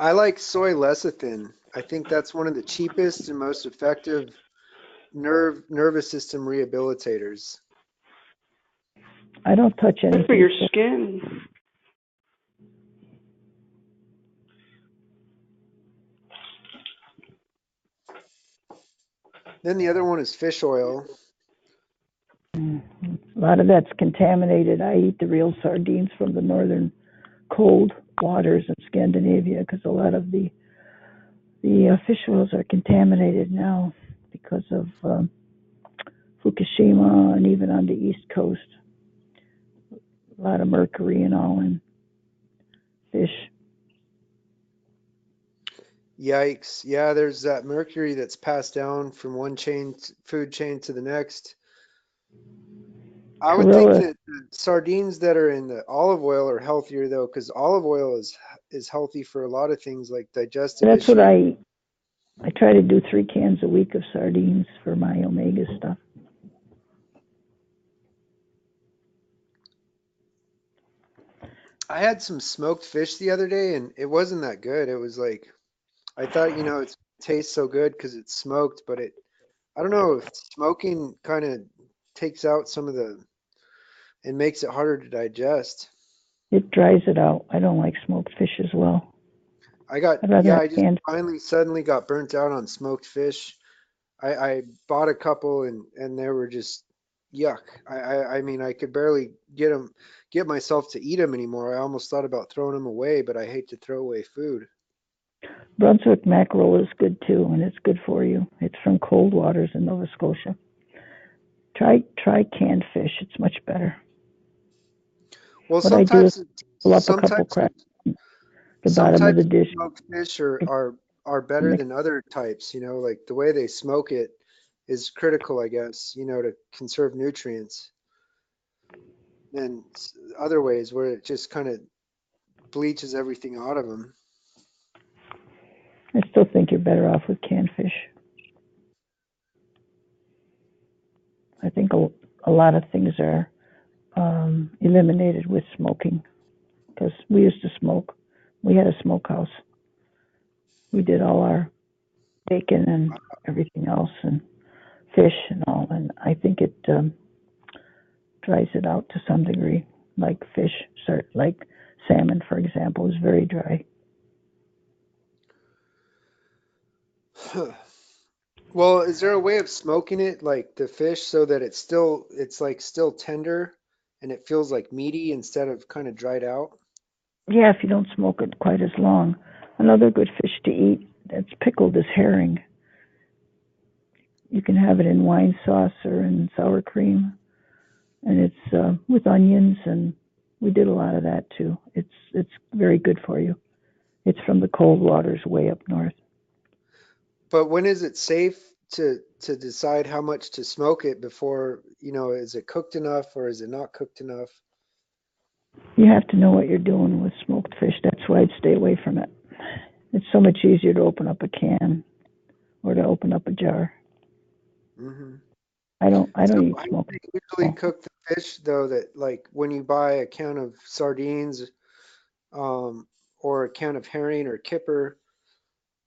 [SPEAKER 6] I like soy lecithin. I think that's one of the cheapest and most effective nervous system rehabilitators.
[SPEAKER 14] I don't touch anything.
[SPEAKER 11] Good for your skin.
[SPEAKER 6] Then the other one is fish oil.
[SPEAKER 14] A lot of that's contaminated. I eat the real sardines from the northern cold waters of Scandinavia because a lot of the fish oils are contaminated now because of Fukushima and even on the East Coast. A lot of mercury and all in fish.
[SPEAKER 6] Yikes. Yeah, there's that mercury that's passed down from one food chain to the next. I would think that the sardines that are in the olive oil are healthier though, because olive oil is healthy for a lot of things like digestive
[SPEAKER 14] That's
[SPEAKER 6] issues.
[SPEAKER 14] what I try to do 3 cans a week of sardines for my omega stuff.
[SPEAKER 6] I had some smoked fish the other day and it wasn't that good. It was like, I thought, it tastes so good because it's smoked, but I don't know if smoking kind of takes out some of the and makes it harder to digest.
[SPEAKER 14] It dries it out. I don't like smoked fish as well. I'd rather
[SPEAKER 6] I
[SPEAKER 14] have
[SPEAKER 6] just
[SPEAKER 14] canned.
[SPEAKER 6] finally suddenly got burnt out on smoked fish. I bought a couple and they were just yuck. I mean, I could barely get myself to eat them anymore. I almost thought about throwing them away, but I hate to throw away food.
[SPEAKER 14] Brunswick mackerel is good too, and it's good for you. It's from cold waters in Nova Scotia. Try canned fish. It's much better.
[SPEAKER 6] Well,
[SPEAKER 14] What I do is
[SPEAKER 6] sometimes
[SPEAKER 14] pull up a couple cracks at the
[SPEAKER 6] some
[SPEAKER 14] bottom of
[SPEAKER 6] types
[SPEAKER 14] the
[SPEAKER 6] of
[SPEAKER 14] dish.
[SPEAKER 6] smoked fish are better
[SPEAKER 14] Mix.
[SPEAKER 6] than other types, like the way they smoke it is critical, I guess, to conserve nutrients. And other ways where it just kind of bleaches everything out of them.
[SPEAKER 14] I still think you're better off with canned fish. I think a lot of things are eliminated with smoking, because we used to smoke. We had a smokehouse. We did all our bacon and everything else, and fish and all, and I think it dries it out to some degree. Like fish, like salmon, for example, is very dry.
[SPEAKER 6] Well, is there a way of smoking it, like the fish, so that it's like still tender and it feels like meaty instead of kind of dried out?
[SPEAKER 14] Yeah, if you don't smoke it quite as long. Another good fish to eat that's pickled is herring. You can have it in wine sauce or in sour cream, and it's with onions, and we did a lot of that too. It's very good for you. It's from the cold waters way up north.
[SPEAKER 6] But when is it safe to decide how much to smoke it before, is it cooked enough or is it not cooked enough?
[SPEAKER 14] You have to know what you're doing with smoked fish. That's why I'd stay away from it. It's so much easier to open up a can or to open up a jar.
[SPEAKER 6] Mm-hmm.
[SPEAKER 14] I don't eat
[SPEAKER 6] How
[SPEAKER 14] smoked
[SPEAKER 6] do
[SPEAKER 14] fish.
[SPEAKER 6] they usually cook the fish though, that like when you buy a can of sardines, or a can of herring or kipper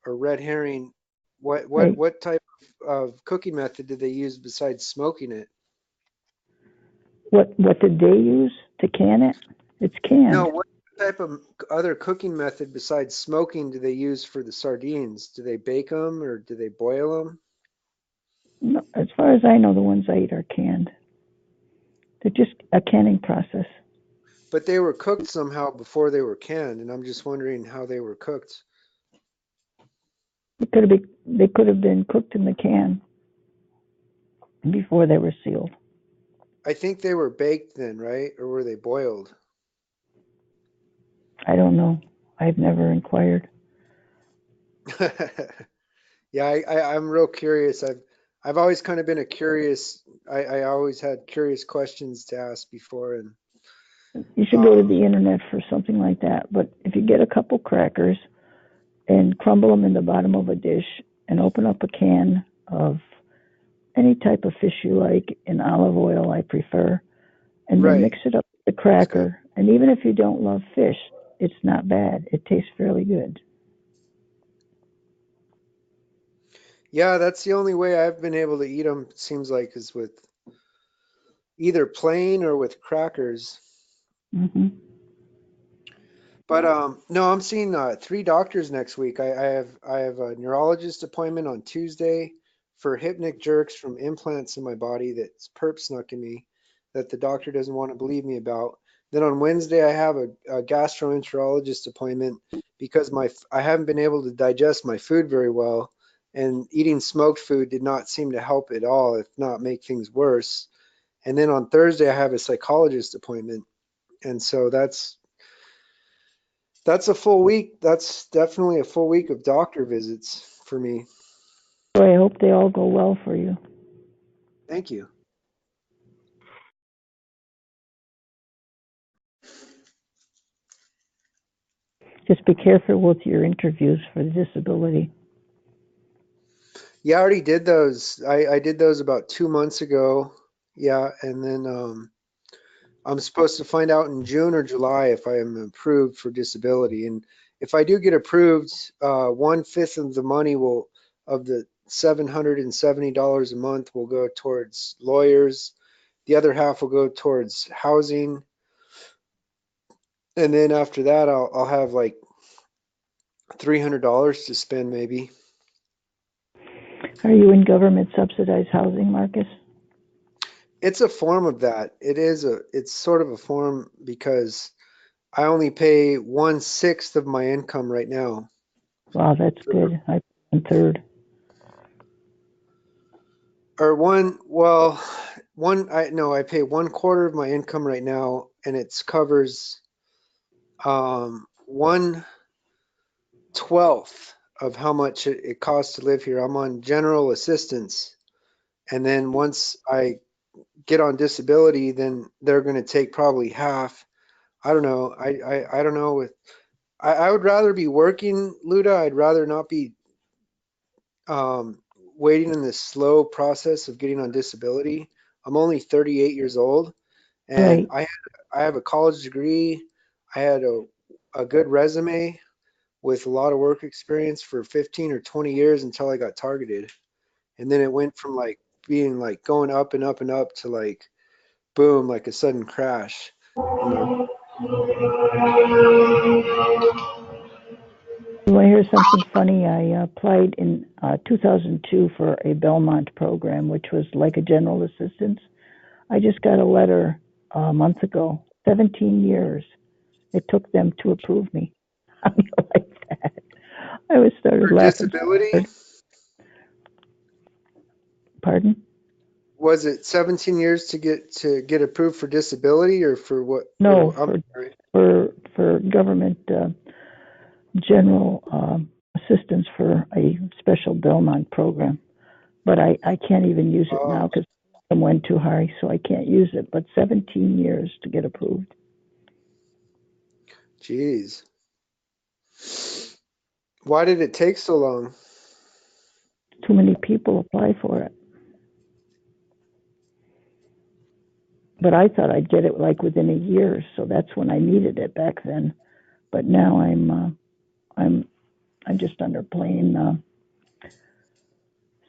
[SPEAKER 6] or red herring, what type of cooking method did they use besides smoking it?
[SPEAKER 14] What did they use to can it? It's canned.
[SPEAKER 6] No, what type of other cooking method besides smoking do they use for the sardines? Do they bake them or do they boil them?
[SPEAKER 14] No, as far as I know, the ones I eat are canned. They're just a canning process.
[SPEAKER 6] But they were cooked somehow before they were canned, and I'm just wondering how they were cooked.
[SPEAKER 14] They could have been cooked in the can before they were sealed.
[SPEAKER 6] I think they were baked then, right? Or were they boiled?
[SPEAKER 14] I don't know. I've never inquired.
[SPEAKER 6] Yeah, I'm real curious. I've always kind of been a curious. I always had curious questions to ask before, and
[SPEAKER 14] You should go to the internet for something like that. But if you get a couple crackers and crumble them in the bottom of a dish and open up a can of any type of fish you like, in olive oil I prefer, and then mix it up with the cracker. And even if you don't love fish, it's not bad. It tastes fairly good.
[SPEAKER 6] yeah, that's the only way I've been able to eat them. Seems like is with either plain or with crackers.
[SPEAKER 14] Mm-hmm.
[SPEAKER 6] But no, I'm seeing 3 doctors next week. I have a neurologist appointment on Tuesday for hypnic jerks from implants in my body that's perp snuck in me that the doctor doesn't want to believe me about. Then on Wednesday I have a gastroenterologist appointment because I haven't been able to digest my food very well, and eating smoked food did not seem to help at all, if not make things worse. And then on Thursday I have a psychologist appointment, and so that's a full week. That's definitely a full week of doctor visits for me.
[SPEAKER 14] So I hope they all go well for you.
[SPEAKER 6] Thank you.
[SPEAKER 14] Just be careful with your interviews for the disability.
[SPEAKER 6] Yeah, I already did those. I did those about 2 months ago. Yeah, and then I'm supposed to find out in June or July if I am approved for disability. And if I do get approved, 1/5 of the money of the $770 a month will go towards lawyers, the other half will go towards housing. And then after that, I'll have like $300 to spend maybe.
[SPEAKER 14] Are you in government subsidized housing, Marcus?
[SPEAKER 6] It's a form of that. It's sort of a form because I only pay 1/6 of my income right now.
[SPEAKER 14] Wow, that's good. I pay 1/3.
[SPEAKER 6] Or I pay 1/4 of my income right now, and it covers 1/12 of how much it costs to live here. I'm on general assistance, and then once I get on disability, then they're going to take probably half. I don't know. I don't know. I would rather be working, Luda. I'd rather not be waiting in this slow process of getting on disability. I'm only 38 years old, and
[SPEAKER 14] Right.
[SPEAKER 6] I have a college degree. I had a good resume with a lot of work experience for 15 or 20 years until I got targeted. And then it went from like being like going up and up and up to like boom, like a sudden crash.
[SPEAKER 14] You want to hear something funny? I applied in 2002 for a Belmont program, which was like a general assistance. I just got a letter a month ago. 17 years it took them to approve me. How do you like that? I was started
[SPEAKER 6] For
[SPEAKER 14] laughing.
[SPEAKER 6] disability?
[SPEAKER 14] Pardon?
[SPEAKER 6] Was it 17 years to get approved for disability or for what?
[SPEAKER 14] No,
[SPEAKER 6] I'm sorry.
[SPEAKER 14] for government general assistance for a special Belmont program. But I can't even use it now because it went too high, so I can't use it. But 17 years to get approved.
[SPEAKER 6] Jeez. Why did it take so long?
[SPEAKER 14] Too many people apply for it. But I thought I'd get it like within a year, so that's when I needed it back then. But now I'm just under plain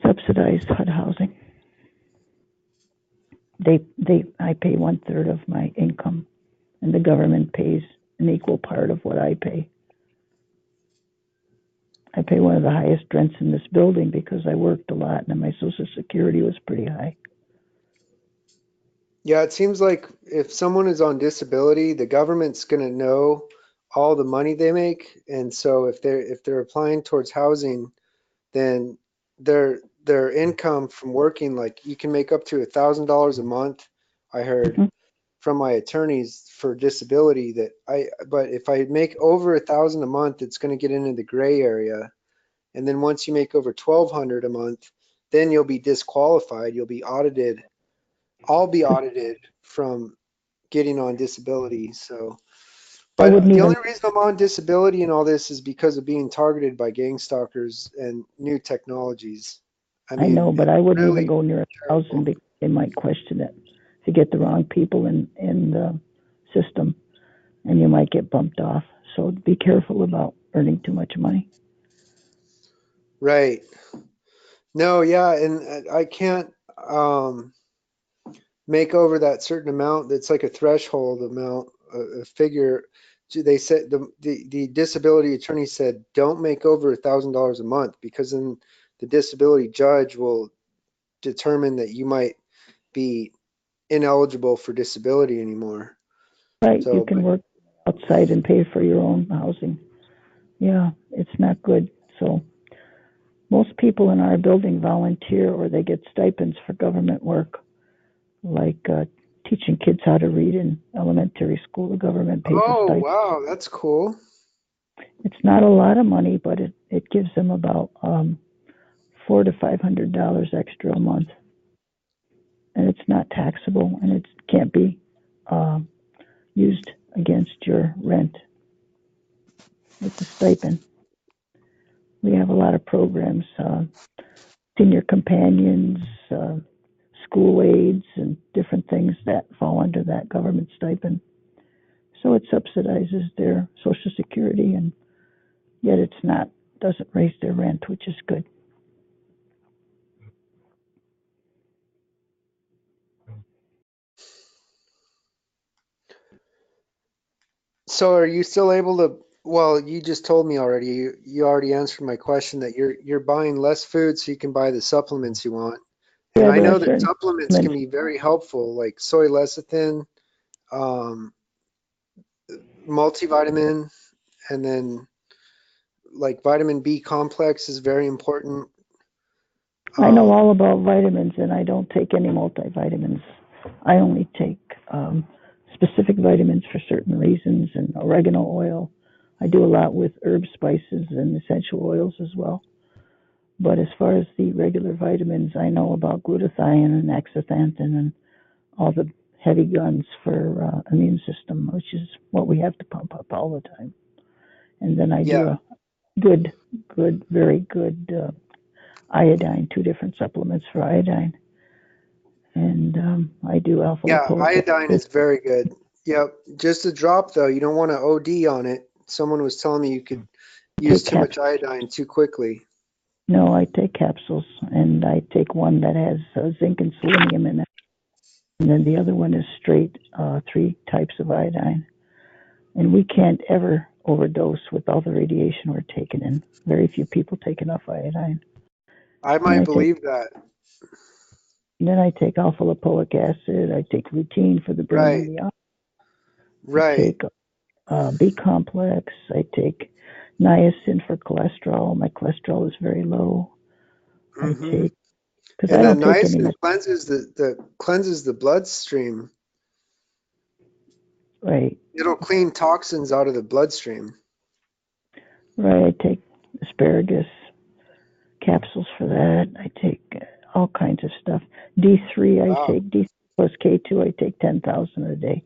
[SPEAKER 14] subsidized HUD housing. I pay 1/3 of my income, and the government pays an equal part of what I pay. I pay one of the highest rents in this building because I worked a lot and my Social Security was pretty high.
[SPEAKER 6] Yeah, it seems like if someone is on disability, the government's going to know all the money they make, and so if they're applying towards housing, then their income from working, like you can make up to $1,000 a month. I heard from my attorneys for disability but if I make over 1,000 a month, it's going to get into the gray area, and then once you make over 1,200 a month, then you'll be disqualified. You'll be audited. I'll be audited from getting on disability. So, but the only reason I'm on disability and all this is because of being targeted by gang stalkers and new technologies.
[SPEAKER 14] I know, but I wouldn't even go near 1,000 because they might question it. If you get the wrong people in the system, and you might get bumped off. So be careful about earning too much money.
[SPEAKER 6] Right. No, yeah, and I can't make over that certain amount. That's like a threshold amount, a figure. They said the disability attorney said don't make over $1,000 a month because then the disability judge will determine that you might be ineligible for disability anymore.
[SPEAKER 14] Right,
[SPEAKER 6] So,
[SPEAKER 14] you can work outside and pay for your own housing. Yeah, it's not good. So most people in our building volunteer or they get stipends for government work, like teaching kids how to read in elementary school. The government pays a stipend.
[SPEAKER 6] Wow, that's cool.
[SPEAKER 14] It's not a lot of money, but it gives them about $400 to $500 extra a month. And it's not taxable, and it can't be used against your rent with the stipend. We have a lot of programs, senior companions, school aids, and different things that fall under that government stipend. So it subsidizes their Social Security, and yet doesn't raise their rent, which is good.
[SPEAKER 6] So are you still able to, well, you just told me already, you already answered my question that you're buying less food so you can buy the supplements you want. And
[SPEAKER 14] Yeah,
[SPEAKER 6] I
[SPEAKER 14] there
[SPEAKER 6] know
[SPEAKER 14] are
[SPEAKER 6] that
[SPEAKER 14] certain
[SPEAKER 6] supplements can
[SPEAKER 14] supplements.
[SPEAKER 6] be very helpful, like soy lecithin, um, multivitamin, and then like vitamin B complex is very important.
[SPEAKER 14] I know all about vitamins, and I don't take any multivitamins. I only take specific vitamins for certain reasons, and oregano oil. I do a lot with herb spices and essential oils as well. But as far as the regular vitamins, I know about glutathione and astaxanthin and all the heavy guns for immune system, which is what we have to pump up all the time. And then I do
[SPEAKER 6] Yeah.
[SPEAKER 14] a good, very good iodine, 2 different supplements for iodine. And I do alpha
[SPEAKER 6] Yeah,
[SPEAKER 14] lipoic
[SPEAKER 6] iodine
[SPEAKER 14] acid.
[SPEAKER 6] is very good. Yep. Just a drop though. You don't want to OD on it. Someone was telling me you could use
[SPEAKER 14] Take
[SPEAKER 6] too much
[SPEAKER 14] capsules.
[SPEAKER 6] iodine too quickly.
[SPEAKER 14] No, I take capsules, and I take one that has zinc and selenium in it. And then the other one is straight 3 types of iodine. And we can't ever overdose with all the radiation we're taking in. Very few people take enough iodine.
[SPEAKER 6] I might believe that.
[SPEAKER 14] Then I take alpha lipoic acid. I take lutein for the brain and the eye.
[SPEAKER 6] Right.
[SPEAKER 14] I take B complex. I take niacin for cholesterol. My cholesterol is very low. I take because I
[SPEAKER 6] And the
[SPEAKER 14] don't take any
[SPEAKER 6] niacin cleanses the bloodstream.
[SPEAKER 14] right.
[SPEAKER 6] It'll clean toxins out of the bloodstream.
[SPEAKER 14] Right. I take asparagus capsules for that. I take all kinds of stuff. D3. I
[SPEAKER 6] Wow.
[SPEAKER 14] take D3 plus K2. I take 10,000 a day.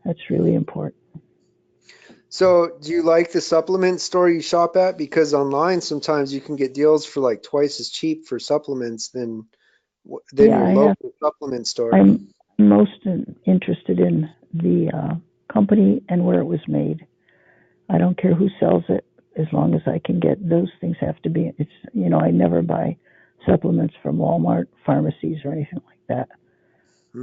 [SPEAKER 14] That's really important.
[SPEAKER 6] So, do you like the supplement store you shop at? Because online sometimes you can get deals for like twice as cheap for supplements than
[SPEAKER 14] Yeah,
[SPEAKER 6] your
[SPEAKER 14] I have.
[SPEAKER 6] local supplement store.
[SPEAKER 14] I'm most interested in the company and where it was made. I don't care who sells it as long as I can get those things have to be. It's I never buy supplements from Walmart, pharmacies, or anything like that.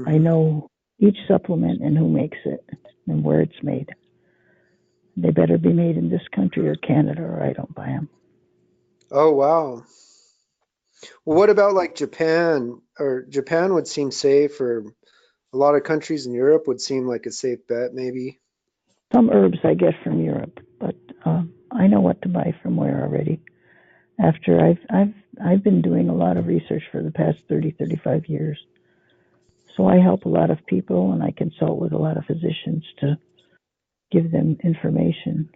[SPEAKER 14] I know each supplement and who makes it and where it's made. They better be made in this country or Canada, or I don't buy them.
[SPEAKER 6] Oh, wow. Well, what about like Japan? Or Japan would seem safe, or a lot of countries in Europe would seem like a safe bet, maybe.
[SPEAKER 14] Some herbs I get from Europe, but I know what to buy from where already. After I've been doing a lot of research for the past 35 years. So I help a lot of people, and I consult with a lot of physicians to give them information.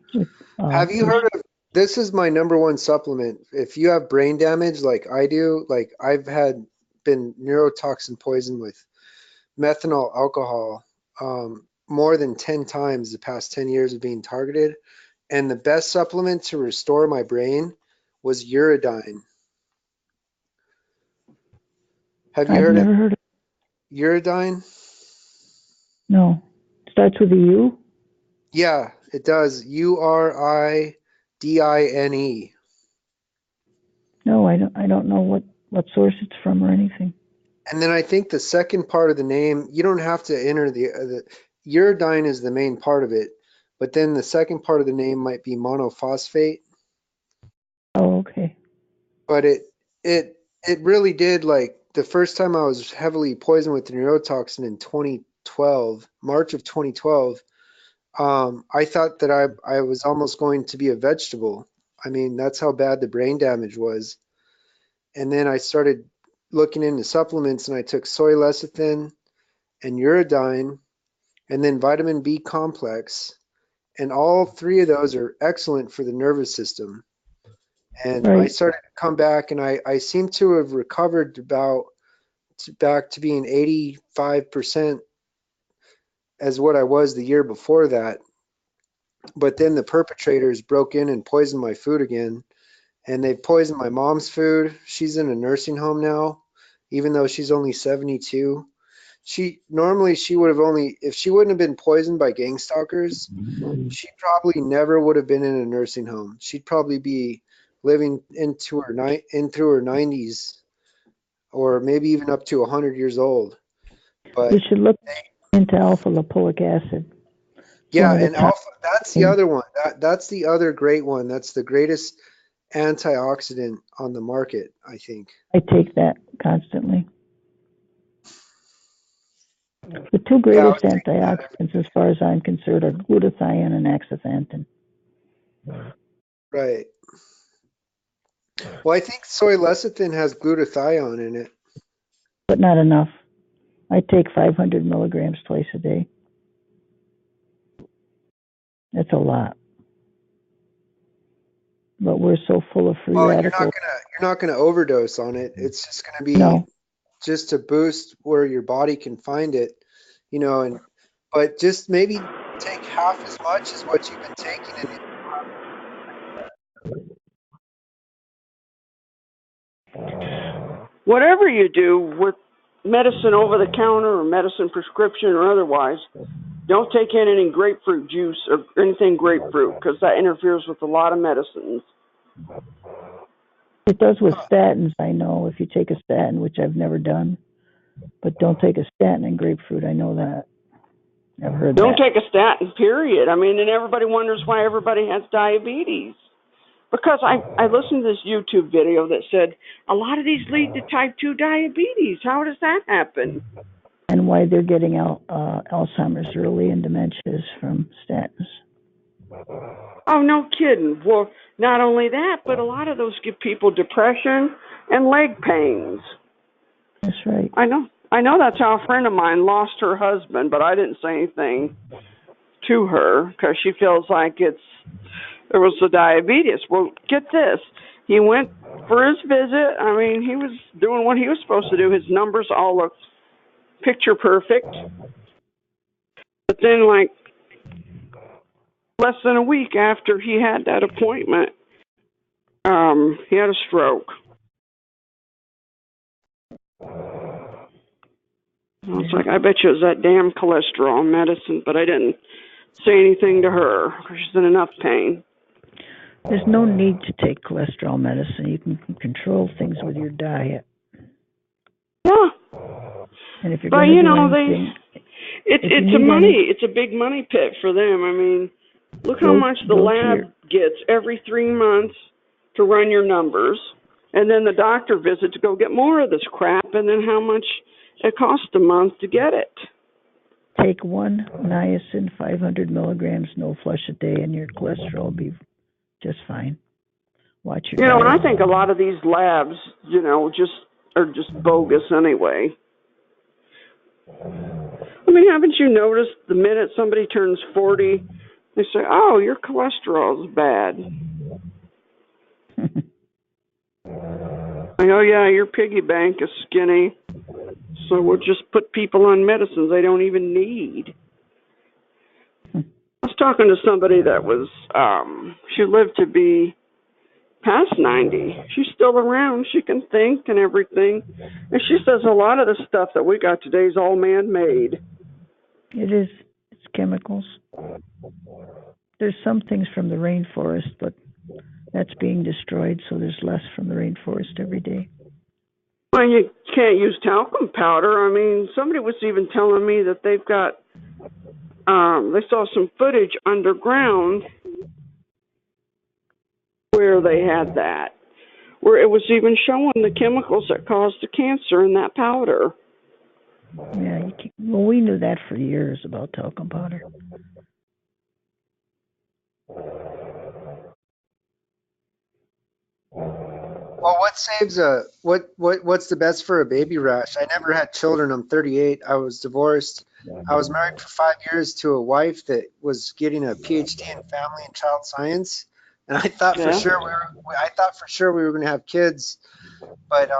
[SPEAKER 6] Have you heard of this? Is my number one supplement. If you have brain damage like I do, like I've been neurotoxin poisoned with methanol alcohol more than 10 times the past 10 years of being targeted. And the best supplement to restore my brain was Uridine. Have you
[SPEAKER 14] I've
[SPEAKER 6] heard
[SPEAKER 14] never
[SPEAKER 6] of
[SPEAKER 14] heard of
[SPEAKER 6] Uridine?
[SPEAKER 14] No. Starts with a U?
[SPEAKER 6] Yeah, it does. Uridine.
[SPEAKER 14] No, I don't know what source it's from or anything.
[SPEAKER 6] And then I think the second part of the name, you don't have to enter the Uridine is the main part of it, but then the second part of the name might be monophosphate.
[SPEAKER 14] Oh, okay.
[SPEAKER 6] But it really did, like the first time I was heavily poisoned with the neurotoxin in 2012, March of 2012. I thought that I was almost going to be a vegetable. I mean, that's how bad the brain damage was. And then I started looking into supplements, and I took soy lecithin and Uridine, and then vitamin B complex. And all 3 of those are excellent for the nervous system. And I started to come back, and I seem to have recovered back to being 85% as what I was the year before that. But then the perpetrators broke in and poisoned my food again. And they poisoned my mom's food. She's in a nursing home now, even though she's only 72. She would have only, if she wouldn't have been poisoned by gang stalkers, she probably never would have been in a nursing home. She'd probably be living into her 90s, or maybe even up to 100 years old. But
[SPEAKER 14] You should look into alpha lipoic acid.
[SPEAKER 6] Yeah,
[SPEAKER 14] One of the
[SPEAKER 6] and
[SPEAKER 14] top
[SPEAKER 6] alpha, that's the
[SPEAKER 14] things.
[SPEAKER 6] other one. That's the other great one. That's the greatest antioxidant on the market, I think.
[SPEAKER 14] I take that constantly. The two
[SPEAKER 6] Yeah, I
[SPEAKER 14] greatest
[SPEAKER 6] was taking that
[SPEAKER 14] antioxidants, as far as I'm concerned, are glutathione and astaxanthin.
[SPEAKER 6] right. Well, I think soy lecithin has glutathione in it.
[SPEAKER 14] But not enough. I take 500 milligrams twice a day. That's a lot. But we're so full of free
[SPEAKER 6] Well,
[SPEAKER 14] radicals.
[SPEAKER 6] you're not gonna overdose on it. It's just gonna be
[SPEAKER 14] No,
[SPEAKER 6] just to boost where your body can find it, and but just maybe take half as much as what you've been taking, and
[SPEAKER 11] Whatever you do with medicine over the counter or medicine prescription or otherwise, don't take in any grapefruit juice or anything grapefruit because that interferes with a lot of medicines.
[SPEAKER 14] it does with statins, I know. If you take a statin, which I've never done, but don't take a statin in grapefruit, I know that. I've heard
[SPEAKER 11] Don't
[SPEAKER 14] that.
[SPEAKER 11] take a statin, period. I mean, and everybody wonders why everybody has diabetes. Because I listened to this YouTube video that said a lot of these lead to type 2 diabetes. How does that happen?
[SPEAKER 14] And why they're getting Alzheimer's early and dementias from statins.
[SPEAKER 11] Oh, no kidding. Well, not only that, but a lot of those give people depression and leg pains.
[SPEAKER 14] That's right.
[SPEAKER 11] I know that's how a friend of mine lost her husband, but I didn't say anything to her because she feels like there was the diabetes. Well, get this. He went for his visit. I mean, he was doing what he was supposed to do. His numbers all looked picture perfect. But then, like, less than a week after he had that appointment, he had a stroke. I was like, I bet you it was that damn cholesterol medicine, but I didn't say anything to her because she's in enough pain.
[SPEAKER 14] There's no need to take cholesterol medicine. You can control things with your diet.
[SPEAKER 11] Yeah.
[SPEAKER 14] And if you're
[SPEAKER 11] But
[SPEAKER 14] going to
[SPEAKER 11] you
[SPEAKER 14] do
[SPEAKER 11] know,
[SPEAKER 14] anything,
[SPEAKER 11] it's a big money pit for them. I mean, look how much the lab gets every 3 months to run your numbers, and then the doctor visit to go get more of this crap, and then how much it costs a month to get it.
[SPEAKER 14] Take one niacin, 500 milligrams, no flush a day, and your cholesterol will be just fine. Watch your diet.
[SPEAKER 11] And I think a lot of these labs, are just bogus anyway. I mean, haven't you noticed the minute somebody turns 40, they say, "Oh, your cholesterol is bad." Oh yeah, your piggy bank is skinny, so we'll just put people on medicines they don't even need. I was talking to somebody that was, she lived to be past 90. She's still around. She can think and everything. And she says a lot of the stuff that we got today is all man-made.
[SPEAKER 14] It is. It's chemicals. There's some things from the rainforest, but that's being destroyed, so there's less from the rainforest every day.
[SPEAKER 11] Well, you can't use talcum powder. I mean, somebody was even telling me that they've got, they saw some footage underground where they had that, where it was even showing the chemicals that caused the cancer in that powder.
[SPEAKER 14] Yeah, well, we knew that for years about talcum powder.
[SPEAKER 6] well, what saves what's the best for a baby rash? I never had children. I'm 38. I was divorced. I was married for 5 years to a wife that was getting a PhD in family and child science, and I thought for sure we were going to have kids, but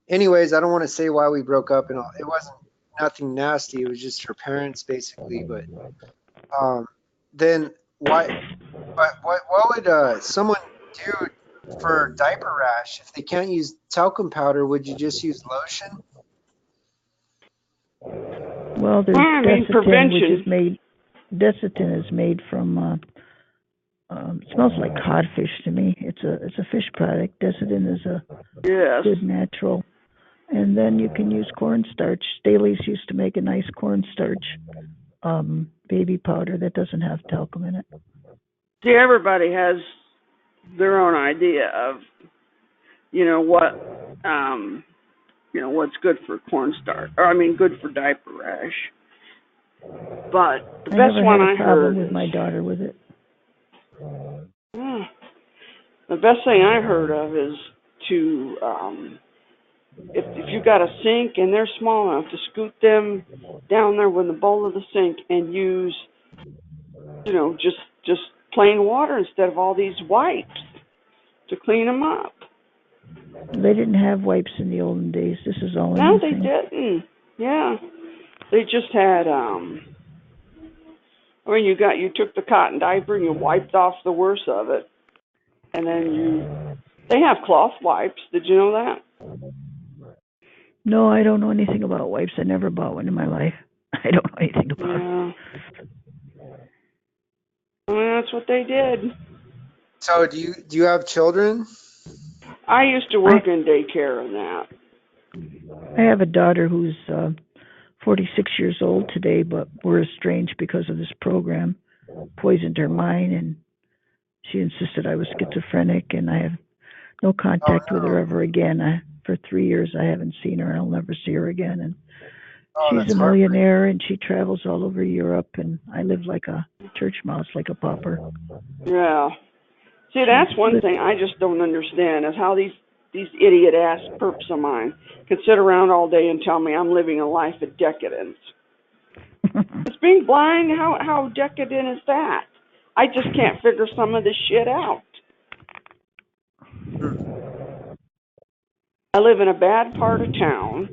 [SPEAKER 6] anyways, I don't want to say why we broke up and all. It wasn't nothing nasty. It was just her parents basically, but then what would someone do for diaper rash? If they can't use talcum powder, would you just use lotion?
[SPEAKER 14] Well, there's
[SPEAKER 11] prevention.
[SPEAKER 14] Desitin is made from, it smells like codfish to me. It's a fish product. Desitin is a good natural. And then you can use cornstarch. Staley's used to make a nice cornstarch baby powder that doesn't have talcum in it.
[SPEAKER 11] See, everybody has their own idea of, what, what's good for cornstarch, or I mean, good for diaper rash. But the best one I heard
[SPEAKER 14] with my daughter with it.
[SPEAKER 11] The best thing I heard of is to, if you got a sink and they're small enough, to scoot them down there with the bowl of the sink and use, just plain water instead of all these wipes to clean them up.
[SPEAKER 14] They didn't have wipes in the olden days. This is all.
[SPEAKER 11] No, they didn't. Yeah, they just had. You took the cotton diaper and you wiped off the worst of it, and then they have cloth wipes. Did you know that?
[SPEAKER 14] No, I don't know anything about wipes. I never bought one in my life. I don't know anything about it.
[SPEAKER 11] Well, that's what they did.
[SPEAKER 6] So do you have children?
[SPEAKER 11] I used to work in daycare and that.
[SPEAKER 14] I have a daughter who's 46 years old today, but we're estranged because of this program. Poisoned her mind, and she insisted I was schizophrenic, and I have no contact with her ever again. For 3 years, I haven't seen her, and I'll never see her again. And she's a millionaire, and she travels all over Europe, and I live like a church mouse, like a pauper.
[SPEAKER 11] Yeah. See, that's one thing I just don't understand, is how these idiot-ass perps of mine can sit around all day and tell me I'm living a life of decadence. It's being blind. How decadent is that? I just can't figure some of this shit out. I live in a bad part of town,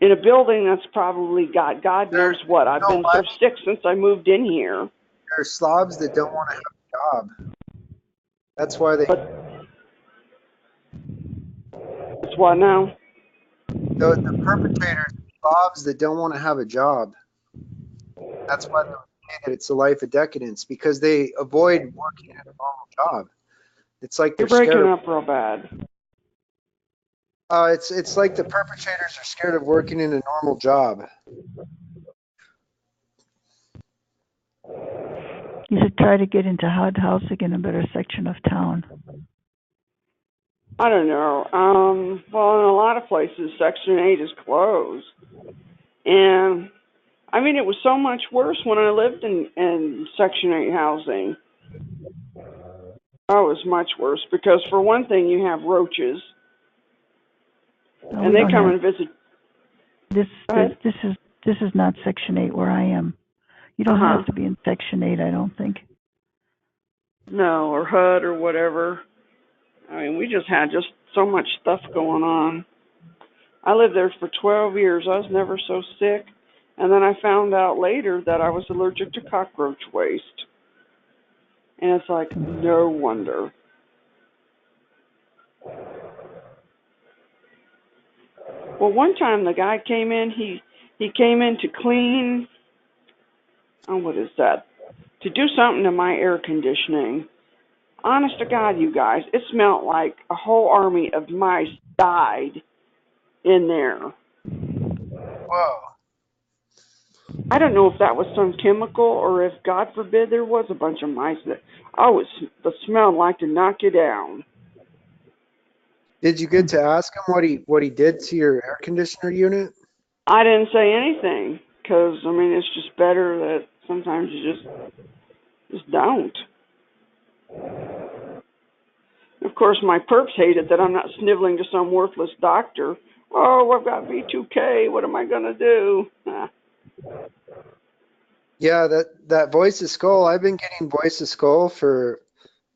[SPEAKER 11] in a building that's probably got God knows what. I've been so sick since I moved in here.
[SPEAKER 6] There are slobs that don't want to have a job. That's why they.
[SPEAKER 11] It's what now?
[SPEAKER 6] The perpetrators are slobs that don't want to have a job. That's why they say that it's a life of decadence, because they avoid working at a normal job. It's like
[SPEAKER 11] You're breaking up real bad.
[SPEAKER 6] It's like the perpetrators are scared of working in a normal job.
[SPEAKER 14] You should try to get into HUD housing in a better section of town.
[SPEAKER 11] I don't know. Well, in a lot of places, Section 8 is closed. And, I mean, it was so much worse when I lived in Section 8 housing. Oh, it was much worse because, for one thing, you have roaches.
[SPEAKER 14] No,
[SPEAKER 11] and they come and visit.
[SPEAKER 14] This is not Section 8 where I am. You don't have to be in Section 8, I don't think.
[SPEAKER 11] No, or HUD or whatever. I mean, we just had so much stuff going on. I lived there for 12 years. I was never so sick. And then I found out later that I was allergic to cockroach waste. And it's like, no wonder. Well, one time the guy came in, he came in to clean, what is that? To do something to my air conditioning. Honest to God, you guys, it smelled like a whole army of mice died in there.
[SPEAKER 6] Whoa.
[SPEAKER 11] I don't know if that was some chemical or if, God forbid, there was a bunch of mice that, the smell like to knock you down.
[SPEAKER 6] Did you get to ask him what he did to your air conditioner unit?
[SPEAKER 11] I didn't say anything because, I mean, it's just better that sometimes you just don't. Of course, my perps hate it that I'm not sniveling to some worthless doctor. Oh, I've got V2K. What am I going to do?
[SPEAKER 6] Yeah, that Voice of Skull, I've been getting Voice of Skull for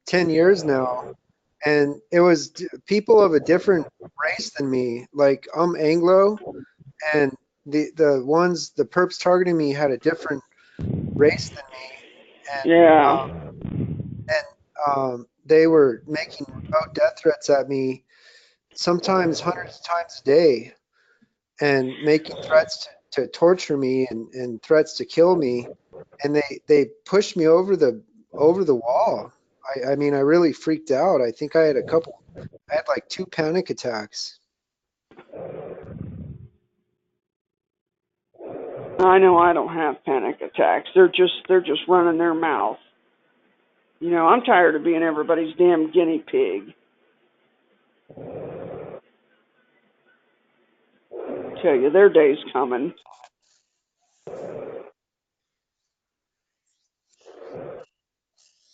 [SPEAKER 6] 10 years now. And it was people of a different race than me. Like, I'm Anglo, and the perps targeting me had a different race than me. And, they were making remote death threats at me, sometimes hundreds of times a day, and making threats to torture me and threats to kill me. And they pushed me over the wall. I mean, I really freaked out. I think I had like 2 panic attacks.
[SPEAKER 11] I know I don't have panic attacks. They're just running their mouth. You know, I'm tired of being everybody's damn guinea pig. Tell you, their day's coming.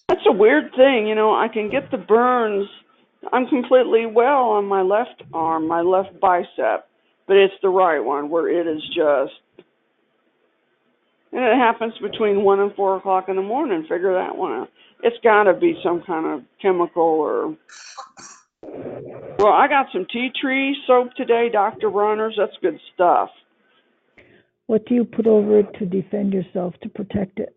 [SPEAKER 11] That's a weird thing, you know, I can get the burns. I'm completely well on my left arm, my left bicep, but it's the right one where it is just, and it happens between 1 and 4 o'clock in the morning. Figure that one out. It's got to be some kind of chemical or. Well, I got some tea tree soap today, Dr. Bronner's. That's good stuff.
[SPEAKER 14] What do you put over it to defend yourself, to protect it?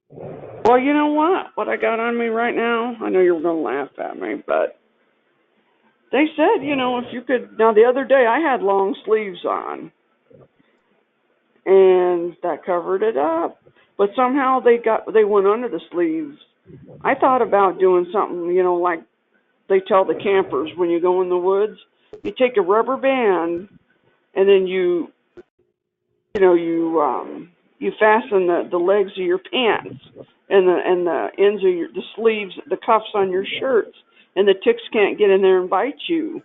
[SPEAKER 11] Well, you know what? What I got on me right now, I know you're going to laugh at me, but they said, you know, if you could. Now, the other day I had long sleeves on, and that covered it up. But somehow they went under the sleeves. I thought about doing something, you know, like they tell the campers when you go in the woods, you take a rubber band and then you fasten the legs of your pants and the ends of the sleeves, the cuffs on your shirts, and the ticks can't get in there and bite you.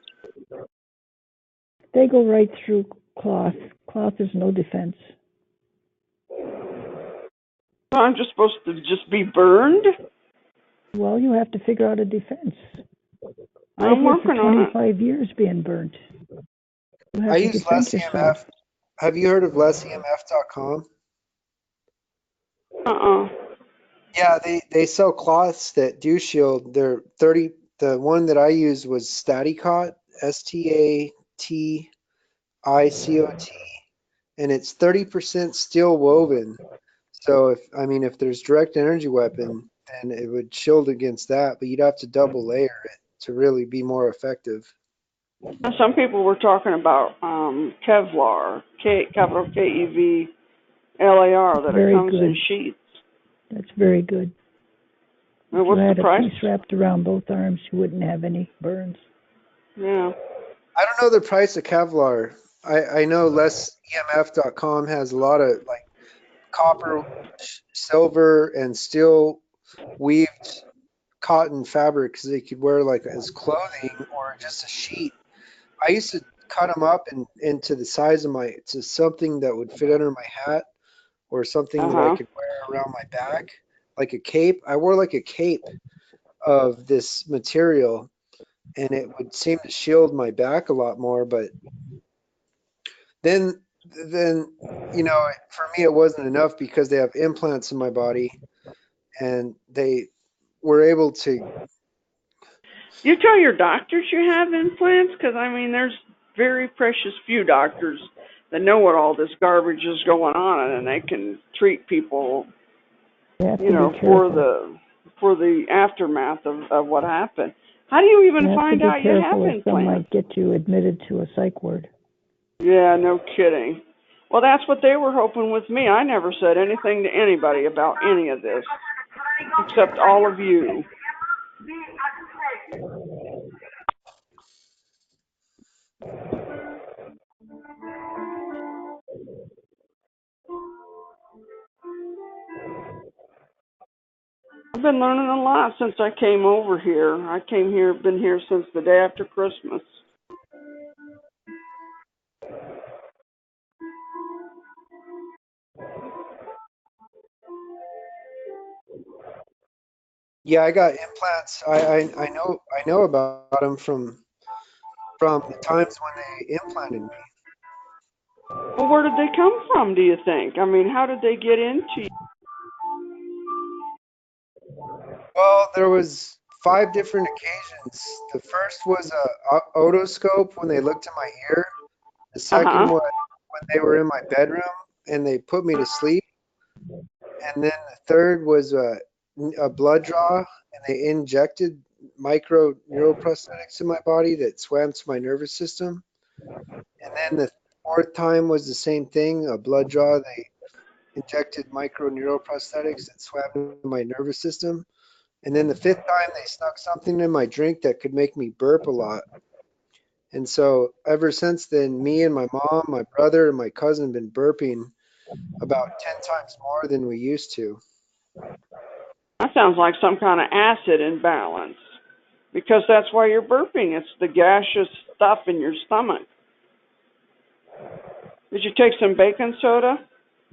[SPEAKER 14] They go right through cloth. Cloth is no defense.
[SPEAKER 11] So I'm just supposed to just be burned?
[SPEAKER 14] Well, you have to figure out a defense.
[SPEAKER 11] I'm working on it.
[SPEAKER 14] 25 years being burnt.
[SPEAKER 6] I use Less EMF. Have you heard of LessEMF.com? Yeah, they sell cloths that do shield. They're 30. The one that I used was Staticot, STATICOT, and it's 30% steel woven. So if there's direct energy weapon, then it would shield against that, but you'd have to double layer it to really be more effective.
[SPEAKER 11] Some people were talking about Kevlar, capital KEVLAR, that it comes in sheets.
[SPEAKER 14] That's very good.
[SPEAKER 11] Well, what's
[SPEAKER 14] if
[SPEAKER 11] the
[SPEAKER 14] you
[SPEAKER 11] price?
[SPEAKER 14] had a piece wrapped around both arms, you wouldn't have any burns.
[SPEAKER 11] Yeah.
[SPEAKER 6] I don't know the price of Kevlar. I know LessEMF.com has a lot of like copper, silver, and steel weaved cotton fabrics they could wear like as clothing or just a sheet. I used to cut them up into the size of to something that would fit under my hat or something that I could wear around my back, like a cape. I wore like a cape of this material, and it would seem to shield my back a lot more. But then you know, for me it wasn't enough because they have implants in my body, and they were able to.
[SPEAKER 11] You tell your doctors you have implants? Because, I mean, there's very precious few doctors that know what all this garbage is going on, and they can treat people, you know, for the aftermath of what happened. How do you even find out you have implants?
[SPEAKER 14] Some might get you admitted to a psych ward.
[SPEAKER 11] Yeah, no kidding. Well, that's what they were hoping with me. I never said anything to anybody about any of this, except all of you. I've been learning a lot since I came over here. Been here since the day after Christmas.
[SPEAKER 6] Yeah, I got implants. I know about them from the times when they implanted me.
[SPEAKER 11] Well, where did they come from, do you think? I mean, how did they get into you?
[SPEAKER 6] Well, there was 5 different occasions. The first was a otoscope when they looked in my ear. The second was when they were in my bedroom and they put me to sleep. And then the third was a blood draw, and they injected micro neuroprosthetics in my body that swam to my nervous system. And then the fourth time was the same thing, a blood draw. They injected micro neuroprosthetics that swam to my nervous system. And then the 5th time they snuck something in my drink that could make me burp a lot. And so ever since then, me and my mom, my brother, and my cousin have been burping about 10 times more than we used to.
[SPEAKER 11] That sounds like some kind of acid imbalance, because that's why you're burping. It's the gaseous stuff in your stomach. Did you take some baking soda?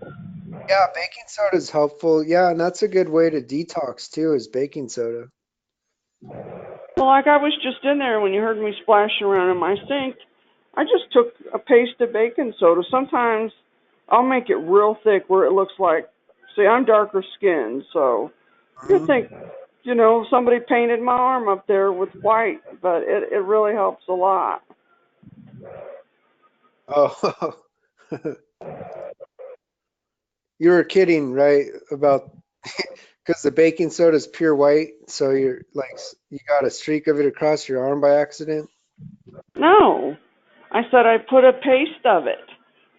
[SPEAKER 6] Yeah, baking soda is helpful. Yeah, and that's a good way to detox too, is baking soda.
[SPEAKER 11] Well, like I was just in there when you heard me splashing around in my sink. I just took a paste of baking soda. Sometimes I'll make it real thick where it looks like, see, I'm darker skinned, so you think, you know, somebody painted my arm up there with white, but it really helps a lot.
[SPEAKER 6] Oh, you were kidding, right? About because the baking soda is pure white, so you're like you got a streak of it across your arm by accident.
[SPEAKER 11] No, I said I put a paste of it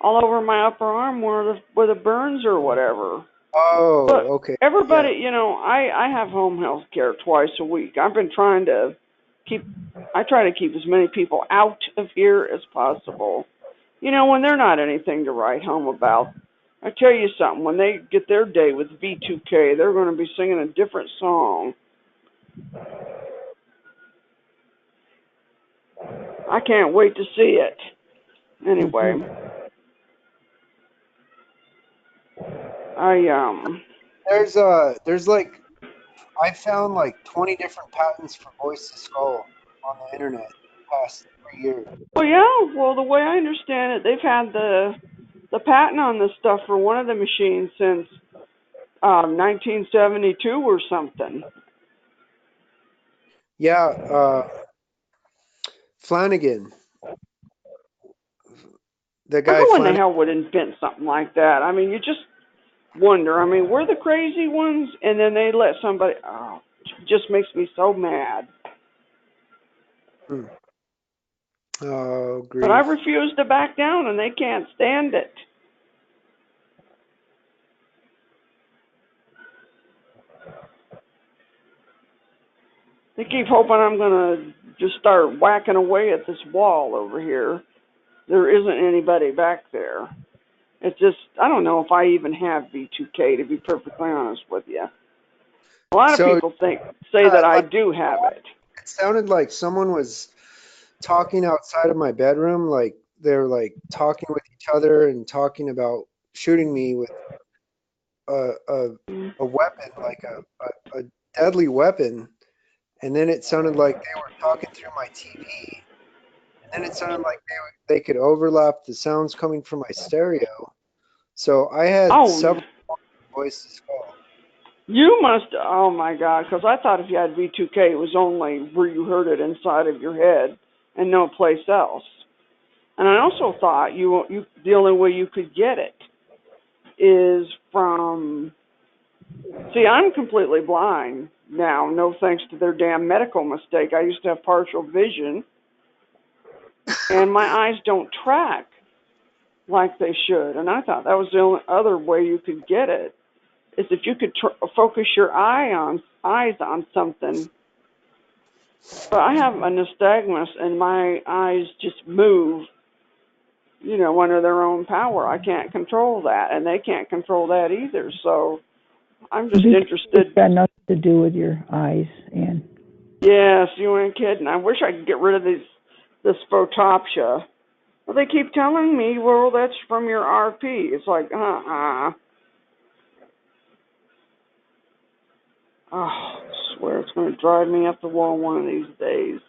[SPEAKER 11] all over my upper arm where the burns or whatever.
[SPEAKER 6] Oh,
[SPEAKER 11] But
[SPEAKER 6] okay.
[SPEAKER 11] everybody, you know, I have home health care twice a week. I've been trying to I try to keep as many people out of here as possible. You know, when they're not anything to write home about. I tell you something, when they get their day with V2K, they're going to be singing a different song. I can't wait to see it. Anyway,
[SPEAKER 6] There's like I found like 20 different patents for voice to skull on the internet the past 3 years.
[SPEAKER 11] well, yeah, well, the way I understand it, they've had the patent on this stuff for one of the machines since 1972 or something.
[SPEAKER 6] Yeah, Flanagan. The guy
[SPEAKER 11] Who in the
[SPEAKER 6] Flanagan.
[SPEAKER 11] hell would invent something like that? I mean, you just wonder. I mean, we're the crazy ones, and then they let somebody. Oh, it just makes me so mad.
[SPEAKER 6] Oh, grief.
[SPEAKER 11] But I refuse to back down, and they can't stand it. They keep hoping I'm gonna just start whacking away at this wall over here. There isn't anybody back there. It's just, I don't know if I even have V2K, to be perfectly honest with you. A lot of people say that I do have it.
[SPEAKER 6] It sounded like someone was talking outside of my bedroom, like they're like talking with each other and talking about shooting me with a weapon, like a deadly weapon. And then it sounded like they were talking through my TV. And then it sounded like they could overlap the sounds coming from my stereo. So I had several voices call.
[SPEAKER 11] You must, oh my God, because I thought if you had V2K, it was only where you heard it inside of your head and no place else. And I also thought the only way you could get it is from, see, I'm completely blind now, no thanks to their damn medical mistake. I used to have partial vision, and my eyes don't track like they should. And I thought that was the only other way you could get it, is if you could focus your eyes on something. But I have a nystagmus, and my eyes just move, you know, under their own power. I can't control that, and they can't control that either. So I'm just interested.
[SPEAKER 14] It's got nothing to do with your eyes, Ann.
[SPEAKER 11] Yes, you ain't kidding. I wish I could get rid of this photopsia. Well, they keep telling me, well, that's from your RP. It's like, Oh, I swear it's going to drive me up the wall one of these days.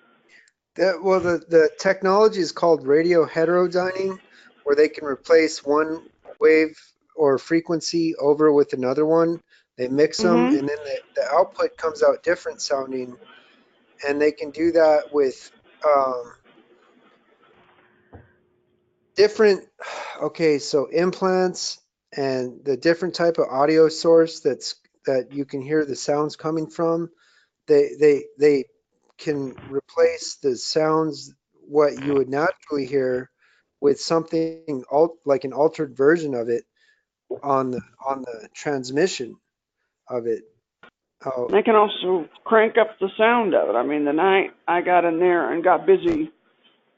[SPEAKER 6] The technology is called radio heterodyning, where they can replace one wave or frequency over with another one. They mix them, and then the output comes out different sounding. And they can do that with different, so implants and the different type of audio source that you can hear the sounds coming from. They can replace the sounds what you would naturally hear with something like an altered version of it on the transmission of it.
[SPEAKER 11] They can also crank up the sound of it. I mean, the night I got in there and got busy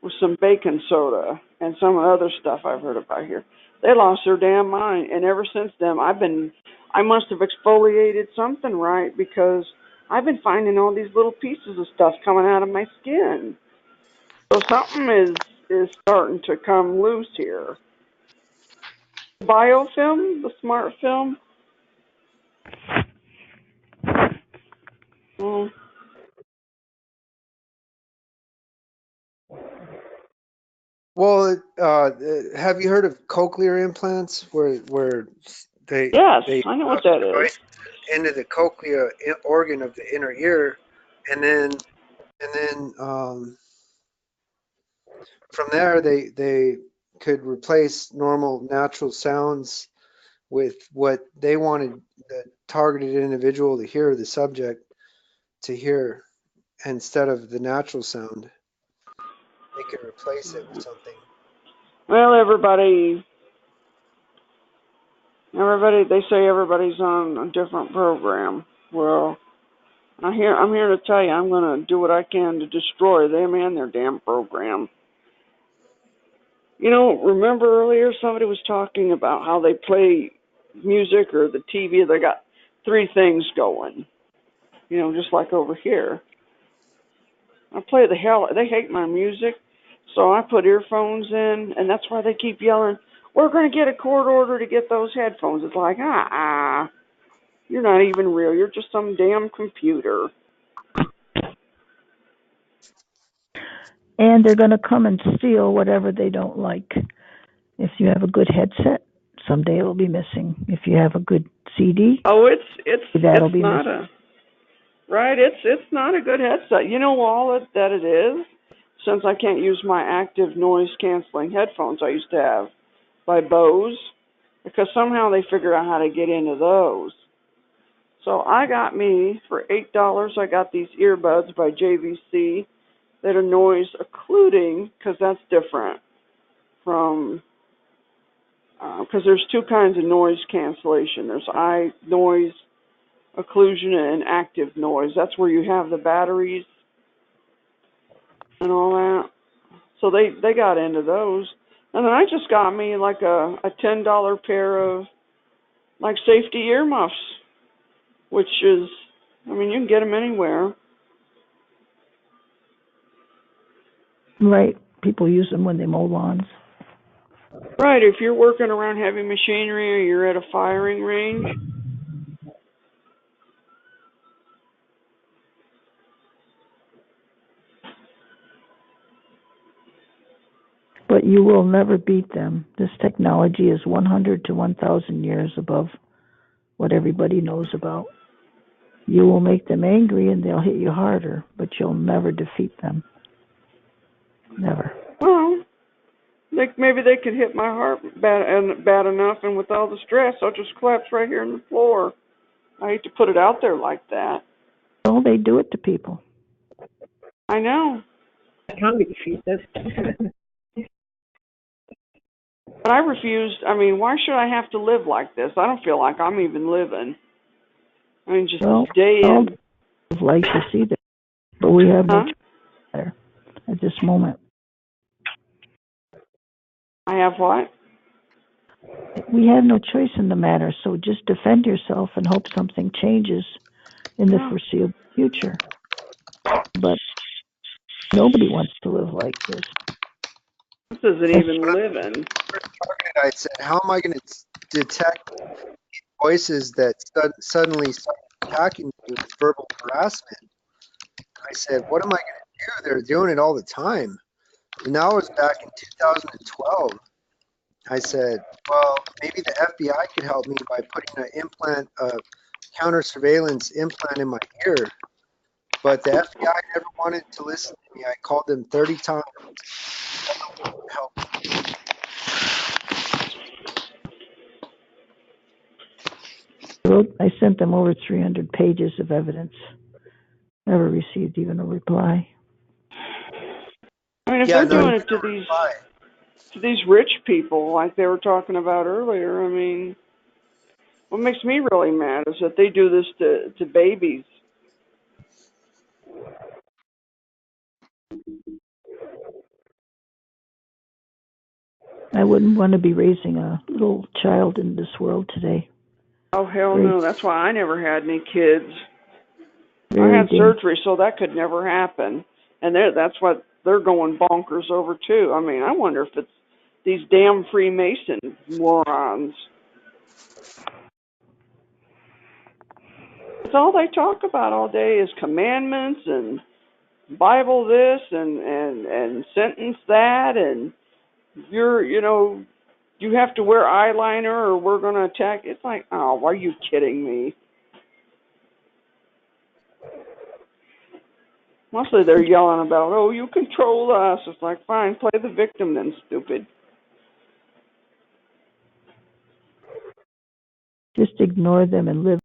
[SPEAKER 11] with some baking soda and some other stuff I've heard about here, They lost their damn mind. And ever since then, I must have exfoliated something right, because I've been finding all these little pieces of stuff coming out of my skin. So something is starting to come loose here. Biofilm, the smart film. Well,
[SPEAKER 6] Well, have you heard of cochlear implants, where
[SPEAKER 11] yes,
[SPEAKER 6] they
[SPEAKER 11] I know what that is.
[SPEAKER 6] into the cochlea organ of the inner ear, and then from there they could replace normal natural sounds with what they wanted the targeted individual to hear, the subject to hear, instead of the natural sound. They could replace it with something.
[SPEAKER 11] Well, everybody, they say everybody's on a different program. Well, I'm here to tell you, I'm going to do what I can to destroy them and their damn program. You know, remember earlier somebody was talking about how they play music or the TV, they got 3 things going. You know, just like over here. I play the hell, they hate my music, so I put earphones in, and that's why they keep yelling, we're going to get a court order to get those headphones. It's like, you're not even real, you're just some damn computer.
[SPEAKER 14] And they're going to come and steal whatever they don't like. If you have a good headset, someday it'll be missing. If you have a good CD, that'll be
[SPEAKER 11] not
[SPEAKER 14] missing.
[SPEAKER 11] Right, it's not a good headset. You know all that it is? Since I can't use my active noise canceling headphones I used to have by Bose, because somehow they figured out how to get into those. So I got me, for $8, I got these earbuds by JVC that are noise occluding, because that's different from, because there's 2 kinds of noise cancellation. There's noise occlusion and active noise. That's where you have the batteries and all that. So they got into those. And then I just got me like a $10 pair of like safety earmuffs, which is, I mean, you can get them anywhere.
[SPEAKER 14] Right. People use them when they mow lawns.
[SPEAKER 11] Right. If you're working around heavy machinery or you're at a firing range.
[SPEAKER 14] But you will never beat them. This technology is 100 to 1,000 years above what everybody knows about. You will make them angry and they'll hit you harder, but you'll never defeat them. Never.
[SPEAKER 11] Well, maybe they could hit my heart bad enough, and with all the stress, I'll just collapse right here on the floor. I hate to put it out there like that.
[SPEAKER 14] Well, they do it to people.
[SPEAKER 11] I know.
[SPEAKER 8] Can be defeated.
[SPEAKER 11] But I refused. I mean, why should I have to live like this? I don't feel like I'm even living. I mean, just day in.
[SPEAKER 14] Like to see that, but we have no choice there at this moment.
[SPEAKER 11] I have what?
[SPEAKER 14] We have no choice in the matter, so just defend yourself and hope something changes in the foreseeable future. But nobody wants to live like this.
[SPEAKER 11] This isn't even living.
[SPEAKER 6] I said, how am I going to detect voices that suddenly start attacking me with verbal harassment? I said, what am I going to do? They're doing it all the time. And that was back in 2012. I said, well, maybe the FBI could help me by putting a counter surveillance implant in my ear. But the FBI never wanted to listen to me. I called them 30 times. Help.
[SPEAKER 14] I sent them over 300 pages of evidence. Never received even a reply.
[SPEAKER 11] I mean, if they're doing it to these rich people, like they were talking about earlier, I mean, what makes me really mad is that they do this to babies.
[SPEAKER 14] I wouldn't want to be raising a little child in this world today.
[SPEAKER 11] Oh, hell
[SPEAKER 14] Very,
[SPEAKER 11] no. That's why I never had any kids. I
[SPEAKER 14] very
[SPEAKER 11] had
[SPEAKER 14] dangerous.
[SPEAKER 11] surgery, so that could never happen. And that's what they're going bonkers over, too. I mean, I wonder if it's these damn Freemason morons. It's all they talk about all day is commandments and Bible this and sentence that, and you have to wear eyeliner or we're going to attack. It's like, oh, are you kidding me? Mostly they're yelling about, oh, you control us. It's like, fine, play the victim then, stupid.
[SPEAKER 14] Just ignore them and live